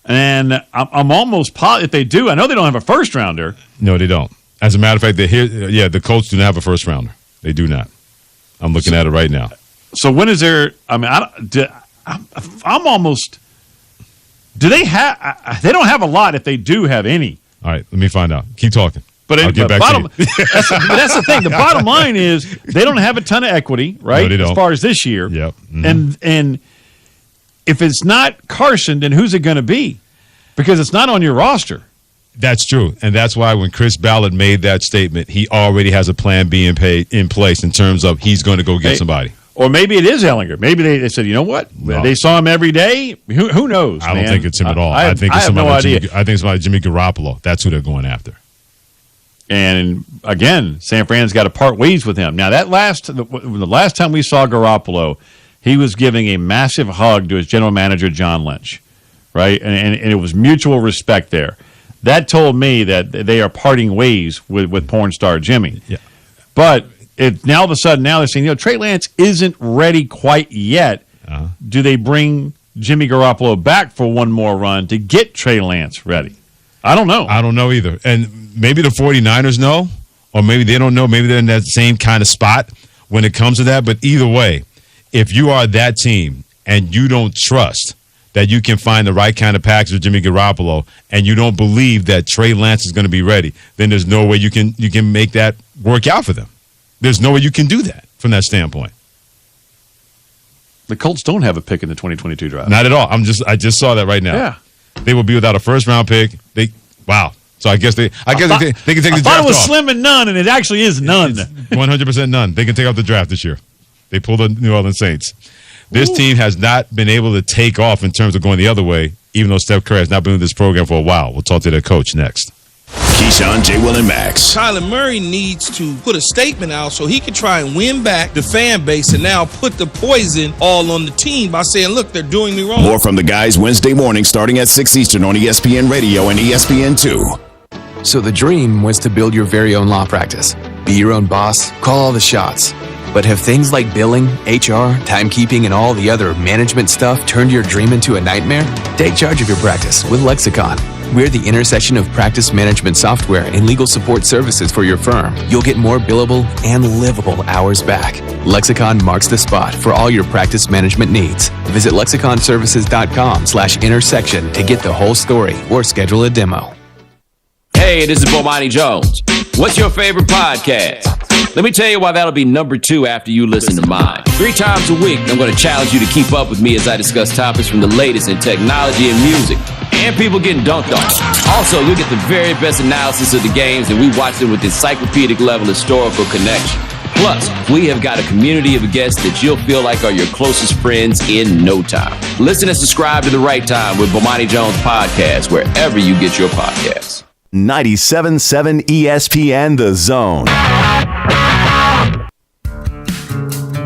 and I'm almost positive if they do. I know they don't have a first rounder. No, they don't. As a matter of fact, the Colts do not have a first rounder. They do not. I'm looking at it right now. So when is there? I mean, I'm almost. Do they have? They don't have a lot. If they do have any. All right, let me find out. Keep talking. But I'll get back to you. That's the thing. The bottom line is they don't have a ton of equity, right? No, they don't. As far as this year. Yep. Mm-hmm. And if it's not Carson, then who's it going to be? Because it's not on your roster. That's true. And that's why when Chris Ballard made that statement, he already has a plan B in place in terms of he's going to go get somebody. Or maybe it is Ellinger. Maybe they said, you know what? No. They saw him every day. Who knows? I don't think it's him at all. I think it's somebody no like idea. I think it's somebody like Jimmy Garoppolo. That's who they're going after. And again, San Fran's got to part ways with him. Now, the last time we saw Garoppolo, he was giving a massive hug to his general manager, John Lynch, right? And it was mutual respect there. That told me that they are parting ways with porn star Jimmy. Yeah. But now all of a sudden, now they're saying, Trey Lance isn't ready quite yet. Uh-huh. Do they bring Jimmy Garoppolo back for one more run to get Trey Lance ready? I don't know. I don't know either. And maybe the 49ers know, or maybe they don't know. Maybe they're in that same kind of spot when it comes to that. But either way, if you are that team and you don't trust that you can find the right kind of package with Jimmy Garoppolo and you don't believe that Trey Lance is going to be ready, then there's no way you can make that work out for them. There's no way you can do that from that standpoint. The Colts don't have a pick in the 2022 draft. Not at all. I just saw that right now. Yeah. They will be without a first round pick. Wow. So I guess they can take the draft off. I thought it was slim and none, and it actually is none. 100% none. They can take off the draft this year. They pulled the New Orleans Saints. This team has not been able to take off in terms of going the other way, even though Steph Curry has not been with this program for a while. We'll talk to their coach next. Keyshawn, J. Will, and Max. Kyler Murray needs to put a statement out so he can try and win back the fan base and now put the poison all on the team by saying, look, they're doing me wrong. More from the guys Wednesday morning starting at 6 Eastern on ESPN Radio and ESPN2. So the dream was to build your very own law practice. Be your own boss, call all the shots. But have things like billing, HR, timekeeping, and all the other management stuff turned your dream into a nightmare? Take charge of your practice with Lexicon. We're the intersection of practice management software and legal support services for your firm. You'll get more billable and livable hours back. Lexicon marks the spot for all your practice management needs. Visit lexiconservices.com/intersection to get the whole story or schedule a demo. Hey, this is Bomani Jones. What's your favorite podcast? Let me tell you why that'll be number 2 after you listen to mine. 3 times a week, I'm going to challenge you to keep up with me as I discuss topics from the latest in technology and music, and people getting dunked on. Also, you'll get the very best analysis of the games, and we watch them with encyclopedic level historical connection. Plus, we have got a community of guests that you'll feel like are your closest friends in no time. Listen and subscribe to The Right Time with Bomani Jones Podcast, wherever you get your podcasts. 97.7 ESPN The Zone.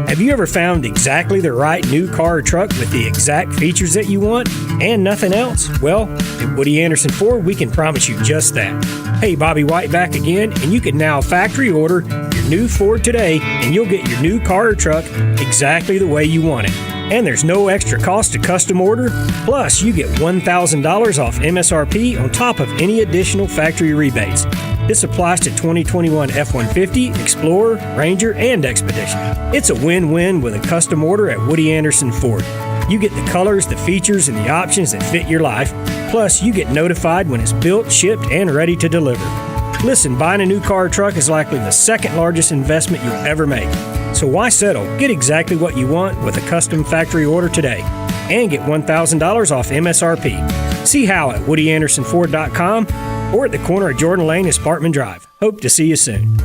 Have you ever found exactly the right new car or truck with the exact features that you want and nothing else? Well, at Woody Anderson Ford, we can promise you just that. Hey, Bobby White back again, and you can now factory order your new Ford today, and you'll get your new car or truck exactly the way you want it. And there's no extra cost to custom order. Plus, you get $1,000 off MSRP on top of any additional factory rebates. This applies to 2021 F-150, Explorer, Ranger, and Expedition. It's a win-win with a custom order at Woody Anderson Ford. You get the colors, the features, and the options that fit your life. Plus, you get notified when it's built, shipped, and ready to deliver. Listen, buying a new car or truck is likely the second largest investment you'll ever make. So why settle? Get exactly what you want with a custom factory order today and get $1,000 off MSRP. See how at WoodyAndersonFord.com or at the corner of Jordan Lane and Sparkman Drive. Hope to see you soon.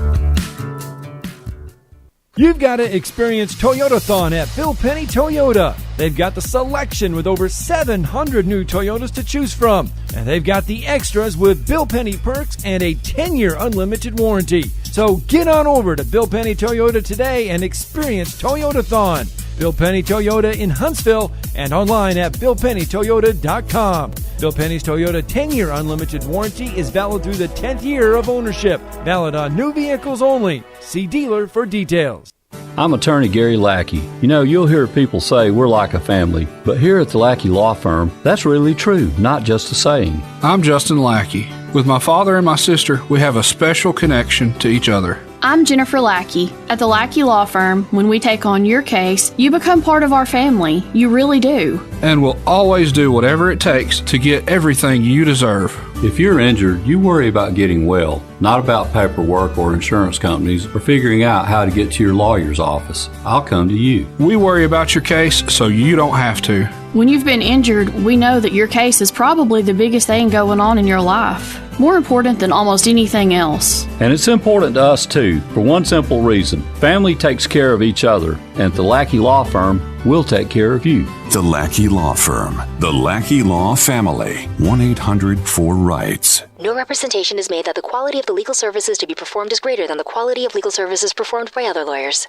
You've got to experience Toyotathon at Bill Penny Toyota. They've got the selection with over 700 new Toyotas to choose from. And they've got the extras with Bill Penny perks and a 10-year unlimited warranty. So get on over to Bill Penny Toyota today and experience Toyotathon. Bill Penny Toyota in Huntsville and online at BillPennyToyota.com. Bill Penny's Toyota 10-year unlimited warranty is valid through the 10th year of ownership. Valid on new vehicles only. See dealer for details. I'm attorney Gary Lackey. You know, you'll hear people say we're like a family, but here at the Lackey Law Firm, that's really true, not just a saying. I'm Justin Lackey. With my father and my sister, we have a special connection to each other. I'm Jennifer Lackey. At the Lackey Law Firm, when we take on your case, you become part of our family. You really do. And we'll always do whatever it takes to get everything you deserve. If you're injured, you worry about getting well, not about paperwork or insurance companies or figuring out how to get to your lawyer's office. I'll come to you. We worry about your case so you don't have to. When you've been injured, we know that your case is probably the biggest thing going on in your life. More important than almost anything else. And it's important to us too, for one simple reason. Family takes care of each other, and at the Lackey Law Firm, we'll take care of you. The Lackey Law Firm. The Lackey Law Family. 1-800-4-RIGHTS. No representation is made that the quality of the legal services to be performed is greater than the quality of legal services performed by other lawyers.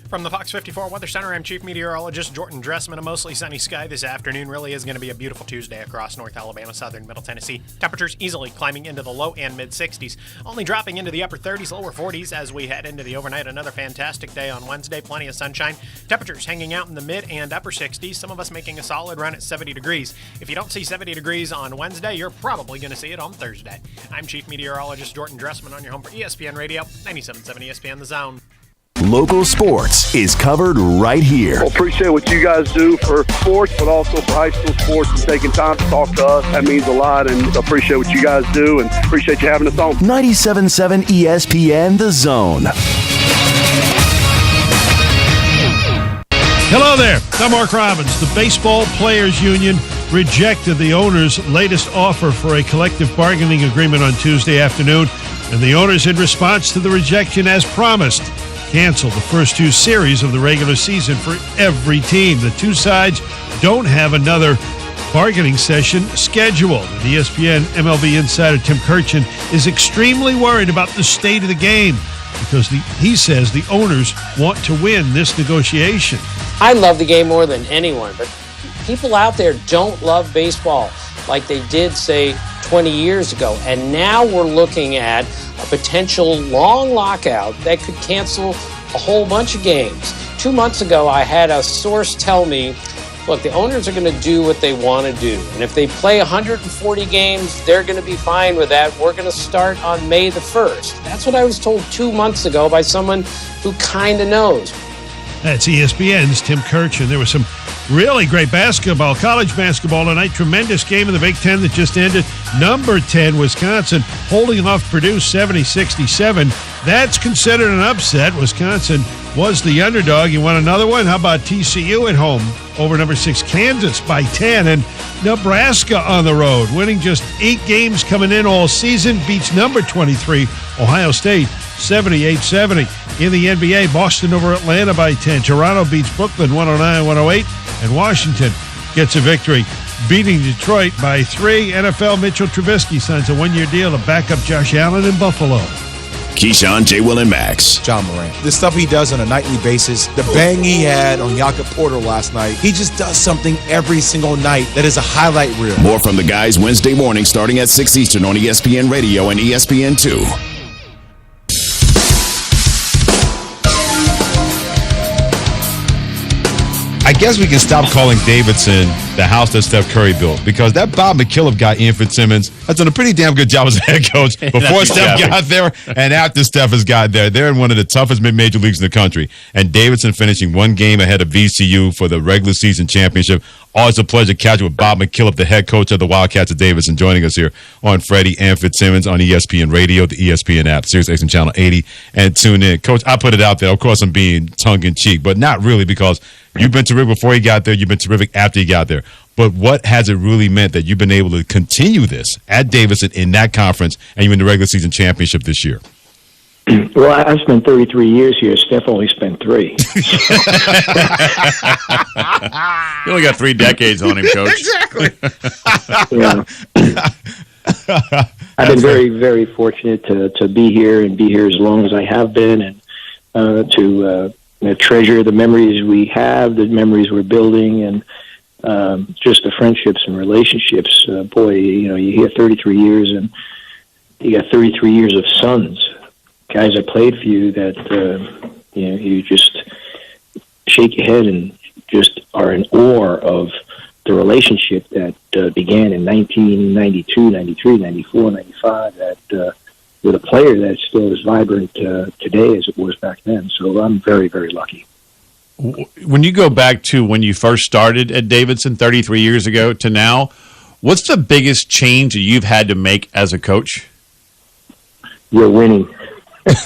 From the Fox 54 Weather Center, I'm Chief Meteorologist Jordan Dressman. A mostly sunny sky this afternoon. Really is going to be a beautiful Tuesday across North Alabama, southern Middle Tennessee. Temperatures easily climbing into the low and mid-60s, only dropping into the upper 30s, lower 40s as we head into the overnight. Another fantastic day on Wednesday, plenty of sunshine. Temperatures hanging out in the mid and upper 60s, some of us making a solid run at 70 degrees. If you don't see 70 degrees on Wednesday, you're probably going to see it on Thursday. I'm Chief Meteorologist Jordan Dressman on your home for ESPN Radio, 97.7 ESPN The Zone. Local sports is covered right here. Well, appreciate what you guys do for sports, but also for high school sports and taking time to talk to us. That means a lot, and appreciate what you guys do, and appreciate you having us on. 97.7 ESPN The Zone. Hello there. I'm Mark Robbins. The Baseball Players Union rejected the owners' latest offer for a collective bargaining agreement on Tuesday afternoon, and the owners, in response to the rejection, as promised, canceled the first two series of the regular season for every team. The two sides don't have another bargaining session scheduled. And ESPN MLB insider Tim Kirchin is extremely worried about the state of the game because he says the owners want to win this negotiation. I love the game more than anyone, but people out there don't love baseball like they did, say, 20 years ago. And now we're looking at a potential long lockout that could cancel a whole bunch of games. 2 months ago, I had a source tell me, look, the owners are going to do what they want to do. And if they play 140 games, they're going to be fine with that. We're going to start on May the 1st. That's what I was told 2 months ago by someone who kind of knows. That's ESPN's Tim Kirchin. There was some really great basketball, college basketball tonight. Tremendous game in the Big Ten that just ended. Number 10, Wisconsin, holding off Purdue 70-67. That's considered an upset. Wisconsin was the underdog. You want another one? How about TCU at home over number 6, Kansas by 10, and Nebraska on the road, winning just 8 games coming in all season, beats number 23, Ohio State, 78-70. In the NBA, Boston over Atlanta by 10. Toronto beats Brooklyn 109-108. And Washington gets a victory, beating Detroit by 3. NFL Mitchell Trubisky signs a 1-year deal to back up Josh Allen in Buffalo. Keyshawn, J. Will, and Max. John Morant. The stuff he does on a nightly basis, the bang he had on Jakob Porter last night, he just does something every single night that is a highlight reel. More from the guys Wednesday morning starting at 6 Eastern on ESPN Radio and ESPN2. I guess we can stop calling Davidson the house that Steph Curry built because that Bob McKillop guy, Ian Fitzsimmons, has done a pretty damn good job as a head coach before Steph got there and after Steph has got there. They're in one of the toughest mid-major leagues in the country. And Davidson finishing 1 game ahead of VCU for the regular season championship. Always a pleasure catching with Bob McKillop, the head coach of the Wildcats of Davidson, joining us here on Freddie and Fitzsimmons on ESPN Radio, the ESPN app, Sirius XM Channel 80, and tune in. Coach, I put it out there. Of course, I'm being tongue-in-cheek, but not really because you've been terrific before you got there. You've been terrific after you got there. But what has it really meant that you've been able to continue this at Davidson in that conference and you're in the regular season championship this year? Well, I've spent 33 years here. Steph only spent 3. You only got 3 decades on him, Coach. Exactly. Yeah. I've been very, very fortunate to be here and be here as long as I have been, and to treasure the memories we have, the memories we're building, and just the friendships and relationships. Boy, you hear 33 years, and you got 33 years of sons, guys that played for you that you just shake your head and just are in awe of the relationship that began in 1992, 93, 94, 95, that with a player that's still as vibrant today as it was back then. So I'm very, very lucky. When you go back to when you first started at Davidson 33 years ago to now, what's the biggest change that you've had to make as a coach? You're winning. That'll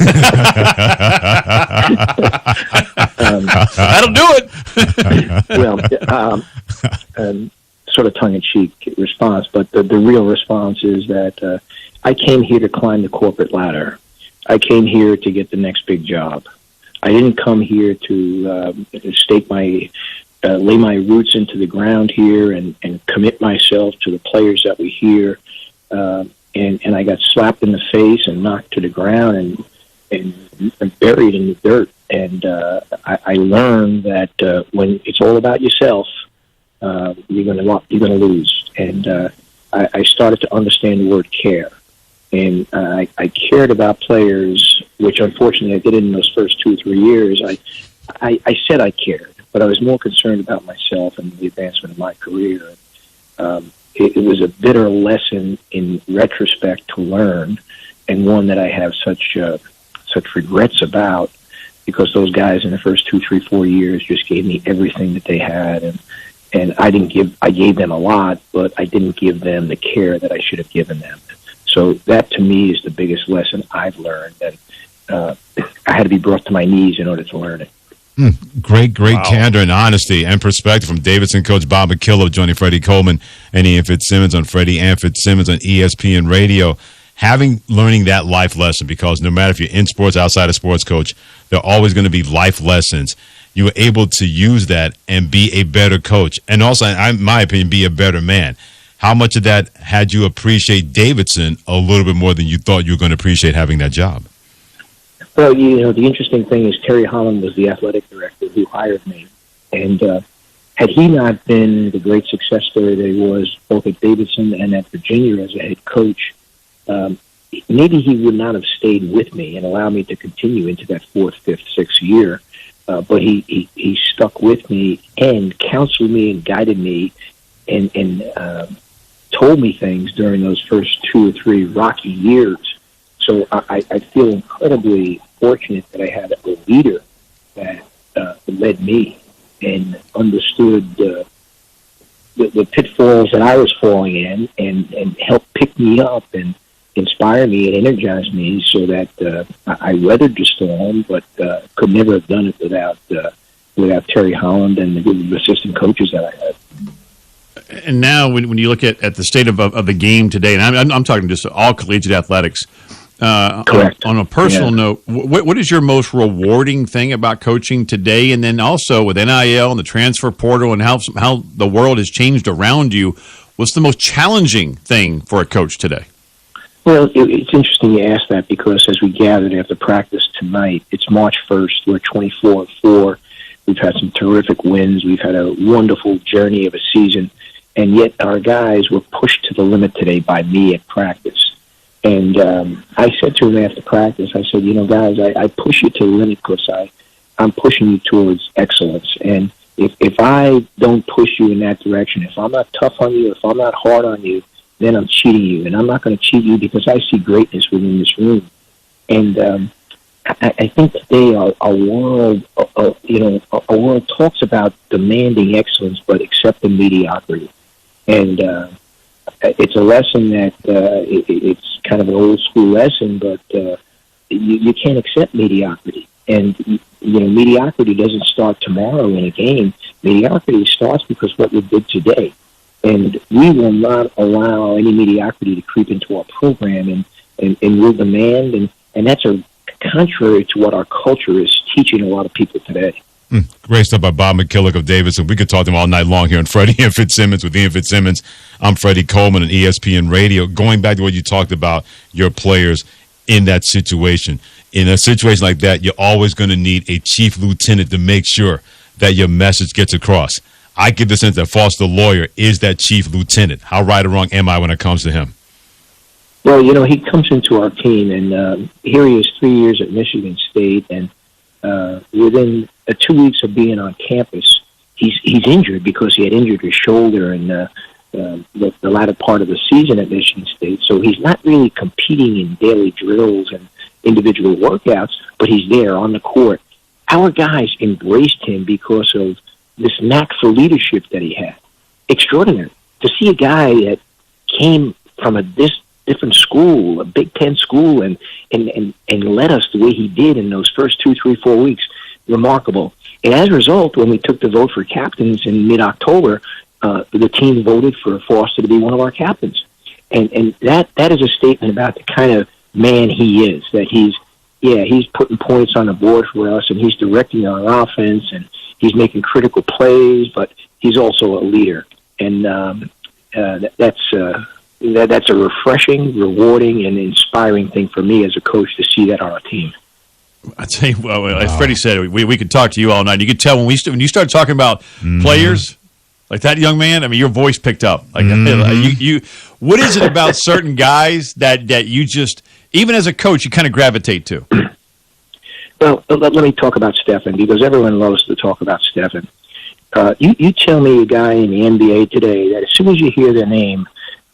do it. Well, sort of tongue-in-cheek response, but the real response is that I came here to climb the corporate ladder. I came here to get the next big job. I didn't come here to lay my roots into the ground here and commit myself to the players that were here. And I got slapped in the face and knocked to the ground and buried in the dirt. And I learned that when it's all about yourself, you're gonna lose. And I started to understand the word care. And I cared about players, which unfortunately I did in those first 2 or 3 years. I said I cared, but I was more concerned about myself and the advancement of my career. It was a bitter lesson in retrospect to learn, and one that I have such regrets about, because those guys in the first 2, 3, 4 years just gave me everything that they had, and I gave them a lot, but I didn't give them the care that I should have given them. So that, to me, is the biggest lesson I've learned, and I had to be brought to my knees in order to learn it. Great candor and honesty and perspective from Davidson coach Bob McKillop joining Freddie Coleman and Ian Fitzsimmons on Freddie and Fitzsimmons on ESPN Radio. Learning that life lesson, because no matter if you're in sports, outside of sports, coach, there are always going to be life lessons. You were able to use that and be a better coach, and also, in my opinion, be a better man. How much of that had you appreciate Davidson a little bit more than you thought you were going to appreciate having that job? Well, the interesting thing is Terry Holland was the athletic director who hired me. And had he not been the great success story that he was both at Davidson and at Virginia as a head coach, maybe he would not have stayed with me and allowed me to continue into that 4th, 5th, 6th year. But he stuck with me and counseled me and guided me and told me things during those first 2 or 3 rocky years. So I feel incredibly fortunate that I had a leader that led me and understood the pitfalls that I was falling in and helped pick me up and inspire me and energize me so that I weathered the storm, but could never have done it without Terry Holland and the group of assistant coaches that I had. And now, when you look at the state of the game today, and I'm talking just all collegiate athletics, correct. On a personal note, what is your most rewarding thing about coaching today? And then also with NIL and the transfer portal and how the world has changed around you, what's the most challenging thing for a coach today? Well, it's interesting you ask that, because as we gathered after practice tonight, it's March 1st. We're 24-4. We've had some terrific wins. We've had a wonderful journey of a season. And yet our guys were pushed to the limit today by me at practice. And I said to them after practice, I said, guys, I push you to the limit because I'm pushing you towards excellence. And if I don't push you in that direction, if I'm not tough on you, if I'm not hard on you, then I'm cheating you. And I'm not going to cheat you because I see greatness within this room. And I think today our world, our world talks about demanding excellence but accepting mediocrity. And it's a lesson that it's kind of an old school lesson, but you can't accept mediocrity. And mediocrity doesn't start tomorrow in a game. Mediocrity starts because what we did today. And we will not allow any mediocrity to creep into our program, and we'll demand, and that's contrary to what our culture is teaching a lot of people today. Great stuff by Bob McKillop of Davidson. We could talk to him all night long here on Freddie and Fitzsimmons with Ian Fitzsimmons. I'm Freddie Coleman on ESPN Radio. Going back to what you talked about, your players in that situation. in a situation like that, you're always going to need a chief lieutenant to make sure that your message gets across. I get the sense that Foster Lawyer is that chief lieutenant. How right or wrong am I when it comes to him? Well, he comes into our team, and here he is 3 years at Michigan State, and within 2 weeks of being on campus, he's injured because he had injured his shoulder in the latter part of the season at Michigan State. So he's not really competing in daily drills and individual workouts, but he's there on the court. Our guys embraced him because of this knack for leadership that he had. Extraordinary. To see a guy that came from this different school, a Big Ten school, and led us the way he did in those first 2, 3, 4 weeks, remarkable. And as a result, when we took the vote for captains in mid-October, the team voted for Foster to be one of our captains. And that is a statement about the kind of man he is, that he's putting points on the board for us, and he's directing our offense, and he's making critical plays, but he's also a leader. And that's a refreshing, rewarding, and inspiring thing for me as a coach to see that on our team. I tell you, well, as Freddie said, we could talk to you all night. You could tell when you started talking about players, like that young man. I mean, your voice picked up. Like you, what is it about certain guys that you just, even as a coach, you kind of gravitate to? Well, let me talk about Stephen, because everyone loves to talk about Stephen. You tell me a guy in the NBA today that as soon as you hear their name,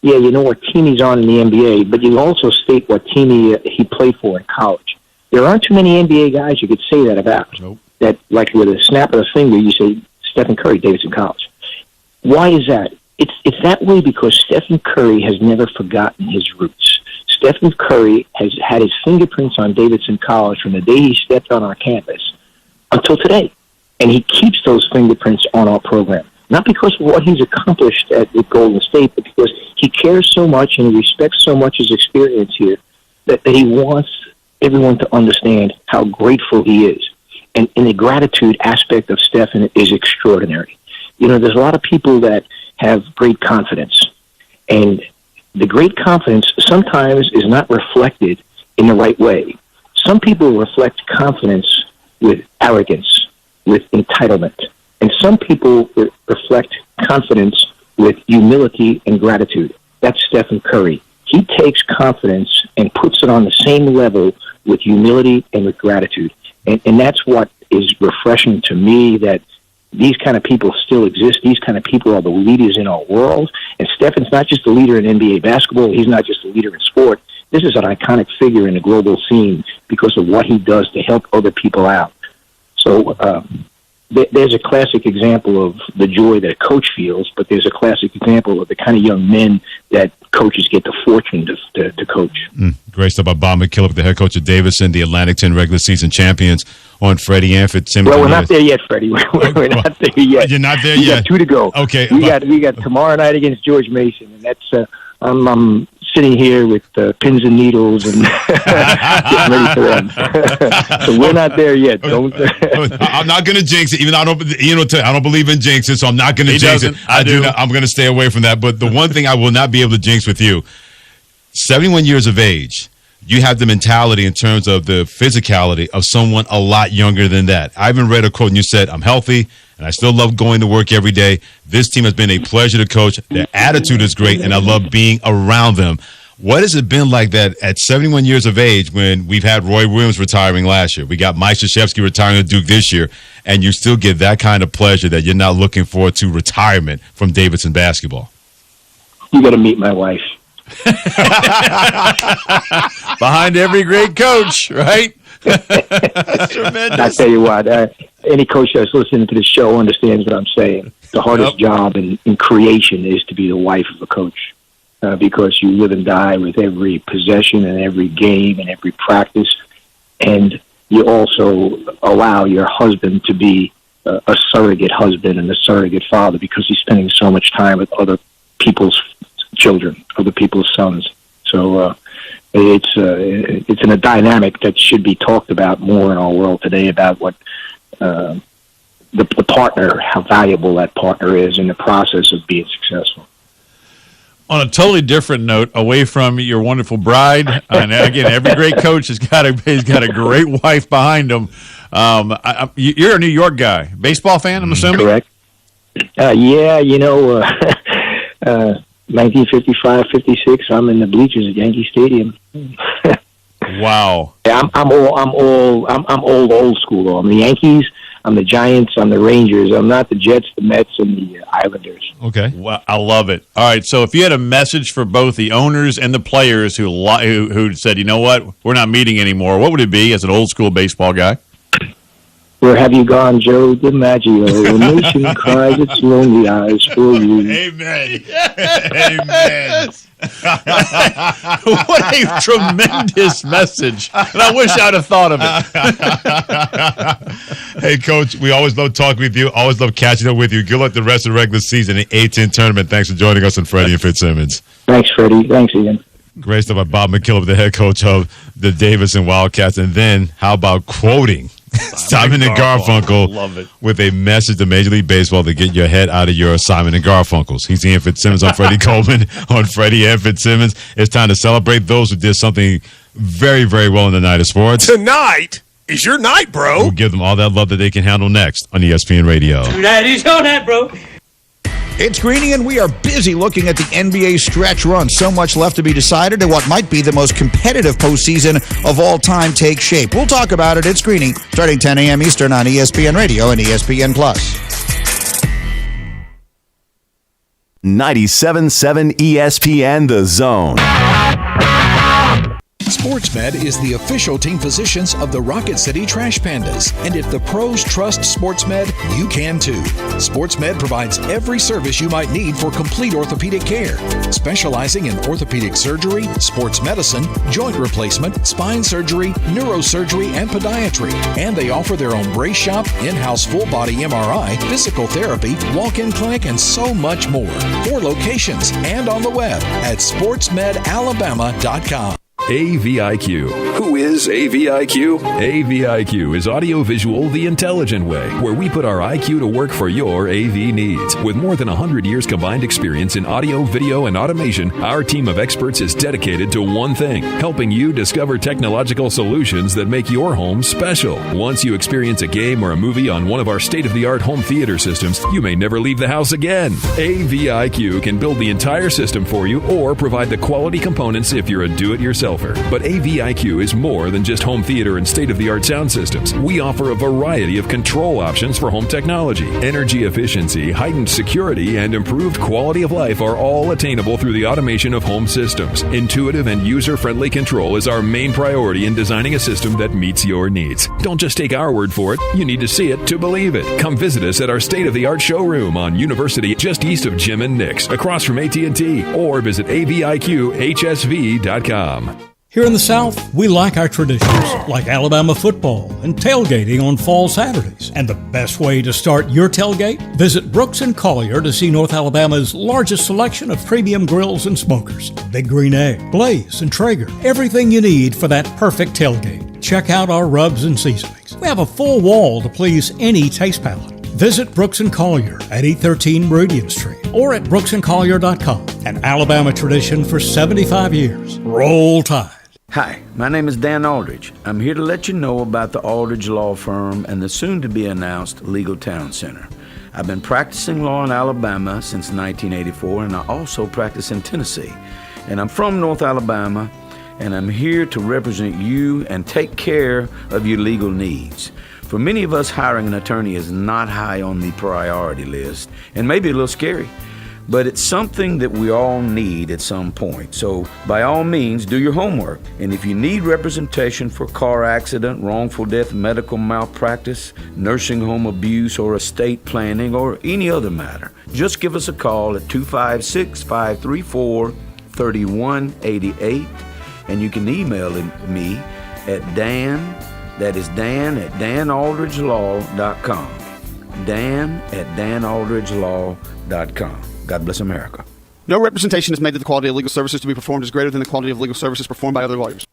you know what team he's on in the NBA, but you also state what team he played for in college. There aren't too many NBA guys you could say that about. Nope. That, like with a snap of a finger, you say Stephen Curry, Davidson College. Why is that? It's that way because Stephen Curry has never forgotten his roots. Stephen Curry has had his fingerprints on Davidson College from the day he stepped on our campus until today. And he keeps those fingerprints on our program. Not because of what he's accomplished at Golden State, but because he cares so much and he respects so much his experience here that he wants everyone to understand how grateful he is. And the gratitude aspect of Stephen is extraordinary. There's a lot of people that have great confidence. And the great confidence sometimes is not reflected in the right way. Some people reflect confidence with arrogance, with entitlement. And some people reflect confidence with humility and gratitude. That's Stephen Curry. He takes confidence and puts it on the same level with humility and with gratitude. And that's what is refreshing to me, that these kind of people still exist. These kind of people are the leaders in our world. And Stephen's not just a leader in NBA basketball. He's not just a leader in sport. This is an iconic figure in the global scene because of what he does to help other people out. So there's a classic example of the joy that a coach feels, but there's a classic example of the kind of young men that coaches get the fortune to coach. Great stuff by Bob McKillop, the head coach of Davidson, the Atlantic 10 regular season champions, on Freddie and Fitzsimmons. Well, we're not there yet, Freddie. We're not there yet. You're not there yet. We got 2 to go. Okay. We got tomorrow night against George Mason, and that's I'm sitting here with pins and needles and getting ready for them. So we're not there yet. I'm not going to jinx it, even though I don't believe in jinxes, so I'm not going to jinx it. I do. I'm going to stay away from that. But the one thing I will not be able to jinx with you, 71 years of age, you have the mentality in terms of the physicality of someone a lot younger than that. I even read a quote and you said, I'm healthy and I still love going to work every day. This team has been a pleasure to coach. Their attitude is great and I love being around them. What has it been like that at 71 years of age when we've had Roy Williams retiring last year? We got Mike Krzyzewski retiring at Duke this year, and you still get that kind of pleasure that you're not looking forward to retirement from Davidson basketball? You got to meet my wife. Behind every great coach, right? That's tremendous. I tell you what, any coach that's listening to the show understands what I'm saying. The hardest job in creation is to be the wife of a coach, because you live and die with every possession and every game and every practice, and you also allow your husband to be a surrogate husband and a surrogate father because he's spending so much time with other people's children, other people's sons. So it's in a dynamic that should be talked about more in our world today, about what the partner, how valuable that partner is in the process of being successful. On a totally different note, away from your wonderful bride, and again, every great coach has got a great wife behind him. You're a New York guy, baseball fan, I'm assuming. Correct. 1955, 56. I'm in the bleachers at Yankee Stadium. Wow. Yeah, I'm old school though. I'm the Yankees. I'm the Giants. I'm the Rangers. I'm not the Jets, the Mets, and the Islanders. Okay. Well, I love it. All right. So if you had a message for both the owners and the players who said, you know what, we're not meeting anymore, what would it be as an old school baseball guy? Where have you gone, Joe DiMaggio? The nation cries its lonely eyes for you. Amen. Amen. What a tremendous message. And I wish I'd have thought of it. Hey, Coach, we always love talking with you. Always love catching up with you. Good luck the rest of the regular season in the A-10 tournament. Thanks for joining us on Freddie and Fitzsimmons. Thanks, Freddie. Thanks, Ian. Great stuff by Bob McKillop, the head coach of the Davidson Wildcats. And then how about quoting Simon and Garfunkel with a message to Major League Baseball to get your head out of your Simon and Garfunkels. He's Ian Fitzsimmons. I'm Freddie Coleman on Freddie and Fitzsimmons. It's time to celebrate those who did something very, very well in the night of sports. Tonight is your night, bro. We'll give them all that love that they can handle next on ESPN Radio. Tonight is your night, bro. It's Greeny, and we are busy looking at the NBA stretch run. So much left to be decided, and what might be the most competitive postseason of all time takes shape. We'll talk about it. It's Greeny, starting 10 a.m. Eastern on ESPN Radio and ESPN+. 97.7 ESPN The Zone. SportsMed is the official team physicians of the Rocket City Trash Pandas. And if the pros trust SportsMed, you can too. SportsMed provides every service you might need for complete orthopedic care, specializing in orthopedic surgery, sports medicine, joint replacement, spine surgery, neurosurgery, and podiatry. And they offer their own brace shop, in-house full-body MRI, physical therapy, walk-in clinic, and so much more. 4 locations and on the web at sportsmedalabama.com. AVIQ. Who is AVIQ? AVIQ is audiovisual the intelligent way, where we put our IQ to work for your AV needs. With more than 100 years combined experience in audio, video, and automation, our team of experts is dedicated to one thing, helping you discover technological solutions that make your home special. Once you experience a game or a movie on one of our state-of-the-art home theater systems, you may never leave the house again. AVIQ can build the entire system for you or provide the quality components if you're a do-it-yourselfer. But AVIQ is more than just home theater and state-of-the-art sound systems. We offer a variety of control options for home technology. Energy efficiency, heightened security, and improved quality of life are all attainable through the automation of home systems. Intuitive and user-friendly control is our main priority in designing a system that meets your needs. Don't just take our word for it. You need to see it to believe it. Come visit us at our state-of-the-art showroom on University, just east of Jim and Nick's, across from AT&T, or visit aviqhsv.com. Here in the South, we like our traditions, like Alabama football and tailgating on fall Saturdays. And the best way to start your tailgate? Visit Brooks & Collier to see North Alabama's largest selection of premium grills and smokers. Big Green Egg, Blaze, and Traeger. Everything you need for that perfect tailgate. Check out our rubs and seasonings. We have a full wall to please any taste palate. Visit Brooks & Collier at 813 Meridian Street or at brooksandcollier.com. An Alabama tradition for 75 years. Roll Tide. Hi, my name is Dan Aldridge. I'm here to let you know about the Aldridge Law Firm and the soon-to-be-announced Legal Town Center. I've been practicing law in Alabama since 1984, and I also practice in Tennessee. And I'm from North Alabama, and I'm here to represent you and take care of your legal needs. For many of us, hiring an attorney is not high on the priority list, and maybe a little scary. But it's something that we all need at some point. So by all means, do your homework. And if you need representation for car accident, wrongful death, medical malpractice, nursing home abuse, or estate planning, or any other matter, just give us a call at 256-534-3188. And you can email me at Dan, that is Dan at danaldridgelaw.com. Dan at danaldridgelaw.com. God bless America. No representation is made that the quality of legal services to be performed is greater than the quality of legal services performed by other lawyers.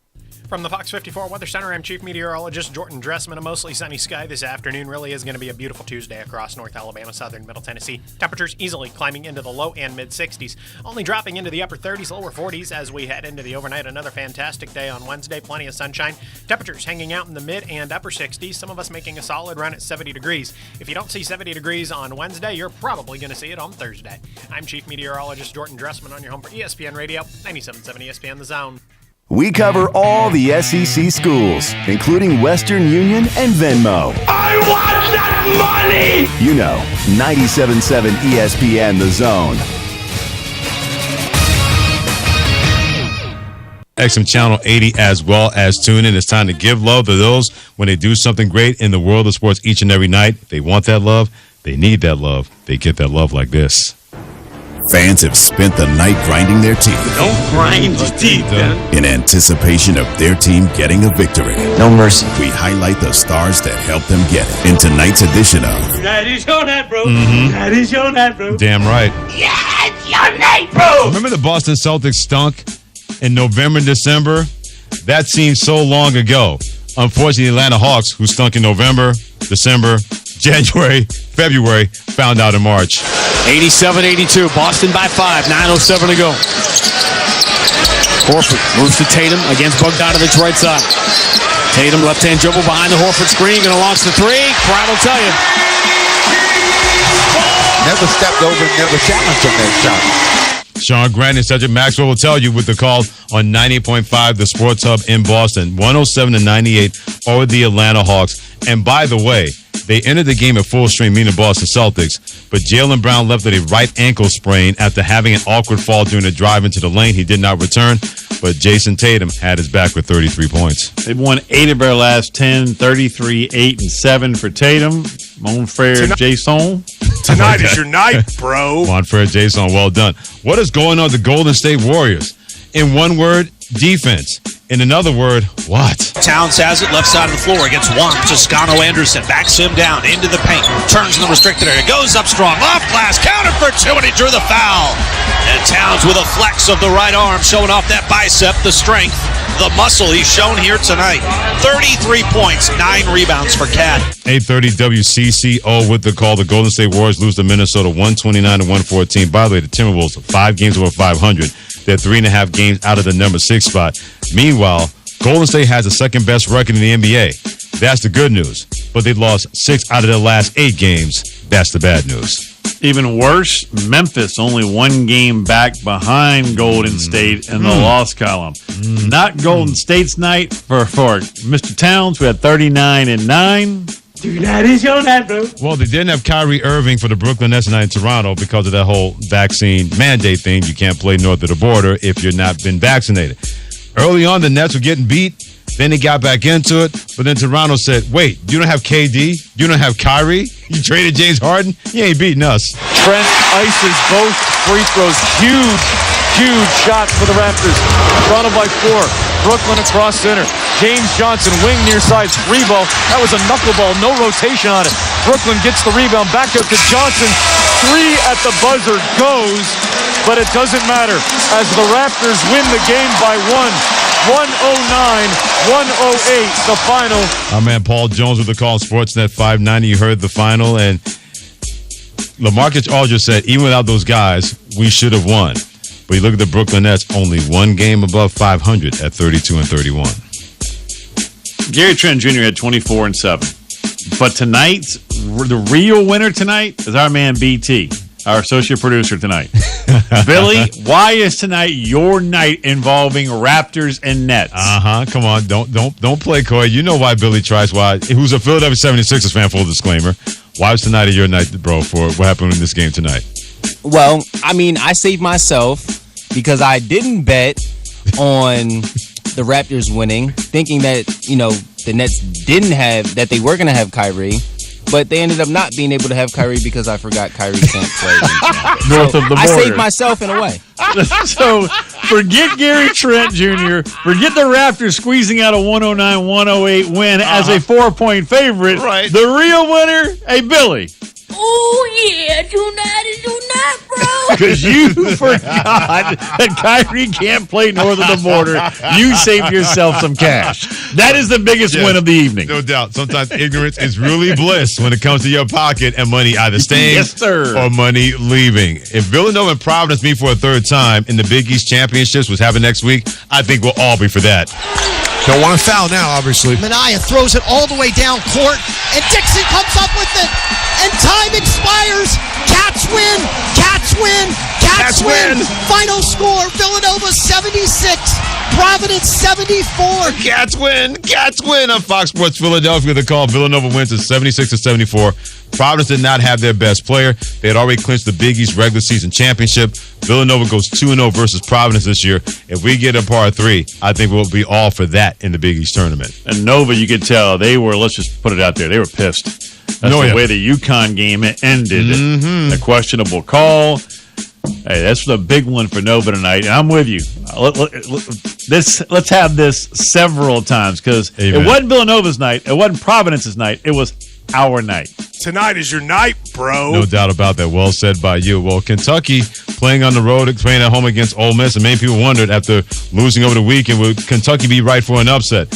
From the Fox 54 Weather Center, I'm Chief Meteorologist Jordan Dressman. A mostly sunny sky this afternoon. Really is going to be a beautiful Tuesday across North Alabama, southern Middle Tennessee. Temperatures easily climbing into the low and mid-60s, only dropping into the upper 30s, lower 40s as we head into the overnight. Another fantastic day on Wednesday, plenty of sunshine. Temperatures hanging out in the mid and upper 60s, some of us making a solid run at 70 degrees. If you don't see 70 degrees on Wednesday, you're probably going to see it on Thursday. I'm Chief Meteorologist Jordan Dressman on your home for ESPN Radio, 97.7 ESPN The Zone. We cover all the SEC schools, including Western Union and Venmo. I want that money! You know, 97.7 ESPN The Zone. XM Channel 80 as well as tune in. It's time to give love to those when they do something great in the world of sports each and every night. They want that love. They need that love. They get that love like this. Fans have spent the night grinding their teeth. Don't grind your teeth, man. In anticipation of their team getting a victory. No mercy. We highlight the stars that helped them get it in tonight's edition of That is your night, bro. Mhm. That is your night, bro. Damn right. Yeah, it's your night, bro. Remember the Boston Celtics stunk in November and December? That seems so long ago. Unfortunately, the Atlanta Hawks, who stunk in November, December, January, February, found out in March. 87-82, Boston by 5, 9:07 to go. Horford moves to Tatum against Bogdanovic's right side. Tatum left-hand dribble behind the Horford screen, going to launch the three. Crowd will tell you. Never stepped over, never challenged on that shot. Sean Grant and Cedric Maxwell will tell you with the call on 98.5, the Sports Hub in Boston. 107-98 over the Atlanta Hawks. And by the way, they entered the game at full stream, meaning the Boston Celtics, but Jaylen Brown left with a right ankle sprain after having an awkward fall during a drive into the lane. He did not return, but Jason Tatum had his back with 33 points. They've won 8 of their last 10, 33, 8, and 7 for Tatum. Mon frere Jason. Tonight is your night, bro. Mon frere Jason, well done. What is going on with the Golden State Warriors? In one word, defense. In another word, what? Towns has it, left side of the floor against Wamp. Toscano Anderson backs him down into the paint. Turns in the restricted area. Goes up strong. Off glass. Counted for 2, and he drew the foul. And Towns with a flex of the right arm, showing off that bicep, the strength, the muscle he's shown here tonight. 33 points, 9 rebounds for Cat. 8:30 WCCO with the call. The Golden State Warriors lose to Minnesota 129-114. By the way, the Timberwolves are 5 games over 500. They're 3.5 games out of the number 6 spot. Meanwhile, Golden State has the second best record in the NBA. That's the good news. But they lost 6 out of their last 8 games. That's the bad news. Even worse, Memphis only 1 game back behind Golden State in the loss column. Not Golden State's night for Mr. Towns, who had 39-9. Dude, that is your night, bro. Well, they didn't have Kyrie Irving for the Brooklyn Nets tonight in Toronto because of that whole vaccine mandate thing. You can't play north of the border if you're not been vaccinated. Early on, the Nets were getting beat. Then they got back into it. But then Toronto said, wait, you don't have KD? You don't have Kyrie? You traded James Harden? You ain't beating us. Trent ices both free throws. Huge shots for the Raptors. Toronto by 4. Brooklyn across center. James Johnson, wing near side. Rebound. That was a knuckleball. No rotation on it. Brooklyn gets the rebound. Back up to Johnson. 3 at the buzzer goes. But it doesn't matter as the Raptors win the game by 1. 109-108, the final. Our man Paul Jones with the call on Sportsnet 590. You heard the final, and LaMarcus Aldridge said, even without those guys, we should have won. But you look at the Brooklyn Nets, only 1 game above 500 at 32-31. Gary Trent Jr. had 24-7. But tonight, the real winner tonight is our man BT, our associate producer tonight. Billy, why is tonight your night involving Raptors and Nets? Come on, don't play coy. You know why Billy tries. Why? Who's a Philadelphia 76ers fan? Full disclaimer. Why is tonight your night, bro? For what happened in this game tonight? Well, I mean, I saved myself because I didn't bet on the Raptors winning, thinking that the Nets that they were going to have Kyrie. But they ended up not being able to have Kyrie because I forgot Kyrie can't play. North of the border. I saved myself in a way. So forget Gary Trent Jr., forget the Raptors squeezing out a 109-108 win as a 4-point favorite. Right. The real winner, hey, Billy. Oh, yeah, tonight is your night, bro. because you forgot that Kyrie can't play north of the border. You saved yourself some cash. That is the biggest win of the evening. No doubt. Sometimes ignorance is really bliss when it comes to your pocket and money either staying or money leaving. If Villanova and Providence meet for a third time in the Big East Championships, which happen next week, I think we'll all be for that. Don't want to foul now, obviously. Minaya throws it all the way down court, and Dixon comes up with it, and time expires. Cats win! Cats win! Cats win! Final score, Villanova 76, Providence 74. Cats win! Cats win on Fox Sports Philadelphia. The call Villanova wins at 76-74. Providence did not have their best player. They had already clinched the Big East regular season championship. Villanova goes 2-0 versus Providence this year. If we get a par 3, I think we'll be all for that in the Big East tournament. And Nova, you could tell, they were, let's just put it out there, they were pissed. That's the way the UConn game ended. A questionable call. Hey, that's the big one for Nova tonight. And I'm with you. Let's have this several times because it wasn't Villanova's night. It wasn't Providence's night. It was our night. Tonight is your night, bro. No doubt about that. Well said by you. Well, Kentucky playing on the road, playing at home against Ole Miss, and many people wondered after losing over the weekend, would Kentucky be right for an upset?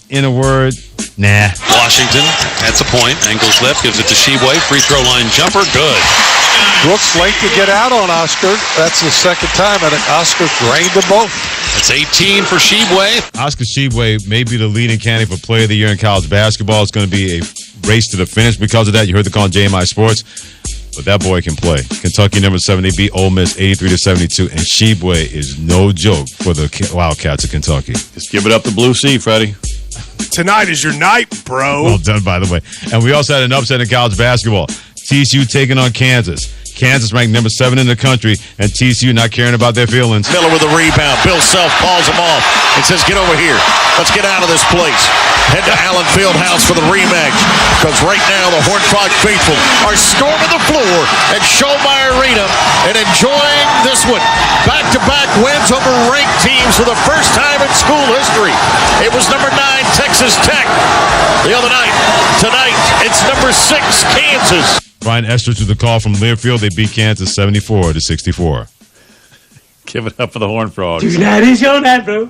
In a word, nah. Washington, that's a point. Angles left, gives it to Sheboy. Free throw line jumper, good. Brooks late to get out on Oscar. That's the second time, and Oscar drained them both. It's 18 for Sheboy. Oscar Sheboy may be the leading candidate for Player of the Year in college basketball. It's going to be a race to the finish because of that. You heard the call on JMI Sports. But that boy can play. Kentucky number 7, they beat Ole Miss 83-72, and Sheboy is no joke for the Wildcats of Kentucky. Just give it up to Blue Sea, Freddie. Tonight is your night, bro. Well done, by the way. And we also had an upset in college basketball. TCU taking on Kansas. Kansas ranked number 7 in the country, and TCU not caring about their feelings. Miller with a rebound. Bill Self calls him off and says, get over here. Let's get out of this place. Head to Allen Fieldhouse for the rematch. Because right now the Horned Frog faithful are storming the floor at Schollmeyer Arena and enjoying this one. Back-to-back wins over ranked teams for the first time in school history. It was number 9, Texas Tech, the other night. Tonight, it's number 6, Kansas. Brian Estridge with the call from Learfield. They beat Kansas 74-64. Give it up for the Horned Frogs. Tonight is your night, bro.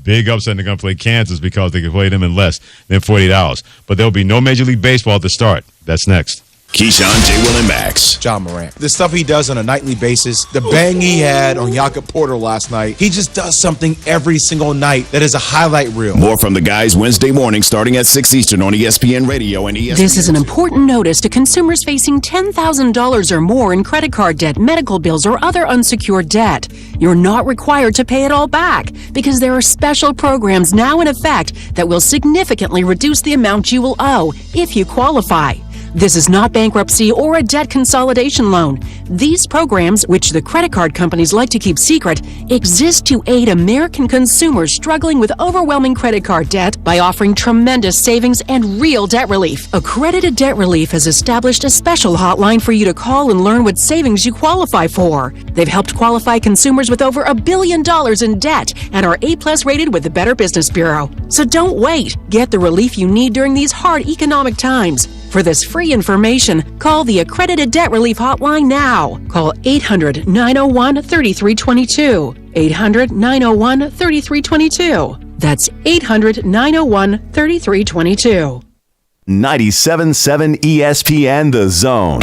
Big upset. They're going to play Kansas because they can play them in less than 48 hours. But there will be no Major League Baseball at the start. That's next. Keyshawn, J. Will, and Max. John Morant. The stuff he does on a nightly basis, the bang he had on Jakob Porter last night, he just does something every single night that is a highlight reel. More from the guys Wednesday morning starting at 6 Eastern on ESPN Radio and ESPN. This is an important notice to consumers facing $10,000 or more in credit card debt, medical bills, or other unsecured debt. You're not required to pay it all back because there are special programs now in effect that will significantly reduce the amount you will owe if you qualify. This is not bankruptcy or a debt consolidation loan. These programs, which the credit card companies like to keep secret, exist to aid American consumers struggling with overwhelming credit card debt by offering tremendous savings and real debt relief. Accredited Debt Relief has established a special hotline for you to call and learn what savings you qualify for. They've helped qualify consumers with over $1 billion in debt and are A+ rated with the Better Business Bureau. So don't wait. Get the relief you need during these hard economic times. For this free information, call the Accredited Debt Relief Hotline now. Call 800-901-3322. 800-901-3322. That's 800-901-3322. 97.7 ESPN The Zone.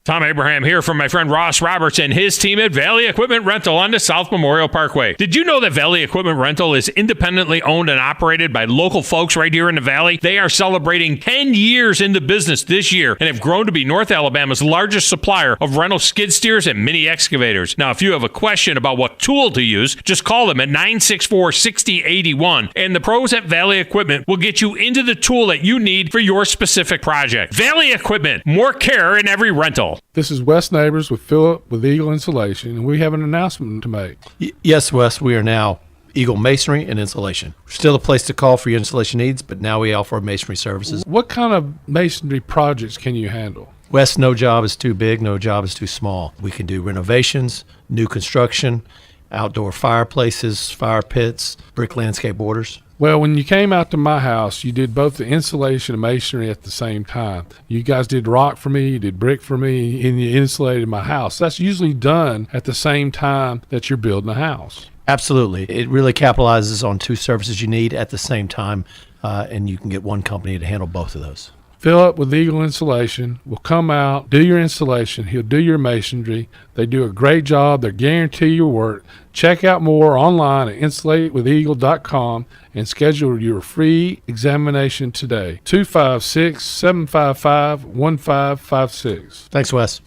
Tom Abraham here from my friend Ross Roberts and his team at Valley Equipment Rental on the South Memorial Parkway. Did you know that Valley Equipment Rental is independently owned and operated by local folks right here in the Valley? They are celebrating 10 years in the business this year and have grown to be North Alabama's largest supplier of rental skid steers and mini excavators. Now, if you have a question about what tool to use, just call them at 964-6081, and the pros at Valley Equipment will get you into the tool that you need for your specific project. Valley Equipment, more care in every rental. This is Wes Neighbors with Phillip with Eagle Insulation, and we have an announcement to make. Yes, Wes, we are now Eagle Masonry and Insulation. We're still a place to call for your installation needs, but now we offer masonry services. What kind of masonry projects can you handle? Wes, no job is too big, no job is too small. We can do renovations, new construction, outdoor fireplaces, fire pits, brick landscape borders. Well, when you came out to my house, you did both the insulation and masonry at the same time. You guys did rock for me, you did brick for me, and you insulated my house. That's usually done at the same time that you're building a house. Absolutely. It really capitalizes on two services you need at the same time, and you can get one company to handle both of those. Philip with Eagle Insulation will come out, do your installation. He'll do your masonry. They do a great job. They guarantee your work. Check out more online at insulatewitheagle.com and schedule your free examination today. 256-755-1556. Thanks, Wes.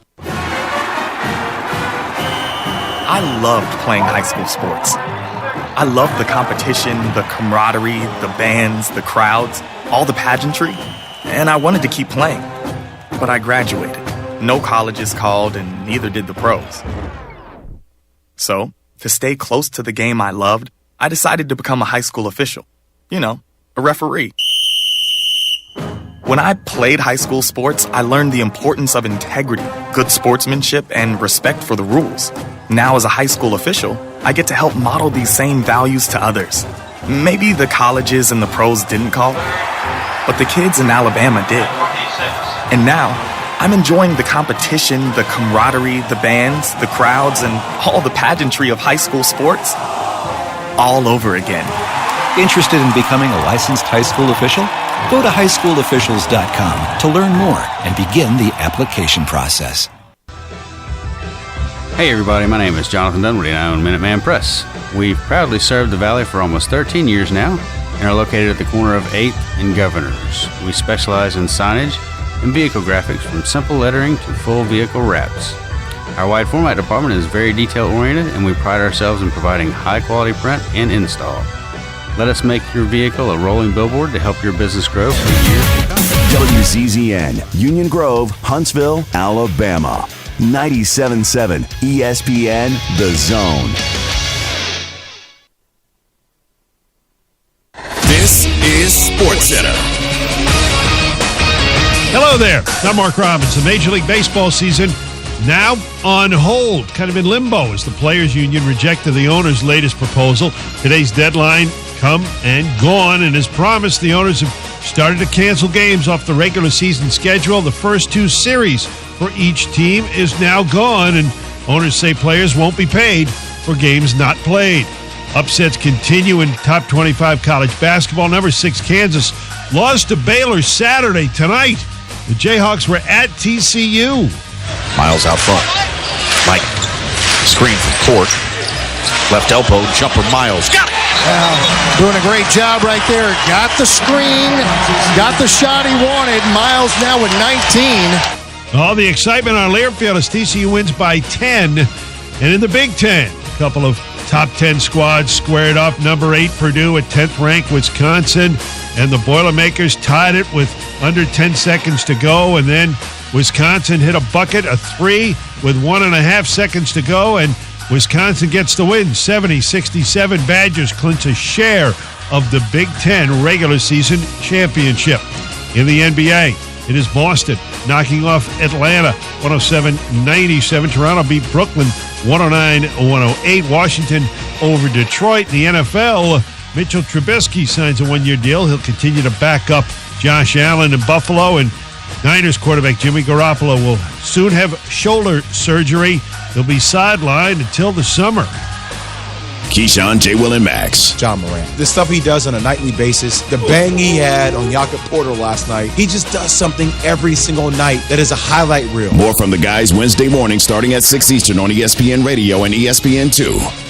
I loved playing high school sports. I loved the competition, the camaraderie, the bands, the crowds, all the pageantry. And I wanted to keep playing. But I graduated. No colleges called, and neither did the pros. So, to stay close to the game I loved, I decided to become a high school official. You know, a referee. When I played high school sports, I learned the importance of integrity, good sportsmanship, and respect for the rules. Now, as a high school official, I get to help model these same values to others. Maybe the colleges and the pros didn't call, but the kids in Alabama did. And now, I'm enjoying the competition, the camaraderie, the bands, the crowds, and all the pageantry of high school sports all over again. Interested in becoming a licensed high school official? Go to highschoolofficials.com to learn more and begin the application process. Hey everybody, my name is Jonathan Dunwoody and I own Minuteman Press. We've proudly served the Valley for almost 13 years now and are located at the corner of 8th and Governors. We specialize in signage and vehicle graphics from simple lettering to full vehicle wraps. Our wide format department is very detail oriented and we pride ourselves in providing high quality print and install. Let us make your vehicle a rolling billboard to help your business grow for years to come. WZZN, Union Grove, Huntsville, Alabama. 97.7 ESPN, The Zone. This is SportsCenter. Hello there. I'm Mark Robinson. Major League Baseball season now on hold, kind of in limbo as the Players Union rejected the owners' latest proposal. Today's deadline come and gone, and as promised, the owners have started to cancel games off the regular season schedule. The first two series for each team is now gone, and owners say players won't be paid for games not played. Upsets continue in top 25 college basketball. Number 6 Kansas lost to Baylor Saturday tonight. The Jayhawks were at TCU. Miles out front. Mike, screen from court. Left elbow, jumper Miles. Got it! Doing a great job right there. Got the screen, got the shot he wanted. Miles now with 19. All the excitement on Learfield as TCU wins by 10. And in the Big Ten, a couple of top 10 squads squared off. Number 8 Purdue at 10th ranked Wisconsin. And the Boilermakers tied it with under 10 seconds to go. And then Wisconsin hit a bucket, a 3 with 1.5 seconds to go. And Wisconsin gets the win, 70-67. Badgers clinch a share of the Big Ten regular season championship. In the NBA, it is Boston knocking off Atlanta, 107-97. Toronto beat Brooklyn, 109-108. Washington over Detroit. In the NFL, Mitchell Trubisky signs a one-year deal. He'll continue to back up Josh Allen in Buffalo. And Niners quarterback Jimmy Garoppolo will soon have shoulder surgery. He'll be sidelined until the summer. Keyshawn, J. Will, and Max. John Morant. The stuff he does on a nightly basis, the bang he had on Jakob Porter last night, he just does something every single night that is a highlight reel. More from the guys Wednesday morning starting at 6 Eastern on ESPN Radio and ESPN2.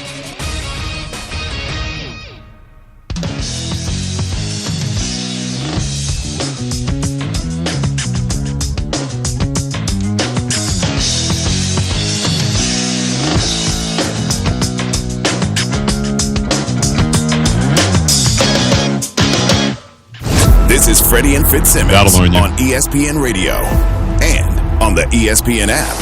This is Freddie and Fitzsimmons on ESPN Radio and on the ESPN app.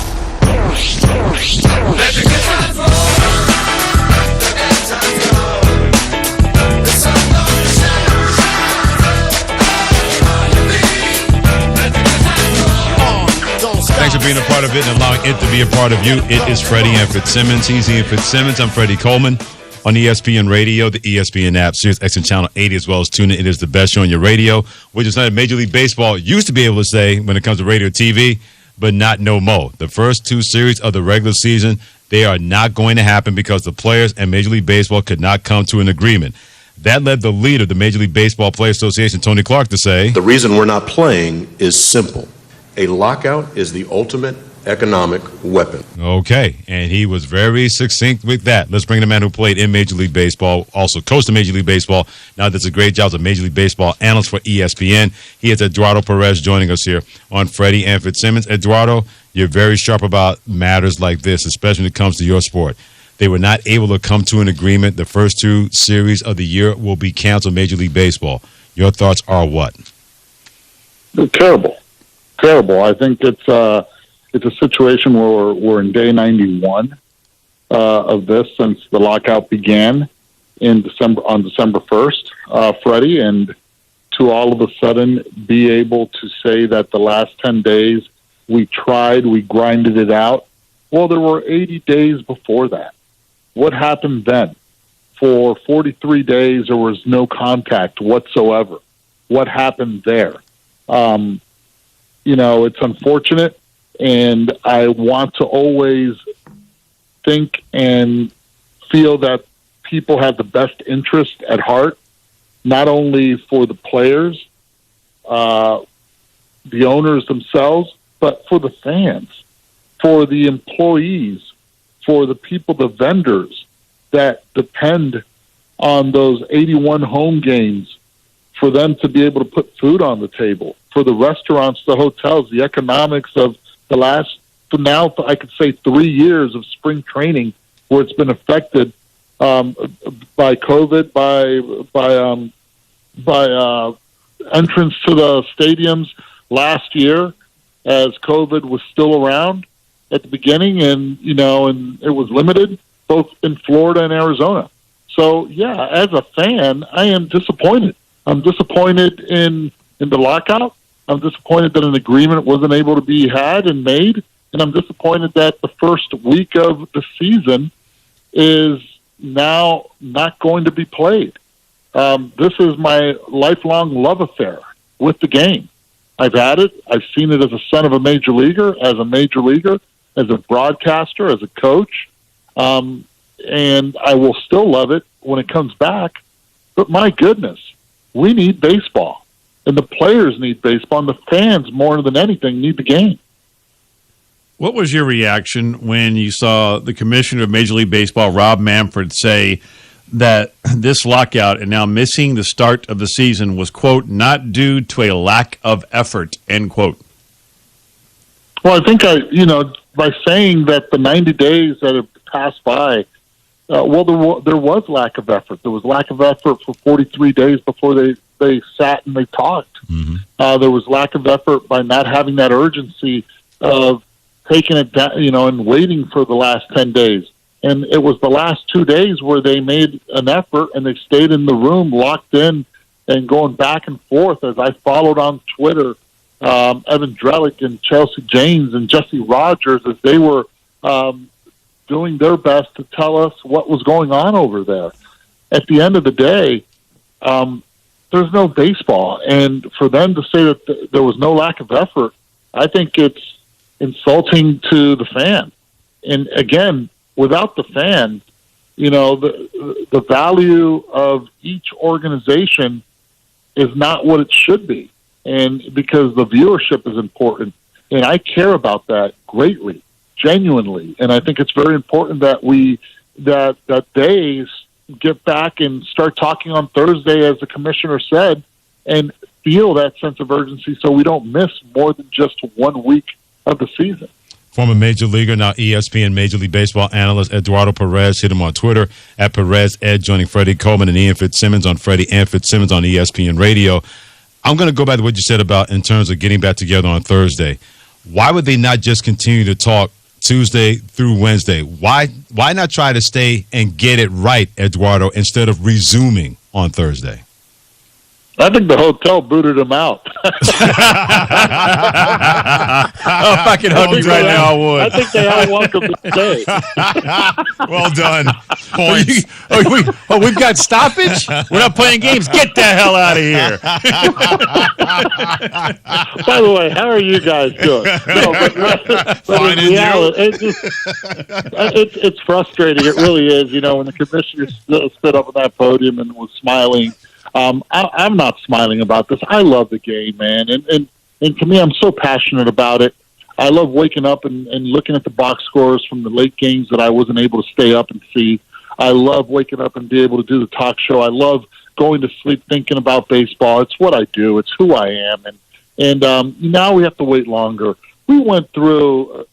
Thanks for being a part of it and allowing it to be a part of you. It is Freddie and Fitzsimmons. He's Ian Fitzsimmons. I'm Freddie Coleman. on ESPN Radio, the ESPN app, Sirius XM Channel 80, as well as TuneIn. It is the best show on your radio, which is not Major League Baseball used to be able to say when it comes to radio TV, but not no more. The first two series of the regular season, they are not going to happen because the players and Major League Baseball could not come to an agreement. That led the leader of the Major League Baseball Players Association, Tony Clark, to say, the reason we're not playing is simple. A lockout is the ultimate economic weapon. Okay, and he was very succinct with that. Let's bring the man who played in Major League Baseball, also coached in Major League Baseball, now does a great job as a Major League Baseball analyst for ESPN. He is Eduardo Perez joining us here on Freddie and Fitzsimmons. Eduardo, you're very sharp about matters like this, especially when it comes to your sport. They were not able to come to an agreement. The first two series of the year will be canceled, Major League Baseball. Your thoughts are what? Terrible. I think it's a situation where we're in day 91 of this since the lockout began on December 1st, Freddie, and to all of a sudden be able to say that the last 10 days we grinded it out. Well, there were 80 days before that. What happened then? For 43 days, there was no contact whatsoever. What happened there? It's unfortunate, and I want to always think and feel that people have the best interest at heart, not only for the players, the owners themselves, but for the fans, for the employees, for the people, the vendors that depend on those 81 home games, for them to be able to put food on the table, for the restaurants, the hotels, the economics of the last, for now, I could say 3 years of spring training where it's been affected by COVID, by entrance to the stadiums last year as COVID was still around at the beginning, and it was limited both in Florida and Arizona. So yeah, as a fan, I am disappointed. I'm disappointed in the lockout. I'm disappointed that an agreement wasn't able to be had and made, and I'm disappointed that the first week of the season is now not going to be played. This is my lifelong love affair with the game. I've had it. I've seen it as a son of a major leaguer, as a broadcaster, as a coach, and I will still love it when it comes back. But my goodness, we need baseball, and the players need baseball, and the fans, more than anything, need the game. What was your reaction when you saw the commissioner of Major League Baseball, Rob Manfred, say that this lockout and now missing the start of the season was, quote, not due to a lack of effort, end quote? Well, I think by saying that the 90 days that have passed by, there was lack of effort. There was lack of effort for 43 days before they sat and they talked. Mm-hmm. There was lack of effort by not having that urgency of taking it down, and waiting for the last 10 days. And it was the last 2 days where they made an effort and they stayed in the room, locked in, and going back and forth. As I followed on Twitter, Evan Drellick and Chelsea Janes and Jesse Rogers, as they were doing their best to tell us what was going on over there. At the end of the day, there's no baseball. And for them to say that there was no lack of effort, I think it's insulting to the fan. And again, without the fan, the value of each organization is not what it should be. And because the viewership is important, and I care about that greatly, genuinely. And I think it's very important that that they get back and start talking on Thursday, as the commissioner said, and feel that sense of urgency so we don't miss more than just 1 week of the season. Former Major Leaguer, now ESPN Major League Baseball analyst Eduardo Perez. Hit him on Twitter at Perez Ed, joining Freddie Coleman and Ian Fitzsimmons on Freddie and Fitzsimmons on ESPN Radio. I'm going to go back to what you said about in terms of getting back together on Thursday. Why would they not just continue to talk Tuesday through Wednesday? Why not try to stay and get it right, Eduardo, instead of resuming on Thursday? I think the hotel booted him out. If I could hug you right now, I would. I think they all want him to stay. Well done. Points. We've got stoppage? We're not playing games. Get the hell out of here. By the way, how are you guys doing? No, but in reality, it's frustrating. It really is. You know, when the commissioner stood up on that podium and was smiling, I'm not smiling about this. I love the game, man. And to me, I'm so passionate about it. I love waking up and looking at the box scores from the late games that I wasn't able to stay up and see. I love waking up and be able to do the talk show. I love going to sleep thinking about baseball. It's what I do. It's who I am. And now we have to wait longer. We went through,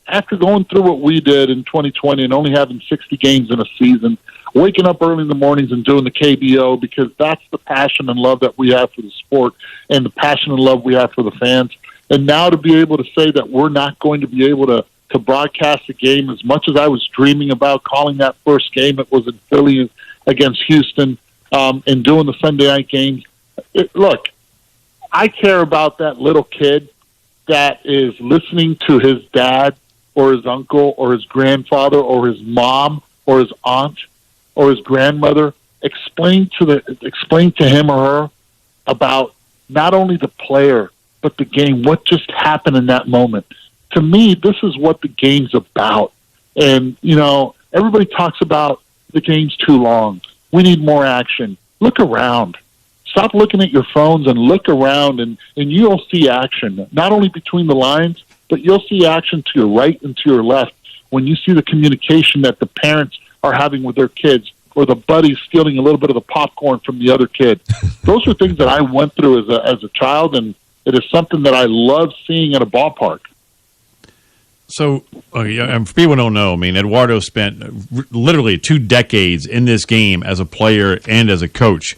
after going through what we did in 2020 and only having 60 games in a season, waking up early in the mornings and doing the KBO, because that's the passion and love that we have for the sport and the passion and love we have for the fans. And now to be able to say that we're not going to be able to broadcast the game, as much as I was dreaming about calling that first game, it was in Philly against Houston, and doing the Sunday night games. Look, I care about that little kid that is listening to his dad or his uncle or his grandfather or his mom or his aunt or his grandmother explain to him or her about not only the player but the game, what just happened in that moment. To me, this is what the game's about. And, everybody talks about the game's too long. We need more action. Look around. Stop looking at your phones and look around, and you'll see action, not only between the lines, but you'll see action to your right and to your left when you see the communication that the parents are having with their kids, or the buddies stealing a little bit of the popcorn from the other kid. Those are things that I went through as a child, and it is something that I love seeing at a ballpark. So, for people who don't know, I mean, Eduardo spent literally 2 decades in this game as a player and as a coach.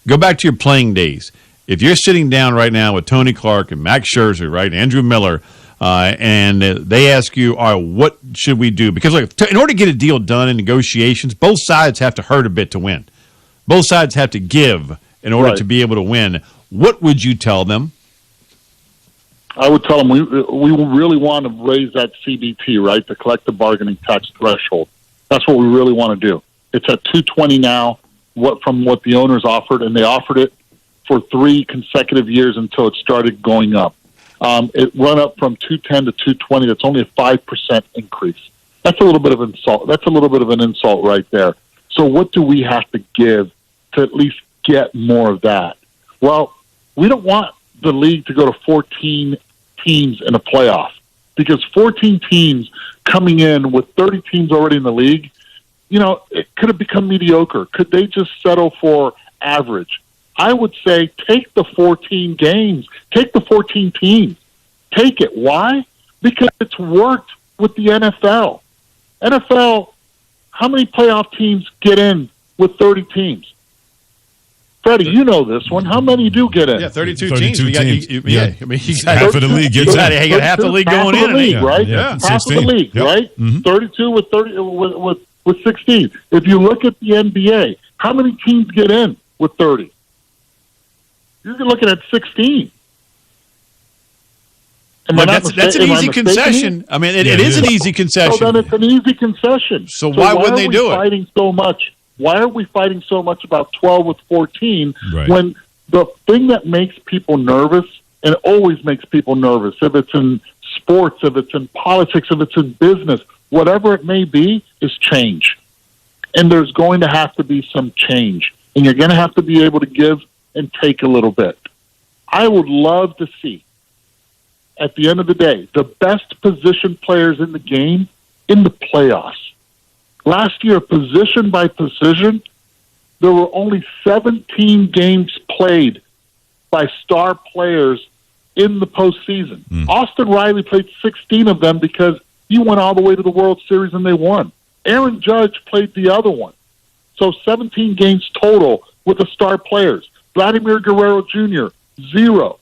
Go back to your playing days. If you're sitting down right now with Tony Clark and Max Scherzer, right, Andrew Miller, and they ask you, all right, what should we do? Because in order to get a deal done in negotiations, both sides have to hurt a bit to win. Both sides have to give in order to be able to win. What would you tell them? I would tell them we really want to raise that CBT, right, the collective bargaining tax threshold. That's what we really want to do. It's at $220 now, from what the owners offered, and they offered it for 3 consecutive years until it started going up. It went up from $210 to $220. That's only a 5% increase. That's a little bit of insult. That's a little bit of an insult right there. So what do we have to give to at least get more of that? Well, we don't want the league to go to 14 teams in a playoff, because 14 teams coming in with 30 teams already in the league, it could have become mediocre. Could they just settle for average? I would say take the 14 games. Take the 14 teams. Take it. Why? Because it's worked with the NFL. NFL, how many playoff teams get in with 30 teams? Freddie, you know this one. How many do get in? Yeah, 32 teams. I mean, half of the league gets in. You got half the league going in. League, right? Yeah. Half of the league, right? Mm-hmm. 32 with 16. If you look at the NBA, how many teams get in with 30? You're looking at 16. That's an easy concession. I mean, it is an easy concession. So then it's an easy concession. So why wouldn't they do it? Fighting so much? Why are we fighting so much about 12 with 14 when the thing that makes people nervous, and it always makes people nervous, if it's in sports, if it's in politics, if it's in business, whatever it may be, is change. And there's going to have to be some change. And you're going to have to be able to give and take a little bit. I would love to see, at the end of the day, the best position players in the game in the playoffs. Last year, position by position, there were only 17 games played by star players in the postseason. Austin Riley played 16 of them because he went all the way to the World Series and they won. Aaron Judge played the other one. So 17 games total with the star players. Vladimir Guerrero Jr., 0.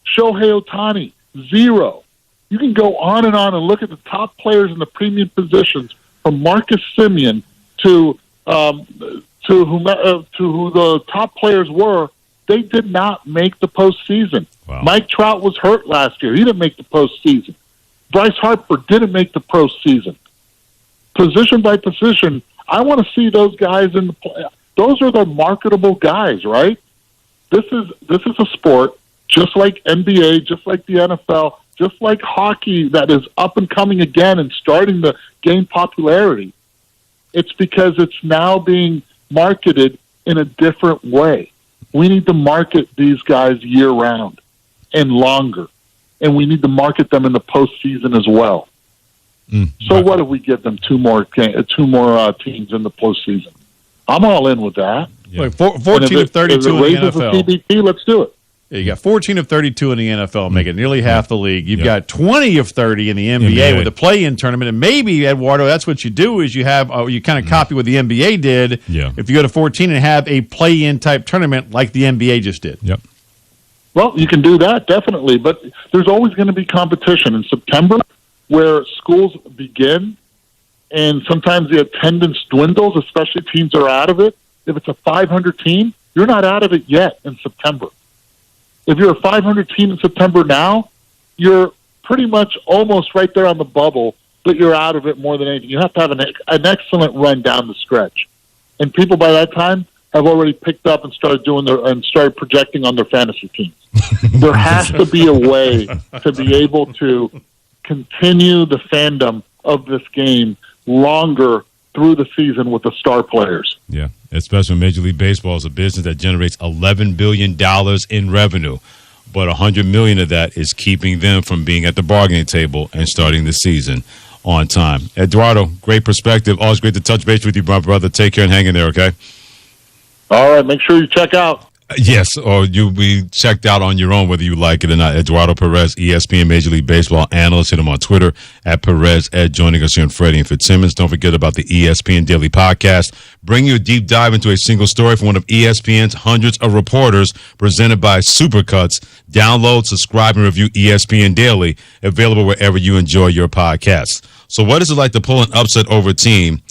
Shohei Ohtani, 0. You can go on and look at the top players in the premium positions, from Marcus Semien to who the top players were They did not make the postseason. Wow. Mike Trout was hurt last year. He didn't make the postseason. Bryce Harper didn't make the postseason. Position by position, I want to see those guys in the play. Those are the marketable guys, right? This is a sport just like NBA, just like the NFL, just like hockey that is up and coming again and starting to gain popularity. It's because it's now being marketed in a different way. We need to market these guys year-round and longer, and we need to market them in the postseason as well. So what if we give them two more teams in the postseason? I'm all in with that. Yeah. Wait, 14 of 32 in the NFL. CBT, let's do it. Yeah, you got 14 of 32 in the NFL, making nearly half the league. You've got 20 of 30 in the NBA with the play-in tournament, and maybe, Eduardo, that's what you do is you have you kind of copy what the NBA did. Yeah. If you go to 14 and have a play-in type tournament like the NBA just did. Yep. Well, you can do that, definitely, but there's always going to be competition in September where schools begin, and sometimes the attendance dwindles, especially teams are out of it. If it's a 500 team, you're not out of it yet in September. If you're a 500 team in September now, you're pretty much almost right there on the bubble, but you're out of it more than anything. You have to have an excellent run down the stretch. And people by that time have already picked up and started projecting on their fantasy teams. There has to be a way to be able to continue the fandom of this game longer through the season with the star players. Yeah, especially when Major League Baseball is a business that generates $11 billion in revenue, but $100 million of that is keeping them from being at the bargaining table and starting the season on time. Eduardo, great perspective. Always great to touch base with you, my brother. Take care and hang in there, okay? All right, make sure you check out. Yes, or you'll be checked out on your own whether you like it or not. Eduardo Perez, ESPN Major League Baseball analyst. Hit him on Twitter at Perez Ed, joining us here on Freddie and Fitzsimmons. Don't forget about the ESPN Daily Podcast. Bring you a deep dive into a single story from one of ESPN's hundreds of reporters, presented by Supercuts. Download, subscribe, and review ESPN Daily, available wherever you enjoy your podcasts. So what is it like to pull an upset over a team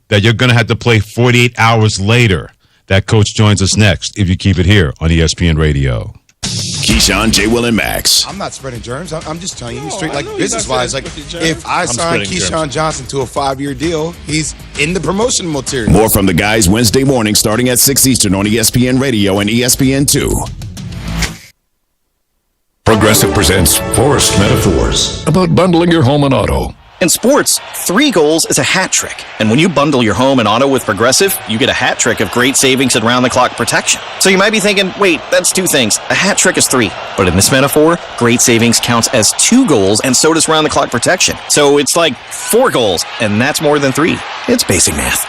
that you're going to have to play 48 hours later? That coach joins us next if you keep it here on ESPN Radio. Keyshawn, J. Will, and Max. I'm not spreading germs. I'm just telling you straight, like business-wise. Like, if I sign Keyshawn Johnson to a 5-year deal, he's in the promotion material. More from the guys Wednesday morning starting at 6 Eastern on ESPN Radio and ESPN2. Progressive presents Forced Metaphors about bundling your home and auto. In sports, 3 goals is a hat trick. And when you bundle your home and auto with Progressive, you get a hat trick of great savings and round-the-clock protection. So you might be thinking, wait, that's 2 things. A hat trick is 3. But in this metaphor, great savings counts as 2 goals, and so does round-the-clock protection. So it's like 4 goals, and that's more than 3. It's basic math.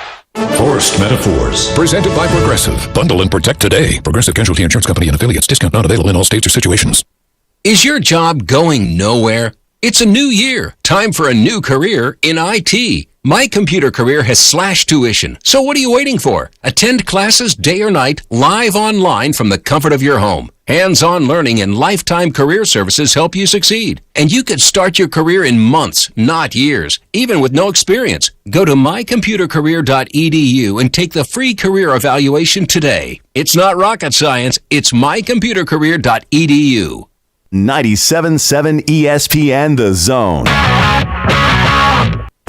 Forced Metaphors. Presented by Progressive. Bundle and protect today. Progressive Casualty Insurance Company and affiliates. Discount not available in all states or situations. Is your job going nowhere? It's a new year. Time for a new career in IT. My Computer Career has slashed tuition. So what are you waiting for? Attend classes day or night, live online from the comfort of your home. Hands-on learning and lifetime career services help you succeed. And you could start your career in months, not years, even with no experience. Go to mycomputercareer.edu and take the free career evaluation today. It's not rocket science. It's mycomputercareer.edu. 97.7 ESPN The Zone.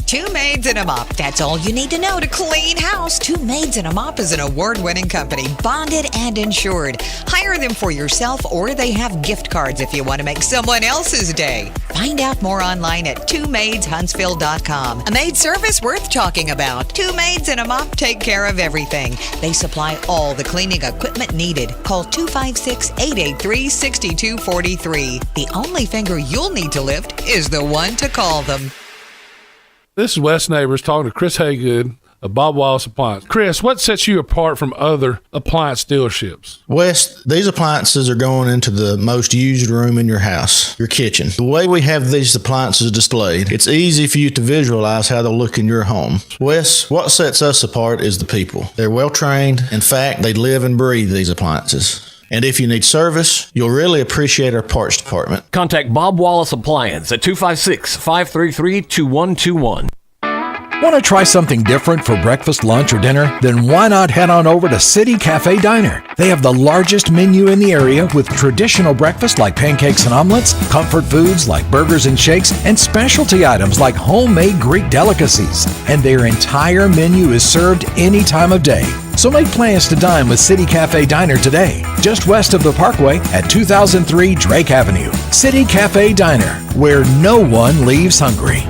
2 Maids and a Mop. That's all you need to know to clean house. 2 Maids and a Mop is an award-winning company, bonded and insured. Hire them for yourself, or they have gift cards if you want to make someone else's day. Find out more online at 2maidshuntsville.com. A maid service worth talking about. 2 Maids and a Mop take care of everything. They supply all the cleaning equipment needed. Call 256-883-6243. The only finger you'll need to lift is the one to call them. This is Wes Neighbors talking to Chris Haygood of Bob Wallace Appliance. Chris, what sets you apart from other appliance dealerships? Wes, these appliances are going into the most used room in your house, your kitchen. The way we have these appliances displayed, it's easy for you to visualize how they'll look in your home. Wes, what sets us apart is the people. They're well trained. In fact, they live and breathe these appliances. And if you need service, you'll really appreciate our parts department. Contact Bob Wallace Appliance at 256-533-2121. Want to try something different for breakfast, lunch, or dinner? Then why not head on over to City Cafe Diner? They have the largest menu in the area with traditional breakfast like pancakes and omelets, comfort foods like burgers and shakes, and specialty items like homemade Greek delicacies. And their entire menu is served any time of day. So make plans to dine with City Cafe Diner today, just west of the Parkway at 2003 Drake Avenue. City Cafe Diner, where no one leaves hungry.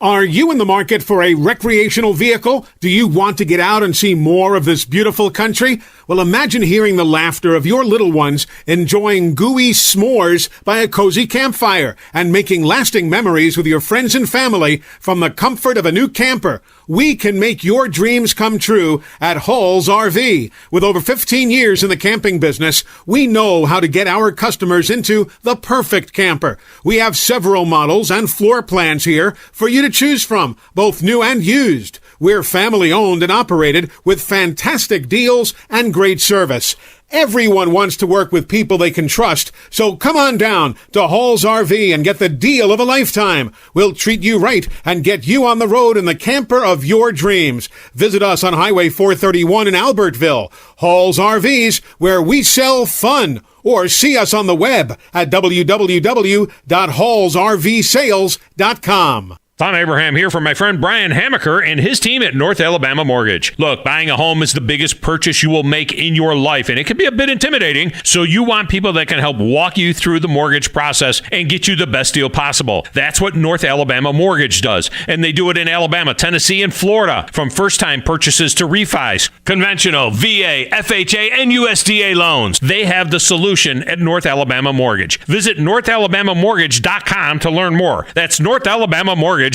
Are you in the market for a recreational vehicle? Do you want to get out and see more of this beautiful country? Well, imagine hearing the laughter of your little ones enjoying gooey s'mores by a cozy campfire and making lasting memories with your friends and family from the comfort of a new camper. We can make your dreams come true at Hall's RV. With over 15 years in the camping business, we know how to get our customers into the perfect camper. We have several models and floor plans here for you to choose from, both new and used. We're family owned and operated with fantastic deals and great service. Everyone wants to work with people they can trust, so come on down to Hall's RV and get the deal of a lifetime. We'll treat you right and get you on the road in the camper of your dreams. Visit us on Highway 431 in Albertville. Hall's RVs, where we sell fun. Or see us on the web at www.hallsrvsales.com. Tom Abraham here from my friend Brian Hamaker and his team at North Alabama Mortgage. Look, buying a home is the biggest purchase you will make in your life, and it can be a bit intimidating, so you want people that can help walk you through the mortgage process and get you the best deal possible. That's what North Alabama Mortgage does, and they do it in Alabama, Tennessee, and Florida, from first-time purchases to refis, conventional, VA, FHA, and USDA loans. They have the solution at North Alabama Mortgage. Visit NorthAlabamaMortgage.com to learn more. That's NorthAlabamaMortgage.com.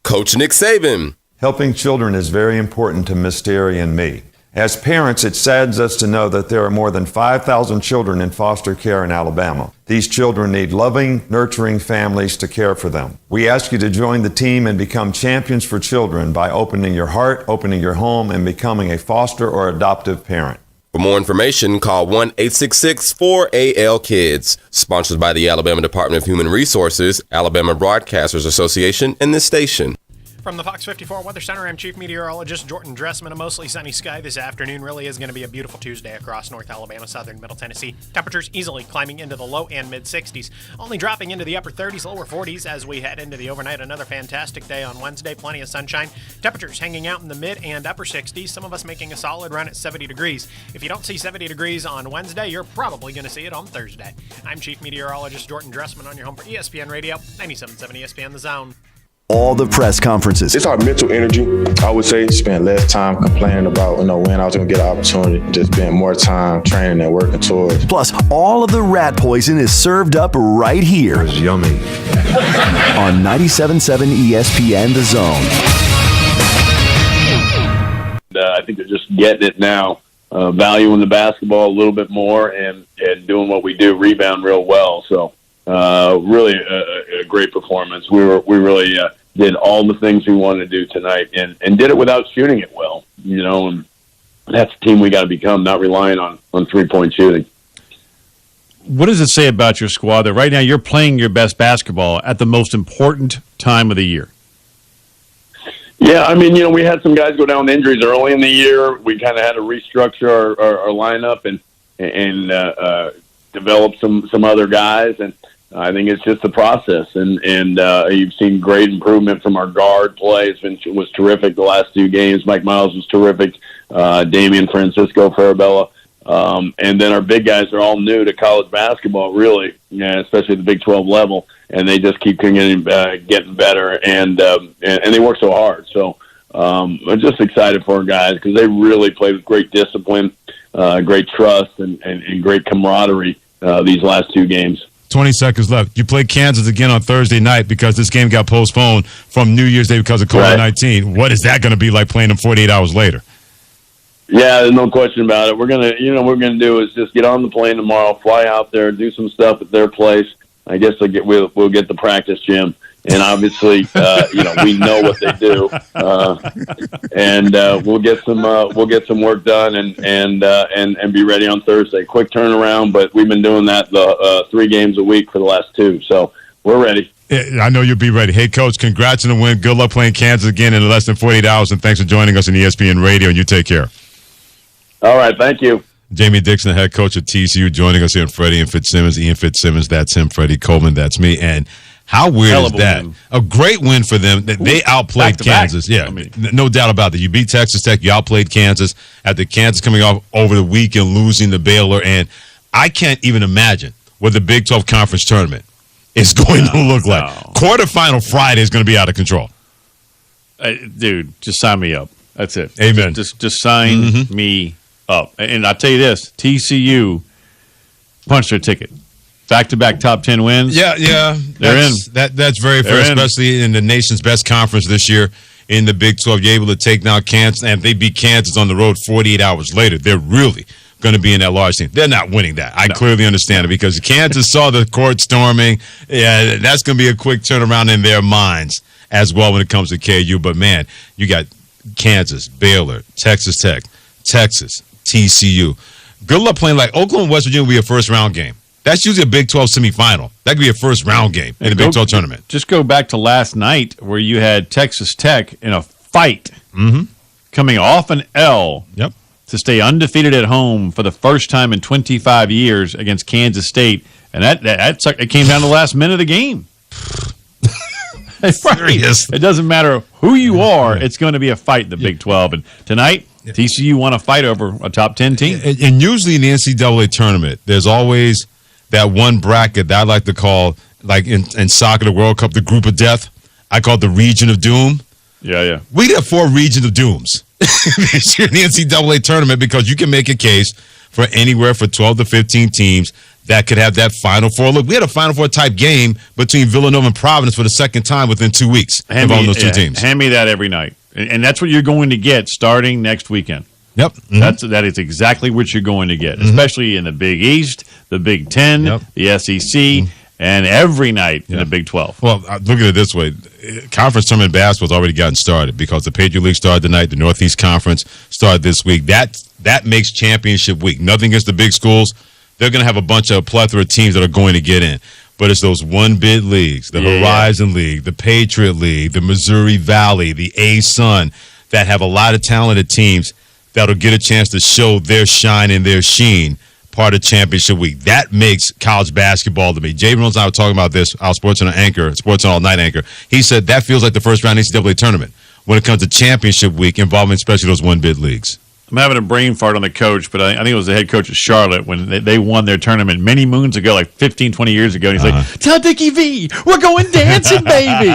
Coach Nick Saban. Helping children is very important to Miss Terry and me. As parents, it saddens us to know that there are more than 5,000 children in foster care in Alabama. These children need loving, nurturing families to care for them. We ask you to join the team and become champions for children by opening your heart, opening your home, and becoming a foster or adoptive parent. For more information, call 1-866-4AL-KIDS. Sponsored by the Alabama Department of Human Resources, Alabama Broadcasters Association, and this station. From the Fox 54 Weather Center, I'm Chief Meteorologist Jordan Dressman. A mostly sunny sky this afternoon. Really is going to be a beautiful Tuesday across North Alabama, southern Middle Tennessee. Temperatures easily climbing into the low and mid-60s, only dropping into the upper 30s, lower 40s as we head into the overnight. Another fantastic day on Wednesday, plenty of sunshine. Temperatures hanging out in the mid and upper 60s, some of us making a solid run at 70 degrees. If you don't see 70 degrees on Wednesday, you're probably going to see it on Thursday. I'm Chief Meteorologist Jordan Dressman on your home for ESPN Radio, 97.7 ESPN The Zone. All the press conferences. It's our mental energy. I would say spend less time complaining about, when I was going to get an opportunity. Just spend more time training and working towards. Plus, all of the rat poison is served up right here. It's yummy. On 97.7 ESPN The Zone. I think they're just getting it now, valuing the basketball a little bit more and doing what we do, rebound real well. So really a great performance. We really did all the things we wanted to do tonight and did it without shooting it well, and that's the team we got to become, not relying on 3-point shooting. What does it say about your squad that right now you're playing your best basketball at the most important time of the year? Yeah, I mean, we had some guys go down with injuries early in the year. We kind of had to restructure our lineup and develop some other guys, and I think it's just the process. And you've seen great improvement from our guard play. Was terrific the last 2 games. Mike Miles was terrific. Damian Francisco Farabella. And then our big guys are all new to college basketball, really, especially the Big 12 level, and they just keep getting better, and they work so hard. So I'm just excited for our guys because they really played with great discipline, great trust, and great camaraderie these last 2 games. 20 seconds left. You play Kansas again on Thursday night because this game got postponed from New Year's Day because of COVID-19. Right. What is that going to be like playing them 48 hours later? Yeah, there's no question about it. We're gonna, what we're gonna do is just get on the plane tomorrow, fly out there, do some stuff at their place. I guess we'll get the practice gym, and obviously, we know what they do, and we'll get some work done and be ready on Thursday. Quick turnaround, but we've been doing that 3 games a week for the last 2, so we're ready. I know you'll be ready. Hey, Coach, congrats on the win. Good luck playing Kansas again in less than 48 hours, and thanks for joining us on ESPN Radio, and you take care. All right, thank you. Jamie Dixon, the head coach of TCU, joining us here on Freddie and Fitzsimmons. Ian Fitzsimmons, that's him. Freddie Coleman, that's me. And how weird is that? A great win for them. They outplayed Kansas. Yeah, no doubt about that. You beat Texas Tech. You outplayed Kansas after Kansas coming off over the weekend losing to Baylor. And I can't even imagine what the Big 12 Conference Tournament is going to look like. Quarterfinal Friday is going to be out of control. Dude, just sign me up. That's it. Amen. Just sign me up. And I'll tell you this, TCU punched their ticket. Back-to-back top 10 wins. Yeah. They're in. That's very fair, especially in the nation's best conference this year in the Big 12. You're able to take down Kansas, and they beat Kansas on the road 48 hours later. They're really going to be in that large team. They're not winning that. I clearly understand it because Kansas saw the court storming. Yeah, that's going to be a quick turnaround in their minds as well when it comes to KU. But, man, you got Kansas, Baylor, Texas Tech, Texas, TCU. Good luck playing like Oklahoma and West Virginia will be a first-round game. That's usually a Big 12 semifinal. That could be a first-round game in the Big 12 tournament. Just go back to last night where you had Texas Tech in a fight coming off an L to stay undefeated at home for the first time in 25 years against Kansas State. And it came down to the last minute of the game. Serious. It doesn't matter who you are. It's going to be a fight in the Big 12. And tonight, TCU won a fight over a top 10 team. And usually in the NCAA tournament, there's always that one bracket that I like to call, like in soccer, the World Cup, the group of death. I call it the region of doom. Yeah. We have 4 regions of dooms this year in the NCAA tournament because you can make a case for anywhere for 12 to 15 teams that could have that Final Four. Look, we had a Final Four type game between Villanova and Providence for the second time within 2 weeks involving those two teams. Hand me that every night. And that's what you're going to get starting next weekend. Yep. That is exactly what you're going to get, especially in the Big East, the Big Ten, the SEC, and every night in the Big 12. Well, look at it this way. Conference tournament basketball's already gotten started because the Patriot League started tonight. The Northeast Conference started this week. That makes championship week. Nothing against the big schools. They're going to have a bunch of plethora of teams that are going to get in. But it's those one-bid leagues, the Horizon League, the Patriot League, the Missouri Valley, the A-Sun, that have a lot of talented teams that'll get a chance to show their shine and their sheen part of championship week. That makes college basketball to me. Jay Reynolds and I were talking about this, our Sports All Night anchor. He said that feels like the first round NCAA tournament when it comes to championship week involving especially those one-bid leagues. I'm having a brain fart on the coach, but I think it was the head coach of Charlotte when they won their tournament many moons ago, like 15, 20 years ago. And he's like, tell Dickie V, we're going dancing, baby.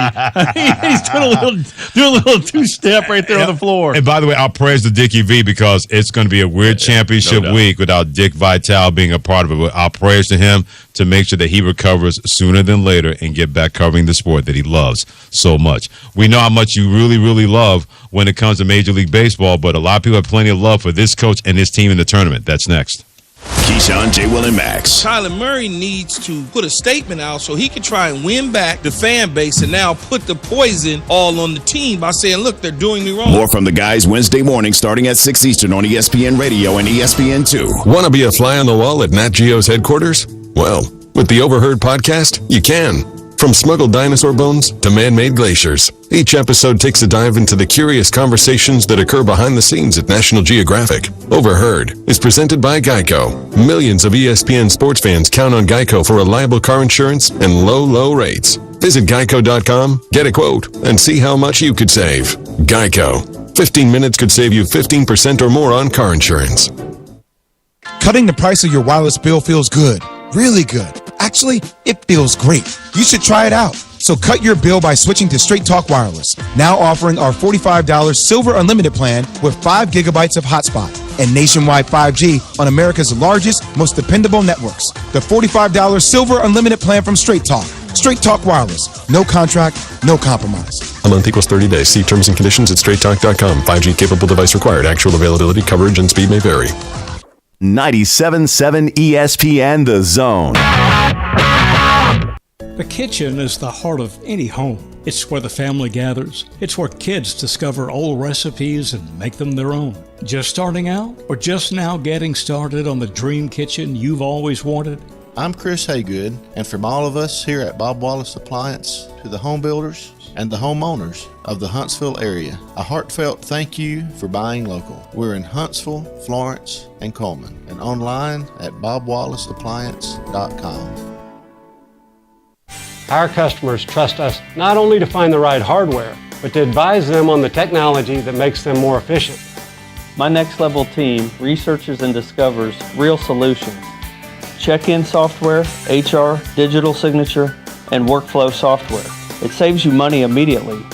He's doing a little two-step right there on the floor. And by the way, I'll praise the Dickie V because it's going to be a weird championship week without Dick Vitale being a part of it. But I'll praise to him to make sure that he recovers sooner than later and get back covering the sport that he loves so much. We know how much you really, really love when it comes to Major League Baseball, but a lot of people have plenty of love for this coach and his team in the tournament. That's next. Keyshawn, J. Will, and Max. Kyler Murray needs to put a statement out so he can try and win back the fan base and now put the poison all on the team by saying, look, they're doing me wrong. More from the guys Wednesday morning starting at 6 Eastern on ESPN Radio and ESPN2. Want to be a fly on the wall at Nat Geo's headquarters? Well, with the Overheard podcast, you can. From smuggled dinosaur bones to man-made glaciers, each episode takes a dive into the curious conversations that occur behind the scenes at National Geographic. Overheard is presented by Geico. Millions of ESPN sports fans count on Geico for reliable car insurance and low, low rates. Visit geico.com, get a quote, and see how much you could save. Geico. 15 minutes could save you 15% or more on car insurance. Cutting the price of your wireless bill feels good, really good. Actually, it feels great. You should try it out. So cut your bill by switching to Straight Talk Wireless. Now offering our $45 Silver Unlimited plan with 5 gigabytes of hotspot and nationwide 5G on America's largest, most dependable networks. The $45 Silver Unlimited plan from Straight Talk. Straight Talk Wireless. No contract, no compromise. A month equals 30 days. See terms and conditions at straighttalk.com. 5G capable device required. Actual availability, coverage, and speed may vary. 97.7 ESPN The Zone. The kitchen is the heart of any home. It's where the family gathers. It's where kids discover old recipes and make them their own. Just starting out or just now getting started on the dream kitchen you've always wanted? I'm Chris Haygood, and from all of us here at Bob Wallace Appliance to the home builders and the homeowners of the Huntsville area, a heartfelt thank you for buying local. We're in Huntsville, Florence, and Coleman, and online at bobwallaceappliance.com. Our customers trust us not only to find the right hardware, but to advise them on the technology that makes them more efficient. My Next Level team researches and discovers real solutions. Check-in software, HR, digital signature, and workflow software. It saves you money immediately.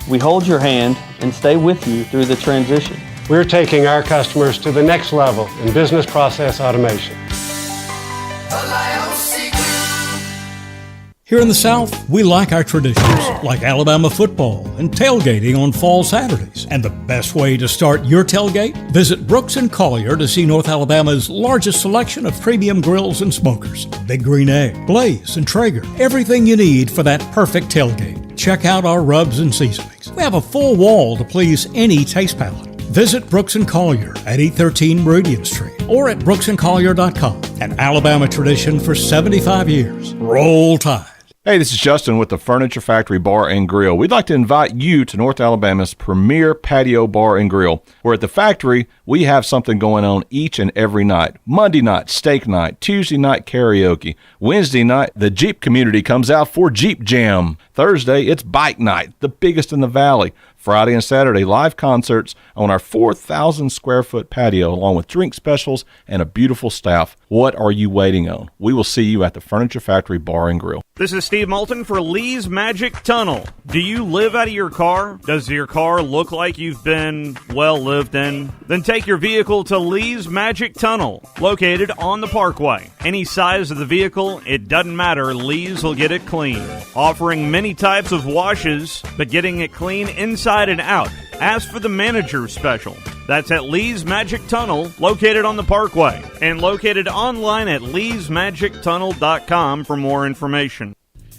We hold your hand and stay with you through the transition. We're taking our customers to the next level in business process automation. Here in the South, we like our traditions, like Alabama football and tailgating on fall Saturdays. And the best way to start your tailgate? Visit Brooks & Collier to see North Alabama's largest selection of premium grills and smokers. Big Green Egg, Blaze, and Traeger. Everything you need for that perfect tailgate. Check out our rubs and seasonings. We have a full wall to please any taste palate. Visit Brooks & Collier at 813 Meridian Street or at brooksandcollier.com. An Alabama tradition for 75 years. Roll Tide. Hey, this is Justin with the Furniture Factory Bar and Grill. We'd like to invite you to North Alabama's premier patio bar and grill, where at the factory, we have something going on each and every night. Monday night, steak night. Tuesday night, karaoke. Wednesday night, the Jeep community comes out for Jeep Jam. Thursday, it's bike night, the biggest in the valley. Friday and Saturday, live concerts on our 4,000 square foot patio, along with drink specials and a beautiful staff. What are you waiting on? We will see you at the Furniture Factory Bar and Grill. This is Steve Moulton for Lee's Magic Tunnel. Do you live out of your car? Does your car look like you've been well lived in? Then take your vehicle to Lee's Magic Tunnel, located on the Parkway. Any size of the vehicle, it doesn't matter, Lee's will get it clean. Offering many types of washes, but getting it clean inside and out. Ask for the manager special. That's at Lee's Magic Tunnel, located on the Parkway, and located online at leesmagictunnel.com for more information.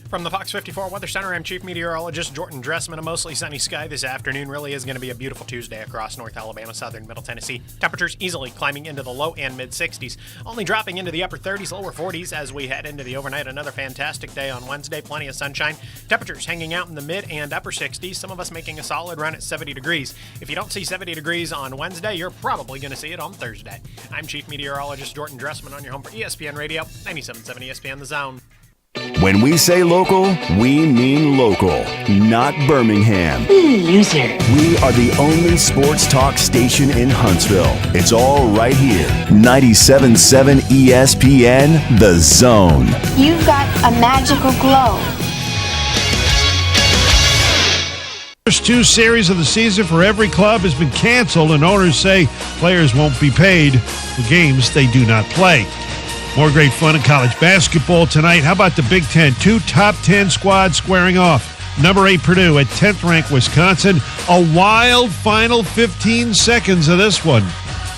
From the Fox 54 Weather Center, I'm Chief Meteorologist Jordan Dressman. A mostly sunny sky this afternoon. Really is going to be a beautiful Tuesday across North Alabama, southern Middle Tennessee. Temperatures easily climbing into the low and mid-60s, only dropping into the upper 30s, lower 40s as we head into the overnight. Another fantastic day on Wednesday. Plenty of sunshine. Temperatures hanging out in the mid and upper 60s. Some of us making a solid run at 70 degrees. If you don't see 70 degrees on Wednesday, you're probably going to see it on Thursday. I'm Chief Meteorologist Jordan Dressman on your home for ESPN Radio, 97.7 ESPN The Zone. When we say local, we mean local, not Birmingham. Loser. We are the only sports talk station in Huntsville. It's all right here. 97.7 ESPN, The Zone. You've got a magical glow. First two series of the season for every club has been canceled, and owners say players won't be paid for games they do not play. More great fun in college basketball tonight. How about the Big Ten? Two top 10 squads squaring off. Number 8 Purdue at 10th ranked Wisconsin. A wild final 15 seconds of this one.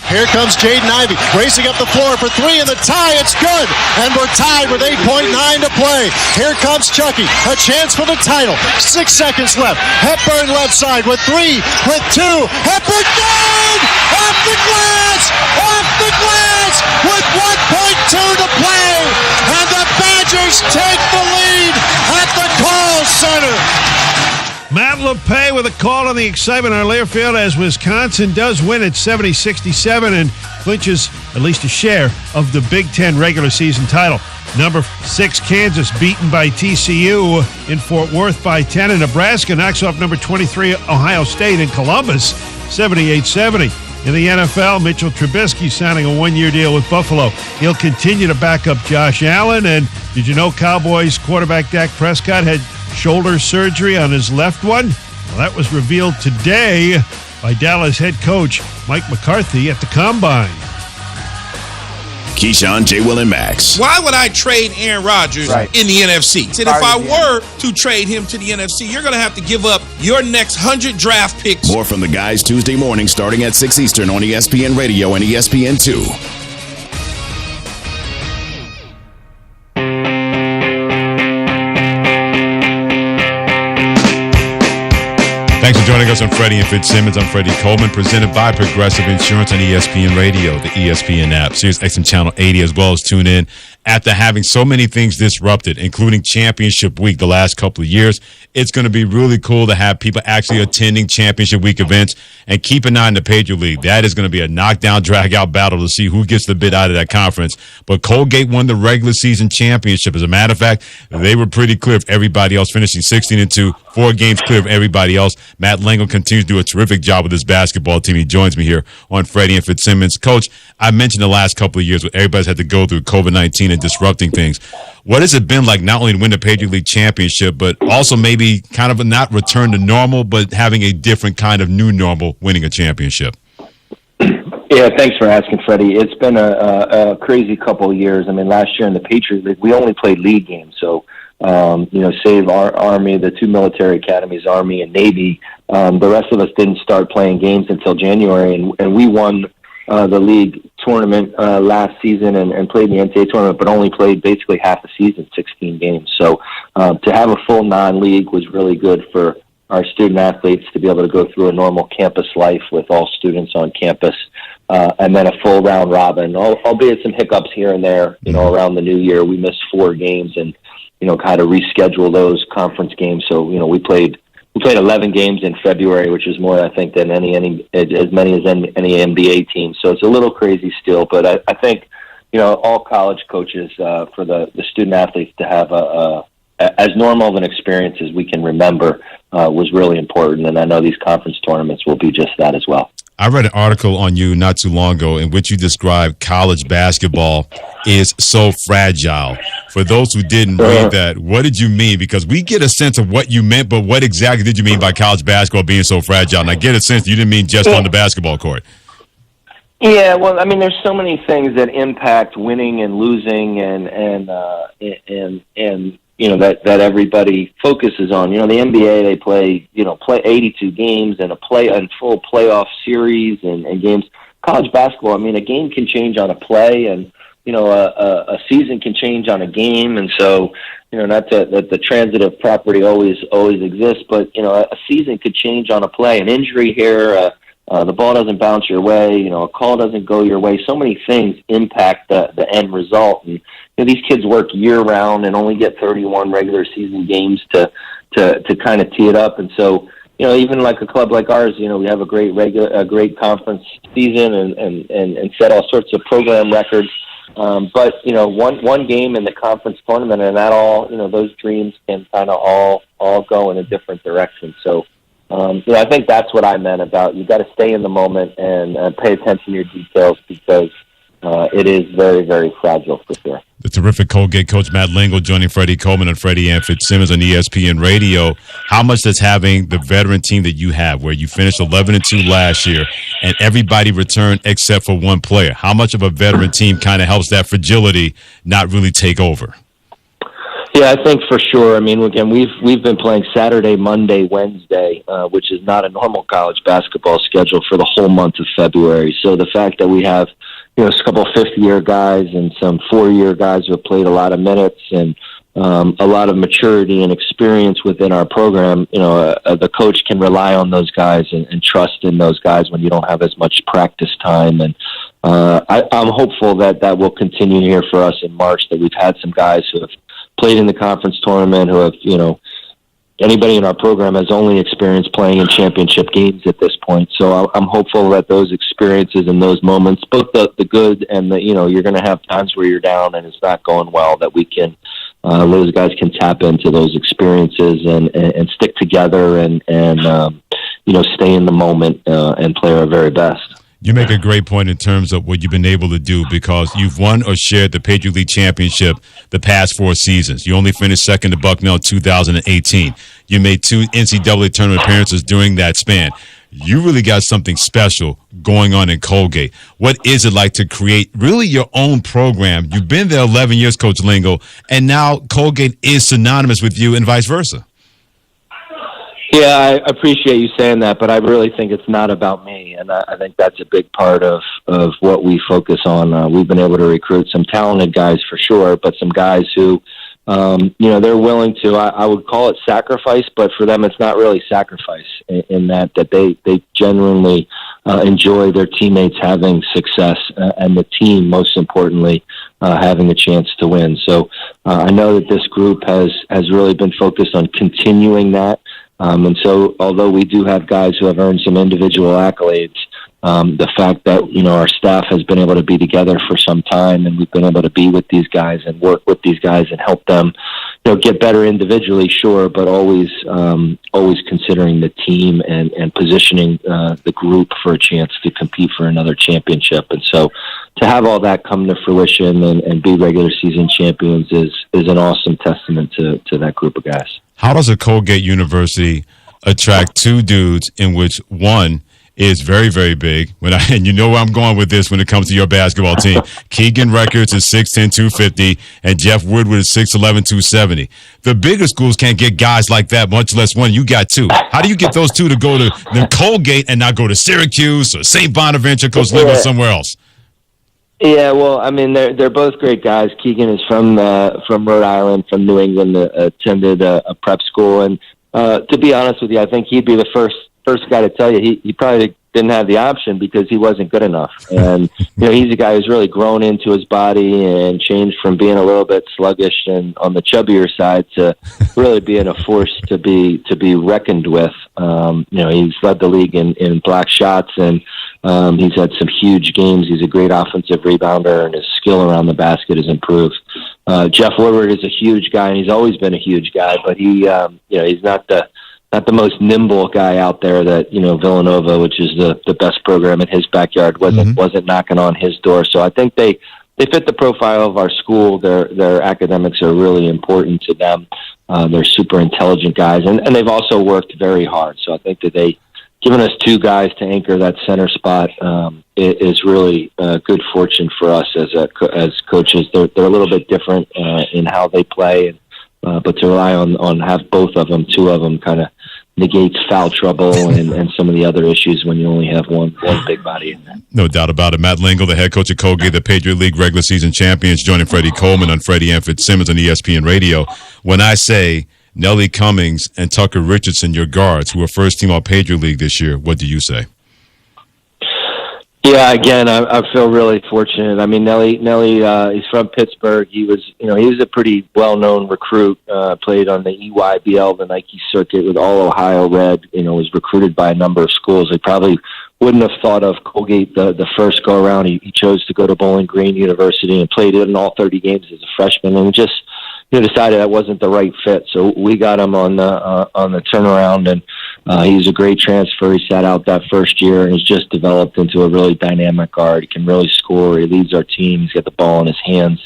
Here comes Jaden Ivey, racing up the floor for three, and the tie, it's good! And we're tied with 8.9 to play. Here comes Chucky, a chance for the title. 6 seconds left. Hepburn left side with 3, with 2. Hepburn, good! Off the glass! Off the glass! With 1.2 to play! And the Badgers take the lead at the Carl Center. Matt LePay with a call on the excitement on Learfield as Wisconsin does win at 70-67 and clinches at least a share of the Big Ten regular season title. Number 6 Kansas beaten by TCU in Fort Worth by 10, and Nebraska knocks off number 23 Ohio State in Columbus 78-70. In the NFL, Mitchell Trubisky signing a one-year deal with Buffalo. He'll continue to back up Josh Allen. And did you know Cowboys quarterback Dak Prescott had shoulder surgery on his left one? Well, that was revealed today by Dallas head coach Mike McCarthy at the Combine. Keyshawn, J. Will, and Max. Why would I trade Aaron Rodgers in the NFC? And if I were to trade him to the NFC, you're going to have to give up your next 100 draft picks. More from the guys Tuesday morning starting at 6 Eastern on ESPN Radio and ESPN2. Thanks for joining us on Freddie and Fitzsimmons. I'm Freddie Coleman, presented by Progressive Insurance on ESPN Radio, the ESPN app, Sirius XM Channel 80, as well as tune in after having so many things disrupted, including championship week the last couple of years. It's going to be really cool to have people actually attending championship week events, and keep an eye on the Patriot League. That is going to be a knockdown, drag-out battle to see who gets the bid out of that conference. But Colgate won the regular season championship. As a matter of fact, they were pretty clear of everybody else, finishing 16-2, 4 games clear of everybody else. Matt Langle continues to do a terrific job with this basketball team. He joins me here on Freddie and Fitzsimmons. Coach, I mentioned the last couple of years where everybody's had to go through COVID-19 and disrupting things. What has it been like not only to win the Patriot League championship, but also maybe kind of not return to normal, but having a different kind of new normal, winning a championship? Yeah, thanks for asking, Freddie. It's been a crazy couple of years. I mean, last year in the Patriot League, we only played league games. So, save our Army, the 2 military academies, Army and Navy, the rest of us didn't start playing games until January, and we won the league tournament last season and played the NCAA tournament, but only played basically half the season, 16 games. So to have a full non-league was really good for our student athletes to be able to go through a normal campus life with all students on campus, and then a full round robin, albeit some hiccups here and there. Around the new year, we missed 4 games and, kind of reschedule those conference games. So, we played 11 games in February, which is more, I think, than as many as any NBA team. So it's a little crazy still, but I think, all college coaches, for the student athletes to have as normal of an experience as we can remember, was really important. And I know these conference tournaments will be just that as well. I read an article on you not too long ago in which you described college basketball is so fragile. For those who didn't read that, what did you mean? Because we get a sense of what you meant, but what exactly did you mean by college basketball being so fragile? And I get a sense that you didn't mean just on the basketball court. Yeah, well, I mean, there's so many things that impact winning and losing and that everybody focuses on. The NBA, they play 82 games and full playoff series and games. College basketball, I mean, a game can change on a play, and a season can change on a game, and so not that the transitive property always exists, but a season could change on a play. An injury here, the ball doesn't bounce your way, a call doesn't go your way. So many things impact the end result, and these kids work year round and only get 31 regular season games to kind of tee it up. And so, even like a club like ours, we have a great conference season and set all sorts of program records. But one game in the conference tournament, and that all, those dreams can kind of all go in a different direction. So, I think that's what I meant about you got to stay in the moment and pay attention to your details, because it is very, very fragile for sure. The terrific Colgate coach Matt Lingle joining Freddie Coleman and Freddie and Fitzsimmons on ESPN Radio. How much does having the veteran team that you have, where you finished 11-2 last year and everybody returned except for one player, how much of a veteran team kind of helps that fragility not really take over? Yeah, I think for sure. I mean, again, we've been playing Saturday, Monday, Wednesday, which is not a normal college basketball schedule for the whole month of February. So the fact that we have a couple of fifth-year guys and some four-year guys who have played a lot of minutes and a lot of maturity and experience within our program, the coach can rely on those guys and trust in those guys when you don't have as much practice time. And I'm hopeful that will continue here for us in March, that we've had some guys who have played in the conference tournament, who have, anybody in our program has only experienced playing in championship games at this point. So I'm hopeful that those experiences and those moments, both the good and the, you're going to have times where you're down and it's not going well, that we can, those guys can tap into those experiences and stick together and stay in the moment and play our very best. You make a great point in terms of what you've been able to do, because you've won or shared the Patriot League championship the past 4 seasons. You only finished second to Bucknell in 2018. You made 2 NCAA tournament appearances during that span. You really got something special going on in Colgate. What is it like to create really your own program? You've been there 11 years, Coach Lingle, and now Colgate is synonymous with you and vice versa. Yeah, I appreciate you saying that, but I really think it's not about me, and I think that's a big part of what we focus on. We've been able to recruit some talented guys for sure, but some guys who, they're willing to, I would call it sacrifice, but for them it's not really sacrifice in that they genuinely enjoy their teammates having success, and the team, most importantly, having a chance to win. So I know that this group has really been focused on continuing that. And so although we do have guys who have earned some individual accolades, the fact that, our staff has been able to be together for some time, and we've been able to be with these guys and work with these guys and help them, get better individually, sure, but always considering the team and positioning the group for a chance to compete for another championship. And so to have all that come to fruition and be regular season champions is an awesome testament to that group of guys. How does a Colgate University attract two dudes in which one is very, very big, and you know where I'm going with this when it comes to your basketball team. Keegan Records is 6'10", 250, and Jeff Woodward is 6'11", 270. The bigger schools can't get guys like that, much less one. You got two. How do you get those two to go to the Colgate and not go to Syracuse or St. Bonaventure, Coach Lynn, or somewhere else? Yeah, well, I mean, they're both great guys. Keegan is from Rhode Island, from New England, attended a prep school, and to be honest with you, I think he'd be the first guy to tell you he probably didn't have the option because he wasn't good enough. And he's a guy who's really grown into his body and changed from being a little bit sluggish and on the chubbier side to really being a force to be reckoned with. He's led the league in block shots, and he's had some huge games. He's a great offensive rebounder, and his skill around the basket has improved. Jeff Woodward is a huge guy, and he's always been a huge guy, but he's not the most nimble guy out there that, Villanova, which is the best program in his backyard, wasn't knocking on his door. So I think they fit the profile of our school. Their academics are really important to them. They're super intelligent guys, and they've also worked very hard. So I think that giving us two guys to anchor that center spot is really good fortune for us as coaches. They're a little bit different in how they play, but to rely on have both of them, two of them, kind of negates foul trouble and some of the other issues when you only have one big body in there. No doubt about it. Matt Lingle, the head coach of Colgate, the Patriot League regular season champions, joining Freddie Coleman on Freddie and Fitzsimmons on ESPN Radio. When I say Nellie Cummings and Tucker Richardson, your guards, who are first team all Patriot League this year, what do you say? Yeah, again, I feel really fortunate. I mean, Nelly, he's from Pittsburgh. He was a pretty well-known recruit. Played on the EYBL, the Nike circuit, with all Ohio Red. Was recruited by a number of schools. He probably wouldn't have thought of Colgate the first go around. He chose to go to Bowling Green University and played in all 30 games as a freshman, and just decided that wasn't the right fit. So we got him on the turnaround, and he's a great transfer. He sat out that first year and has just developed into a really dynamic guard. He can really score. He leads our team. He's got the ball in his hands.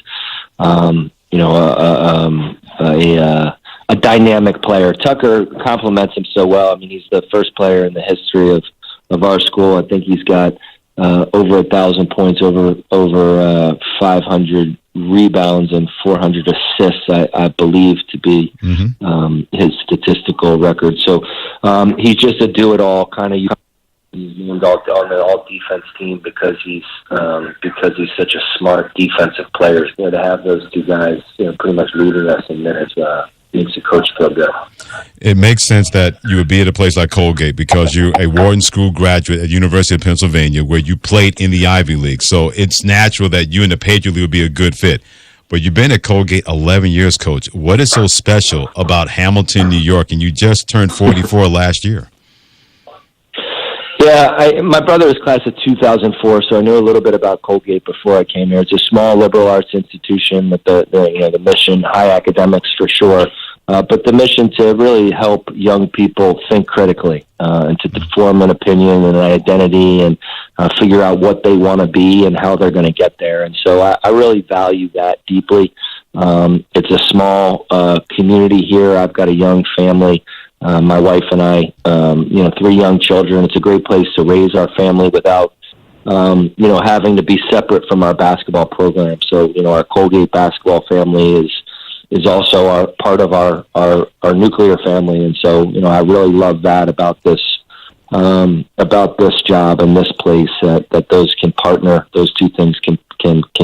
A dynamic player. Tucker complements him so well. I mean, he's the first player in the history of our school. I think he's got over 1,000 points, over 500 rebounds, and 400 assists, I believe to be his statistical record. So he's just a do-it-all kind of. He's named on the all-defense team because he's such a smart defensive player. To have those two guys, pretty much leading us in minutes, makes the coach feel good. It makes sense that you would be at a place like Colgate because you're a Wharton School graduate at University of Pennsylvania, where you played in the Ivy League. So it's natural that you and the Patriot League would be a good fit. But you've been at Colgate 11 years, Coach. What is so special about Hamilton, New York? And you just turned 44 last year. Yeah, my brother was class of 2004, so I knew a little bit about Colgate before I came here. It's a small liberal arts institution with the mission, high academics for sure, but the mission to really help young people think critically and to form an opinion and an identity and figure out what they want to be and how they're going to get there. And so I really value that deeply. It's a small community here. I've got a young family. My wife and I, 3 young children. It's a great place to raise our family without, having to be separate from our basketball program. So, our Colgate basketball family is also part of our nuclear family. And so, I really love that about this job and this place, that those can partner. Those two things can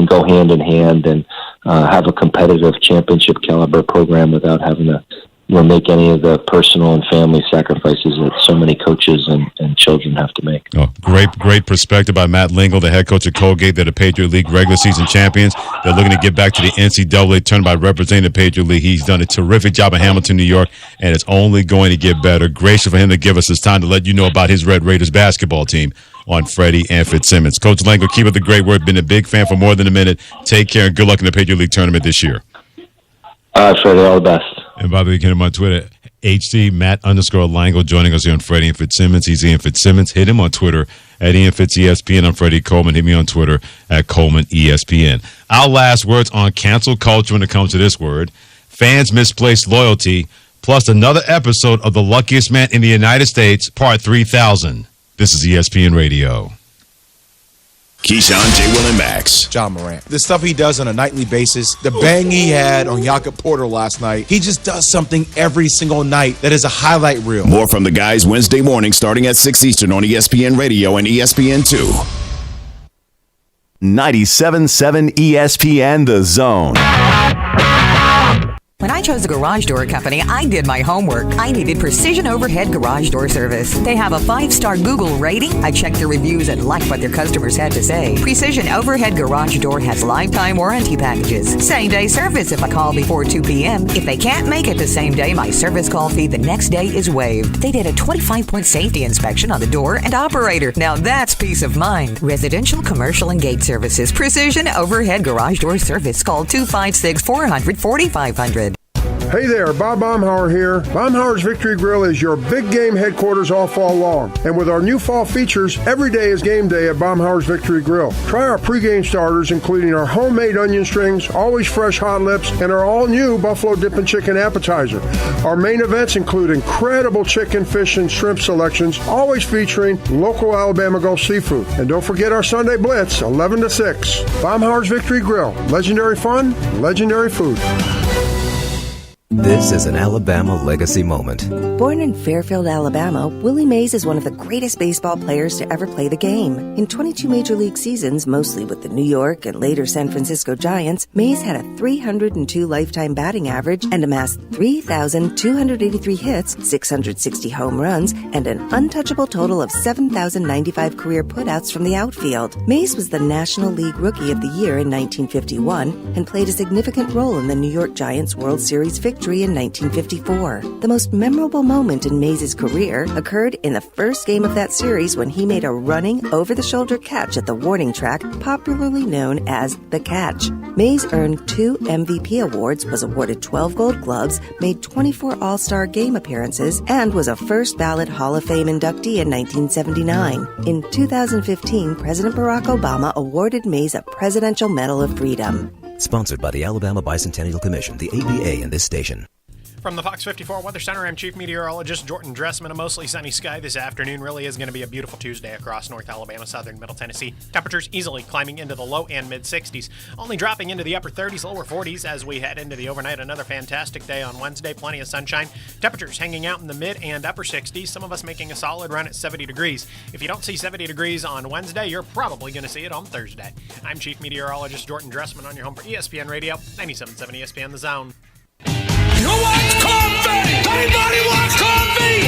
go hand in hand and have a competitive championship caliber program without having to make any of the personal and family sacrifices that so many coaches and children have to make. Oh, great perspective by Matt Lingle, the head coach of Colgate. They're the Patriot League regular season champions. They're looking to get back to the NCAA tournament by representing the Patriot League. He's done a terrific job in Hamilton, New York, and it's only going to get better. Gracious for him to give us his time to let you know about his Red Raiders basketball team on Freddie and Fitzsimmons. Coach Lingle, keep up the great work. Been a big fan for more than a minute. Take care and good luck in the Patriot League tournament this year. All right, Freddie, all the best. And by the way, you can hit him on Twitter, HC Matt_Langle, joining us here on Freddie and Fitzsimmons. He's Ian Fitzsimmons. Hit him on Twitter at Ian Fitz ESPN. I'm Freddie Coleman. Hit me on Twitter at Coleman ESPN. Our last words on cancel culture when it comes to this word: fans' misplaced loyalty, plus another episode of The Luckiest Man in the United States, Part 3000. This is ESPN Radio. Keyshawn, J. Will, and Max. John Morant. The stuff he does on a nightly basis, the bang he had on Jakob Porter last night, he just does something every single night that is a highlight reel. More from the guys Wednesday morning starting at 6 Eastern on ESPN Radio and ESPN2. 97.7 ESPN The Zone. When I chose a garage door company, I did my homework. I needed Precision Overhead Garage Door Service. They have a 5-star Google rating. I checked their reviews and liked what their customers had to say. Precision Overhead Garage Door has lifetime warranty packages. Same-day service if I call before 2 p.m. If they can't make it the same day, my service call fee the next day is waived. They did a 25-point safety inspection on the door and operator. Now that's peace of mind. Residential, commercial, and gate services. Precision Overhead Garage Door Service. Call 256-400-4500. Hey there, Bob Baumhauer here. Baumhauer's Victory Grill is your big game headquarters all fall long. And with our new fall features, every day is game day at Baumhauer's Victory Grill. Try our pregame starters, including our homemade onion strings, always fresh hot lips, and our all-new Buffalo Dippin' Chicken appetizer. Our main events include incredible chicken, fish, and shrimp selections, always featuring local Alabama Gulf seafood. And don't forget our Sunday Blitz, 11 to 6. Baumhauer's Victory Grill. Legendary fun, legendary food. This is an Alabama legacy moment. Born in Fairfield, Alabama, Willie Mays is one of the greatest baseball players to ever play the game. In 22 Major League seasons, mostly with the New York and later San Francisco Giants, Mays had a 302 lifetime batting average and amassed 3,283 hits, 660 home runs, and an untouchable total of 7,095 career putouts from the outfield. Mays was the National League Rookie of the Year in 1951 and played a significant role in the New York Giants World Series victory in 1954. The most memorable moment in Mays' career occurred in the first game of that series when he made a running, over-the-shoulder catch at the warning track, popularly known as the catch. Mays earned 2 MVP awards, was awarded 12 Gold Gloves, made 24 All-Star Game appearances, and was a first-ballot Hall of Fame inductee in 1979. In 2015, President Barack Obama awarded Mays a Presidential Medal of Freedom. Sponsored by the Alabama Bicentennial Commission, the ABA, and this station. From the Fox 54 Weather Center, I'm Chief Meteorologist Jordan Dressman. A mostly sunny sky this afternoon. Really is going to be a beautiful Tuesday across North Alabama, southern Middle Tennessee. Temperatures easily climbing into the low and mid-60s, only dropping into the upper 30s, lower 40s as we head into the overnight. Another fantastic day on Wednesday, plenty of sunshine. Temperatures hanging out in the mid and upper 60s, some of us making a solid run at 70 degrees. If you don't see 70 degrees on Wednesday, you're probably going to see it on Thursday. I'm Chief Meteorologist Jordan Dressman on your home for ESPN Radio, 97.7 ESPN The Zone. Who wants coffee? Anybody wants coffee?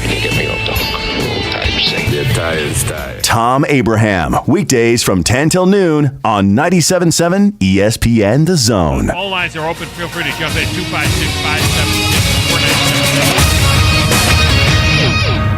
Can you get me off the hook? Type C. The tire's tired. Tom Abraham, weekdays from 10 till noon on 97.7 ESPN The Zone. All lines are open. Feel free to jump in. 256-576-4977.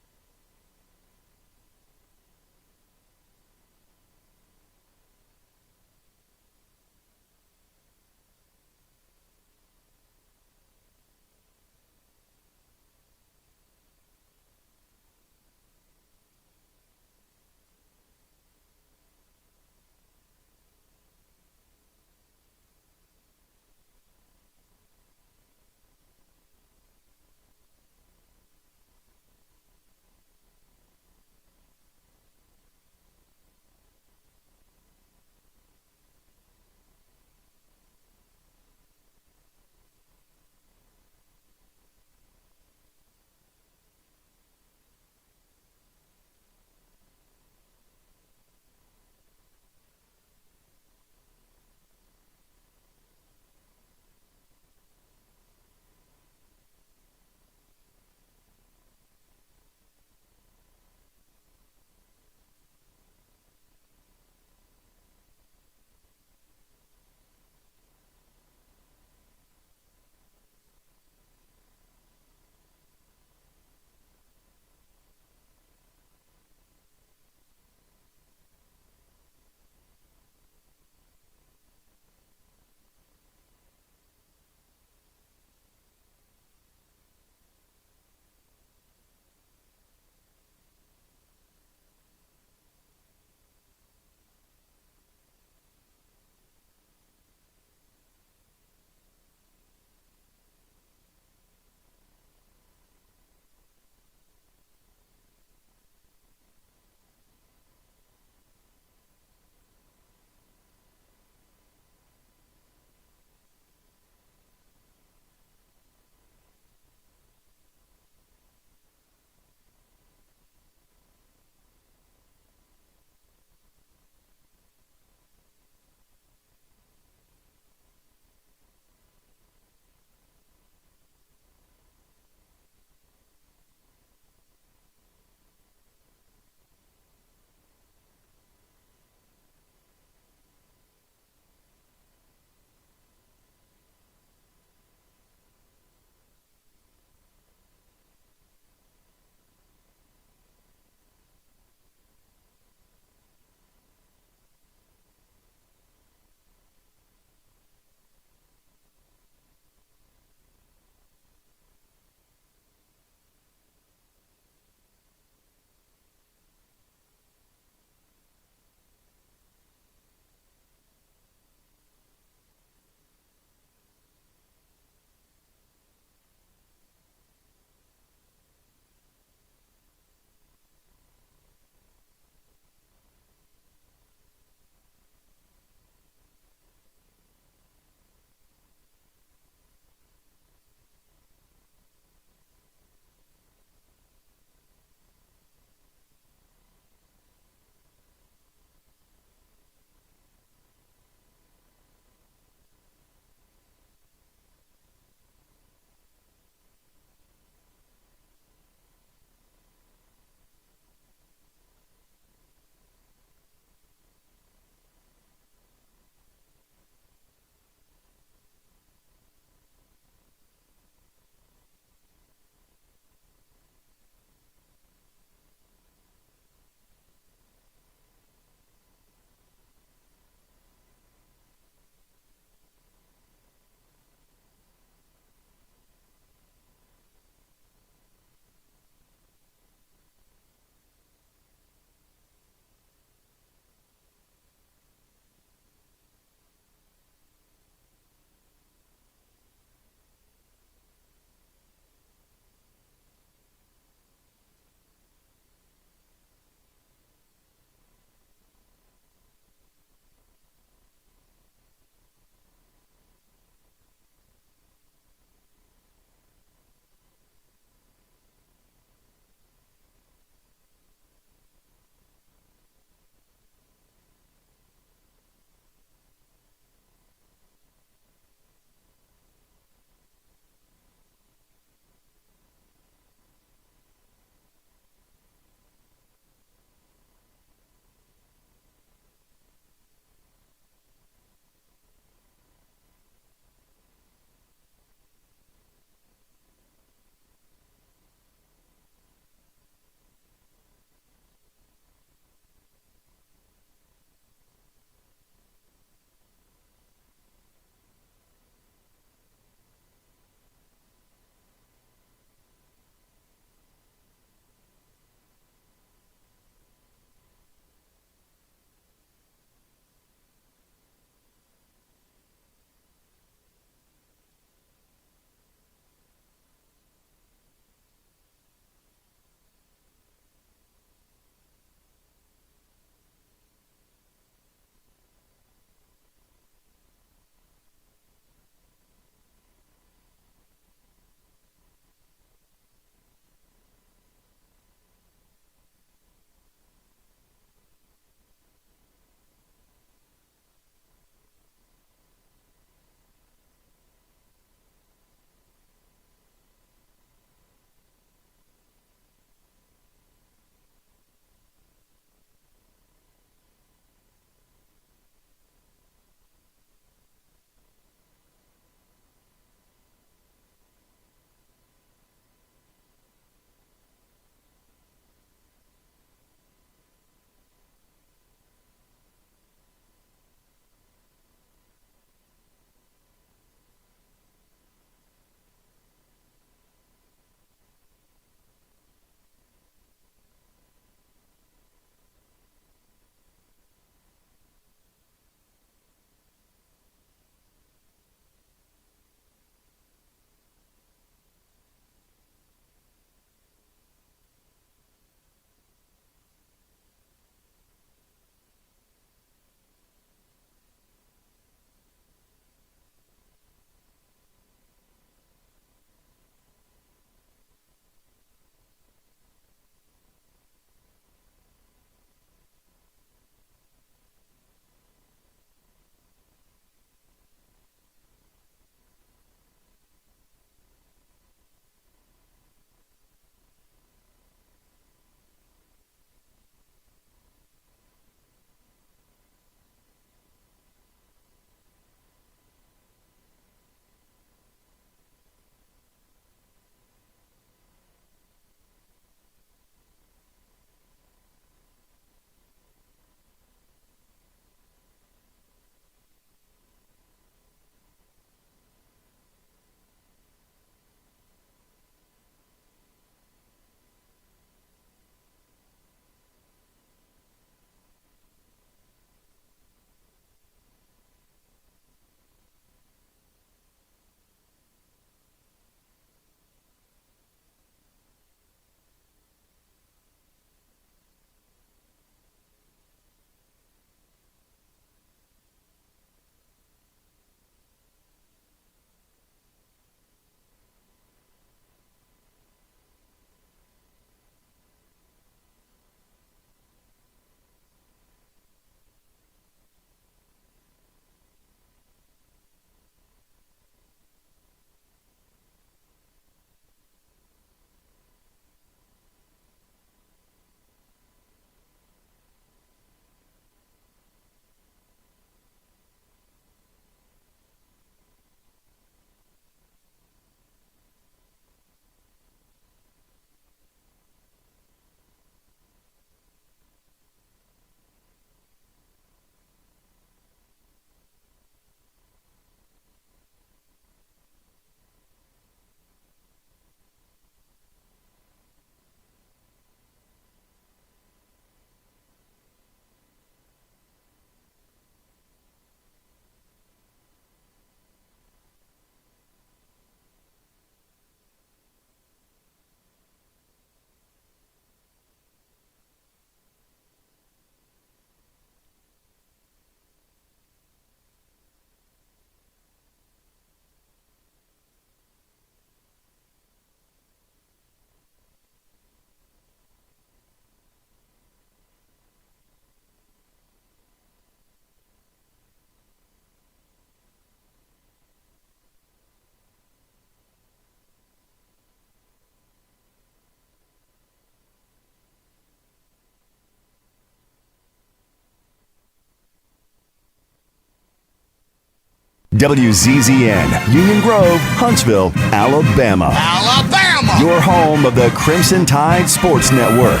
WZZN, Union Grove, Huntsville, Alabama. Alabama! Your home of the Crimson Tide Sports Network.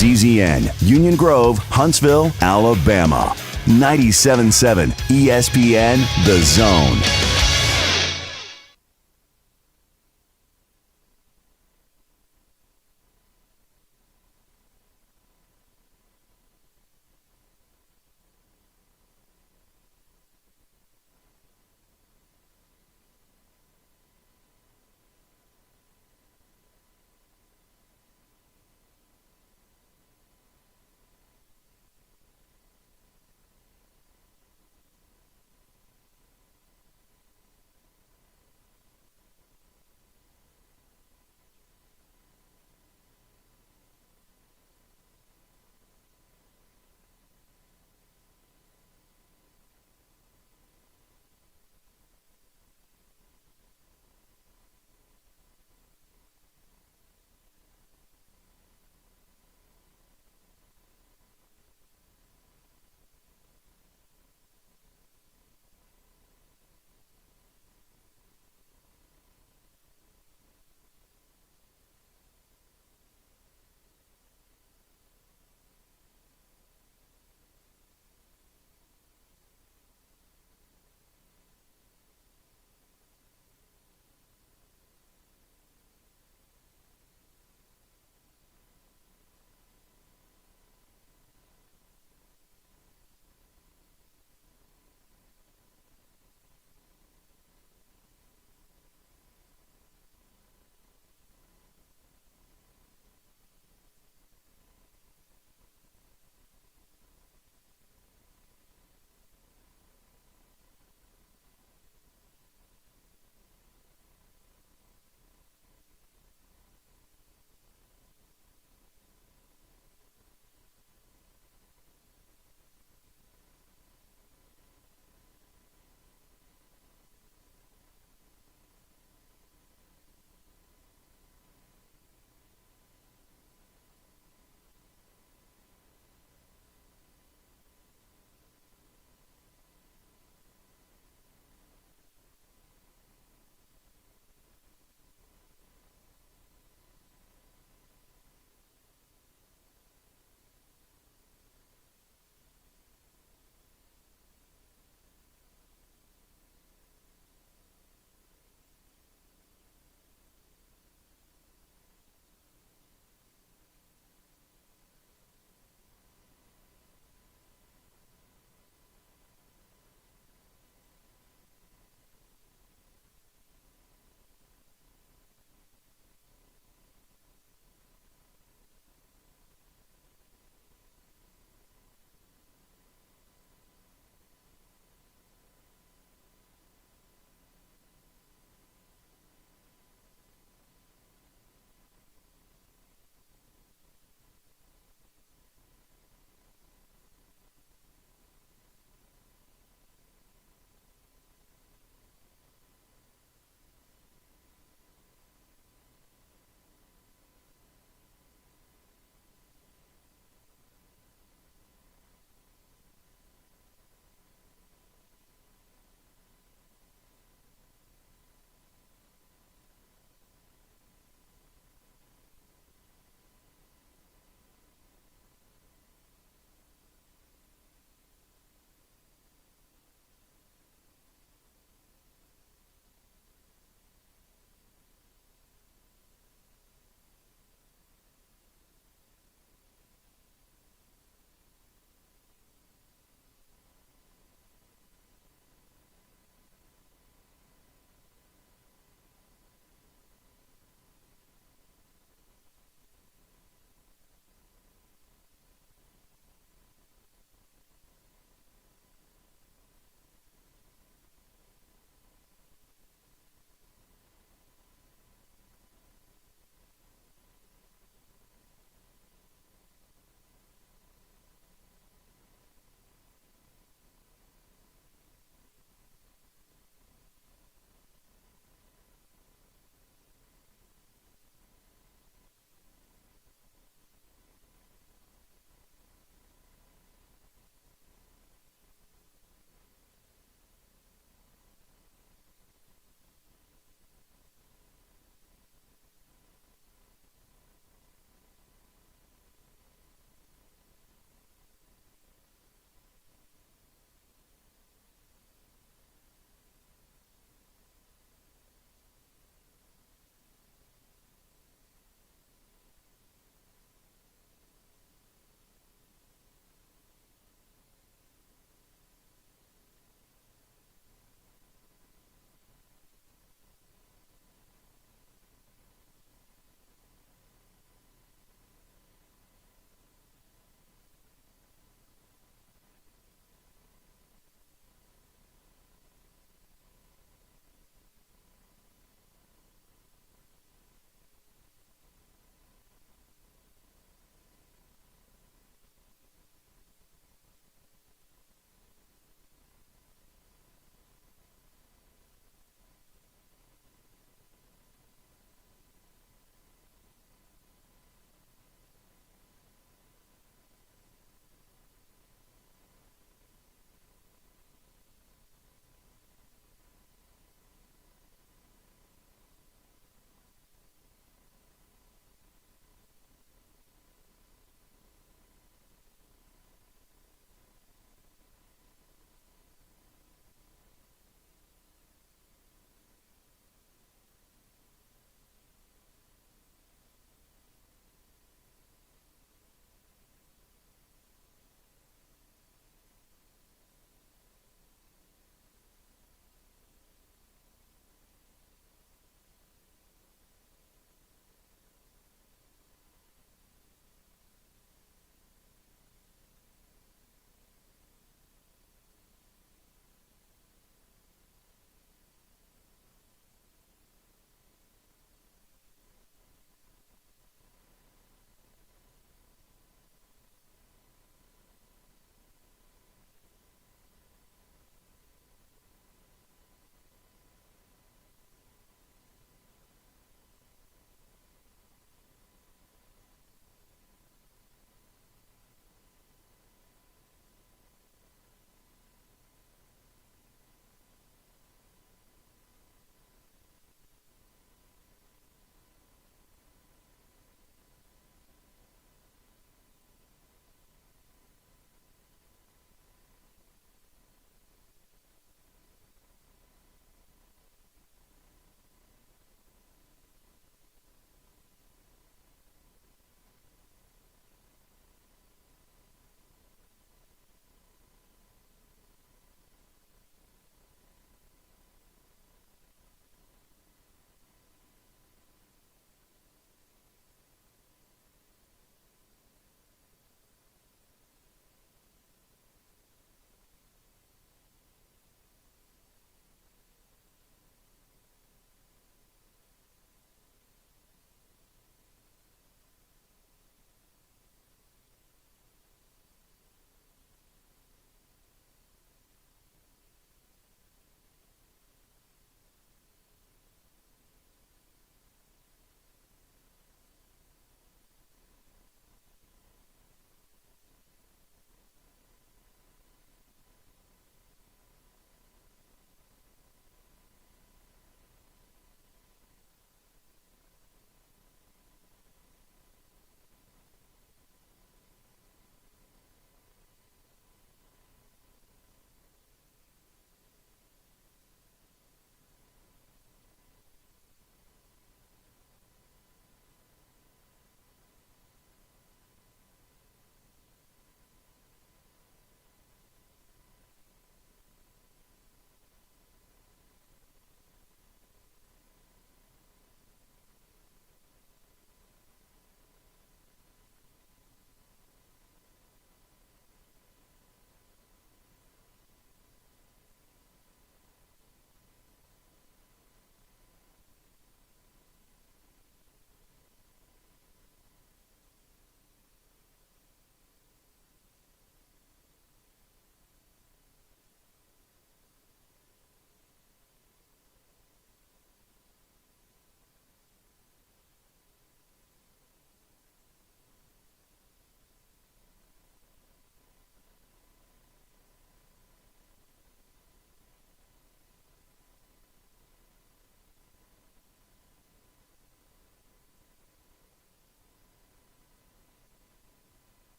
KZZN, Union Grove, Huntsville, Alabama. 97.7 ESPN, The Zone.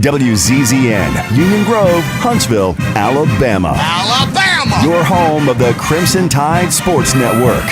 WZZN, Union Grove, Huntsville, Alabama. Alabama! Your home of the Crimson Tide Sports Network.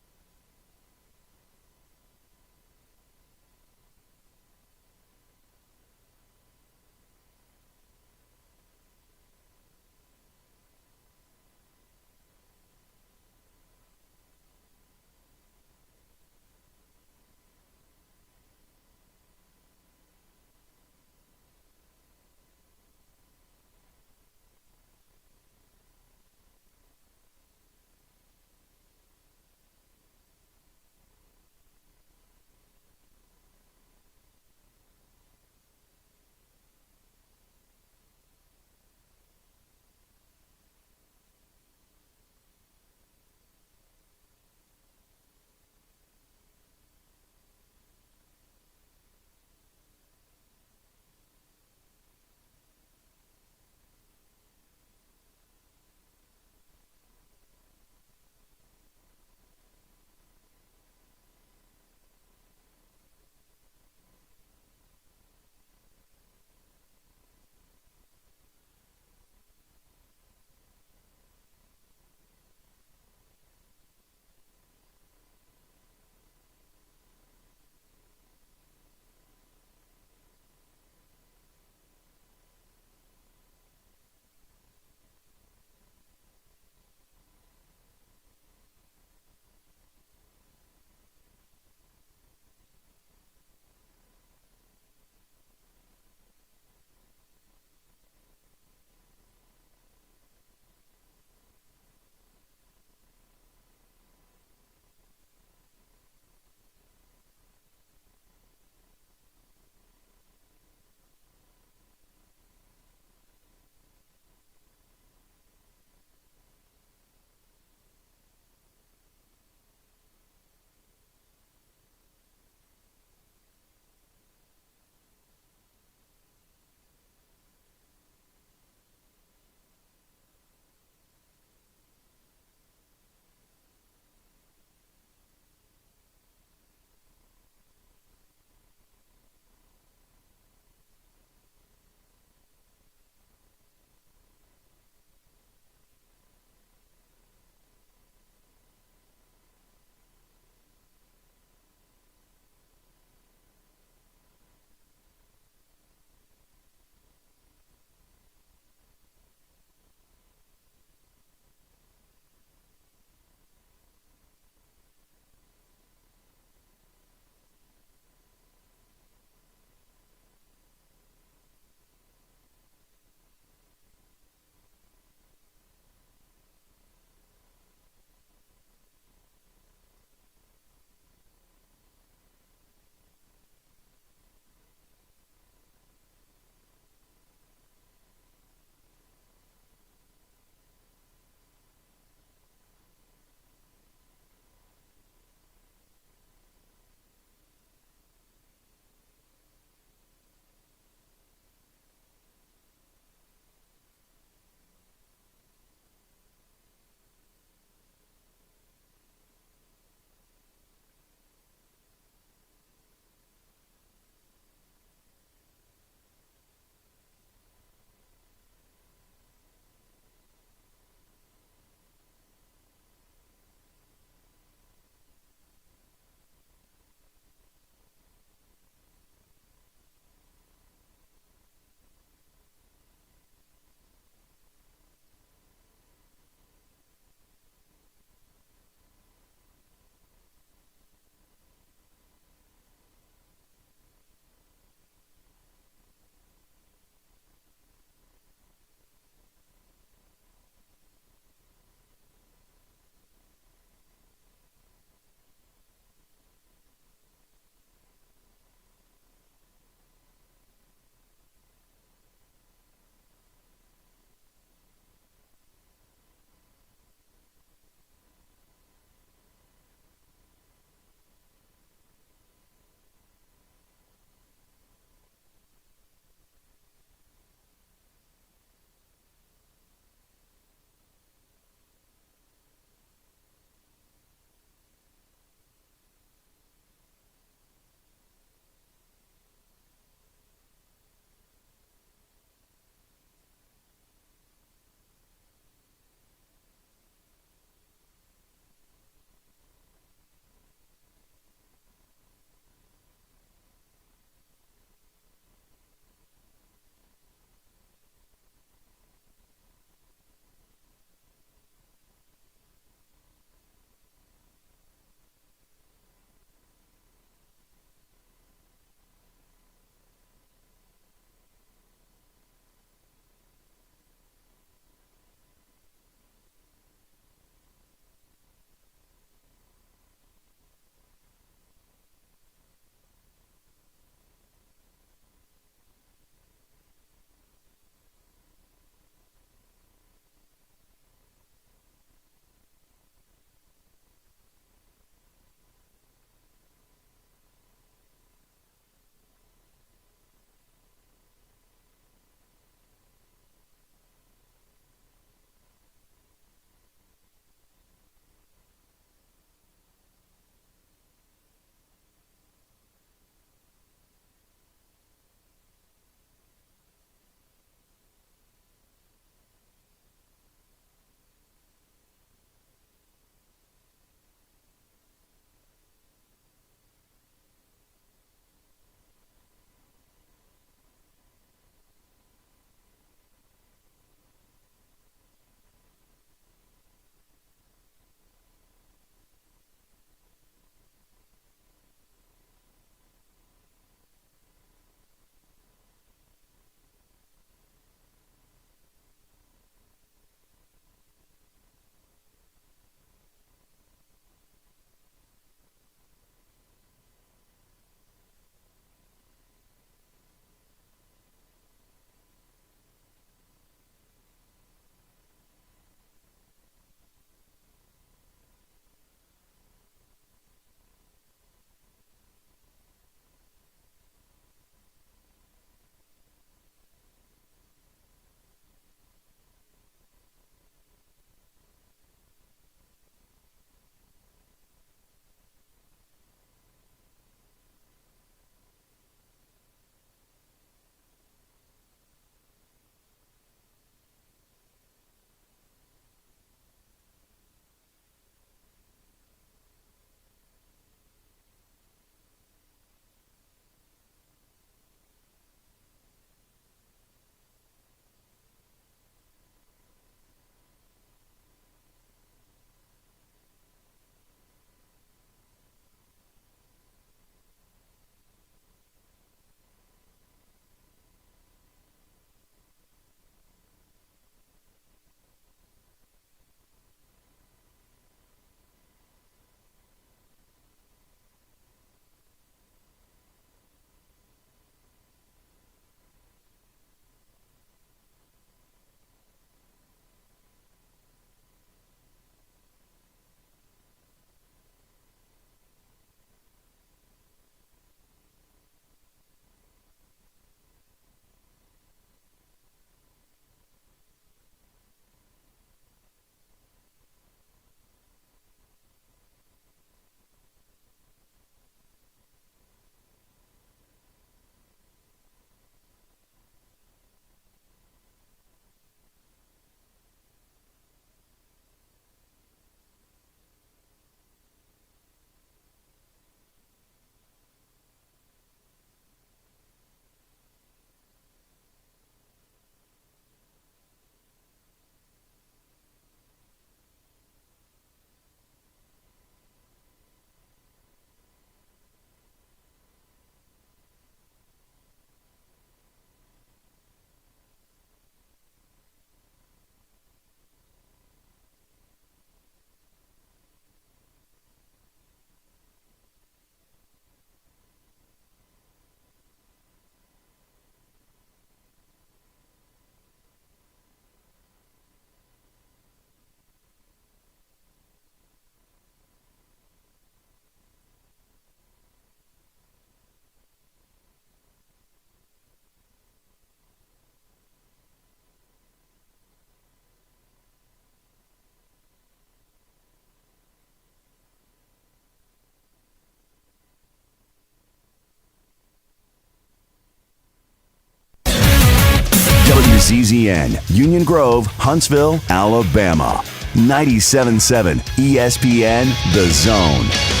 WZZN, Union Grove, Huntsville, Alabama. 97.7 ESPN The Zone.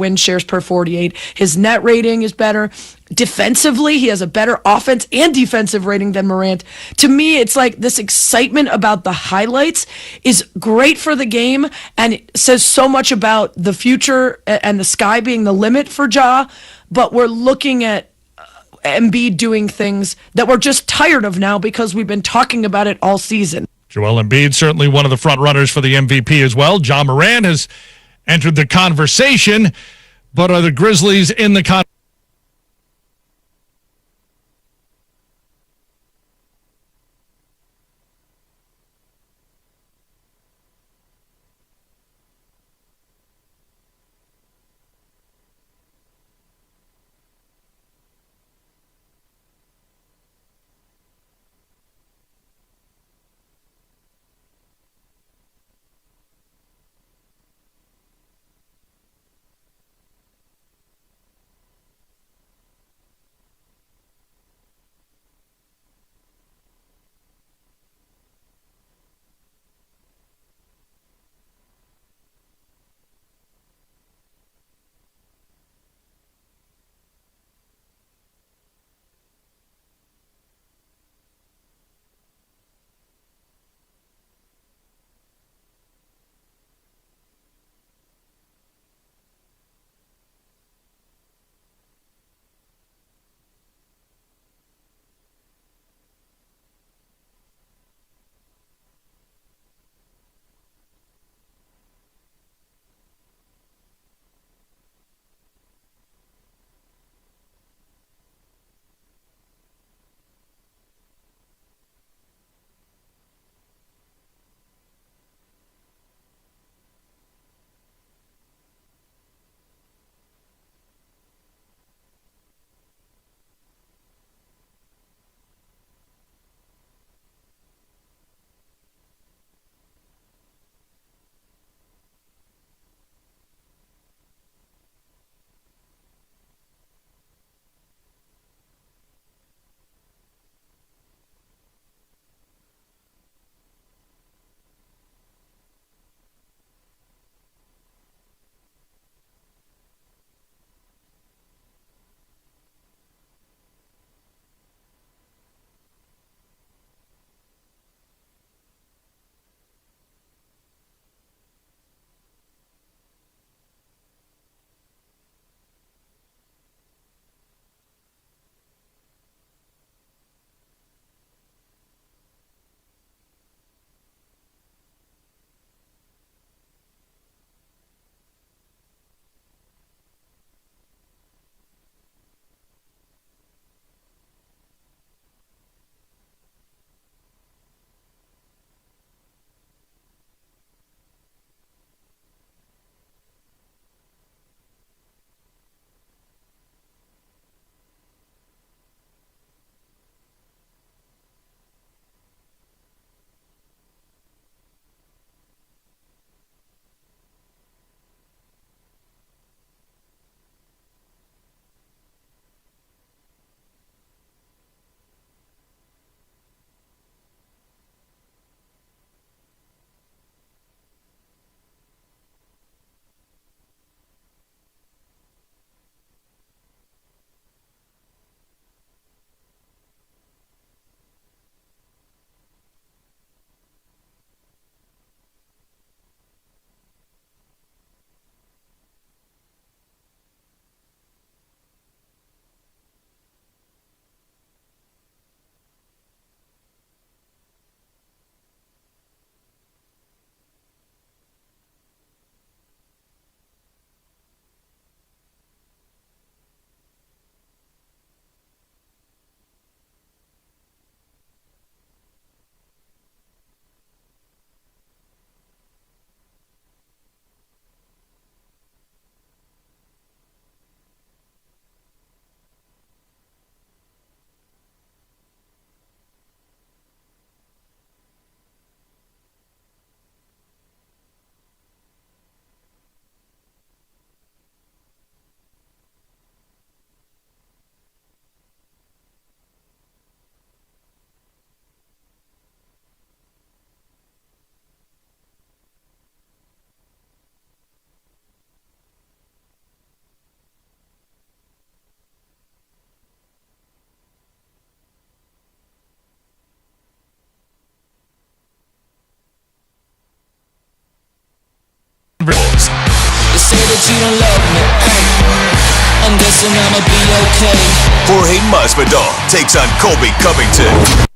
win shares per 48. His net rating is better. Defensively, he has a better offense and defensive rating than Morant. To me, it's like this excitement about the highlights is great for the game, and it says so much about the future and the sky being the limit for Ja, but we're looking at Embiid doing things that we're just tired of now because we've been talking about it all season. Joel Embiid, certainly one of the front runners for the MVP as well. Ja Morant has entered the conversation, but are the Grizzlies in the conversation? okay. Jorge Masvidal takes on Colby Covington.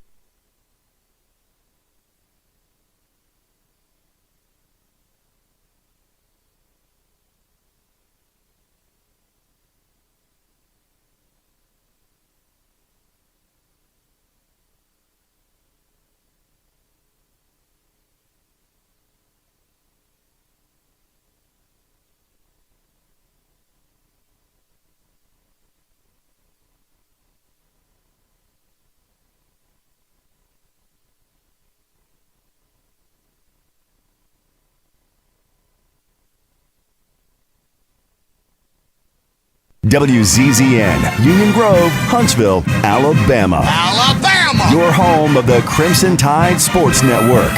WZZN, Union Grove, Huntsville, Alabama. Alabama! Your home of the Crimson Tide Sports Network.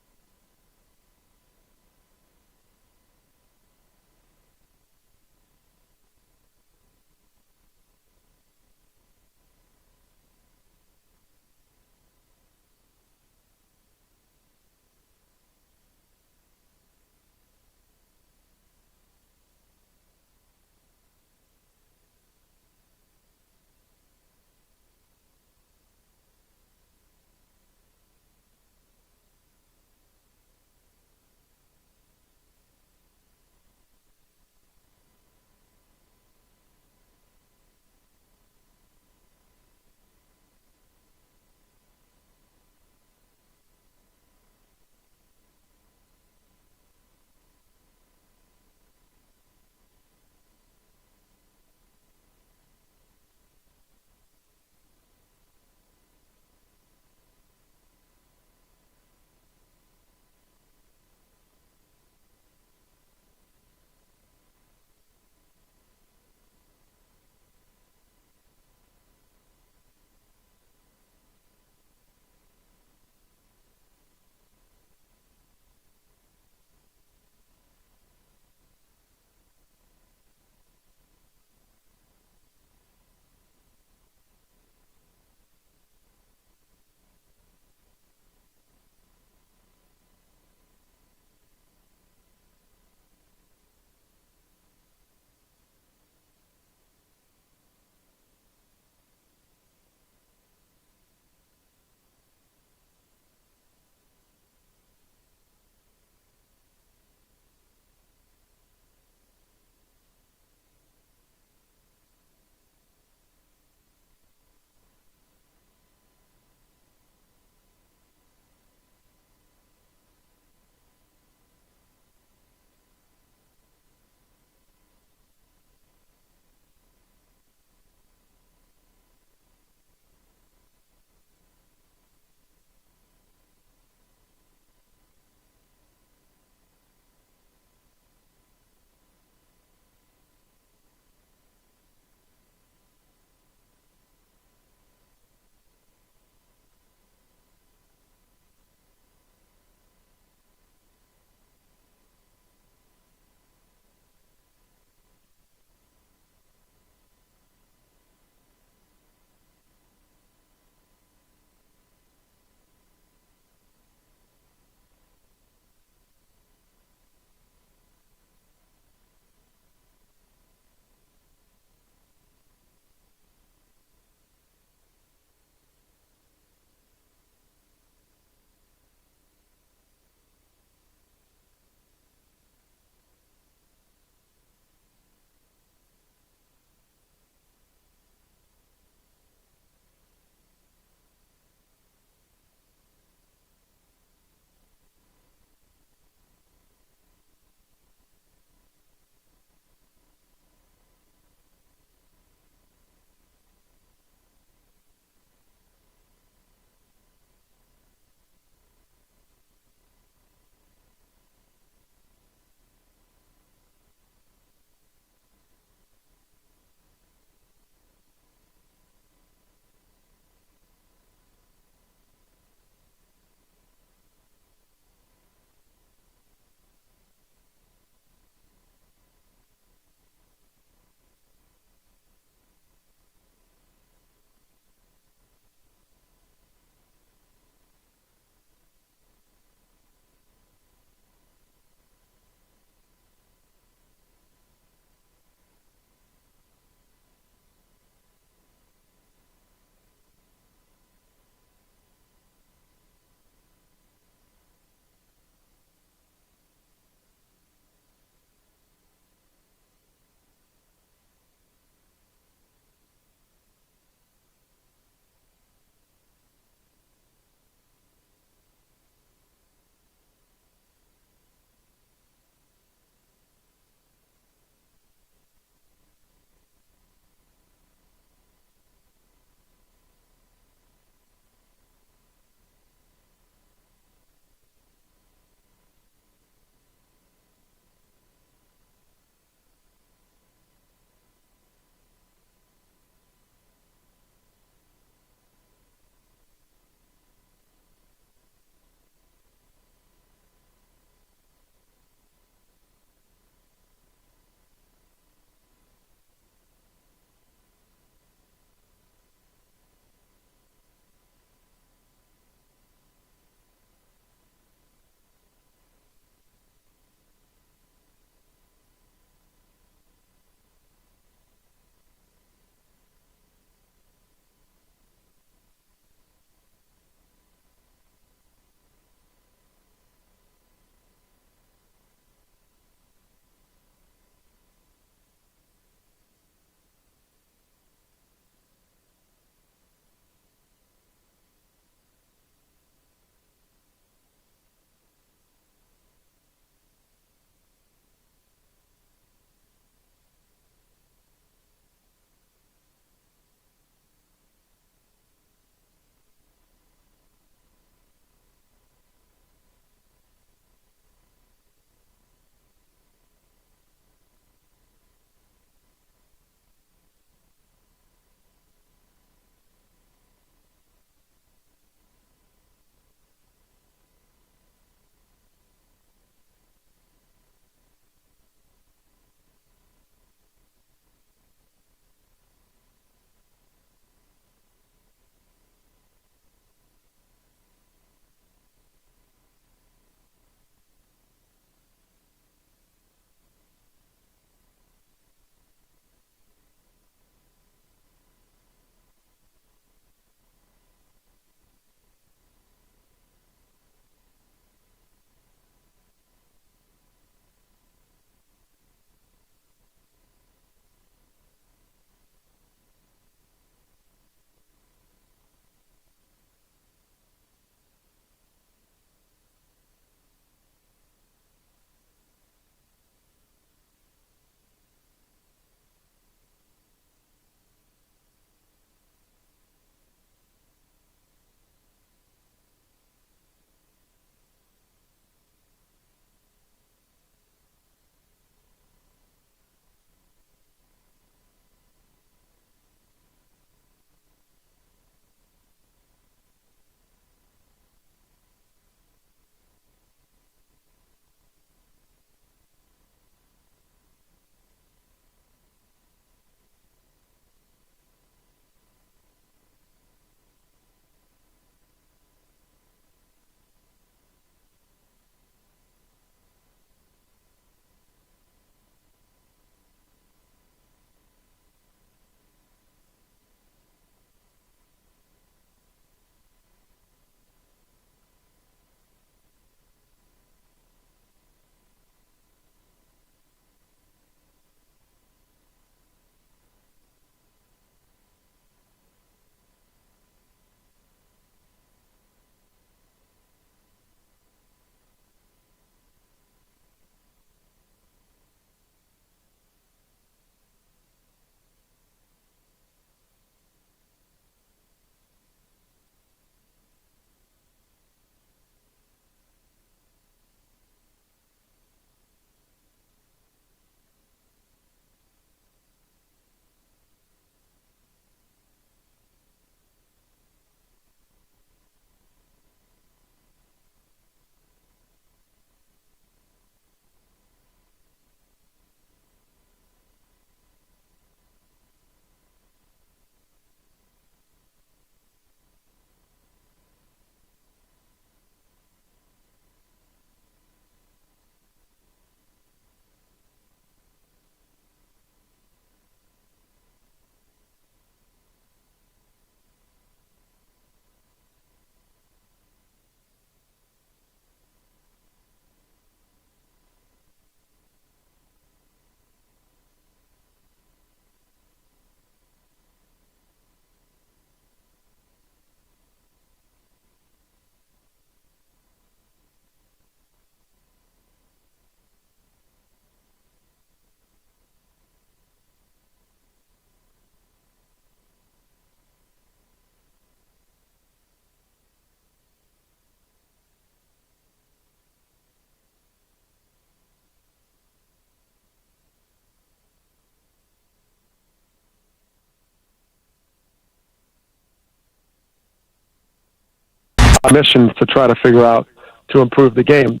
mission to try to figure out to improve the game.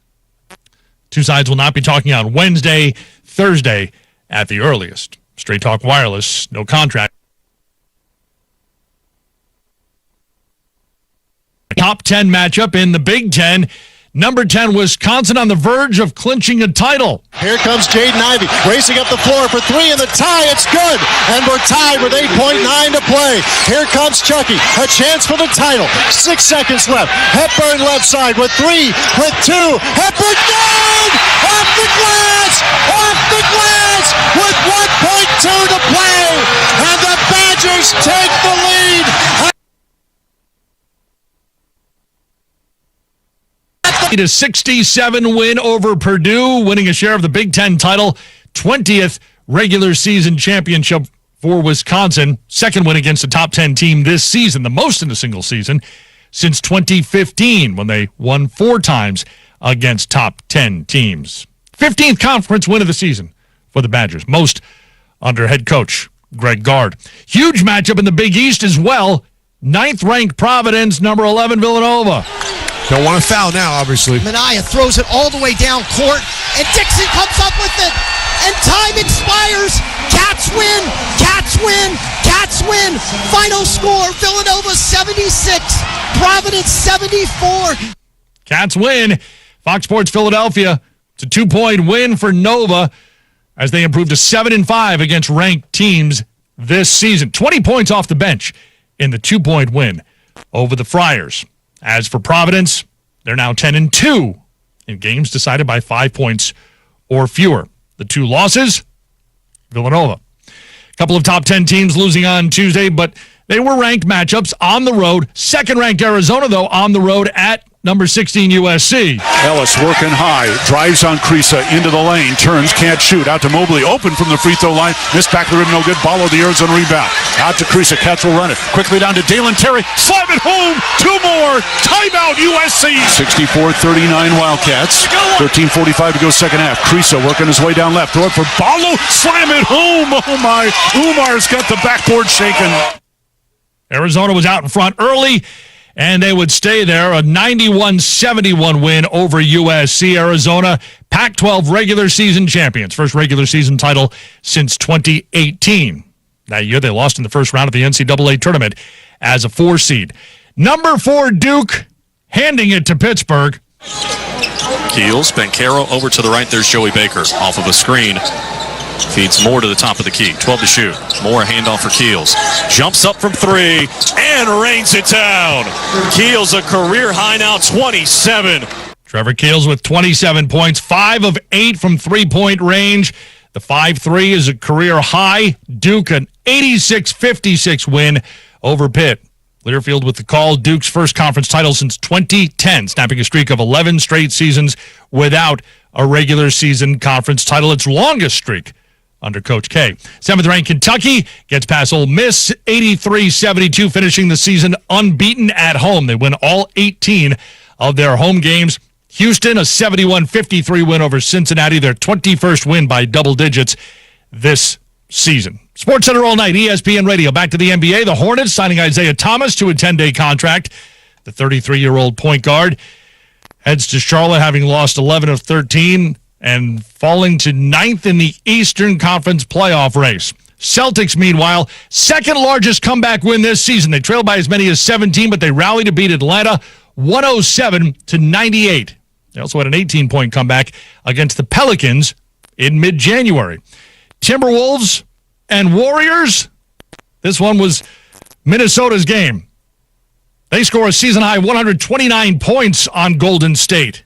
Two sides will not be talking on Wednesday, Thursday at the earliest. Straight Talk Wireless, no contract. Top 10 matchup in the Big Ten. Number 10, Wisconsin on the verge of clinching a title. Here comes Jaden Ivey racing up the floor for three in the tie. It's good. And we're tied with 8.9 to play. Here comes Chucky. A chance for the title. 6 seconds left. Hepburn left side with three, with two. Hepburn down! Off the glass! Off the glass! With 1.2 to play. And the Badgers take the lead. A 67 win over Purdue, winning a share of the Big Ten title, 20th regular season championship for Wisconsin, second win against a top 10 team this season, the most in a single season since 2015 when they won 4 times against top 10 teams. 15th conference win of the season for the Badgers, most under head coach Greg Gard. Huge matchup in the Big East as well. 9th-ranked Providence, number 11 Villanova. Don't want to foul now, obviously. Minaya throws it all the way down court, and Dixon comes up with it, and time expires. Cats win, Cats win, Cats win. Final score, Villanova 76, Providence 74. Cats win. Fox Sports Philadelphia, it's a 2-point win for Nova as they improved to 7-5 against ranked teams this season. 20 points off the bench in the 2-point win over the Friars. As for Providence, they're now 10-2 in games decided by 5 points or fewer. The 2 losses, Villanova. A couple of top 10 teams losing on Tuesday, but they were ranked matchups on the road. Second-ranked Arizona, though, on the road at number 16 USC. Ellis working high, drives on Krisa into the lane, turns, can't shoot. Out to Mobley, open from the free throw line, missed back the rim, no good. Ball of the Arizona rebound. Out to Krisa, Cats will run it. Quickly down to Dalen Terry, slam it home, 2 more, timeout USC. 64-39 Wildcats, 13:45 to go second half. Krisa working his way down left, throw it for Ballo, slam it home. Oh my, Umar's got the backboard shaken. Arizona was out in front early, and they would stay there. A 91-71 win over USC. Arizona, Pac-12 regular season champions. First regular season title since 2018. That year, they lost in the first round of the NCAA tournament as a 4 seed. Number 4, Duke, handing it to Pittsburgh. Keels, Bencaro over to the right. There's Joey Baker off of a screen. Feeds Moore to the top of the key. 12 to shoot. Moore, a handoff for Keels. Jumps up from 3 and rains it down. Keels, a career high now, 27. Trevor Keels with 27 points, 5 of 8 from three-point range. The 5-3 is a career high. Duke, an 86-56 win over Pitt. Learfield with the call. Duke's first conference title since 2010, snapping a streak of 11 straight seasons without a regular season conference title. Its longest streak under Coach K. 7th-ranked Kentucky gets past Ole Miss, 83-72, finishing the season unbeaten at home. They win all 18 of their home games. Houston, a 71-53 win over Cincinnati, their 21st win by double digits this season. Sports Center all night, ESPN Radio. Back to the NBA. The Hornets signing Isaiah Thomas to a 10-day contract. The 33-year-old point guard heads to Charlotte, having lost 11 of 13 and falling to 9th in the Eastern Conference playoff race. Celtics, meanwhile, second largest comeback win this season. They trailed by as many as 17, but they rallied to beat Atlanta 107-98. They also had an 18-point comeback against the Pelicans in mid-January. Timberwolves and Warriors, this one was Minnesota's game. They score a season-high 129 points on Golden State.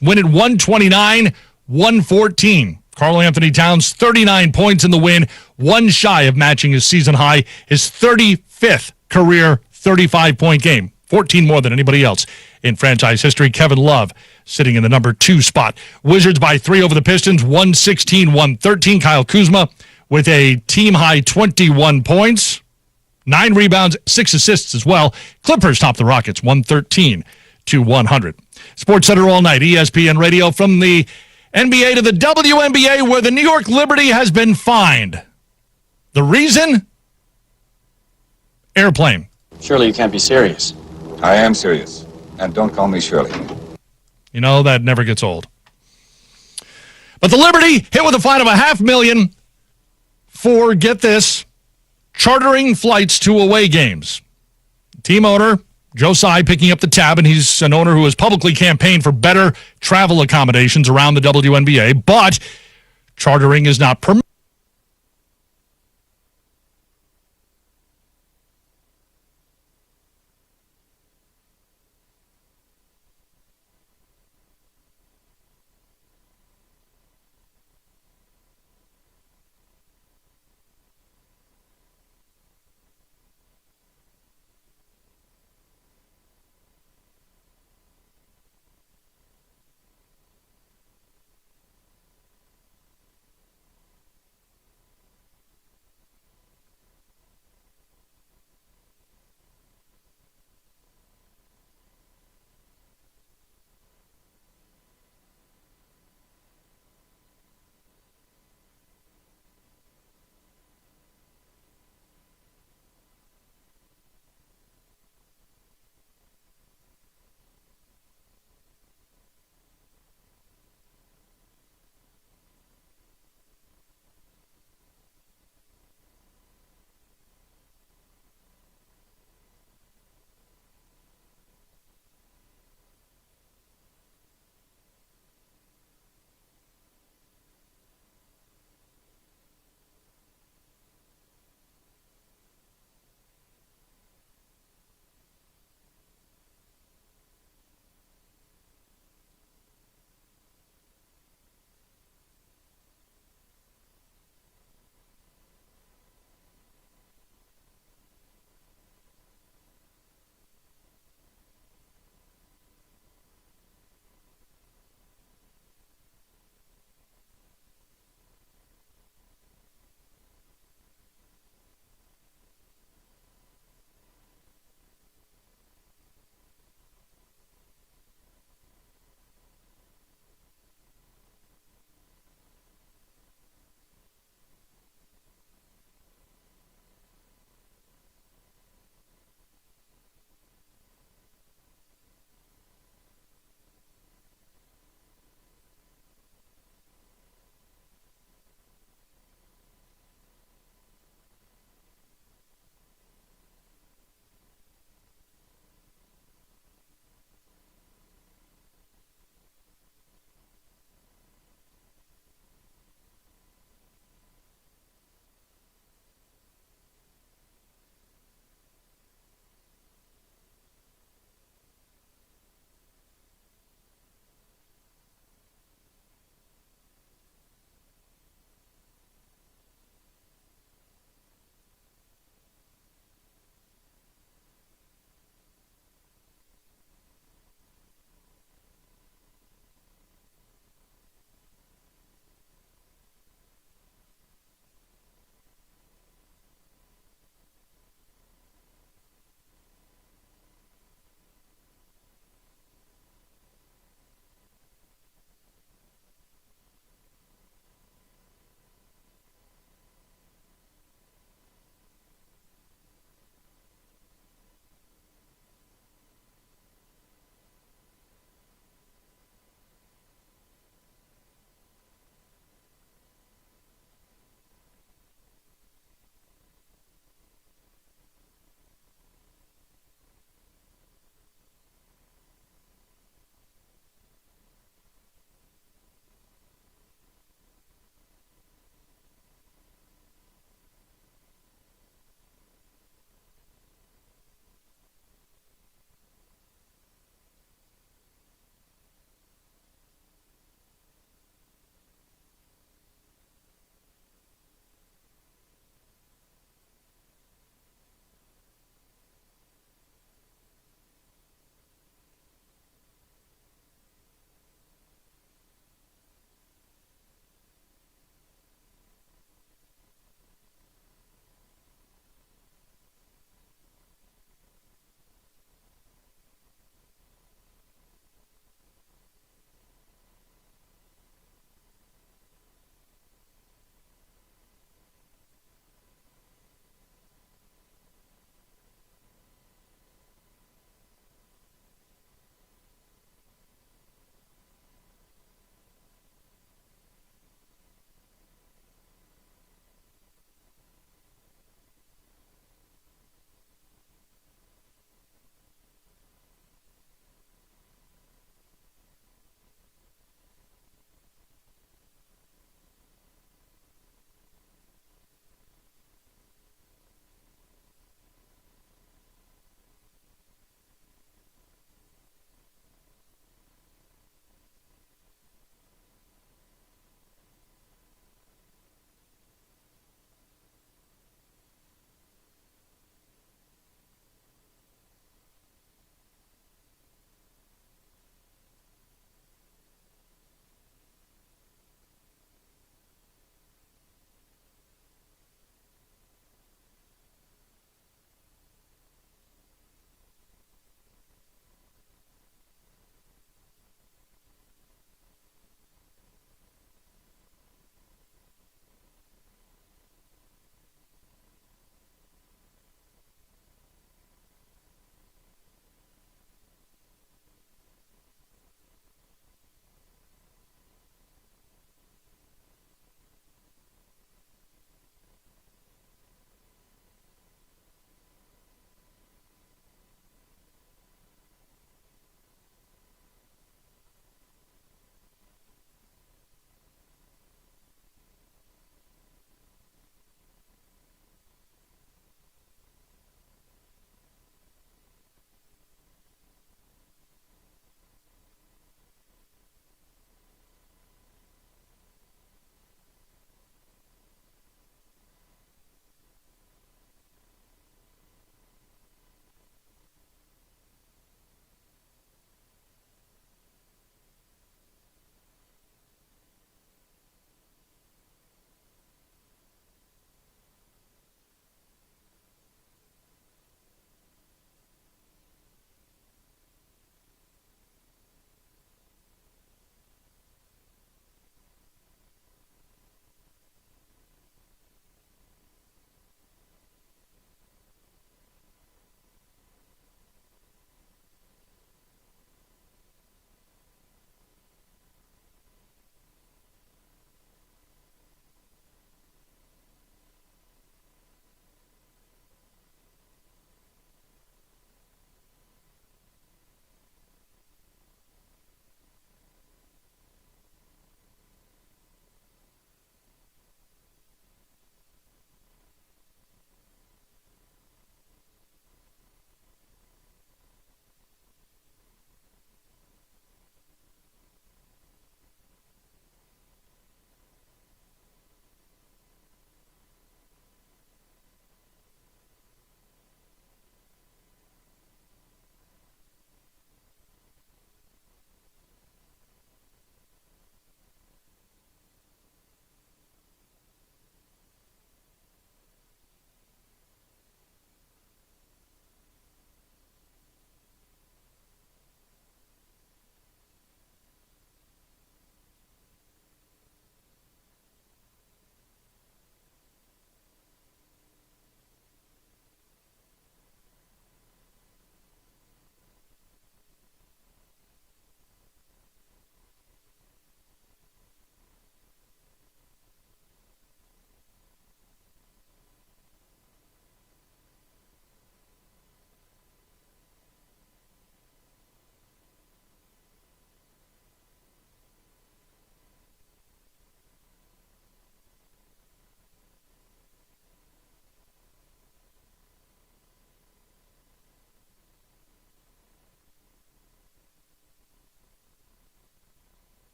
Win it 129-114. Karl Anthony Towns, 39 points in the win, one shy of matching his season-high, his 35th career 35-point game. 14 more than anybody else in franchise history. Kevin Love sitting in the number 2 spot. Wizards by 3 over the Pistons, 116-113. Kyle Kuzma with a team-high 21 points. 9 rebounds, 6 assists as well. Clippers top the Rockets, 113-100. Sports Center all night, ESPN Radio, from the NBA to the WNBA, where the New York Liberty has been fined. The reason? Airplane. Surely you can't be serious. I am serious. And don't call me Shirley. You know, that never gets old. But the Liberty hit with a fine of $500,000 for, get this, chartering flights to away games. Team owner, Joe Tsai, picking up the tab, and he's an owner who has publicly campaigned for better travel accommodations around the WNBA, but chartering is not permitted.